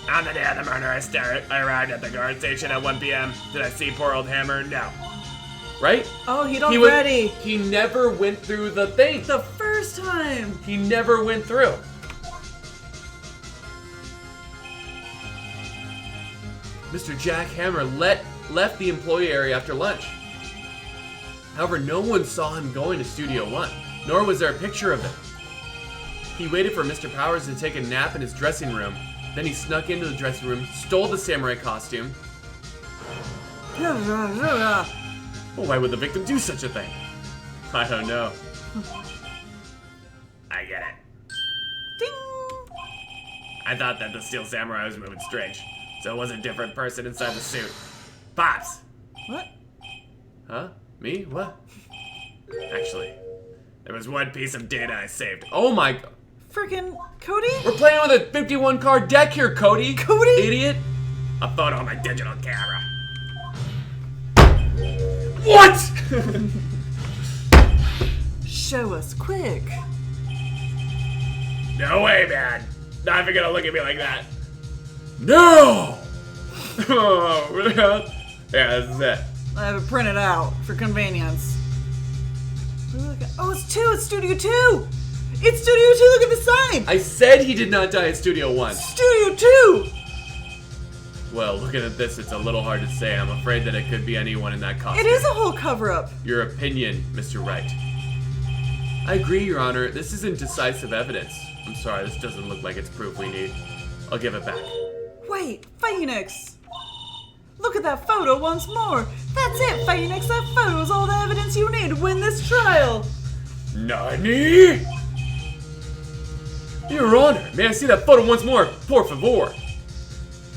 On the day of the murder, I arrived at the guard station at 1 p.m. Did I see poor old Hammer? No. Right? Oh, he'd He was- already. He never went through the thing. The first time. He never went through. Mr. Jack Hammer left the employee area after lunch. However, no one saw him going to Studio 1, nor was there a picture of him. He waited for Mr. Powers to take a nap in his dressing room. Then he snuck into the dressing room, stole the samurai costume. Well, why would the victim do such a thing? I don't know. I get it. Ding! I thought that the Steel Samurai was moving strange, so it was a different person inside the suit. Pops! What? Huh? Me? What? Actually, there was one piece of data I saved. Oh my god. Freaking Cody? We're playing with a 51 card deck here, Cody. Cody? Idiot. A photo on my digital camera. What? Show us quick. No way, man. Not even gonna look at me like that. No! Oh, yeah, this is it. I have it printed out for convenience. Oh, it's 2. It's Studio 2. It's Studio 2. Look at the sign. I said he did not die at Studio 1. Studio 2. Well, looking at this, it's a little hard to say. I'm afraid that it could be anyone in that costume. It is a whole cover-up. Your opinion, Mr. Wright. I agree, Your Honor. This isn't decisive evidence. I'm sorry, this doesn't look like it's proof we need. I'll give it back. Wait, Phoenix. Look at that photo once more. That's it, Phoenix. That photo is all the evidence you need to win this trial. Nani? Your Honor, may I see that photo once more? Por favor.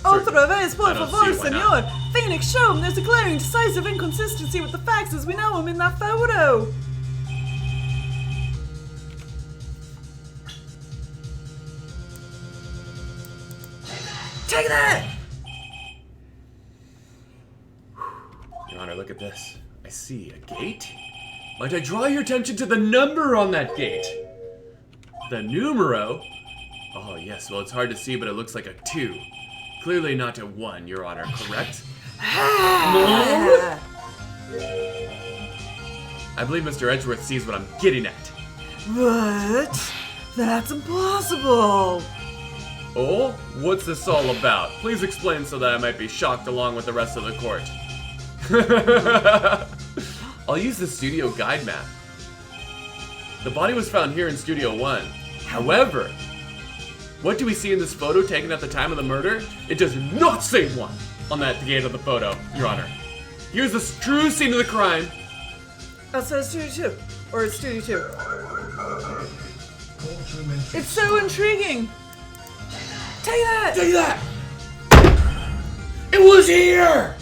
Otra vez, por I don't favor, see why not. senor. Phoenix, show him there's a glaring, decisive inconsistency with the facts as we know him in that photo. Take that! Your Honor, look at this. I see a gate. Might I draw your attention to the number on that gate? The numero? Oh, yes, well, it's hard to see, but it looks like a 2. Clearly not a 1, Your Honor, correct? No? I believe Mr. Edgeworth sees what I'm getting at. What? That's impossible. Oh? What's this all about? Please explain so that I might be shocked along with the rest of the court. I'll use the studio guide map. The body was found here in Studio 1. However, what do we see in this photo taken at the time of the murder? It does not say 1 on that gate of the photo, Your Honor. Here's the true scene of the crime. Oh, so it's Studio 2. Or it's Studio 2. Complimentary. It's so intriguing. Take that! Take that! It was here!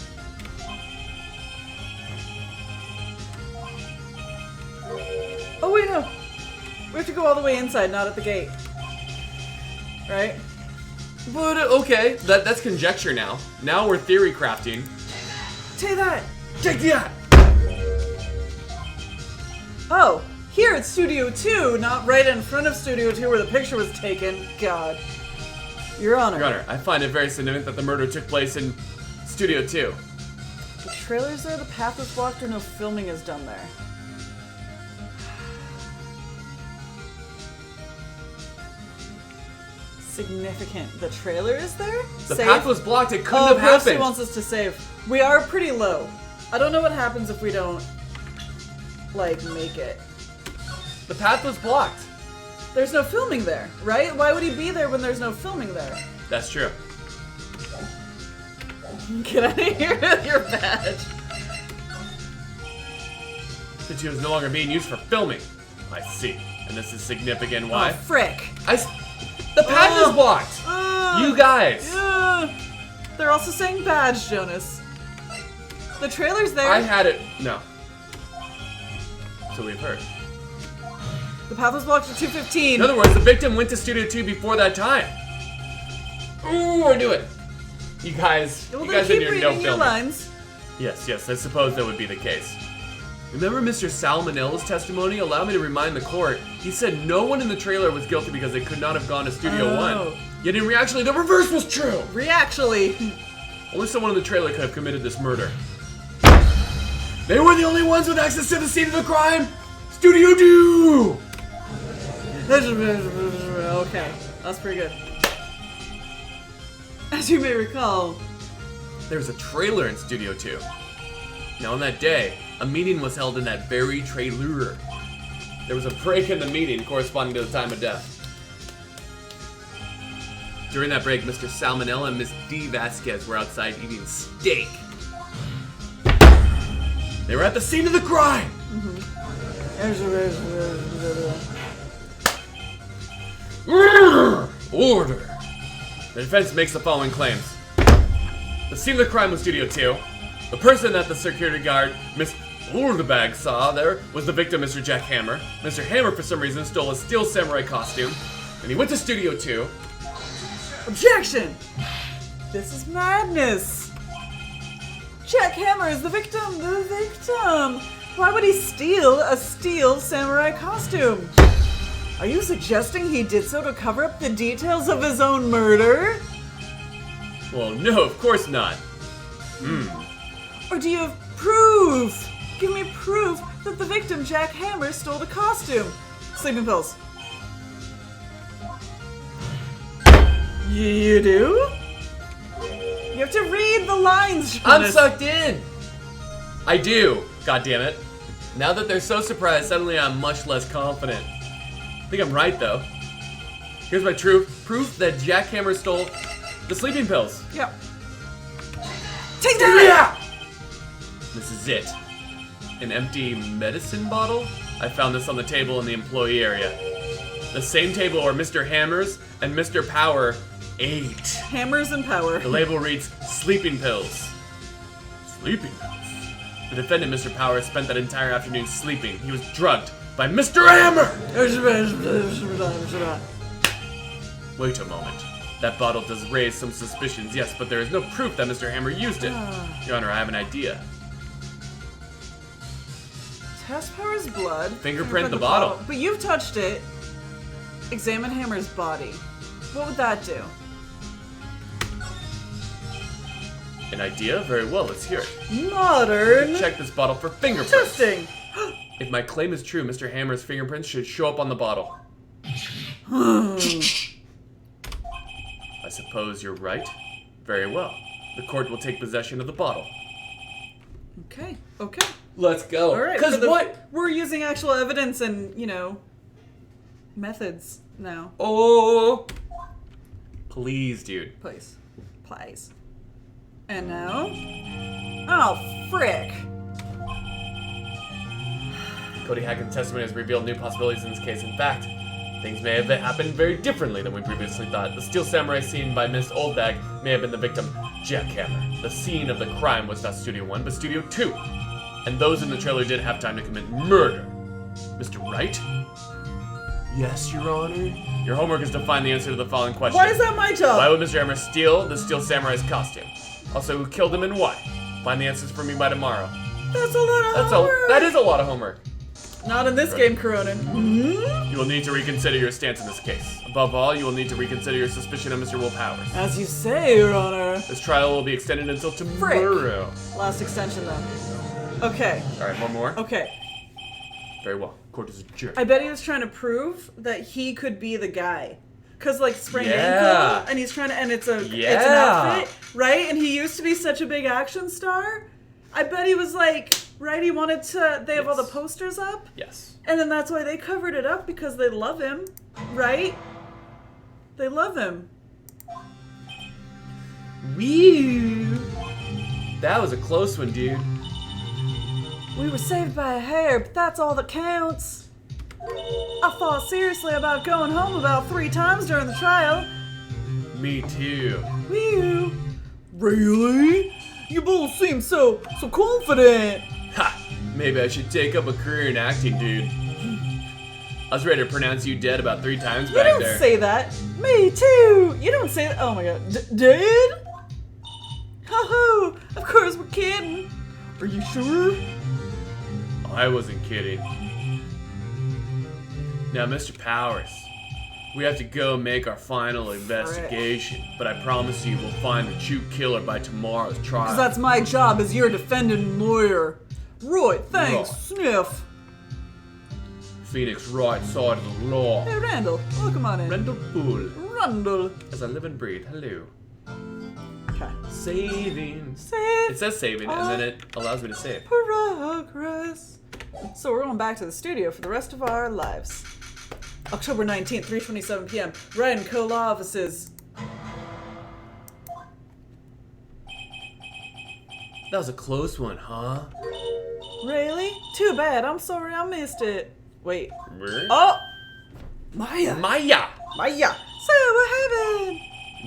Oh, wait, no. We have to go all the way inside, not at the gate. Right? But, okay, that's conjecture now. Now we're theory crafting. Take that! Take that! Oh, here it's Studio 2, not right in front of Studio 2 where the picture was taken. God. Your Honor. Your Honor, I find it very significant that the murder took place in Studio 2. The trailer's there, the path was blocked, or no filming is done there. Significant. The trailer is there? The Save? path was blocked, it couldn't Oh, have perhaps he happened. wants us to save. We are pretty low. I don't know what happens if we don't, like, make it. The path was blocked. There's no filming there, right? Why would he be there when there's no filming there? That's true. Get out of here with your badge. Studio is no longer being used for filming. I see. And this is significant. Why? Oh, frick. The path is blocked! You guys! They're also saying badge, Jonas. The trailer's there. I had it. No. So we've heard. The path was blocked at 2:15. In other words, the victim went to Studio 2 before that time. Ooh, I knew it. You guys, Well, you then guys in keep your reading no your filming. lines. Yes, I suppose that would be the case. Remember Mr. Salmonella's testimony? Allow me to remind the court. He said no one in the trailer was guilty because they could not have gone to Studio 1. Yet in reality, the reverse was true. Actually. Only someone in the trailer could have committed this murder. They were the only ones with access to the scene of the crime. Studio 2. Okay, that's pretty good. As you may recall, There's a trailer in Studio 2. Now on that day, a meeting was held in that very trailer. There was a break in the meeting corresponding to the time of death. During that break, Mr. Salmonella and Miss D. Vasquez were outside eating steak. They were at the scene of the crime! Order! The defense makes the following claims. The scene of the crime was Studio 2. The person that the security guard, Miss Oldbag, saw there was the victim, Mr. Jack Hammer. Mr. Hammer, for some reason, stole a steel samurai costume. And he went to Studio 2. Objection! This is madness! Jack Hammer is the victim! The victim! Why would he steal a steel samurai costume? Are you suggesting he did so to cover up the details of his own murder? Well, no, of course not. Or do you have proof? Give me proof that the victim, Jack Hammer, stole the costume. Sleeping pills. You do? You have to read the lines, I'm Jonas. sucked in! I do, goddammit. Now that they're so surprised, suddenly I'm much less confident. I think I'm right, though. Here's my proof that Jack Hammer stole the sleeping pills. Yeah. Take that! This is it. An empty medicine bottle? I found this on the table in the employee area. The same table where Mr. Hammers and Mr. Power ate. Hammers and power. The label reads sleeping pills. Sleeping pills? The defendant, Mr. Power, spent that entire afternoon sleeping. He was drugged by Mr. Hammer! Wait a moment. That bottle does raise some suspicions, yes, but there is no proof that Mr. Hammer used it. Your Honor, I have an idea. Test Power's blood. Fingerprint the bottle. But you've touched it. Examine Hammer's body. What would that do? An idea? Very well, let's hear it. Modern. Check this bottle for fingerprints. Testing. If my claim is true, Mr. Hammer's fingerprints should show up on the bottle. I suppose you're right. Very well. The court will take possession of the bottle. Okay. Let's go. All right. Because what? We're using actual evidence and, methods now. Oh. Please, dude. Please. And now? Oh, frick. Cody Hackett's testimony has revealed new possibilities in this case. In fact, things may have happened very differently than we previously thought. The steel samurai seen by Miss Oldbag may have been the victim, Jack Hammer. The scene of the crime was not Studio 1, but Studio 2. And those in the trailer did have time to commit murder. Mr. Wright? Yes, Your Honor. Your homework is to find the answer to the following question. Why is that my job? Why would Mr. Hammer steal the steel samurai's costume? Also, who killed him and why? Find the answers for me by tomorrow. That's a lot of homework. That is a lot of homework. Not in this game, Coronin. You will need to reconsider your stance in this case. Above all, you will need to reconsider your suspicion of Mr. Will Powers. As you say, Your Honor. This trial will be extended until tomorrow. Last extension, though. Okay. Alright, one more. Okay. Very well. Court is adjourned. I bet he was trying to prove that he could be the guy. Cause sprained Yeah. ankle, and he's trying to, and it's an Yeah. outfit, right? And he used to be such a big action star. I bet he was right? He wanted to. They have all the Yes. posters up, Yes. and then that's why they covered it up because they love him, right? They love him. Woo! That was a close one, dude. We were saved by a hair, but that's all that counts. I thought seriously about going home about 3 times during the trial. Me too. Woo! Really? You both seem so confident. Ha! Maybe I should take up a career in acting, dude. I was ready to pronounce you dead about 3 times You back don't there. say that. Me too. You don't say that. Oh my god. Dead? Ho ho. Of course we're kidding. Are you sure? I wasn't kidding. Now, Mr. Powers, we have to go make our final investigation, but I promise you we'll find the true killer by tomorrow's trial. Because that's my job as your defendant lawyer. Roy, thanks. Roy. Sniff. Phoenix right side of the law. Hey, Randall. Welcome on in. Randall Poole. Randall. As I live and breathe, hello. Okay. Saving. Save It says saving, and then it allows me to save. progress. So we're going back to the studio for the rest of our lives. October 19th, 3:27 p.m. Wright & Co. Law Offices. That was a close one, huh? Really? Too bad. I'm sorry I missed it. Wait. Oh! Maya! Maya! Maya! So, what happened?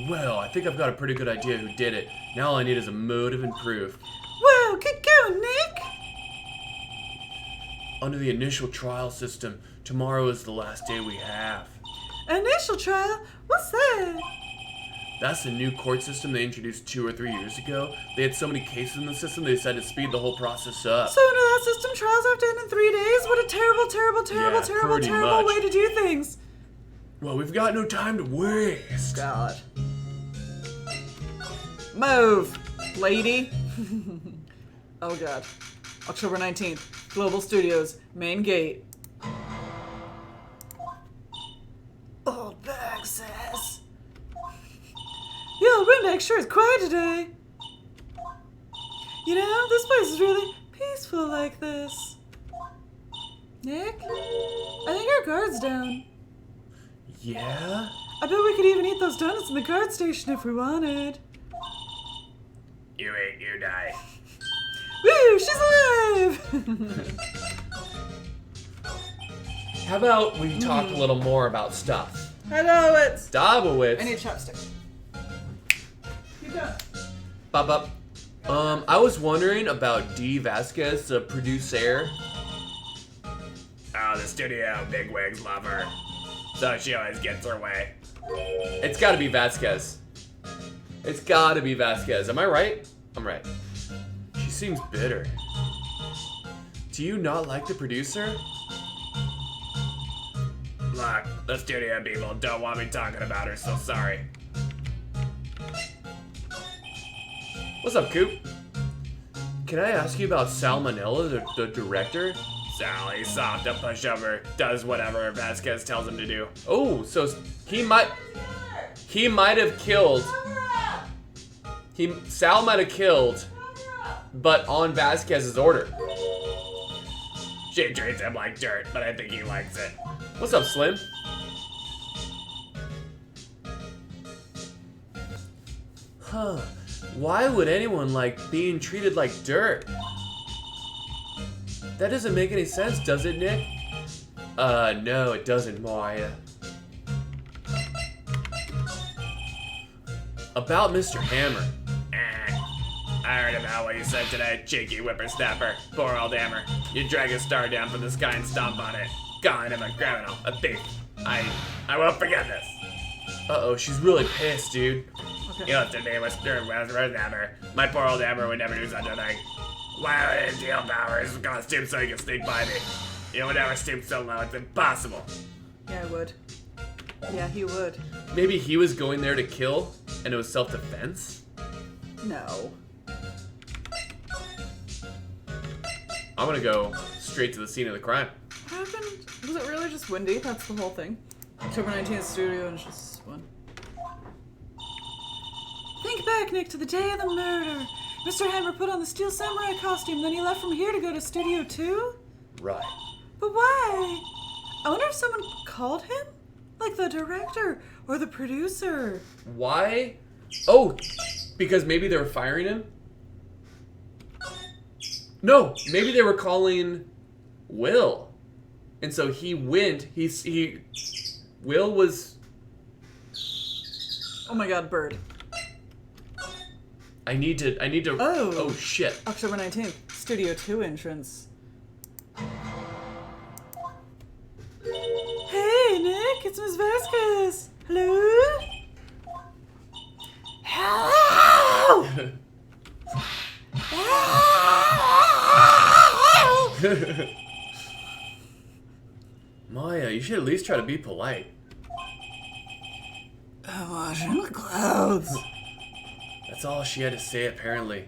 Well, I think I've got a pretty good idea who did it. Now all I need is a motive and proof. Whoa, get going, Nick! Under the initial trial system, tomorrow is the last day we have. Initial trial? What's that? That's the new court system they introduced 2 or 3 years ago. They had so many cases in the system, they decided to speed the whole process up. So under that system, trials have to end in 3 days? What a terrible, terrible, terrible, Yeah, terrible, pretty terrible much. way to do things. Well, we've got no time to waste. God. Move, lady. Oh God. October 19th, Global Studios, main gate. Old access. Yo, Windbag sure is quiet today. You know, this place is really peaceful like this. Nick? I think our guard's down. Yeah? I bet we could even eat those donuts in the guard station if we wanted. You eat, you die. Woo, she's alive! How about we talk a little more about stuff? Hello, it's... Dobowitz. I need a chopstick. Keep going. Bop. I was wondering about Dee Vasquez, the producer. Oh, the studio bigwigs love her. So she always gets her way. It's gotta be Vasquez. It's gotta be Vasquez. Am I right? I'm right. She seems bitter. Do you not like the producer? Look, the studio people don't want me talking about her, so sorry. What's up, Coop? Can I ask you about Salmonella, the director? Sally, soft, a pushover, does whatever Vasquez tells him to do. Oh, so he might have killed. Sal might have killed, but on Vasquez's order. She treats him like dirt, but I think he likes it. What's up, Slim? Huh. Why would anyone like being treated like dirt? That doesn't make any sense, does it, Nick? No, it doesn't, Maya. About Mr. Hammer. I heard about what you said today, cheeky whippersnapper. Poor old Hammer. You drag a star down from the sky and stomp on it. Calling him a criminal, a thief. I won't forget this. Uh-oh, she's really pissed, dude. You left her name was Hammer. My poor old Hammer would never do such a thing. Why would he steal powers costume so he can sneak by me? You would never stoop so low, it's impossible. Yeah, I would. Yeah, he would. Maybe he was going there to kill, and it was self-defense? No. I'm gonna go straight to the scene of the crime. What happened? Was it really just windy? That's the whole thing. October 19th studio and it's just one. Think back, Nick, to the day of the murder. Mr. Hammer put on the Steel Samurai costume, then he left from here to go to Studio 2? Right. But why? I wonder if someone called him? Like the director or the producer. Why? Oh, because maybe they were firing him? No, maybe they were calling Will. And so he went, Will was... Oh my god, bird. I need to, oh shit. October 19th, Studio 2 entrance. Hey, Nick, it's Miss Vasquez. Hello? Hello? Maya, you should at least try to be polite. I'm washing the clothes. That's all she had to say, apparently.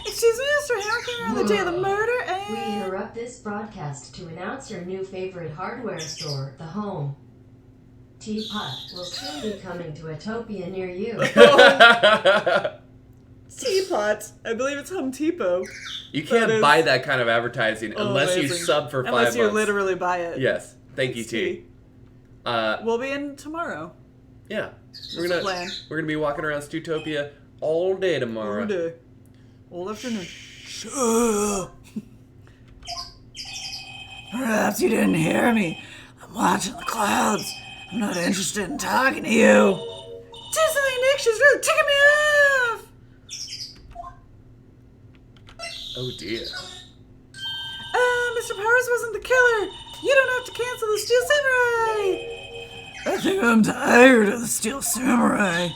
Excuse me, Mr. Hammer came here on the day of the murder and... We interrupt this broadcast to announce your new favorite hardware store, The Home. Teapot will soon be coming to Utopia near you. Teapot. I believe it's Home Tipo. You can't That is- buy that kind of advertising unless you amazing. sub for 5 Unless you months. literally buy it. Yes. Thank you, Thanks, T. We'll be in tomorrow. Yeah. the plan. We're gonna be walking around Stutopia all day tomorrow. All day. All afternoon. Perhaps you didn't hear me. I'm watching the clouds. I'm not interested in talking to you. Do something, Nick. She's really ticking me off. Oh dear. Mr. Powers wasn't the killer. You don't have to cancel the Steel Samurai. I think I'm tired of the Steel Samurai.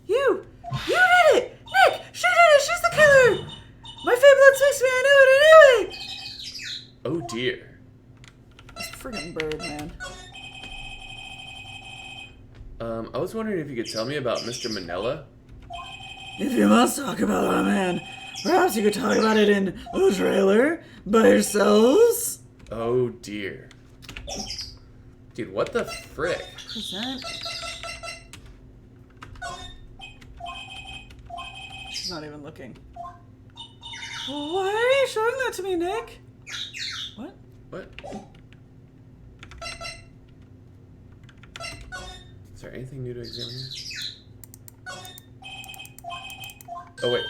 You did it! Nick, she did it! She's the killer! My fate blood speaks to me, I knew it! Oh dear. This friggin' bird, man. I was wondering if you could tell me about Mr. Manila. If you must talk about a man, perhaps you could talk about it in a trailer by yourselves? Oh dear. Dude, what the frick? Present. She's not even looking. Why are you showing that to me, Nick? What? What? Is there anything new to examine here? Oh wait.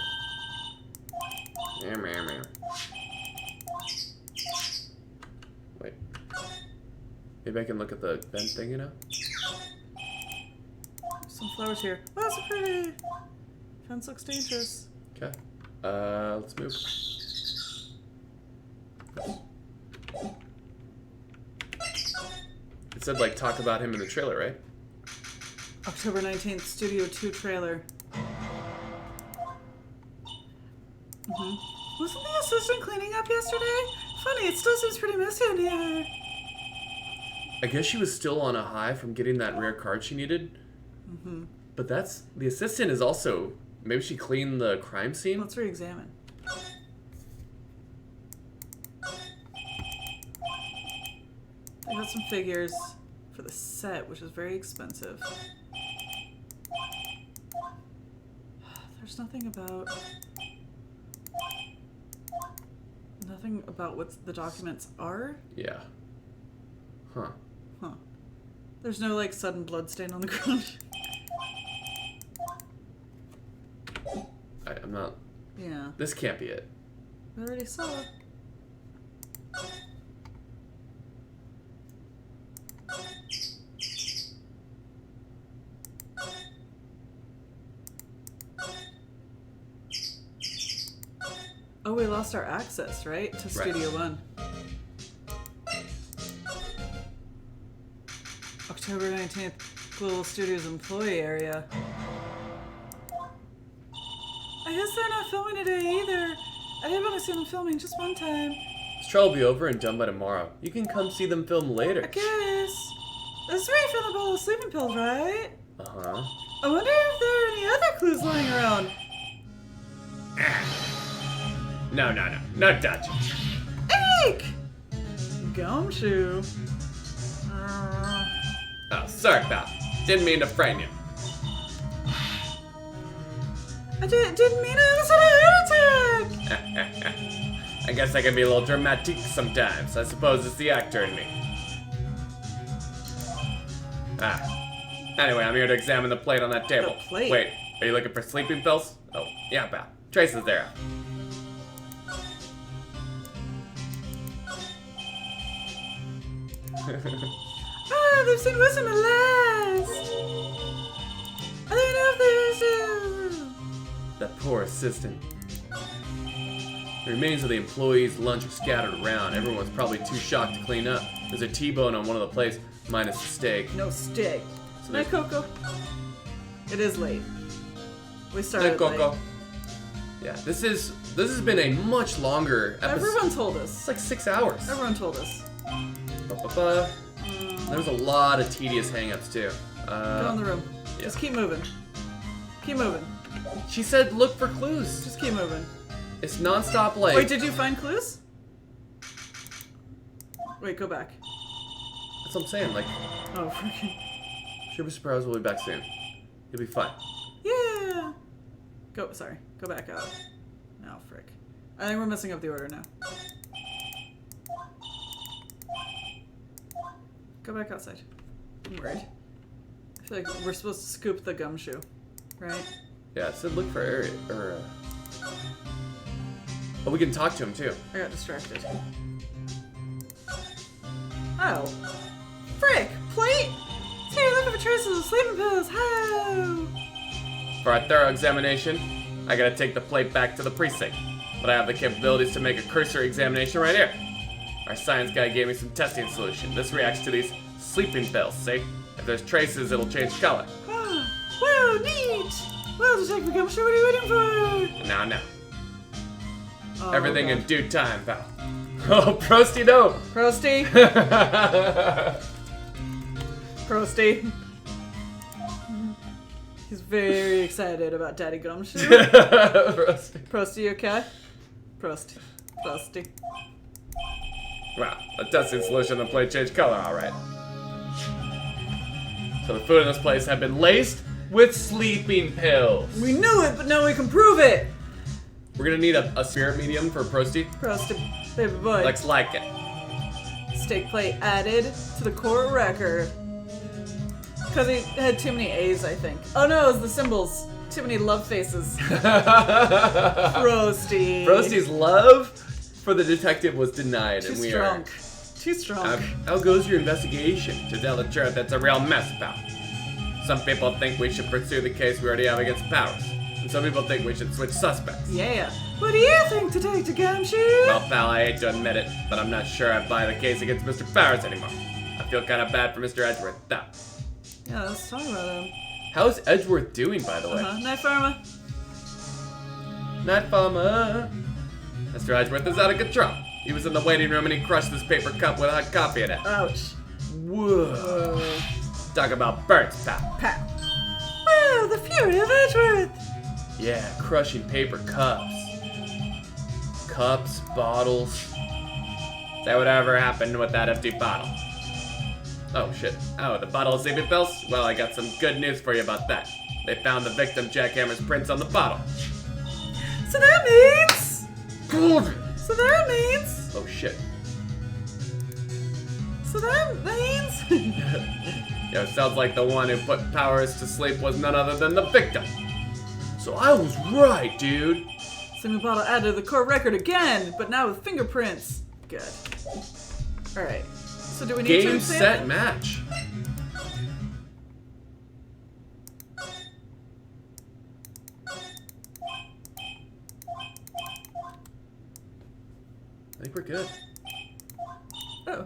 Wait. Maybe I can look at the vent thing, you know? Some flowers here. Wow, so pretty. Fence looks dangerous. Okay. Let's move. It said, like, talk about him in the trailer, right? October 19th, Studio 2 trailer. Wasn't the assistant cleaning up yesterday? Funny, it still seems pretty messy in here. I guess she was still on a high from getting that rare card she needed. But that's... The assistant is also... Maybe she cleaned the crime scene? Let's re-examine. They got some figures for the set, which is very expensive. There's nothing about... Nothing about what the documents are? Yeah. Huh. Huh. There's no, like, sudden blood stain on the ground. I'm not... Yeah. This can't be it. We already saw it. Oh, we lost our access, right? To Studio 1. October 19th, Global Studios employee area. I guess they're not filming today either. I didn't want to see them filming just one time. This trial will be over and done by tomorrow. You can come see them film later. I guess. That's where you found the bottle of sleeping pills, right? Uh-huh. I wonder if there are any other clues lying around. No. No touching. Eek! Gumshoe. Oh, sorry, pal. Didn't mean to frighten you. I didn't mean it. I was had a heart attack. I guess I can be a little dramatic sometimes. I suppose it's the actor in me. Anyway, I'm here to examine the plate on that table. The plate? Wait, are you looking for sleeping pills? Oh, yeah, pal. Trace is there. Ah, they've seen wisdom at last. I don't know if there's That poor assistant. The remains of the employees' lunch are scattered around. Everyone's probably too shocked to clean up. There's a T-bone on one of the plates, minus the steak. no steak. So Night, there's- Coco. It is late. We started Night, Coco. late. Yeah, this has been a much longer episode. Everyone told It's us. like 6 hours. Everyone told us. Ba-ba-ba. There's a lot of tedious hang-ups too. Go in the room. yeah. Just keep moving. Keep moving. She said look for clues. Just keep moving. It's non-stop like... Wait, did you find clues? Wait, go back. That's what I'm saying, like... Oh, freaking. sure Mr. Powers will be back soon. He'll be fine. Yeah. Go back out. No, frick. I think we're messing up the order now. Go back outside. I'm worried. I feel like we're supposed to scoop the gumshoe, right? Yeah, it said look for area, Oh, we can talk to him too. I got distracted. Oh. Frick! Plate! So you're looking for traces of sleeping pills. How? For our thorough examination, I gotta take the plate back to the precinct. But I have the capabilities to make a cursory examination right here. Our science guy gave me some testing solution. This reacts to these sleeping pills, see? If there's traces, it'll change color. Ah, wow, neat! Well, Detective Gumshoe, what are you waiting for? Now. Oh, Everything God. in due time, pal. Oh, prosty no! Prosty. Prosty. He's very excited about Daddy Gumshoe. Prosty. Prosty, you okay? Prosty. Prosty. Wow, a testing solution on the plate changed color, alright. So the food in this place had been laced with sleeping pills. We knew it, but now we can prove it! We're gonna need a spirit medium for Prosty. Prosty, baby boy. Lex like it. Steak plate added to the court record. Because he had too many A's, I think. Oh no, it was the symbols. Too many love faces. Prosty. Prosty's love for the detective was denied, Too and we strong. are. Too strong. How goes your investigation? To tell the truth, it's a real mess, pal. Some people think we should pursue the case we already have against Powers. And some people think we should switch suspects. Yeah. What do you think, Detective Gumshoe? Well, pal, I hate to admit it, but I'm not sure I buy the case against Mr. Powers anymore. I feel kind of bad for Mr. Edgeworth, though. Yeah, let's talk about him. How's Edgeworth doing, by the way? Night Pharma. Night Farmer. Mr. Edgeworth is out of control. He was in the waiting room and he crushed this paper cup with hot coffee in it. Ouch. Whoa. Talk about burns, pal. Pow. Wow, the fury of Edgeworth. Yeah, crushing paper cups. Cups, bottles. Say whatever happened with that empty bottle. Oh shit. Oh, the bottle of sleeping pills? Well, I got some good news for you about that. They found the victim Jackhammer's prints on the bottle. So that means... Good. So that means... Oh shit. So that means... Yeah, it sounds like the one who put Powers to sleep was none other than the victim. So I was right, dude. Semi bottle added to the court record again, but now with fingerprints. Good. Alright. So do we need to Game, examine? set, match. I think we're good. Oh.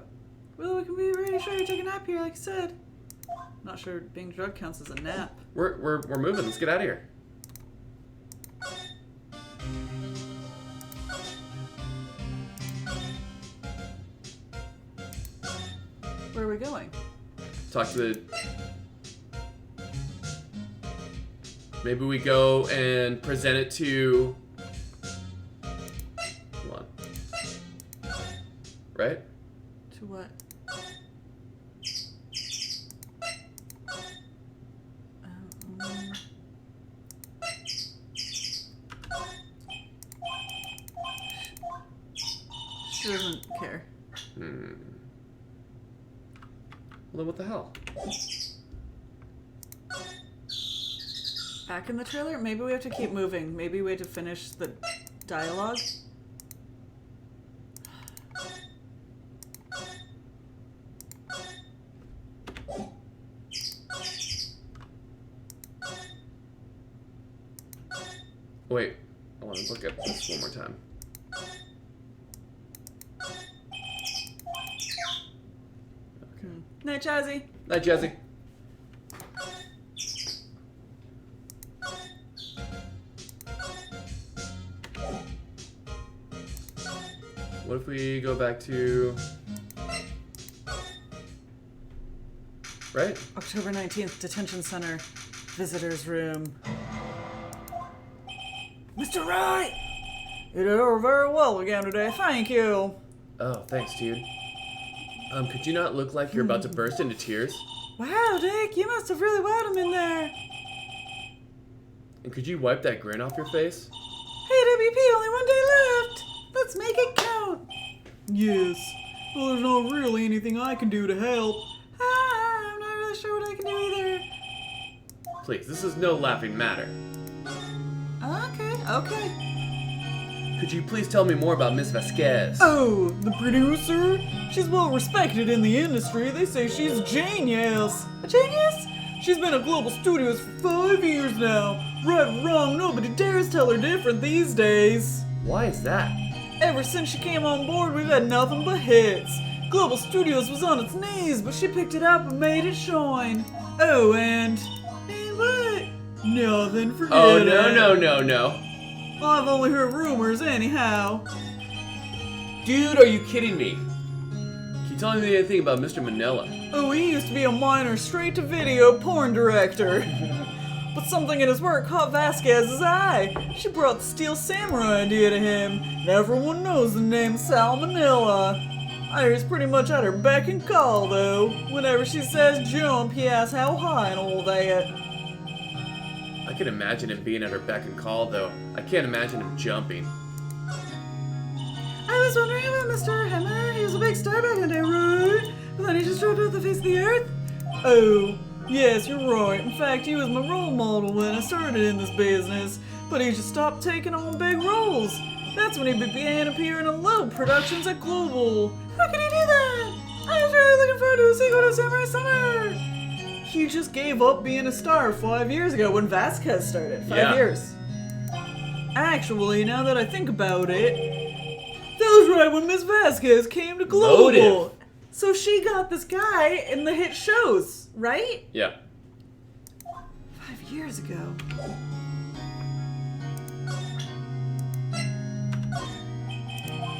Well, we can be really sure you take a nap here, like you said. Not sure being drugged counts as a nap. We're moving. Let's get out of here. Where are we going? Talk to the. Maybe we go and present it to. Hold on. Right? To what? She doesn't care. Well, what the hell? Back in the trailer? Maybe we have to keep moving. Maybe we have to finish the dialogue. Wait, I want to look at this one more time. Night, Jazzy. Night, Jesse. What if we go back to... Right? October 19th, Detention Center. Visitor's room. Mr. Wright! You did very well again today, thank you. Oh, thanks, dude. Could you not look like you're about to burst into tears? Wow, Dick, you must have really wowed him in there. And could you wipe that grin off your face? Hey, WP, only 1 day left. Let's make it count. Yes. Well, there's not really anything I can do to help. I'm not really sure what I can do either. Please, this is no laughing matter. Okay. Could you please tell me more about Miss Vasquez? Oh, the producer? She's well respected in the industry. They say she's a genius. A genius? She's been at Global Studios for 5 years now. Right or wrong, nobody dares tell her different these days. Why is that? Ever since she came on board, we've had nothing but hits. Global Studios was on its knees, but she picked it up and made it shine. Oh, and what? Nothing, forget Oh, it. no. I've only heard rumors anyhow. Dude, are you kidding me? Can you tell me anything about Mr. Manila? Oh, he used to be a minor straight-to-video porn director. But something in his work caught Vasquez's eye. She brought the Steel Samurai idea to him, and everyone knows the name Sal Manila. I hear he's pretty much at her beck and call, though. Whenever she says jump, he asks how high and all that. I can imagine him being at her beck and call, though. I can't imagine him jumping. I was wondering about Mr. Hammer. He was a big star back in the day, right? But then he just dropped off the face of the earth? Oh, yes, you're right. In fact, he was my role model when I started in this business. But he just stopped taking on big roles. That's when he began appearing in little productions at Global. How could he do that? I was really looking forward to a sequel to Samurai Summer. He just gave up being a star 5 years ago when Vasquez started. 5 years. Actually, now that I think about it, that was right when Miss Vasquez came to Global. Motive. So she got this guy in the hit shows, right? Yeah. 5 years ago.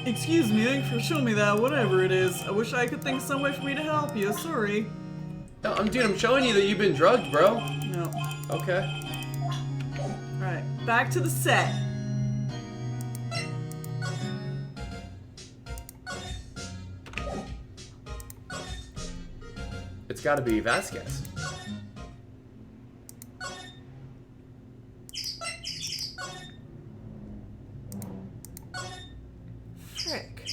Excuse me, thanks for showing me that, whatever it is. I wish I could think of some way for me to help you, sorry. No, dude, I'm showing you that you've been drugged, bro. No. Okay. Alright, back to the set. It's gotta be Vasquez. Frick.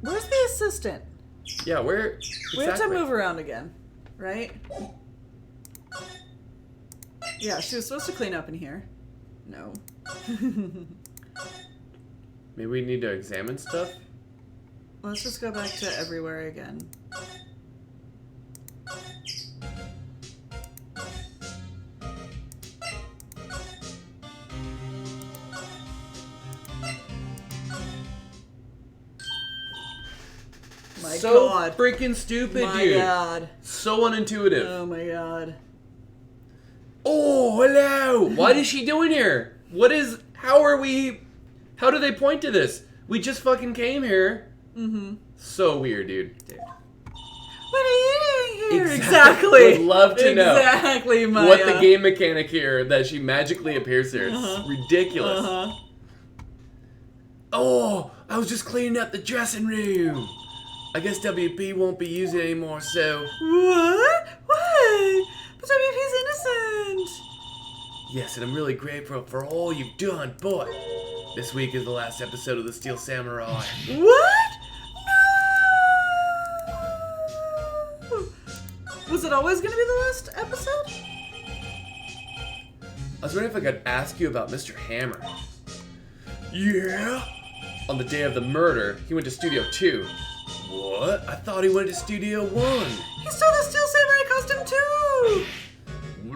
Where's the assistant? Yeah, where? We have to exactly? move around again, right? Yeah, she was supposed to clean up in here. No. Maybe we need to examine stuff? Let's just go back to everywhere again. My So God. freaking stupid, My dude. God. So unintuitive. Oh my God. Oh, hello. What is she doing here? How do they point to this? We just fucking came here. Mm-hmm. So weird, dude. What are you doing here? Exactly. Would love to know Exactly, Maya. what the game mechanic here that she magically appears here. It's ridiculous. Uh-huh. Oh, I was just cleaning up the dressing room. I guess WP won't be using it anymore, so... What? Why? But WP's innocent. Yes, and I'm really grateful for all you've done, but... This week is the last episode of the Steel Samurai. What? No! Was it always going to be the last episode? I was wondering if I could ask you about Mr. Hammer. Yeah? On the day of the murder, he went to Studio 2. What? I thought he went to Studio 1. He stole the Steel Samurai costume too!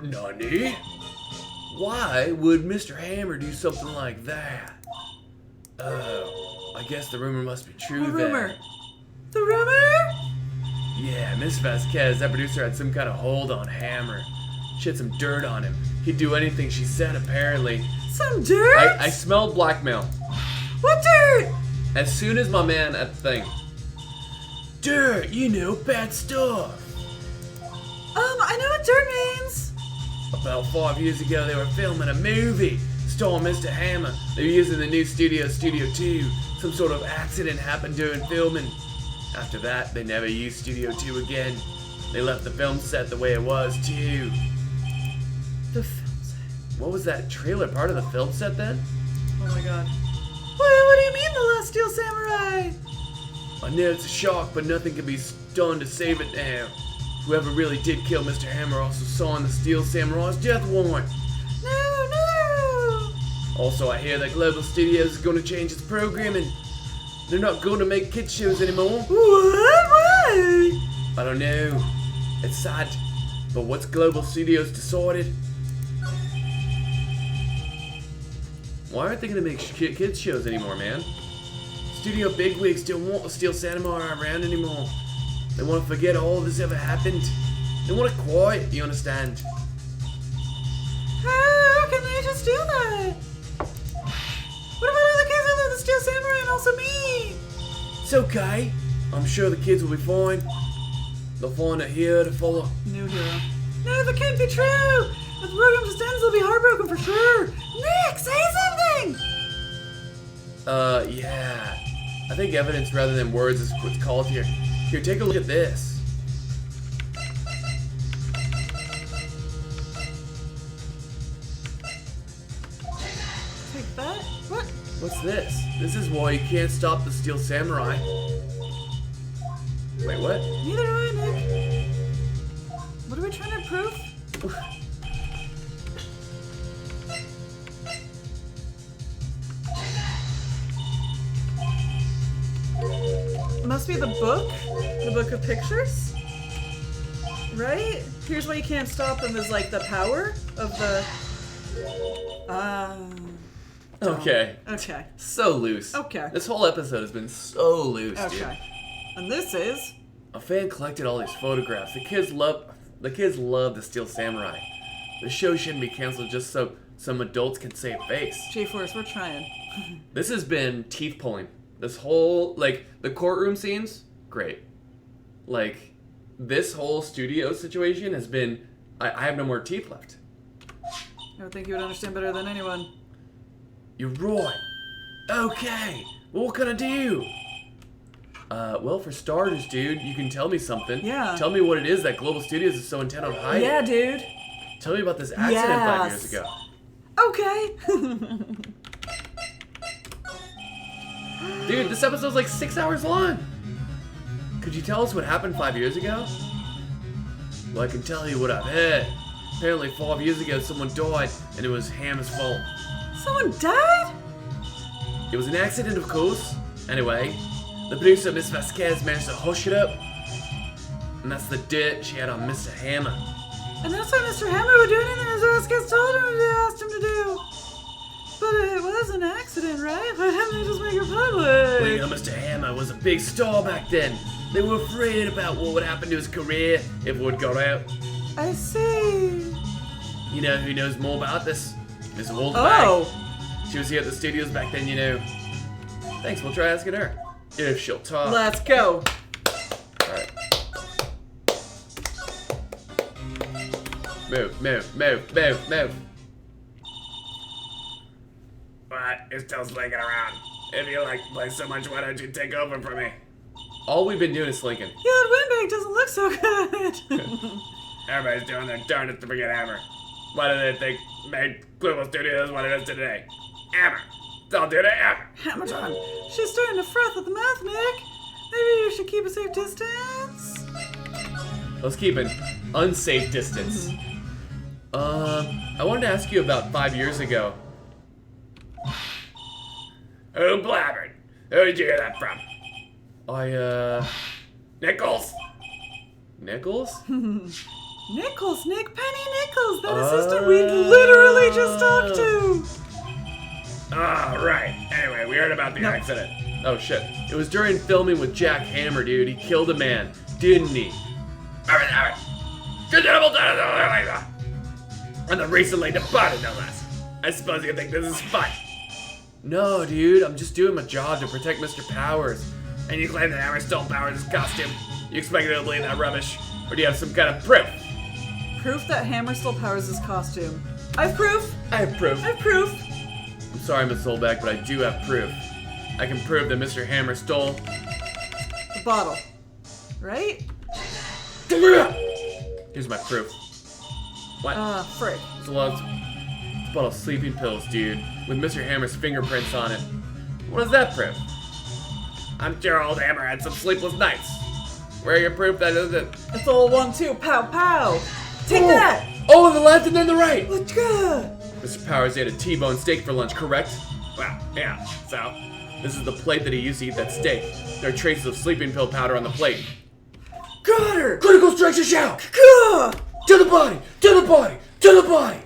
Nani? Why would Mr. Hammer do something like that? Oh, I guess the rumor must be true The then. rumor. The rumor? Yeah, Miss Vasquez, that producer had some kind of hold on Hammer. She had some dirt on him. He'd do anything she said, apparently. Some dirt? I smelled blackmail. What dirt? As soon as my man at the thing. Dirt, you know, bad stuff. I know what dirt means. About 5 years ago, they were filming a movie starring Mr. Hammer. They were using the new Studio 2. Some sort of accident happened during filming. After that, they never used Studio 2 again. They left the film set the way it was, too. The film set. What was that trailer part of the film set then? Oh my god. What do you mean the last Steel Samurai? I know it's a shock, but nothing can be done to save it now. Whoever really did kill Mr. Hammer also signed the Steel Samurai's death warrant. No! Also, I hear that Global Studios is going to change its programming. They're not going to make kids shows anymore. What? Why? I don't know. It's sad. But what's Global Studios decided? Why aren't they going to make kids shows anymore, man? Studio bigwigs don't want the Steel Samurai around anymore. They want to forget all this ever happened. They want it quiet, you understand? How can they just do that? What about all the kids who love the Steel Samurai and also me? It's okay. I'm sure the kids will be fine. They'll find a hero to follow. New hero. No, that can't be true! If the program just ends, they'll be heartbroken for sure! Nick, say something! Yeah. I think evidence rather than words is what's called here. Here, take a look at this. Take that? What? What's this? This is why you can't stop the Steel Samurai. Wait, what? Neither do I, Nick. What are we trying to prove? Must be the book of pictures, right? Here's why you can't stop them is like the power of the. Okay. Okay. So loose. Okay. This whole episode has been so loose, dude. Okay. And this is. A fan collected all these photographs. The kids love the Steel Samurai. The show shouldn't be canceled just so some adults can save face. J-Force, we're trying. This has been teeth pulling. This whole, like, the courtroom scenes, great. Like, this whole studio situation has been, I have no more teeth left. I would think you would understand better than anyone. You're right. Okay, well, what can I do? Well, for starters, dude, you can tell me something. Yeah. Tell me what it is that Global Studios is so intent on hiding. Yeah, dude. Tell me about this accident 5 years Yes. ago. Okay. Dude, this episode's like 6 hours long. Could you tell us what happened 5 years ago? Well, I can tell you what I've heard. Apparently 5 years ago someone died, and it was Hammer's fault. Someone died? It was an accident, of course. Anyway, the producer, Miss Vasquez, managed to hush it up. And that's the dirt she had on Mr. Hammer. And that's why Mr. Hammer would do anything as Vasquez told him to asked him to do. But it was an accident, right? Why didn't they just make it public? Well, you know, Mr. Hammer was a big star back then. They were afraid about what would happen to his career if word got out. I see. You know who knows more about this? Miss Waldbach. Oh. She was here at the studios back then, you know. Thanks, we'll try asking her. If she'll talk. Let's go. Alright. Move. What? You're still slinking around. If you like to play so much, why don't you take over for me? All we've been doing is slinking. Yeah, that windbag doesn't look so good. Everybody's doing their darndest to forget Hammer. Why do they think made Global Studios what it is today? Hammer! Don't do that, Hammer! Hammer time. She's starting to froth at the mouth, Nick. Maybe you should keep a safe distance. Let's keep an unsafe distance. I wanted to ask you about 5 years ago. Who blabbered? Who did you hear that from? Nichols? Nichols? Nichols, Nick, Penny Nichols, that assistant we literally just talked to. Oh, right. Anyway, we heard about the accident. Oh, shit. It was during filming with Jack Hammer, dude. He killed a man, didn't he? Alright. Good double done. And the recently departed, no less. I suppose you think this is fun. No, dude. I'm just doing my job to protect Mr. Powers. And you claim that Hammer stole Powers' costume. You expect me to believe that rubbish? Or do you have some kind of proof? Proof that Hammer stole Powers' costume. I've proof. I have proof. I've proof. I'm sorry, Miss Solbeck, but I do have proof. I can prove that Mr. Hammer stole The bottle. Right? Here's my proof. What? Frick. It's a bottle of sleeping pills, dude, with Mr. Hammer's fingerprints on it. What does that prove? I'm sure old Hammer had some sleepless nights. Where are your proof that isn't? It's all 1-2. Pow, pow. Take that. Oh, on the left and then the right. Let's go. Mr. Powers ate a T-bone steak for lunch, correct? Well, yeah, so this is the plate that he used to eat that steak. There are traces of sleeping pill powder on the plate. Got her. Critical structure shout! Gah! To the body! To the body! To the body!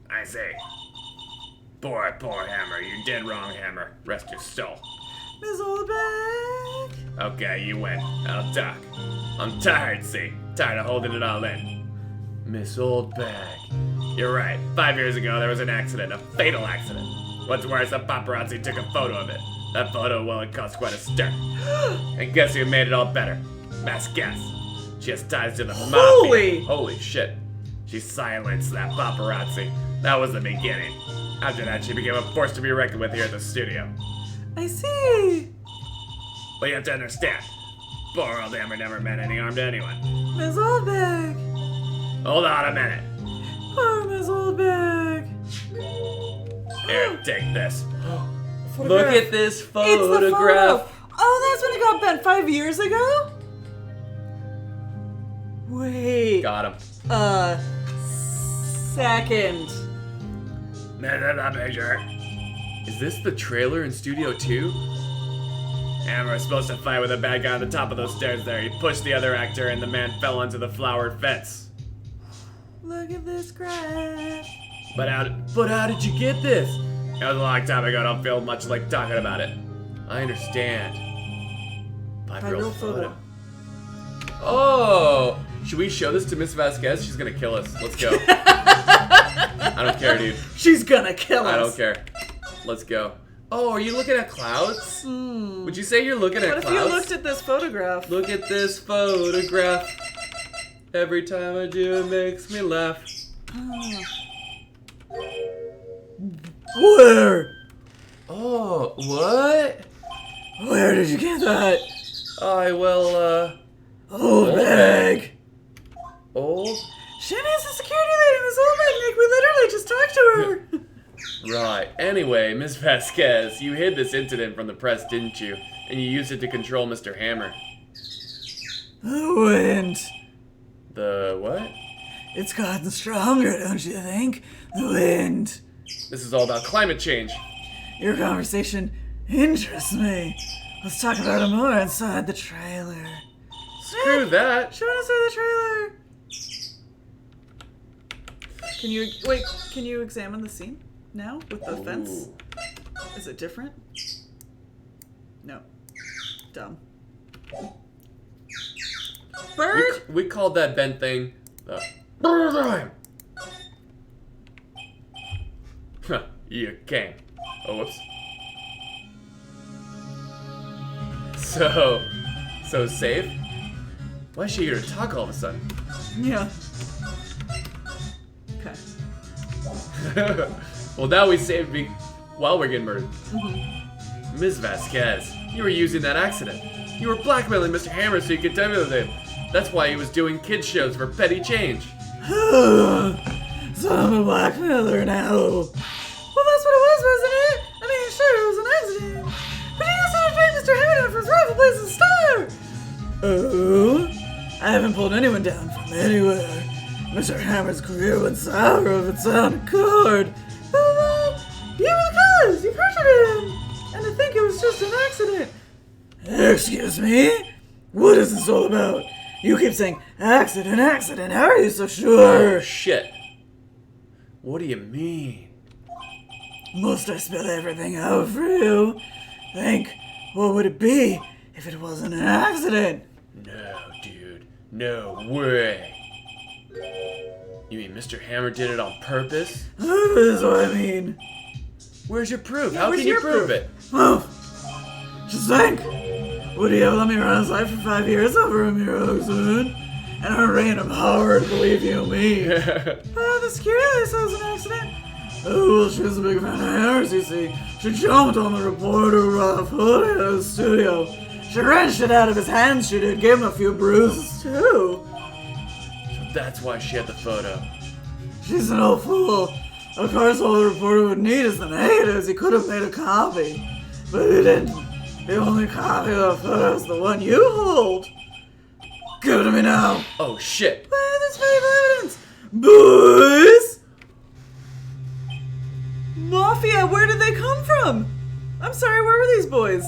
I say. Poor Hammer. You're dead wrong, Hammer. Rest your soul. Miss Oldback. Okay, you win. I'll talk. I'm tired, see? Tired of holding it all in. Miss Oldbag. You're right. 5 years ago, there was an accident. A fatal accident. What's worse, a paparazzi took a photo of it. That photo, well, it cost quite a stir. And guess who made it all better? Mass guess. She has ties to the mafia. Holy shit. She silenced that paparazzi. That was the beginning. After that, she became a force to be reckoned with here at the studio. I see. But you have to understand, poor old Hammer never meant any harm to anyone. Miss Oldback. Hold on a minute. Poor Miss Oldback. Here, take this. Look at this It's the photo. photograph. Oh, that's when it got bent 5 years ago? Wait. Got him. Second. Is this the trailer in Studio 2? Hammer was supposed to fight with a bad guy on the top of those stairs there. He pushed the other actor and the man fell onto the flowered fence. Look at this crash. But how did you get this? It was a long time ago. Don't feel much like talking about it. I understand. 5-year-old photo. Oh! Should we show this to Miss Vasquez? She's gonna kill us. Let's go. I don't care, dude. She's gonna kill us. I don't care. Let's go. Oh, are you looking at clouds? Would you say you're looking at What if clouds? you looked at this photograph? Look at this photograph. Every time I do, it makes me laugh. Where? Oh, what? Where did you get that? Oldback. Old? She needs a security lady, Miss Oldback, Nick. We literally just talked to her. Right. Anyway, Miss Vasquez, you hid this incident from the press, didn't you? And you used it to control Mr. Hammer. The wind. The what? It's gotten stronger, don't you think? The wind. This is all about climate change. Your conversation interests me. Let's talk about it more inside the trailer. Screw that. Show us the trailer. Can you examine the scene now with the fence? Is it different? No. Dumb. Bird? We called that bent thing the bird. Huh, you came. Oh, whoops. So safe? Why is she here to talk all of a sudden? Yeah. Okay. Well, now we saved me while we're getting murdered. Ms. Vasquez, you were using that accident. You were blackmailing Mr. Hammer so you could tell me with him. That's why he was doing kids shows for petty change. So I'm a blackmailer now. Well, that's what it was, wasn't it? I mean, sure, it was an accident. But you also trained Mr. Hammer down for his rival place as star. Oh? I haven't pulled anyone down from anywhere. Mr. Hammer's career went sour of its own accord. You were the cause! You pressured him! And to think it was just an accident. Excuse me? What is this all about? You keep saying, accident, accident. How are you so sure? Oh, shit. What do you mean? Must I spell everything out for you? Think, what would it be if it wasn't an accident? No, dude. No way. You mean Mr. Hammer did it on purpose? That is what I mean. Where's your proof? Yeah, How where's can you your prove proof? it? Oh, just think. Would he have let me run his life for 5 years over a mere accident? And a random hard, believe you me. The security lady says it was an accident. Oh, well, she was a big fan of Harris, you see. She She jumped on the reporter while pulling out of the studio. She wrenched it out of his hands, she did. Gave him a few bruises, too. So that's why she had the photo. She's an old fool. Of course, all the reporter would need is the negatives. He could have made a copy. But he didn't. The only copy of the photo is the one you hold. Give it to me now. Oh shit. Where this valuable evidence? Boys! Mafia, where did they come from? I'm sorry, where were these boys?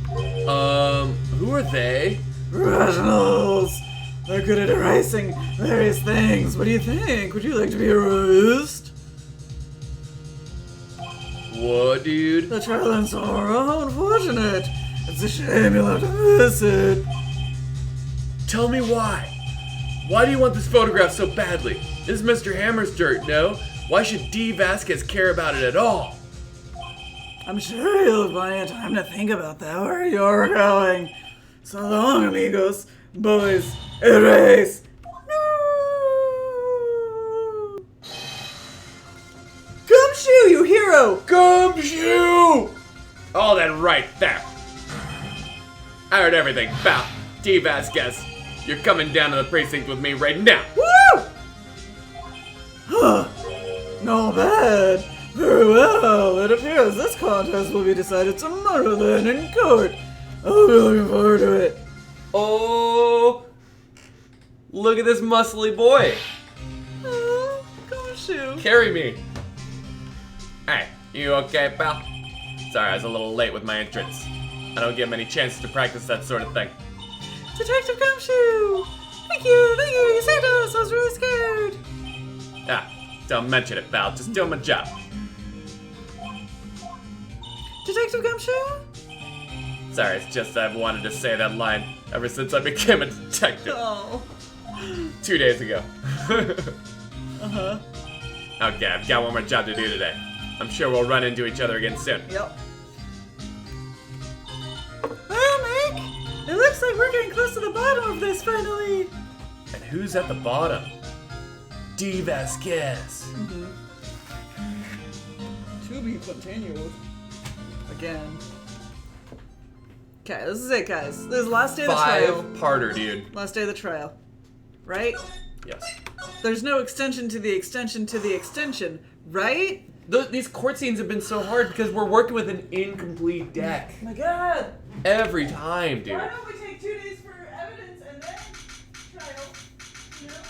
Who are they? Professionals. They're good at erasing various things. What do you think? Would you like to be erased? What, dude? The trial in sorrow, how unfortunate. It's a shame you'll have to miss it. Tell me why. Why do you want this photograph so badly? This is Mr. Hammer's dirt, no? Why should D. Vasquez care about it at all? I'm sure you'll have plenty of time to think about that where you're going. So long, amigos. Boys, erase. No! Gumshoe, you hero! Gumshoe! All that right there. I heard everything about D. Vasquez. You're coming down to the precinct with me right now. Woo! Huh. Not bad. Very well. It appears this contest will be decided tomorrow then in court. I'll be looking forward to it. Oh, look at this muscly boy. Oh, Gumshoe. Carry me. Hey, you okay, pal? Sorry, I was a little late with my entrance. I don't get many chances to practice that sort of thing. Detective Gumshoe! Thank you, you saved us, I was really scared. Ah, don't mention it, pal. Just doing my job. Detective Gumshoe? Sorry, it's just I've wanted to say that line ever since I became a detective. Oh. 2 days ago. Uh-huh. Okay, I've got one more job to do today. I'm sure we'll run into each other again soon. Yep. Well, Nick, it looks like we're getting close to the bottom of this finally. And who's at the bottom? D. Vasquez. To be continued. Again. Okay, this is it, guys. This is the last day of the trial. Five-parter, dude. Last day of the trial. Right? Yes. There's no extension to the extension to the extension, right? These court scenes have been so hard because we're working with an incomplete deck. Oh my god! Every time, dude. Why don't we take 2 days for evidence and then trial? You know?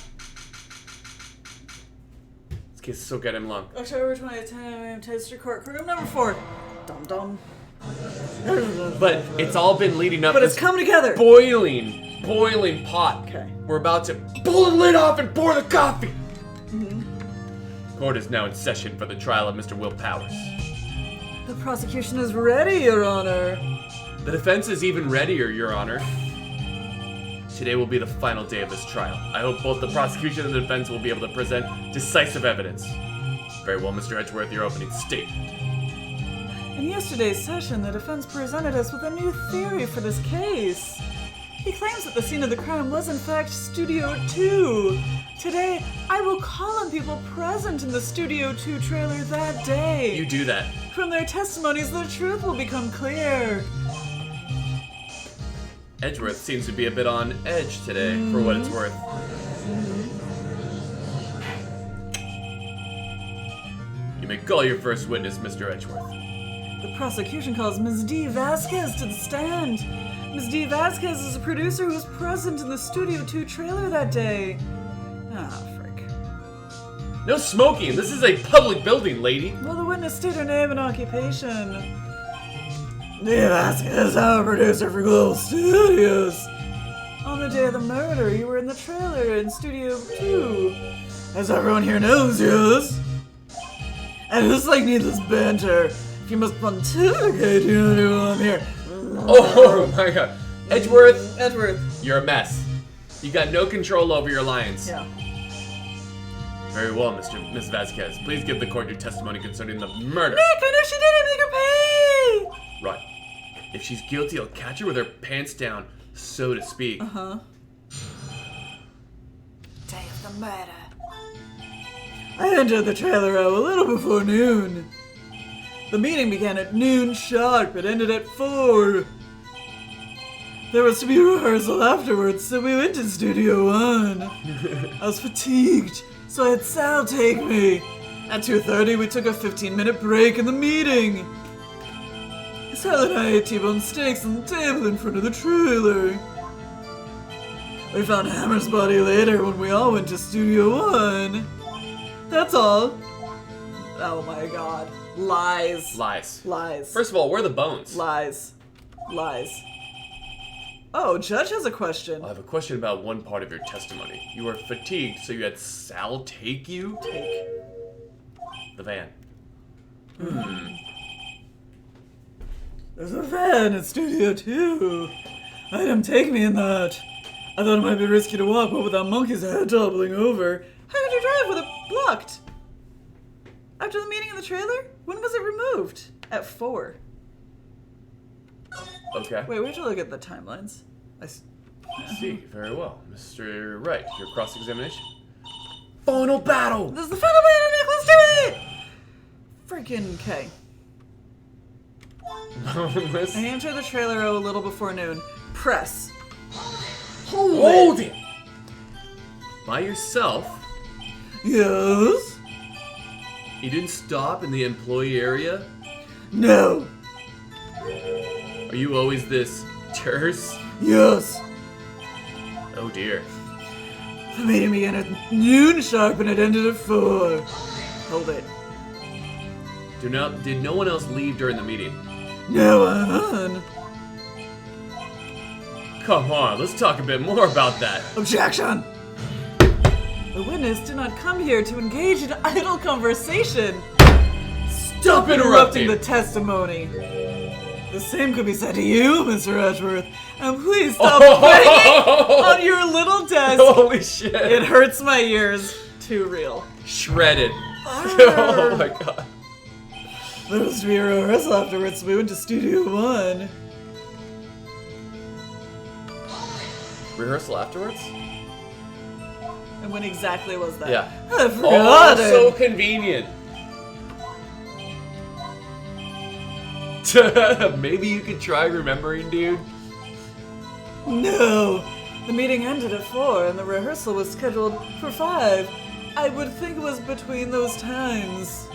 This case is so goddamn long. October 20th, 10 a.m. District Court, room number 4. Dum dum. But it's all been leading up But to it's this coming together. boiling pot. Okay. We're about to pull the lid off and pour the coffee. Court is now in session for the trial of Mr. Will Powers. The prosecution is ready, Your Honor. The defense is even readier, Your Honor. Today will be the final day of this trial. I hope both the prosecution and the defense will be able to present decisive evidence. Very well, Mr. Edgeworth, your opening statement. In yesterday's session, the defense presented us with a new theory for this case. He claims that the scene of the crime was in fact Studio 2. Today, I will call on people present in the Studio 2 trailer that day. You do that. From their testimonies, the truth will become clear. Edgeworth seems to be a bit on edge today, for what it's worth. You may call your first witness, Mr. Edgeworth. The prosecution calls Ms. D. Vasquez to the stand. Ms. D. Vasquez is a producer who was present in the Studio 2 trailer that day. Ah, frick. No smoking! This is a public building, lady! Will the witness state her name and occupation? D. Vasquez, I'm a producer for Global Studios. On the day of the murder, you were in the trailer in Studio 2. As everyone here knows, yes. And just like needless banter, if you must pontificate, you know I'm here. Oh my god. Edgeworth, Edgeworth. you're a mess. You got no control over your lines. Yeah. Very well, Miss Vasquez. Please give the court your testimony concerning the murder. Nick, I know she did it. Make her pay. Right. If she's guilty, I'll catch her with her pants down, so to speak. Uh-huh. Day of the murder. I entered the trailer a little before noon. The meeting began at noon sharp. It ended at 4. There was to be a rehearsal afterwards, so we went to Studio 1. I was fatigued, so I had Sal take me. At 2:30, we took a 15-minute break in the meeting. Sal and I ate T-bone steaks on the table in front of the trailer. We found Hammer's body later when we all went to Studio 1. That's all. Oh my god. Lies. Lies. Lies. First of all, where are the bones? Lies. Lies. Oh, Judge has a question. I have a question about one part of your testimony. You were fatigued, so you had Sal take you? Take. The van. There's a van at Studio 2. I had him take me in that. I thought it might be risky to walk, but with that monkey's head toppling over. How could you drive with it blocked? After the meeting in the trailer? When was it removed? At 4. Okay. Wait, we have to look at the timelines. I see. Very well. Mr. Wright, your cross-examination. Final battle! This is the final battle, Nicholas, do it! Freaking K. I entered the trailer a little before noon. Press. Hold it! By yourself? Yes? You didn't stop in the employee area? No. Are you always this terse? Yes. Oh dear. The meeting began at noon sharp and it ended at 4. Hold it. Did no one else leave during the meeting? No one. Come on, let's talk a bit more about that. Objection! The witness did not come here to engage in idle conversation. Stop Interrupting interrupting! the testimony. The same could be said to you, Mr. Edgeworth. And please stop banging on your little desk. Holy shit! It hurts my ears. Too real. Shredded. Oh my god. There was to be a rehearsal afterwards, so we went to Studio 1. Rehearsal afterwards? And when exactly was that? Yeah. I forgot it. So convenient. Maybe you could try remembering, dude. No. The meeting ended at 4 and the rehearsal was scheduled for 5. I would think it was between those times.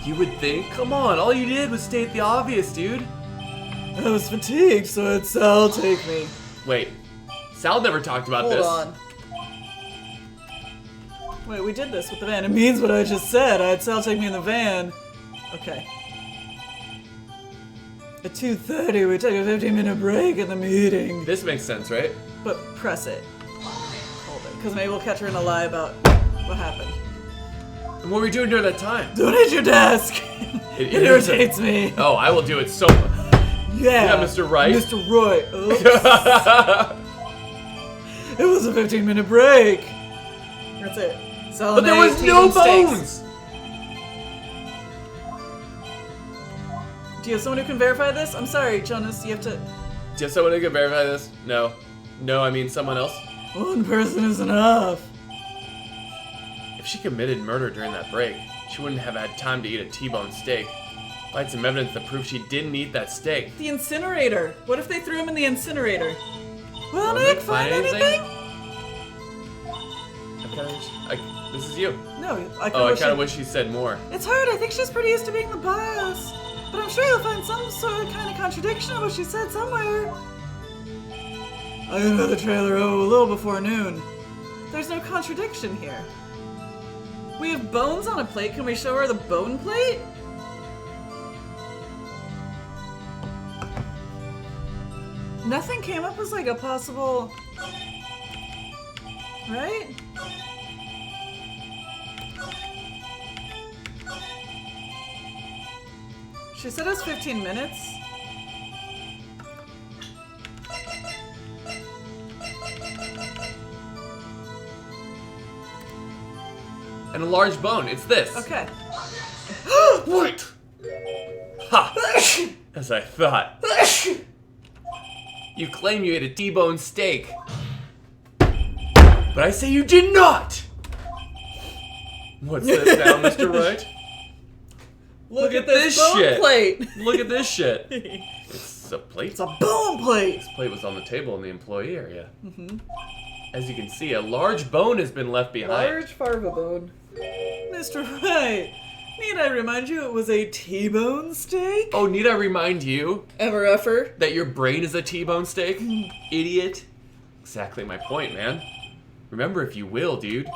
You would think? Come on, all you did was state the obvious, dude. I was fatigued, so I had Sal take me. Wait, Sal never talked about Hold this. on. Wait, we did this with the van. It means what I just said. I had Sal take me in the van. Okay. At 2:30, we took a 15-minute break in the meeting. This makes sense, right? But press it. Hold it, because maybe we'll catch her in a lie about what happened. And what were you doing during that time? Don't hit your desk! It irritates me. Oh, I will do it so Yeah, Mr. Wright. Mr. Wright. Oops. It was a 15-minute break. That's it. But there was no bones! Do you have someone who can verify this? I'm sorry, Jonas, you have to... Do you have someone who can verify this? No. No, I mean someone else. One person is enough. If she committed murder during that break, she wouldn't have had time to eat a T-bone steak. If I had some evidence to prove she didn't eat that steak. The incinerator. What if they threw him in the incinerator? Well, Well, Nick, Nick, find find anything? This is you. No, I Oh, I wish kind of wish she said more. It's hard. I think she's pretty used to being the boss. But I'm sure you'll find some sort of kind of contradiction in what she said somewhere. I entered the trailer a little before noon. There's no contradiction here. We have bones on a plate. Can we show her the bone plate? Nothing came up as like a possible... Right? She said it was 15 minutes. And a large bone. It's this. Okay. Right. Ha! As I thought. You claim you ate a T-bone steak. But I say you did not! What's this now, Mr. Wright? Look at this bone shit. plate. Look at this shit. It's a plate. It's a bone plate. This plate was on the table in the employee area. As you can see, a large bone has been left behind. Large farva bone. Mr. Wright, need I remind you it was a T-bone steak? Oh, need I remind you Ever effer? that your brain is a T-bone steak? Idiot. Exactly my point, man. Remember, if you will, dude.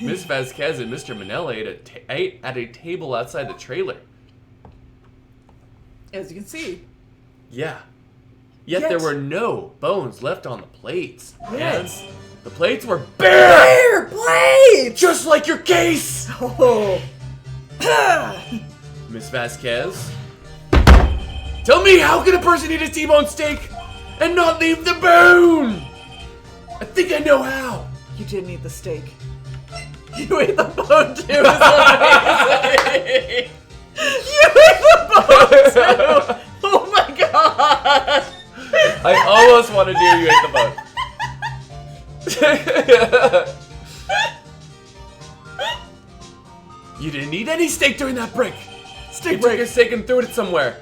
Miss Vasquez and Mr. Manella ate at a table outside the trailer. As you can see. Yeah. Yet there were no bones left on the plates. man. Yes. The plates were bare! Bare plates! Just like your case! Oh. Miss Vasquez? Tell me, how can a person eat a T-bone steak and not leave the bone? I think I know how. You didn't eat the steak. You ate the bone too. Is amazing. You ate the bone too. Oh my god. I almost wanted to do you ate the bone. You didn't eat any steak during that break. Steak You took break. your steak and threw it somewhere.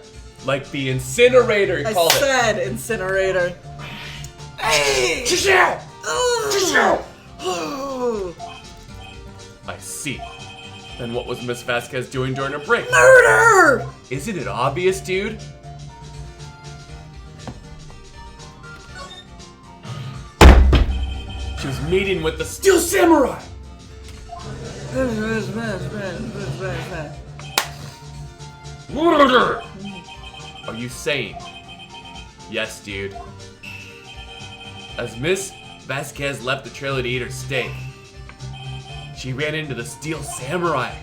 Like the incinerator, you I called it. said incinerator. Hey! Chishao! Oh. I see. Then what was Miss Vasquez doing during her break? Murder! Isn't it obvious, dude? She was meeting with the Steel Samurai! Murder! Are you saying? Yes, dude. As Miss Vasquez left the trailer to eat her steak, she ran into the Steel Samurai.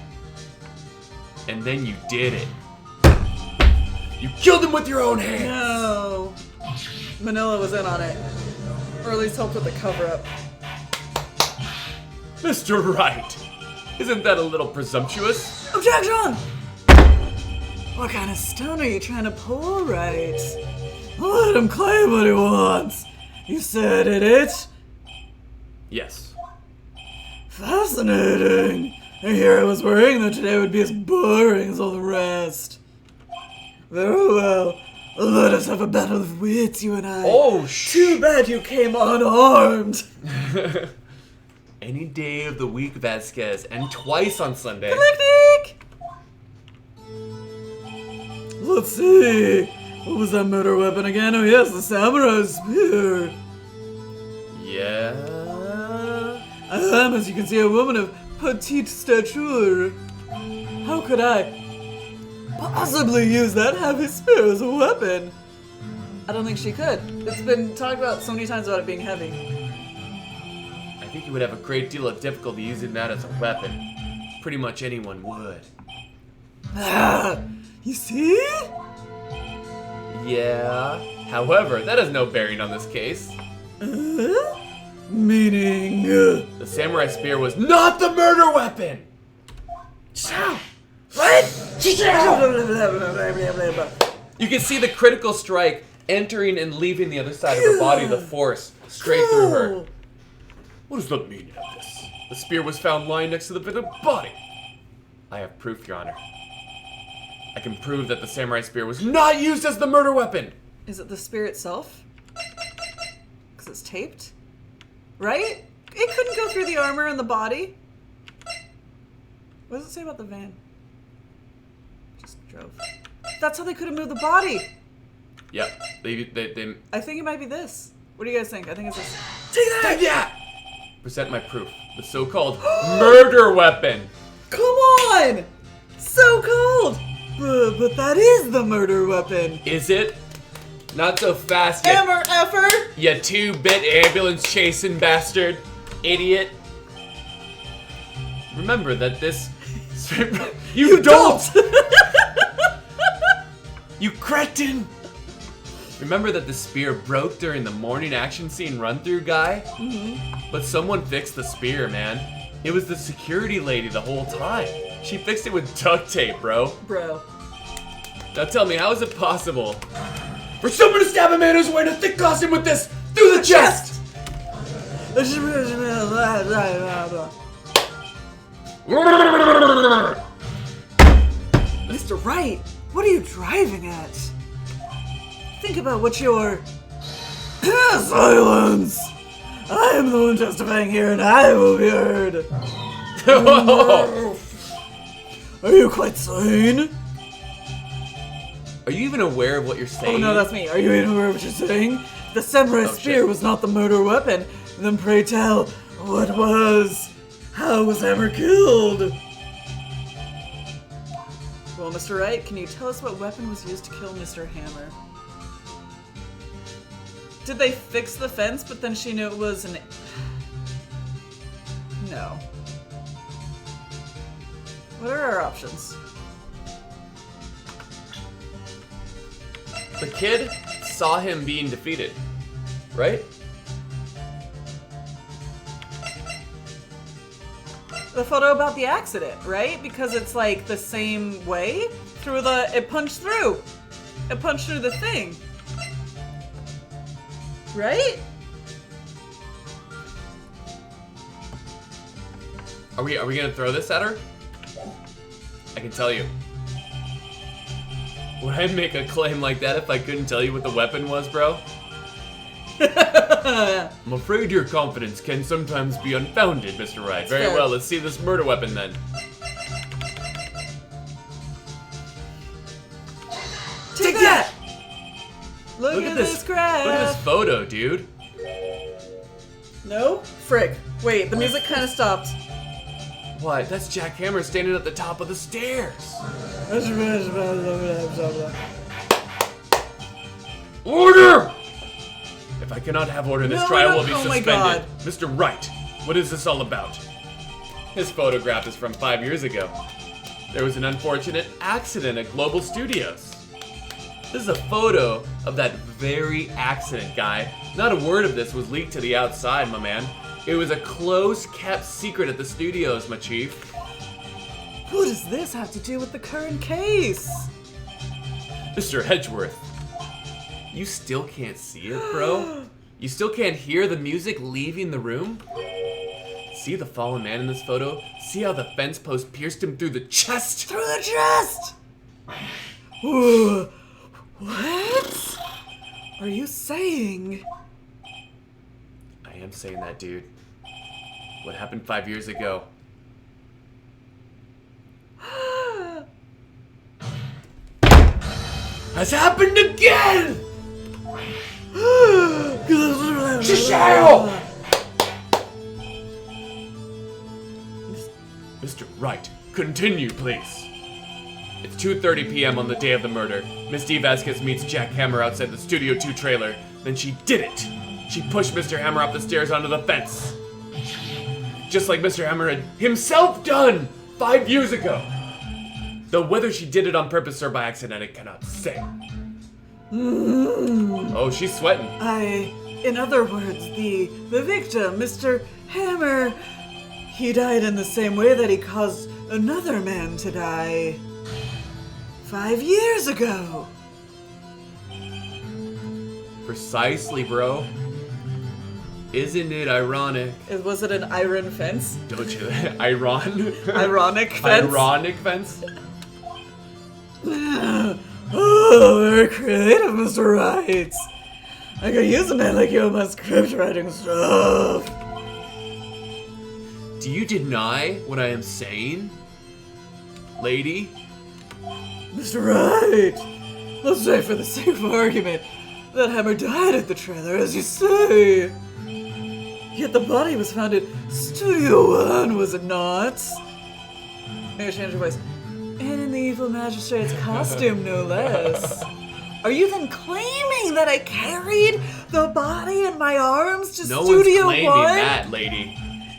And then you did it. You killed him with your own hands! No. Manila was in on it. Or at least helped with the cover-up. Mr. Wright, isn't that a little presumptuous? Objection! What kind of stone are you trying to pull, Wright? Let him claim what he wants. You said it? Yes. Fascinating. And here I was worrying that today would be as boring as all the rest. Very well. Let us have a battle of wits, you and I. Oh, Too bad you came unarmed. Any day of the week, Vasquez, and twice on Sunday. Picnic! Let's see. What was that murder weapon again? Oh yes, the samurai spear. Yeah. I am, as you can see, a woman of petite stature. How could I possibly use that heavy spear as a weapon? I don't think she could. It's been talked about so many times about it being heavy. I think you would have a great deal of difficulty using that as a weapon. Pretty much anyone would. Ah, you see? Yeah. However, that has no bearing on this case. Meaning? The samurai spear was not the murder weapon! What? You can see the critical strike entering and leaving the other side of her body, the force, straight through her. What does the meaning of this? The spear was found lying next to the victim's body. I have proof, Your Honor. I can prove that the samurai spear was not used as the murder weapon. Is it the spear itself? Because it's taped? Right? It couldn't go through the armor and the body. What does it say about the van? Just drove. That's how they could have moved the body. Yep. They I think it might be this. What do you guys think? I think it's this. Take that! Yeah! Present my proof. The so-called murder weapon. Come on! So cold! But that is the murder weapon. Is it? Not so fast, you, Hammer effer! you 2-bit ambulance chasing bastard. Idiot. Remember that this... you don't! You cretin! Remember that the spear broke during the morning action scene run-through guy? Mm-hmm. But someone fixed the spear, man. It was the security lady the whole time. She fixed it with duct tape, bro. Bro. Now tell me, how is it possible for someone to stab a man who's wearing a thick costume with this through the chest? Mr. Wright, what are you driving at? Think about what you're... Silence! I am the one testifying here and I will be heard. Are you quite sane? Are you even aware of what you're saying? Oh no, that's me. Are you even aware of what you're saying? The samurai spear was not the murder weapon. Then pray tell, what was? How was Hammer killed? Well, Mr. Wright, can you tell us what weapon was used to kill Mr. Hammer? Did they fix the fence, but then she knew it was an... No. What are our options? The kid saw him being defeated, right? The photo about the accident, right? Because it's like the same way through the... It punched through. It punched through the thing. Right? Are we gonna throw this at her? I can tell you. Would I make a claim like that if I couldn't tell you what the weapon was, bro? I'm afraid your confidence can sometimes be unfounded, Mr. Wright. Very fair. well, let's see this murder weapon then. Take that! Look at this Look graph! at this photo, dude. No? Frick. Wait, the music kind of stopped. What? That's Jack Hammer standing at the top of the stairs. Order! If I cannot have order, this No, trial no, will be oh my suspended. God. Mr. Wright, what is this all about? His photograph is from 5 years ago. There was an unfortunate accident at Global Studios. This is a photo of that very accident, guy. Not a word of this was leaked to the outside, my man. It was a close-kept secret at the studios, my chief. What does this have to do with the current case? Mr. Hedgeworth, you still can't see it, bro? You still can't hear the music leaving the room? See the fallen man in this photo? See how the fence post pierced him through the chest? Through the chest! Ooh, what are you saying? I am saying that, dude. What happened 5 years ago? Has happened again! Shishao! Mr. Wright, continue, please. It's 2:30 p.m. on the day of the murder. Miss D. Vasquez meets Jack Hammer outside the Studio 2 trailer. Then she did it! She pushed Mr. Hammer up the stairs onto the fence. Just like Mr. Hammer had himself done 5 years ago. Though whether she did it on purpose or by accident, I cannot say. Oh, she's sweating. In other words, the victim, Mr. Hammer, he died in the same way that he caused another man to die 5 years ago. Precisely, bro. Isn't it ironic? Was it an iron fence? Don't you? Ironic fence? Ironic fence? Oh, very creative, Mr. Wright. I could use a man like you in my script writing stuff. Do you deny what I am saying, lady? Mr. Wright, let's say for the sake of argument that Hammer died at the trailer, as you say. Yet the body was found at Studio 1, was it not? Maybe change your voice. And in the evil magistrate's costume, no less. Are you then claiming that I carried the body in my arms to No Studio 1? one's claiming that, lady.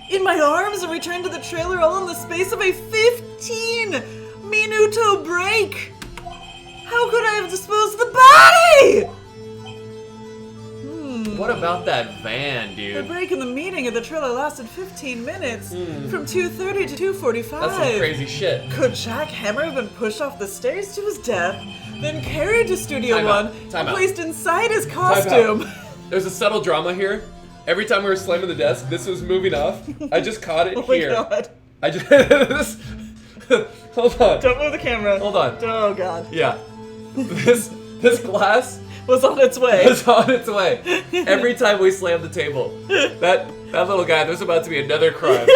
In my arms and returned to the trailer all in the space of a 15-minuto break. How could I have disposed of the body? What about that van, The dude? break in the meeting at the trailer lasted 15 minutes, from 2:30 to 2:45. That's some crazy shit. Could Jack Hammer have been pushed off the stairs to his death, then carried to Studio Time 1, out. and Time out. placed inside his Time out. costume? There's a subtle drama here. Every time we were slamming the desk, this was moving off. I just caught it Oh my here. god. I just Hold on. Don't move the camera. Hold on. Oh god. Yeah. This glass Was on its way. is on its way. Every time we slam the table, that little guy, there's about to be another crime.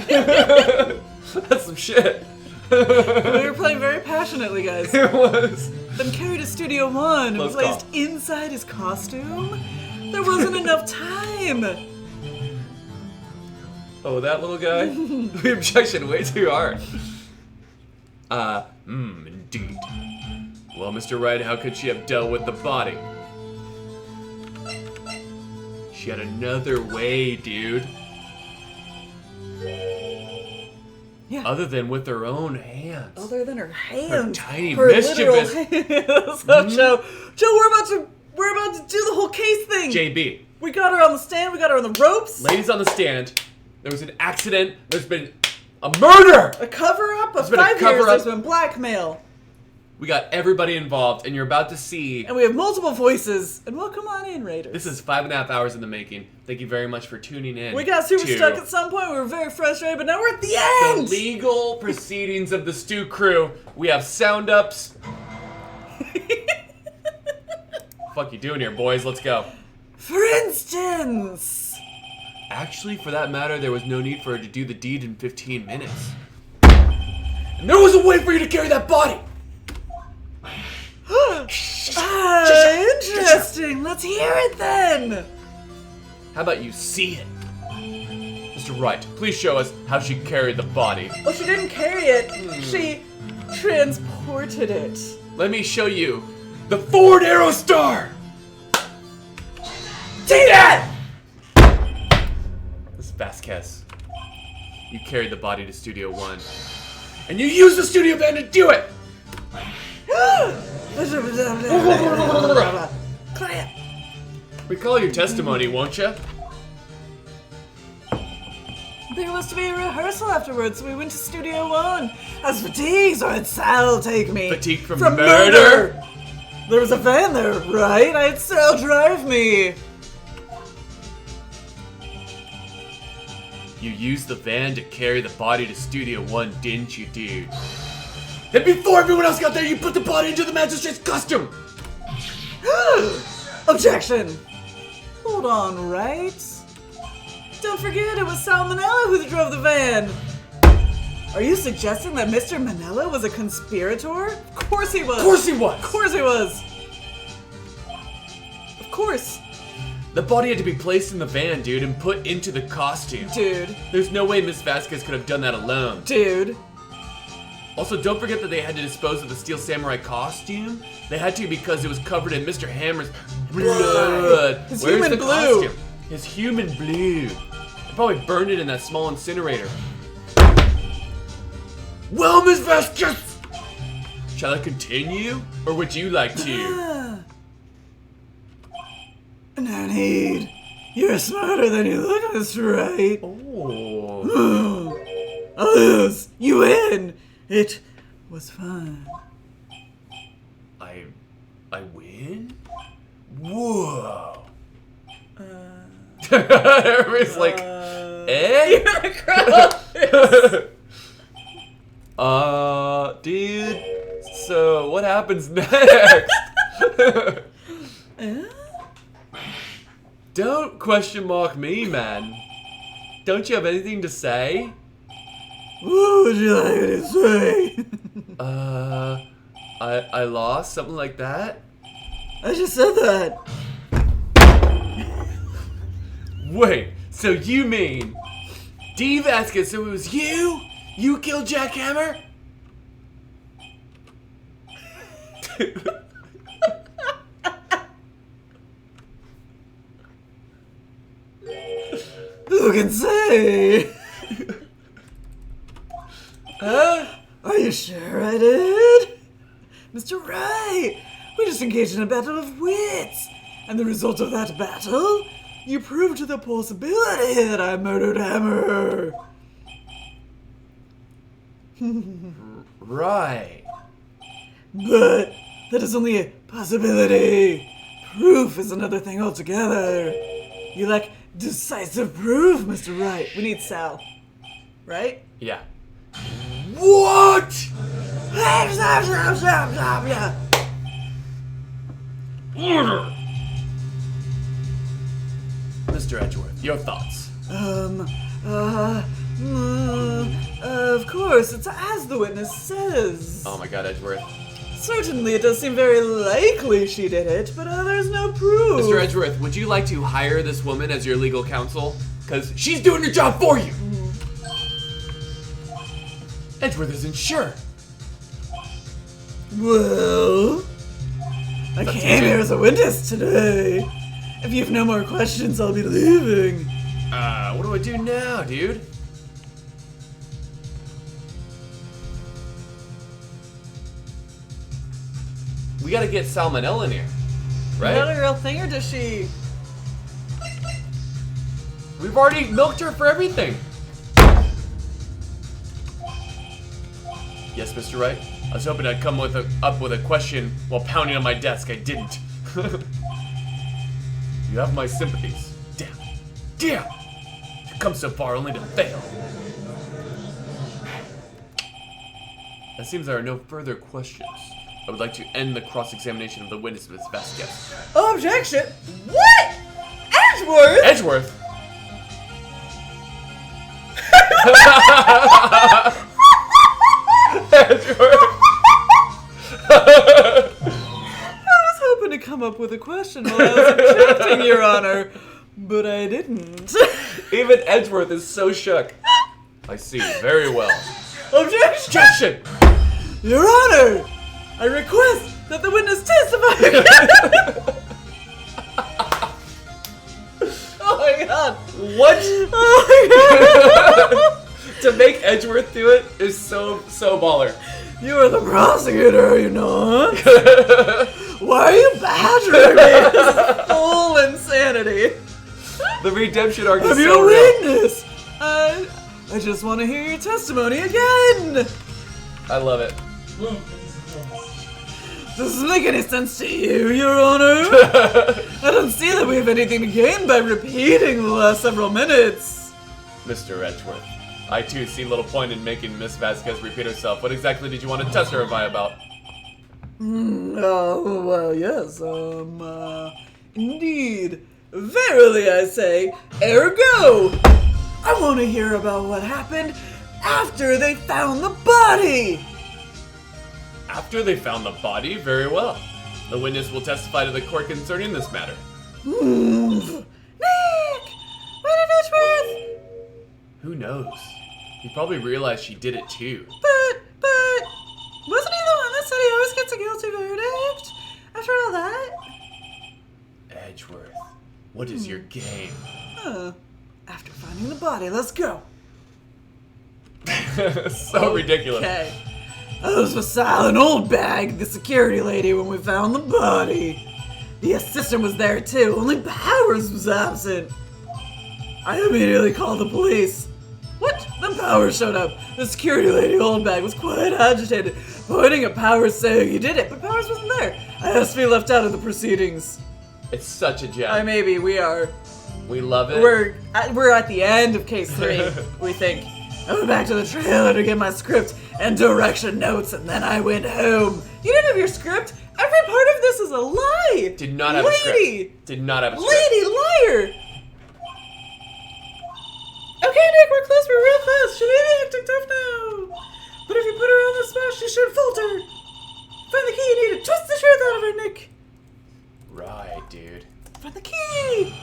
That's some shit. We were playing very passionately, guys. It was. Then carried to Studio One and Close placed call. inside his costume. There wasn't enough time. Oh, that little guy? The objection way too hard. Indeed. Well, Mr. Wright, how could she have dealt with the body? She had another way, dude. Yeah. Other than with her own hands. Other than her hands. tiny her mischievous- literal hands. So, Joe, we're about to do the whole case thing. JB, We got her on the stand. We got her on the ropes. ladies on the stand, there was an accident. There's been a murder. A cover-up of been a 5 years. cover-up. There's been blackmail. We got everybody involved, and you're about to see. And we have multiple voices. And welcome on in, Raiders. This is 5.5 hours in the making. Thank you very much for tuning in. We got super to stuck at some point. We were very frustrated, but now we're at the the end. legal proceedings of the Stew Crew. We have sound ups. Fuck you doing here, boys? Let's go. For instance. Actually, for that matter, there was no need for her to do the deed in 15 minutes. And there was a way for you to carry that body. Interesting. Let's hear it then. How about you see it? Mr. Wright, please show us how she carried the body. Oh, she didn't carry it. She transported it. Let me show you the Ford Aerostar! Take that! This is Vasquez. You carried the body to Studio One. And you used the studio van to do it! Clap. Recall your testimony, won't you? There was to be a rehearsal afterwards, so we went to Studio One. I was fatigued, so I had Sal take me. Fatigued from murder? There was a van there, right? I had Sal drive me. You used the van to carry the body to Studio One, didn't you, dude? And before everyone else got there, you put the body into the magistrate's costume! Objection! Hold on, right? Don't forget, it was Sal Manella who drove the van. Are you suggesting that Mr. Manella was a conspirator? Of course he was. Of course he was! Of course he was. Of course. The body had to be placed in the van, dude, and put into the costume. Dude. There's no way Miss Vasquez could have done that alone. Dude. Also, don't forget that they had to dispose of the Steel Samurai costume. They had to because it was covered in Mr. Hammer's blood. His Where's human the blue. costume? His human blue. They probably burned it in that small incinerator. Well, Miss Vasquez! Shall I continue? Or would you like to? No need. You're smarter than you look, Mr. Wright. Oh. I lose. You win. It was fun. I win? Whoa. Everybody's like, eh? Dude. So what happens next? Don't question mark me, man. Don't you have anything to say? What would you like me to say? I lost, something like that. I just said that. Wait, so you mean D. Vasquez, so it was you? You killed Jack Hammer? Who can say? Huh? Are you sure I did? Mr. Wright, we just engaged in a battle of wits. And the result of that battle, you proved the possibility that I murdered Hammer. Right. But that is only a possibility. Proof is another thing altogether. You lack decisive proof, Mr. Wright. We need Sal. Right? Yeah. What? Order! Mr. Edgeworth, your thoughts? Of course, it's as the witness says. Oh my god, Edgeworth. Certainly, it does seem very likely she did it, but there's no proof. Mr. Edgeworth, would you like to hire this woman as your legal counsel? Because she's doing your job for you! Edgeworth isn't sure. Well, I came here as a witness today. If you have no more questions, I'll be leaving. What do I do now, dude? We gotta get salmonella in here, right? Is that a real thing, or does she? We've already milked her for everything. Yes, Mr. Wright? I was hoping I'd come up with a question while pounding on my desk. I didn't. You have my sympathies. Damn. Damn! You've come so far only to fail. It seems there are no further questions. I would like to end the cross-examination of the witness, Ms. Vasquez. Objection! What? Edgeworth? Edgeworth? I was hoping to come up with a question while I was objecting, Your Honor, but I didn't. Even Edgeworth is so shook. I see. Very well. Objection! Objection! Your Honor, I request that the witness testify again. Oh my god. What? Oh my god. To make Edgeworth do it is so baller. You are the prosecutor, are you not? Why are you badgering me? This is full insanity. The redemption arc is I'm so your real. witness. I just want to hear your testimony again. I love it. Does this make any sense to you, Your Honor? I don't see that we have anything to gain by repeating the last several minutes. Mr. Edgeworth, I too see little point in making Miss Vasquez repeat herself. What exactly did you want to test her by about? Oh, well, yes, indeed. Verily, I say, ergo. I want to hear about what happened after they found the body. After they found the body? Very well. The witness will testify to the court concerning this matter. Nick! What did Edgeworth? Who knows? He probably realized she did it too. But, wasn't he the one that said he always gets a guilty verdict? After all that? Edgeworth, what is your game? After finding the body, let's go. So ridiculous. Okay. I was with Sal and Old Bag, the security lady, when we found the body. The assistant was there too, only Powers was absent. I immediately called the police. What? Then Powers showed up. The security lady, Old Bag, was quite agitated, pointing at Powers saying he did it, but Powers wasn't there. I asked to be left out of the proceedings. It's such a gem. Maybe we are. We love it. We're at the end of case 3, we think. I went back to the trailer to get my script and direction notes, and then I went home. You didn't have your script? Every part of this is a lie! Did not have a script. Did not have a script. Lady liar! Okay, Nick, we're close. We're real close. She may be acting tough now. But if you put her on the spot, she should falter. Find the key you need to twist the truth out of her, Nick. Right, dude. Find the key!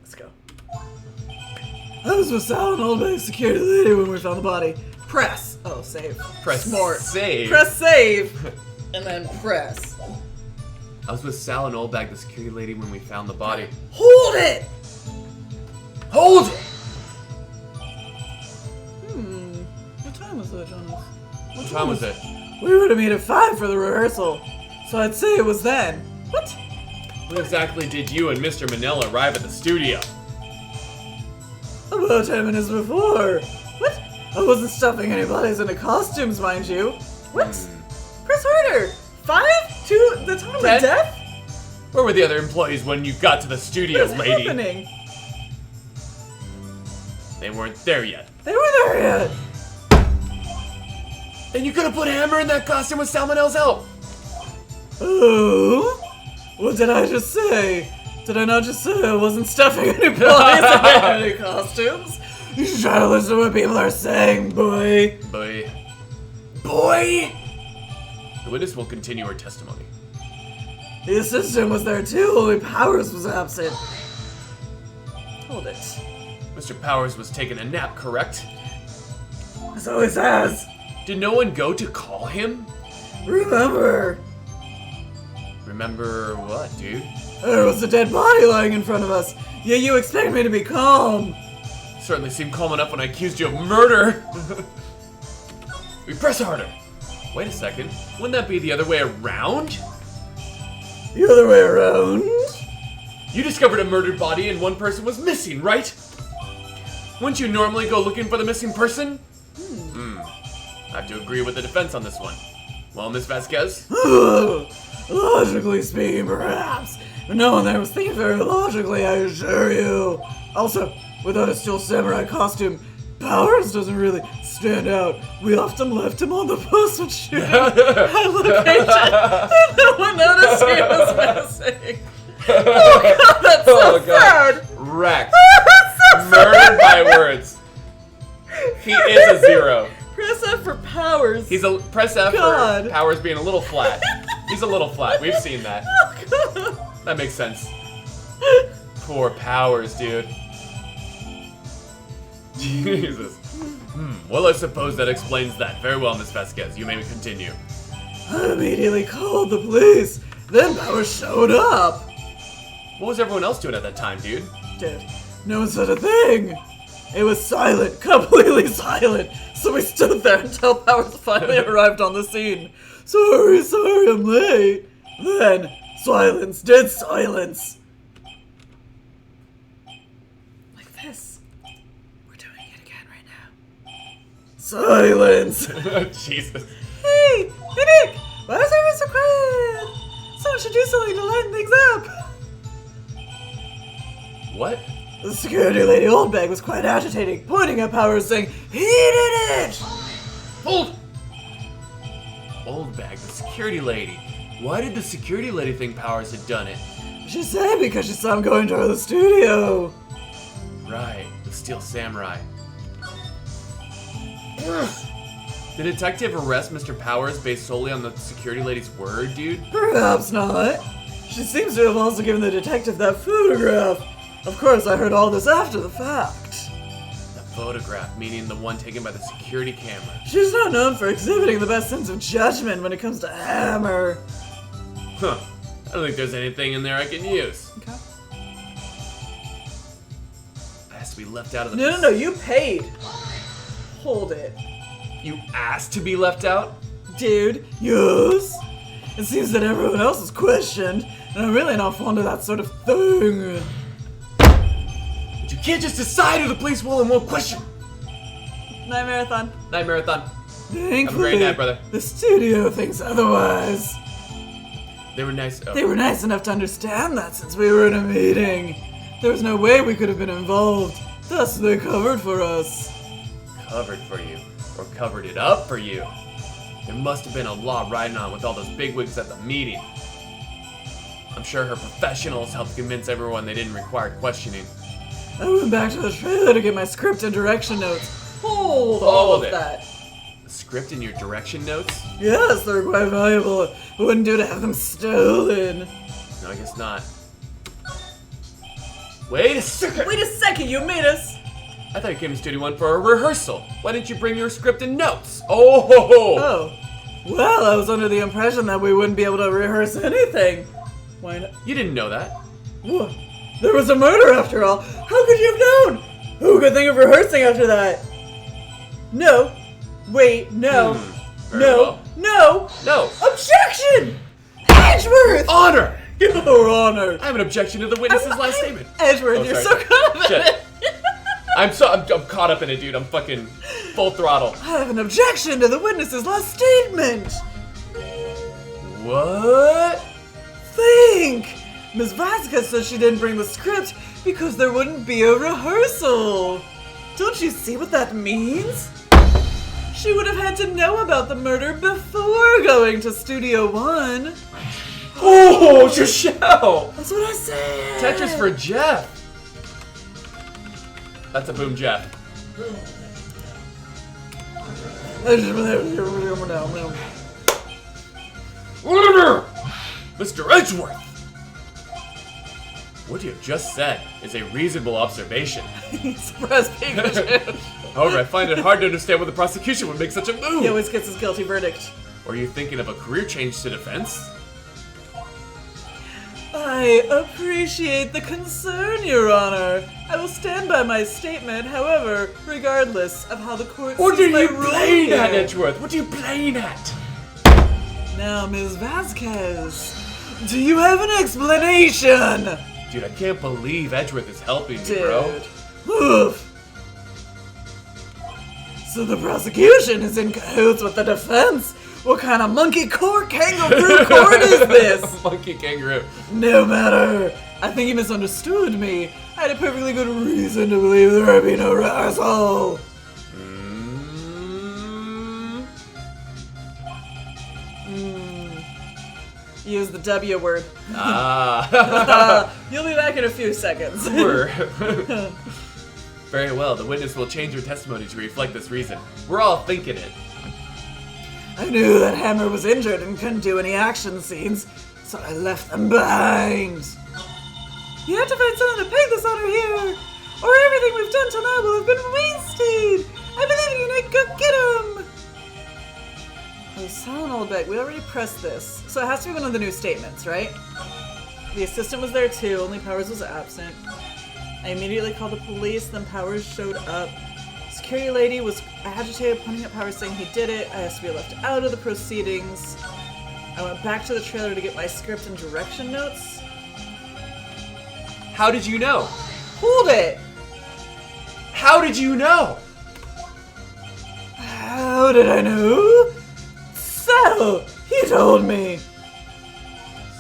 Let's go. I was with Sal and Old Bag security lady when we found the body. Press. Oh, save. Press Smart. save. Press save. And then press. I was with Sal and Old Bag, the security lady, when we found the body. Hold it! Hold it! What time was that, Jonas? What time was it? We would have meet at 5 for the rehearsal. So I'd say it was then. What? When exactly did you and Mr. Manila arrive at the studio? About 10 minutes before. What? I wasn't stuffing any bodies into costumes, mind you. What? Press harder. 5 to the time of 10? death? Where were the other employees when you got to the studio, What's lady? happening? They weren't there yet. They were there yet. Then you could have put Hammer in that costume with Salmonell's help. Oh? What did I just say? Did I not just say I wasn't stuffing any bodies in any costumes? You should try to listen to what people are saying, boy. Boy. The witness will continue her testimony. The assistant was there too, only Powers was absent. Hold it. Mr. Powers was taking a nap, correct? As always has. Did no one go to call him? Remember, Remember what, dude? there was a dead body lying in front of us. Yeah, you expect me to be calm. Certainly seemed calm enough when I accused you of murder. We press harder. Wait a second. Wouldn't that be the other way around? The other way around? You discovered a murdered body and one person was missing, right? Wouldn't you normally go looking for the missing person? I have to agree with the defense on this one. Well, Miss Vasquez? Logically speaking, perhaps. But no one there was thinking very logically, I assure you. Also, without a Steel Samurai costume, Powers doesn't really stand out. We often left him on the post when shooting at location, and no one noticed he was missing. Oh god, that's so sad! Wrecked. Murdered by words. He is a 0. Press F for Powers. He's a press F God. for Powers being a little flat. He's a little flat. We've seen that. Oh god. That makes sense. Poor Powers, dude. Jesus. Well, I suppose that explains that. Very well, Miss Vasquez. You may continue. I immediately called the police. Then Powers showed up. What was everyone else doing at that time, dude? Dude, no one said a thing. It was silent, completely silent. So we stood there until Powers finally arrived on the scene. Sorry, I'm late. Then, silence, dead silence. Like this. We're doing it again right now. Silence. Jesus. Hey, Nick, why is everyone so quiet? Someone should do something to lighten things up. What? The security lady Oldbag was quite agitating, pointing at Powers saying, "He did it!" Old bag, the security lady. Why did the security lady think Powers had done it? She said because she saw him going toward the studio. Right, the Steel Samurai. Did the detective arrest Mr. Powers based solely on the security lady's word, dude? Perhaps not. She seems to have also given the detective that photograph. Of course, I heard all this after the fact. The photograph, meaning the one taken by the security camera. She's not known for exhibiting the best sense of judgment when it comes to Hammer. Huh. I don't think there's anything in there I can use. Okay. It has to be left out of the... No, you paid. Hold it. You asked to be left out? Dude, yes? It seems that everyone else is questioned, and I'm really not fond of that sort of thing. But you can't just decide who the police will and won't question. Night Marathon. Night, Marathon. Thankfully, Have a great night, brother. The studio thinks otherwise. They were nice. Oh. They were nice enough to understand that since we were in a meeting. There was no way we could have been involved. Thus, they covered for us. Covered for you. Or covered it up for you. There must have been a lot riding on with all those bigwigs at the meeting. I'm sure her professionals helped convince everyone they didn't require questioning. I went back to the trailer to get my script and direction notes. Hold All all of of it. that. The script and your direction notes? Yes, they're quite valuable. It wouldn't do to have them stolen. No, I guess not. Wait a second! Wait a second, you made us. I thought you came to Studio One for a rehearsal. Why didn't you bring your script and notes? Oh ho ho! Oh. Well, I was under the impression that we wouldn't be able to rehearse anything. Why not? You didn't know that. What? There was a murder after all. How could you have known? Who could think of rehearsing after that? No. Wait, no. Very No. well. No. No. Objection! Edgeworth! Honor! Your Honor. I have an objection to the witness's last statement. Edgeworth, Oh, you're sorry. so confident. Shit. I'm caught up in it, dude. I'm fucking full throttle. I have an objection to the witness's last statement. What? Think! Ms. Vasquez says she didn't bring the script because there wouldn't be a rehearsal. Don't you see what that means? She would have had to know about the murder before going to Studio One. Oh, Giselle! That's what I said. Tetris for Jeff. That's a boom, Jeff. Mr. Edgeworth! What you have just said is a reasonable observation. Surprise Pikachu. However, I find it hard to understand why the prosecution would make such a move. He always gets his guilty verdict. Or are you thinking of a career change to defense? I appreciate the concern, Your Honor. I will stand by my statement, however, regardless of how the court What sees are my you ruling playing here. at, Edgeworth? What are you playing at? Now, Ms. Vasquez, do you have an explanation? Dude, I can't believe Edgeworth is helping me, bro. Oof. So the prosecution is in cahoots with the defense? What kind of monkey kangaroo court is this? Monkey kangaroo. No matter. I think he misunderstood me. I had a perfectly good reason to believe there would be no rehearsal. Use the W word. Ah. You'll be back in a few seconds. Very well, the witness will change her testimony to reflect this reason. We're all thinking it. I knew that Hammer was injured and couldn't do any action scenes, so I left them behind. You have to find someone to pay this honor here, or everything we've done till now will have been wasted. I believe in you, Nick. Go get him. Oh, Silent Oldbeck, we already pressed this, so it has to be one of the new statements, right? The assistant was there too, only Powers was absent. I immediately called the police, then Powers showed up. Security lady was agitated, pointing at Powers saying he did it. I asked to be left out of the proceedings. I went back to the trailer to get my script and direction notes. How did you know? Hold it! How did you know? How did I know? Sal! He told me!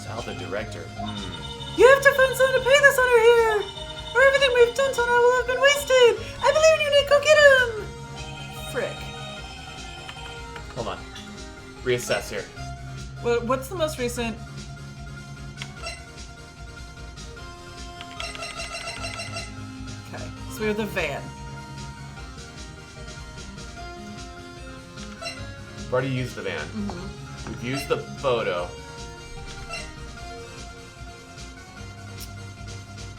Sal, the director. You have to find someone to pay this honor here! Or everything we've done till now will have been wasted! I believe in you, Nick! Go get him! Frick. Hold on. Reassess here. What's the most recent? Okay, so we have the van. We've already used the van. We've used the photo.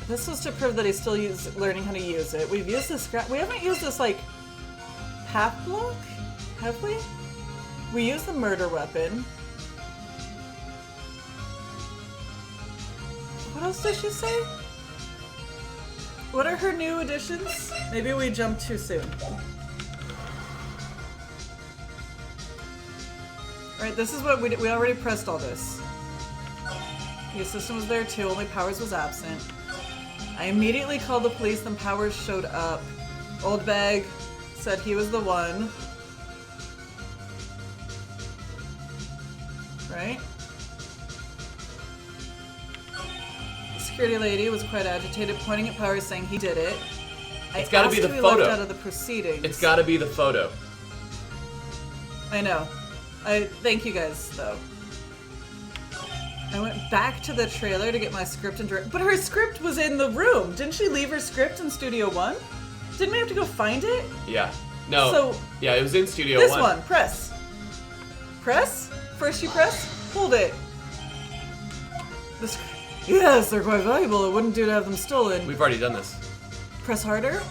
This was to prove that he's still learning how to use it. We've used this scrap. We haven't used this, like, half block? Have we? We used the murder weapon. What else did she say? What are her new additions? Maybe we jumped too soon. Alright, this is what we already pressed all this. The assistant was there too, only Powers was absent. I immediately called the police, then Powers showed up. Old Bag said he was the one. Right? The security lady was quite agitated, pointing at Powers, saying he did it. It's gotta be the I asked to photo. left out of the proceedings. It's gotta be the photo. I know. I thank you guys, though. I went back to the trailer to get my script and direct, but her script was in the room. Didn't she leave her script in Studio One? Didn't we have to go find it? Yeah. No. So yeah, it was in Studio this One. one, press. Press? First you press? Hold it. Yes, they're quite valuable. It wouldn't do to have them stolen. We've already done this. Press harder?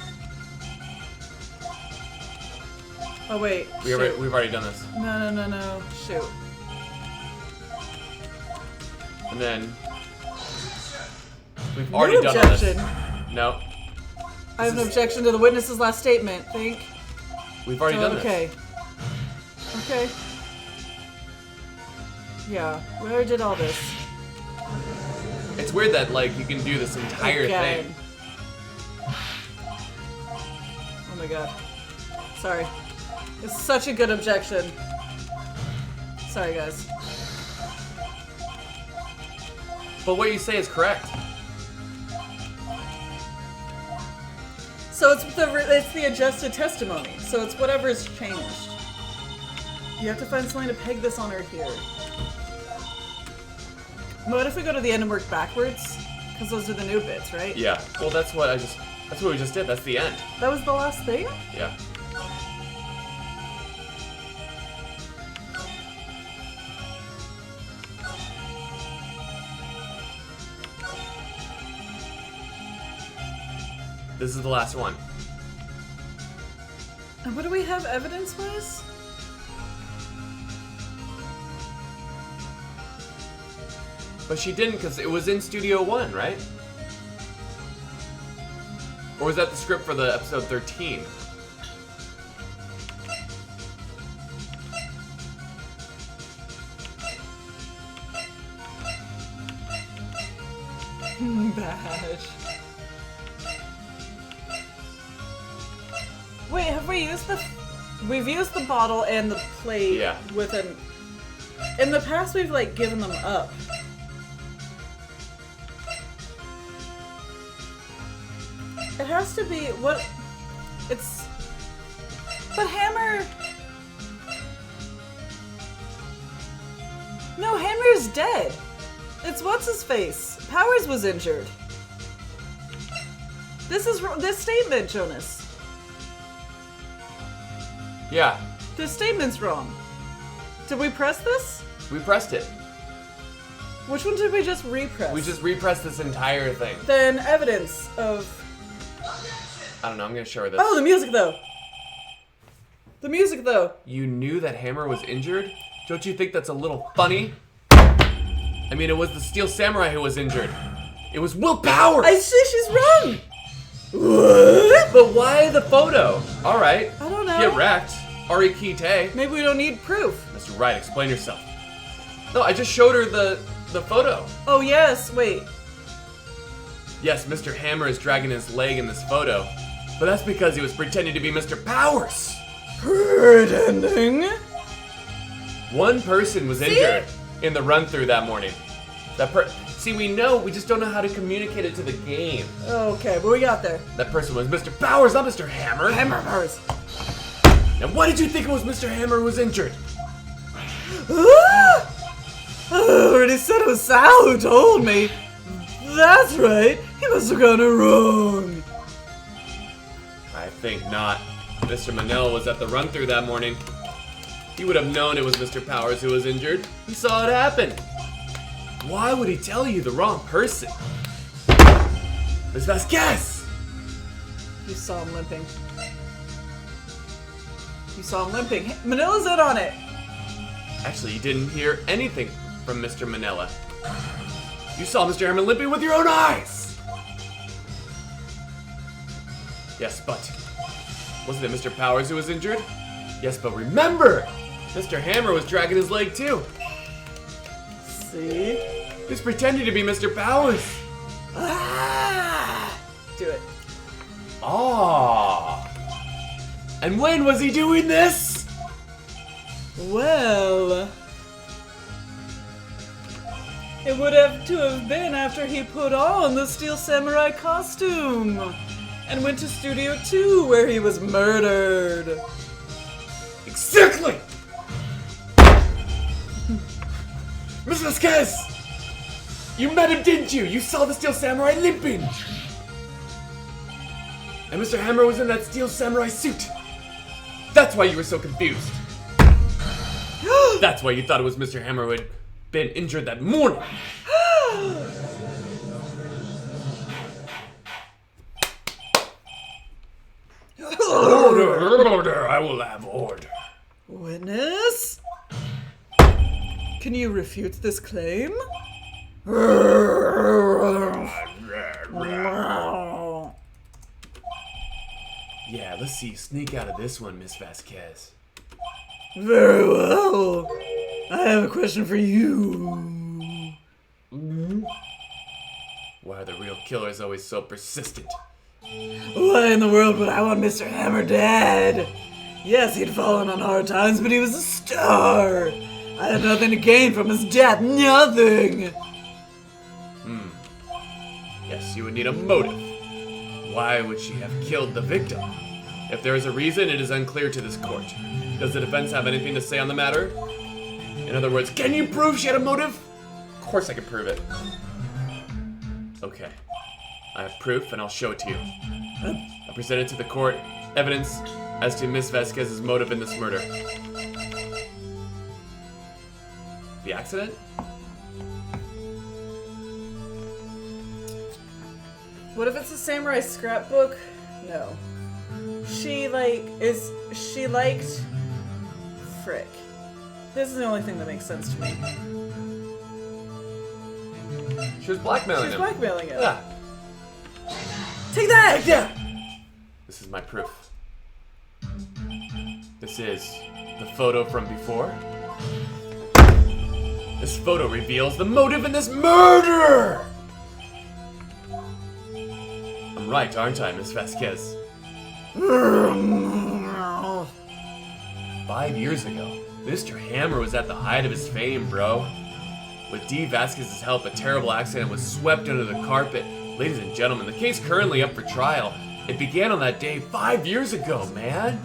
Oh wait, We've already done this. No. Shoot. And then we've already No done objection. all this. No. I have an objection to the witness's last statement. Think. We've already done Okay. Okay. Yeah, we already did all this. this. It's weird that like you can do this entire Again. thing. Oh my god. Sorry. It's such a good objection. Sorry, guys. But what you say is correct. So it's the adjusted testimony. So it's whatever's changed. You have to find something to peg this on her here. What if we go to the end and work backwards? Because those are the new bits, right? Yeah. Well, that's what we just did. That's the end. That was the last thing? Yeah. This is the last one. And what do we have evidence-wise? But she didn't because it was in Studio 1, right? Or was that the script for the episode 13? Bash. Wait, have we used we've used the bottle and the plate with an... In the past, we've, like, given them up. It has to be... What... It's... But Hammer... No, Hammer's dead. It's what's-his-face. Powers was injured. This statement, Jonas. Yeah. This statement's wrong. Did we press this? We pressed it. Which one did we just repress? We just repressed this entire thing. Then evidence of... I don't know, I'm gonna show her this. Oh, the music though! The music though! You knew that Hammer was injured? Don't you think that's a little funny? I mean, it was the Steel Samurai who was injured. It was Will Powers! I see she's wrong! What? But why the photo? Alright. I don't know. Get wrecked. Ari Kite. Maybe we don't need proof. Mr. Wright, explain yourself. No, I just showed her the photo. Oh yes, wait. Yes, Mr. Hammer is dragging his leg in this photo, but that's because he was pretending to be Mr. Powers. Pretending? One person was injured in the run-through that morning. See, we know, we just don't know how to communicate it to the game. Okay, but we got there. That person was Mr. Powers, not Mr. Hammer. Hammer Powers. Now, why did you think it was Mr. Hammer who was injured? I already said it was Sal who told me. That's right. He must have gotten it wrong. I think not. Mr. Manila was at the run-through that morning. He would have known it was Mr. Powers who was injured. He saw it happen. Why would he tell you the wrong person? Miss Vasquez! You saw him limping. You saw him limping. Manila's in on it. Actually, you didn't hear anything from Mr. Manila. You saw Mr. Hammer limping with your own eyes! Yes, but wasn't it Mr. Powers who was injured? Yes, but remember! Mr. Hammer was dragging his leg too. See? He's pretending to be Mr. Powers. Ah! Do it. Ah. And when was he doing this? Well, it would have to have been after he put on the Steel Samurai costume and went to Studio 2 where he was murdered. Exactly! Miss Vasquez! You met him, didn't you? You saw the Steel Samurai limping! And Mr. Hammer was in that Steel Samurai suit! That's why you were so confused! That's why you thought it was Mr. Hammer who had been injured that morning! Order! I will have order. Witness? Can you refute this claim? Yeah, let's see you sneak out of this one, Miss Vasquez. Very well. I have a question for you. Why are the real killers always so persistent? Why in the world would I want Mr. Hammer dead? Yes, he'd fallen on hard times, but he was a star. I had nothing to gain from his death. Nothing. Yes, you would need a motive. why would she have killed the victim? If there is a reason, it is unclear to this court. Does the defense have anything to say on the matter? In other words, can you prove she had a motive? Of course I can prove it. Okay. I have proof, and I'll show it to you. I presented to the court evidence as to Miss Vasquez's motive in this murder. The accident? What if it's a samurai scrapbook? No. She liked Frick. This is the only thing that makes sense to me. She was blackmailing She's him. blackmailing him. Yeah. Take that! Yeah. This is my proof. This is the photo from before. This photo reveals the motive in this murder! I'm right, aren't I, Miss Vasquez? 5 years ago, Mr. Hammer was at the height of his fame, bro. With D. Vasquez's help, a terrible accident was swept under the carpet. Ladies and gentlemen, the case currently up for trial. It began on that day 5 years ago, man.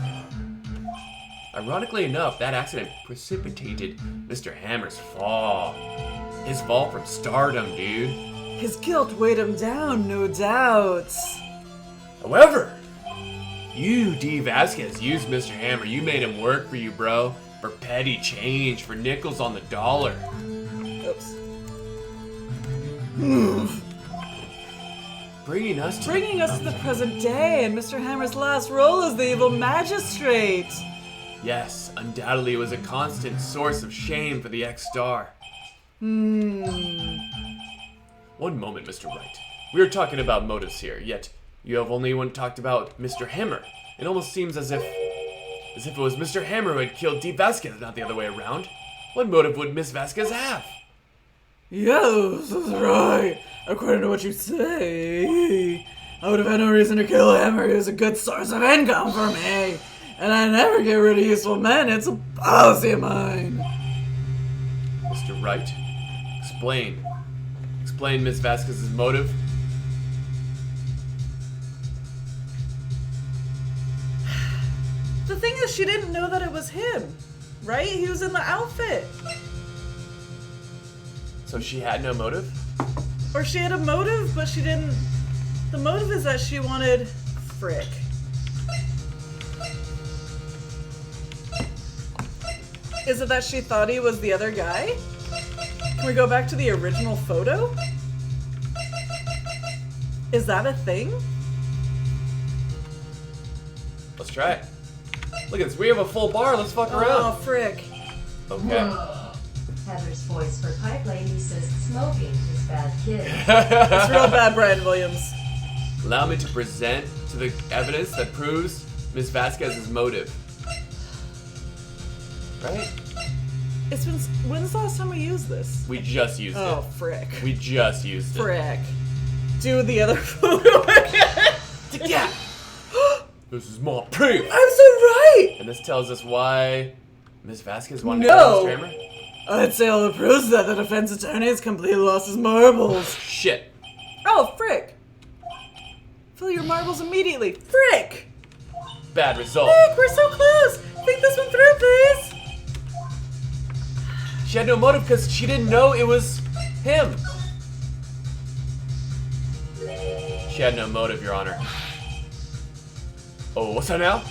Ironically enough, that accident precipitated Mr. Hammer's fall. His fall from stardom, dude. His guilt weighed him down, no doubt. However, you, D. Vasquez, used Mr. Hammer. You made him work for you, bro. For petty change, for nickels on the dollar. Oops. Bringing us to the present day, and Mr. Hammer's last role as the evil magistrate. Yes, undoubtedly it was a constant source of shame for the ex-star. One moment, Mr. Wright. We are talking about motives here, yet you have only talked about Mr. Hammer. It almost seems as if it was Mr. Hammer who had killed D. Vasquez, not the other way around. What motive would Miss Vasquez have? Yes, that's right. According to what you say, I would have had no reason to kill Hammer. He was a good source of income for me. And I never get rid of useful men. It's a policy of mine. Mr. Wright, explain. Explain Miss Vasquez's motive. The thing is, she didn't know that it was him, right? He was in the outfit. So she had no motive? Or she had a motive, but she didn't... The motive is that she wanted Frick. Is it that she thought he was the other guy? Can we go back to the original photo? Is that a thing? Let's try it. Look at this, we have a full bar, let's fuck Oh, around. Frick. Okay. Heather's voice for Pipe Lady says smoking is bad kid. It's real bad, Brian Williams. Allow me to present to the evidence that proves Miss Vasquez's motive. Right? It's been... When's the last time we used this? We just used Oh, it. Frick. We just used it. Frick. Do the other photo again. Yeah. This is more proof. I'm so right! And this tells us why Miss Vasquez wanted No. to kill Mr. Hammer? I'd say all the proofs that the defense attorney has completely lost his marbles. Shit. Oh, Frick! Fill your marbles immediately. Frick! Bad result. Frick, we're so close! Think this one through, please! She had no motive because she didn't know it was him. She had no motive, Your Honor. Oh, what's that now?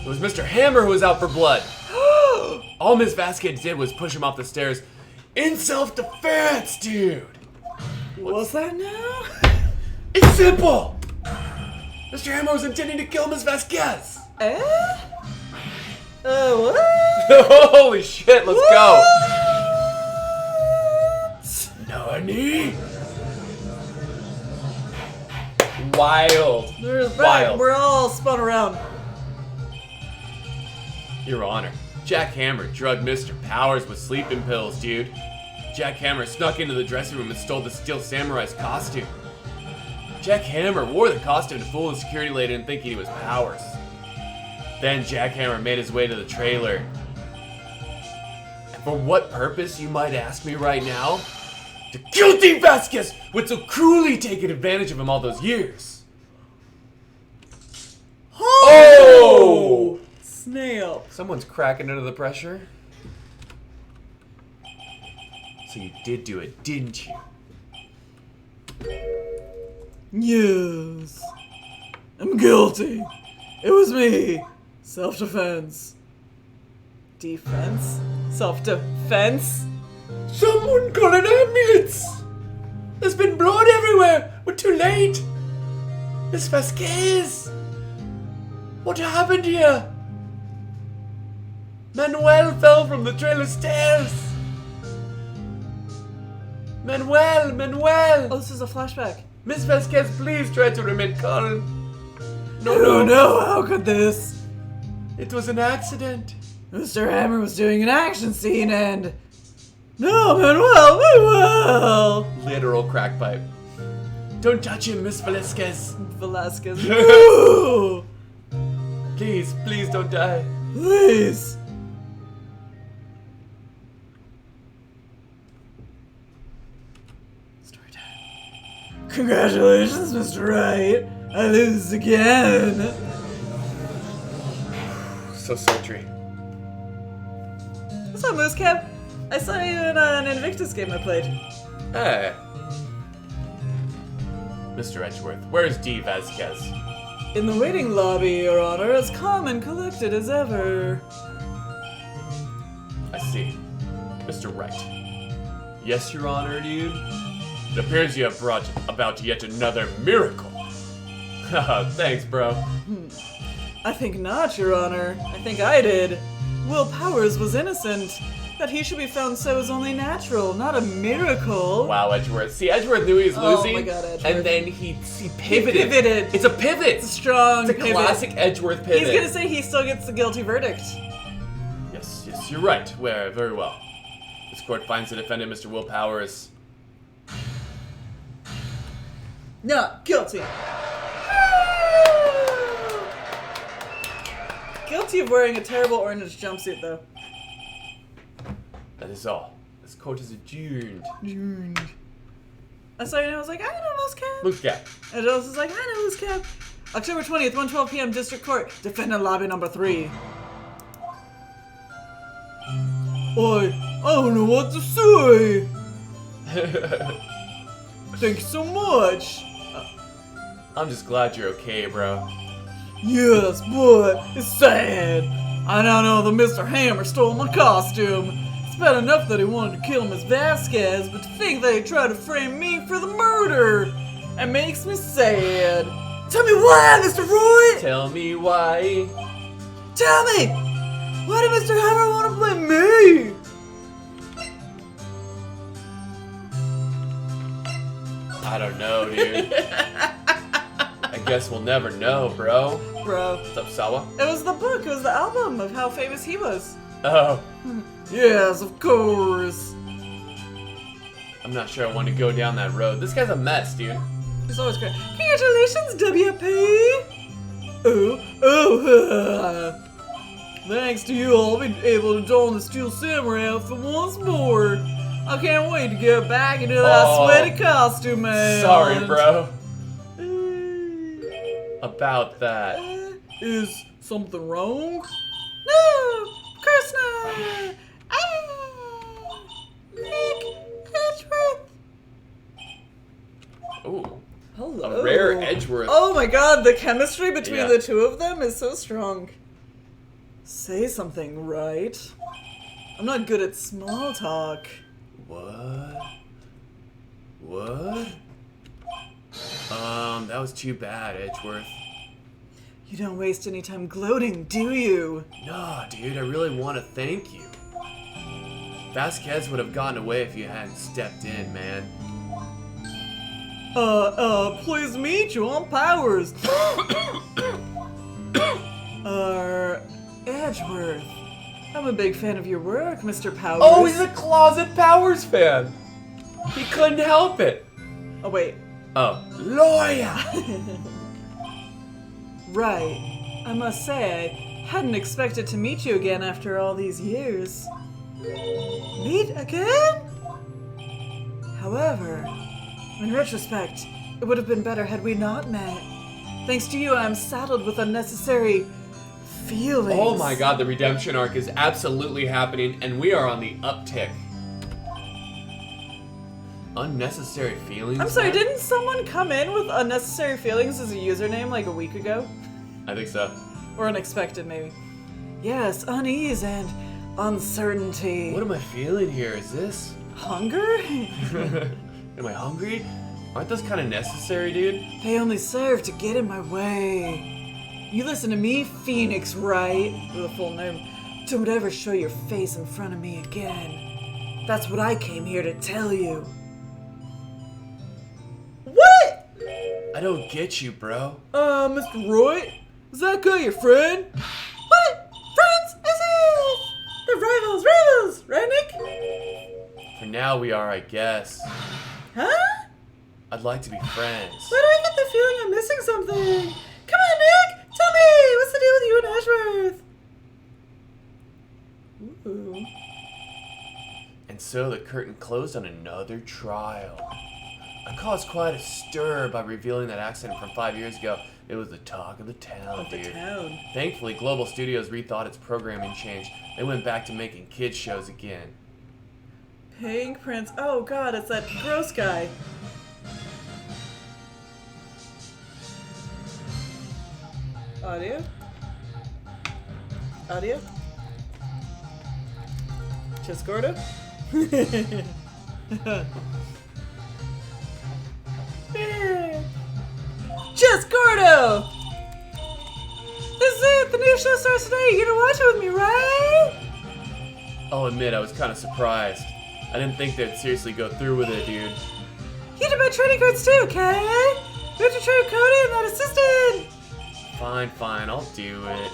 It was Mr. Hammer who was out for blood. All Miss Vasquez did was push him off the stairs in self-defense, dude. What's that now? It's simple. Mr. Hammer was intending to kill Miss Vasquez. Eh? What? Holy shit, let's go. Nani? Wild. Wild. We're all spun around. Your Honor, Jack Hammer drugged Mr. Powers with sleeping pills, dude. Jack Hammer snuck into the dressing room and stole the Steel Samurai's costume. Jack Hammer wore the costume to fool the security lady into thinking he was Powers. Then Jack Hammer made his way to the trailer. And for what purpose, you might ask me right now? To kill D. Vasquez, who had so cruelly taken advantage of him all those years. snap. Someone's cracking under the pressure. So you did do it, didn't you? Yes. I'm guilty. It was me. Self-defense. Defense? Self-defense? Someone call an ambulance! There's been blood everywhere! We're too late! Miss Vasquez! What happened here? Manuel fell from the trailer stairs! Manuel! Oh, this is a flashback. Miss Vasquez, please try to remain calm. No, how could this? It was an accident. Mr. Hammer was doing an action scene and... No, Manuel! Literal crack pipe. Don't touch him, Miss Velasquez. Velasquez. No! Please don't die. Please. Story time. Congratulations, Mr. Wright. I lose again. So sultry. What's up, Moose Cap? I saw you in an Invictus game I played. Hey. Mr. Edgeworth, where's D. Vasquez? In the waiting lobby, Your Honor, as calm and collected as ever. I see. Mr. Wright. Yes, Your Honor, dude? It appears you have brought about yet another miracle. Haha, thanks, bro. I think not, Your Honor. I think I did. Will Powers was innocent. That he should be found so is only natural, not a miracle. Wow, Edgeworth. See, Edgeworth knew he was Oh losing. my God, Edgeworth. And then he pivoted. He pivoted. It's a pivot. It's a strong It's a pivot. classic Edgeworth pivot. He's gonna say he still gets the guilty verdict. Yes, you're right. Very well. This court finds the defendant, Mr. Will Powers. Not guilty. Guilty of wearing a terrible orange jumpsuit, though. That is all. This court is adjourned. I saw you and I was like, I know Moose Cap. Moose Cap. And Jones was like, I know Moose Cap. October 20th, 1:12 p.m. District Court. Defendant lobby number 3. I don't know what to say. Thank you so much. I'm just glad you're okay, bro. Yes, but it's sad. I now know that Mr. Hammer stole my costume. It's bad enough that he wanted to kill Miss Vasquez, but to think that he tried to frame me for the murder, it makes me sad. Tell me why, Mr. Roy! Tell me why. Tell me! Why did Mr. Hammer want to blame me? I don't know, dude. I guess we'll never know, bro. Bro, What's up, Sawa? it was the book, it was the album of how famous he was. Oh, Yes, of course. I'm not sure I want to go down that road. This guy's a mess, dude. It's always great. Congratulations, WP! Oh, thanks to you, I'll be able to don the Steel Samurai outfit once more. I can't wait to get back into that Oh. sweaty costume, man. Sorry, bro. About that. Is something wrong? No, of course not. Nick Edgeworth. Ooh, Hello. a rare Edgeworth. Oh my god, the chemistry between Yeah. the two of them is so strong. Say something, right? I'm not good at small talk. What? That was too bad, Edgeworth. You don't waste any time gloating, do you? No, dude, I really want to thank you. Vasquez would have gotten away if you hadn't stepped in, man. Pleased to meet you, I'm Powers. Edgeworth. I'm a big fan of your work, Mr. Powers. Oh, he's a closet Powers fan. He couldn't help it. Oh, wait. Oh, lawyer. Right. I must say, I hadn't expected to meet you again after all these years. Meet again? However, in retrospect, it would have been better had we not met. Thanks to you, I'm saddled with unnecessary feelings. Oh my god, the redemption arc is absolutely happening, and we are on the uptick. Unnecessary feelings? I'm sorry, man? didn't someone come in with unnecessary feelings as a username like a week ago? I think so. Or unexpected, maybe. Yes, unease and uncertainty. What am I feeling here? Is this? Hunger? Am I hungry? Aren't those kind of necessary, dude? They only serve to get in my way. You listen to me, Phoenix Wright, with a full name. Don't ever show your face in front of me again. That's what I came here to tell you. What? I don't get you, bro. Mr. Roy? Is that guy your friend? What? Friends? As if! They're rivals, right, Nick? For now, we are, I guess. Huh? I'd like to be friends. Why do I get the feeling I'm missing something? Come on, Nick! Tell me! What's the deal with you and Ashworth? Ooh. And so the curtain closed on another trial. I caused quite a stir by revealing that accident from 5 years ago. It was the talk of the town, Of the dude. town. Thankfully, Global Studios rethought its programming change. They went back to making kids shows again. Pink Prince. Oh god, it's that gross guy. Audio? Audio? Just Gordo? Just Gordo! This is it! The new show starts today! You're gonna watch it with me, right? I'll admit I was kind of surprised. I didn't think they'd seriously go through with it, dude. You did my training cards too, okay? We have to train Cody and that assistant! Fine, I'll do it.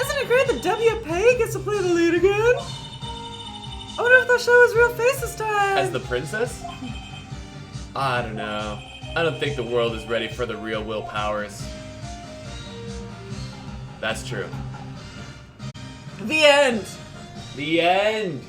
Isn't it great that W. Pay gets to play the lead again? I wonder if they'll show his real face this time. As the princess? I don't know. I don't think the world is ready for the real Will Powers. That's true. The end. The end!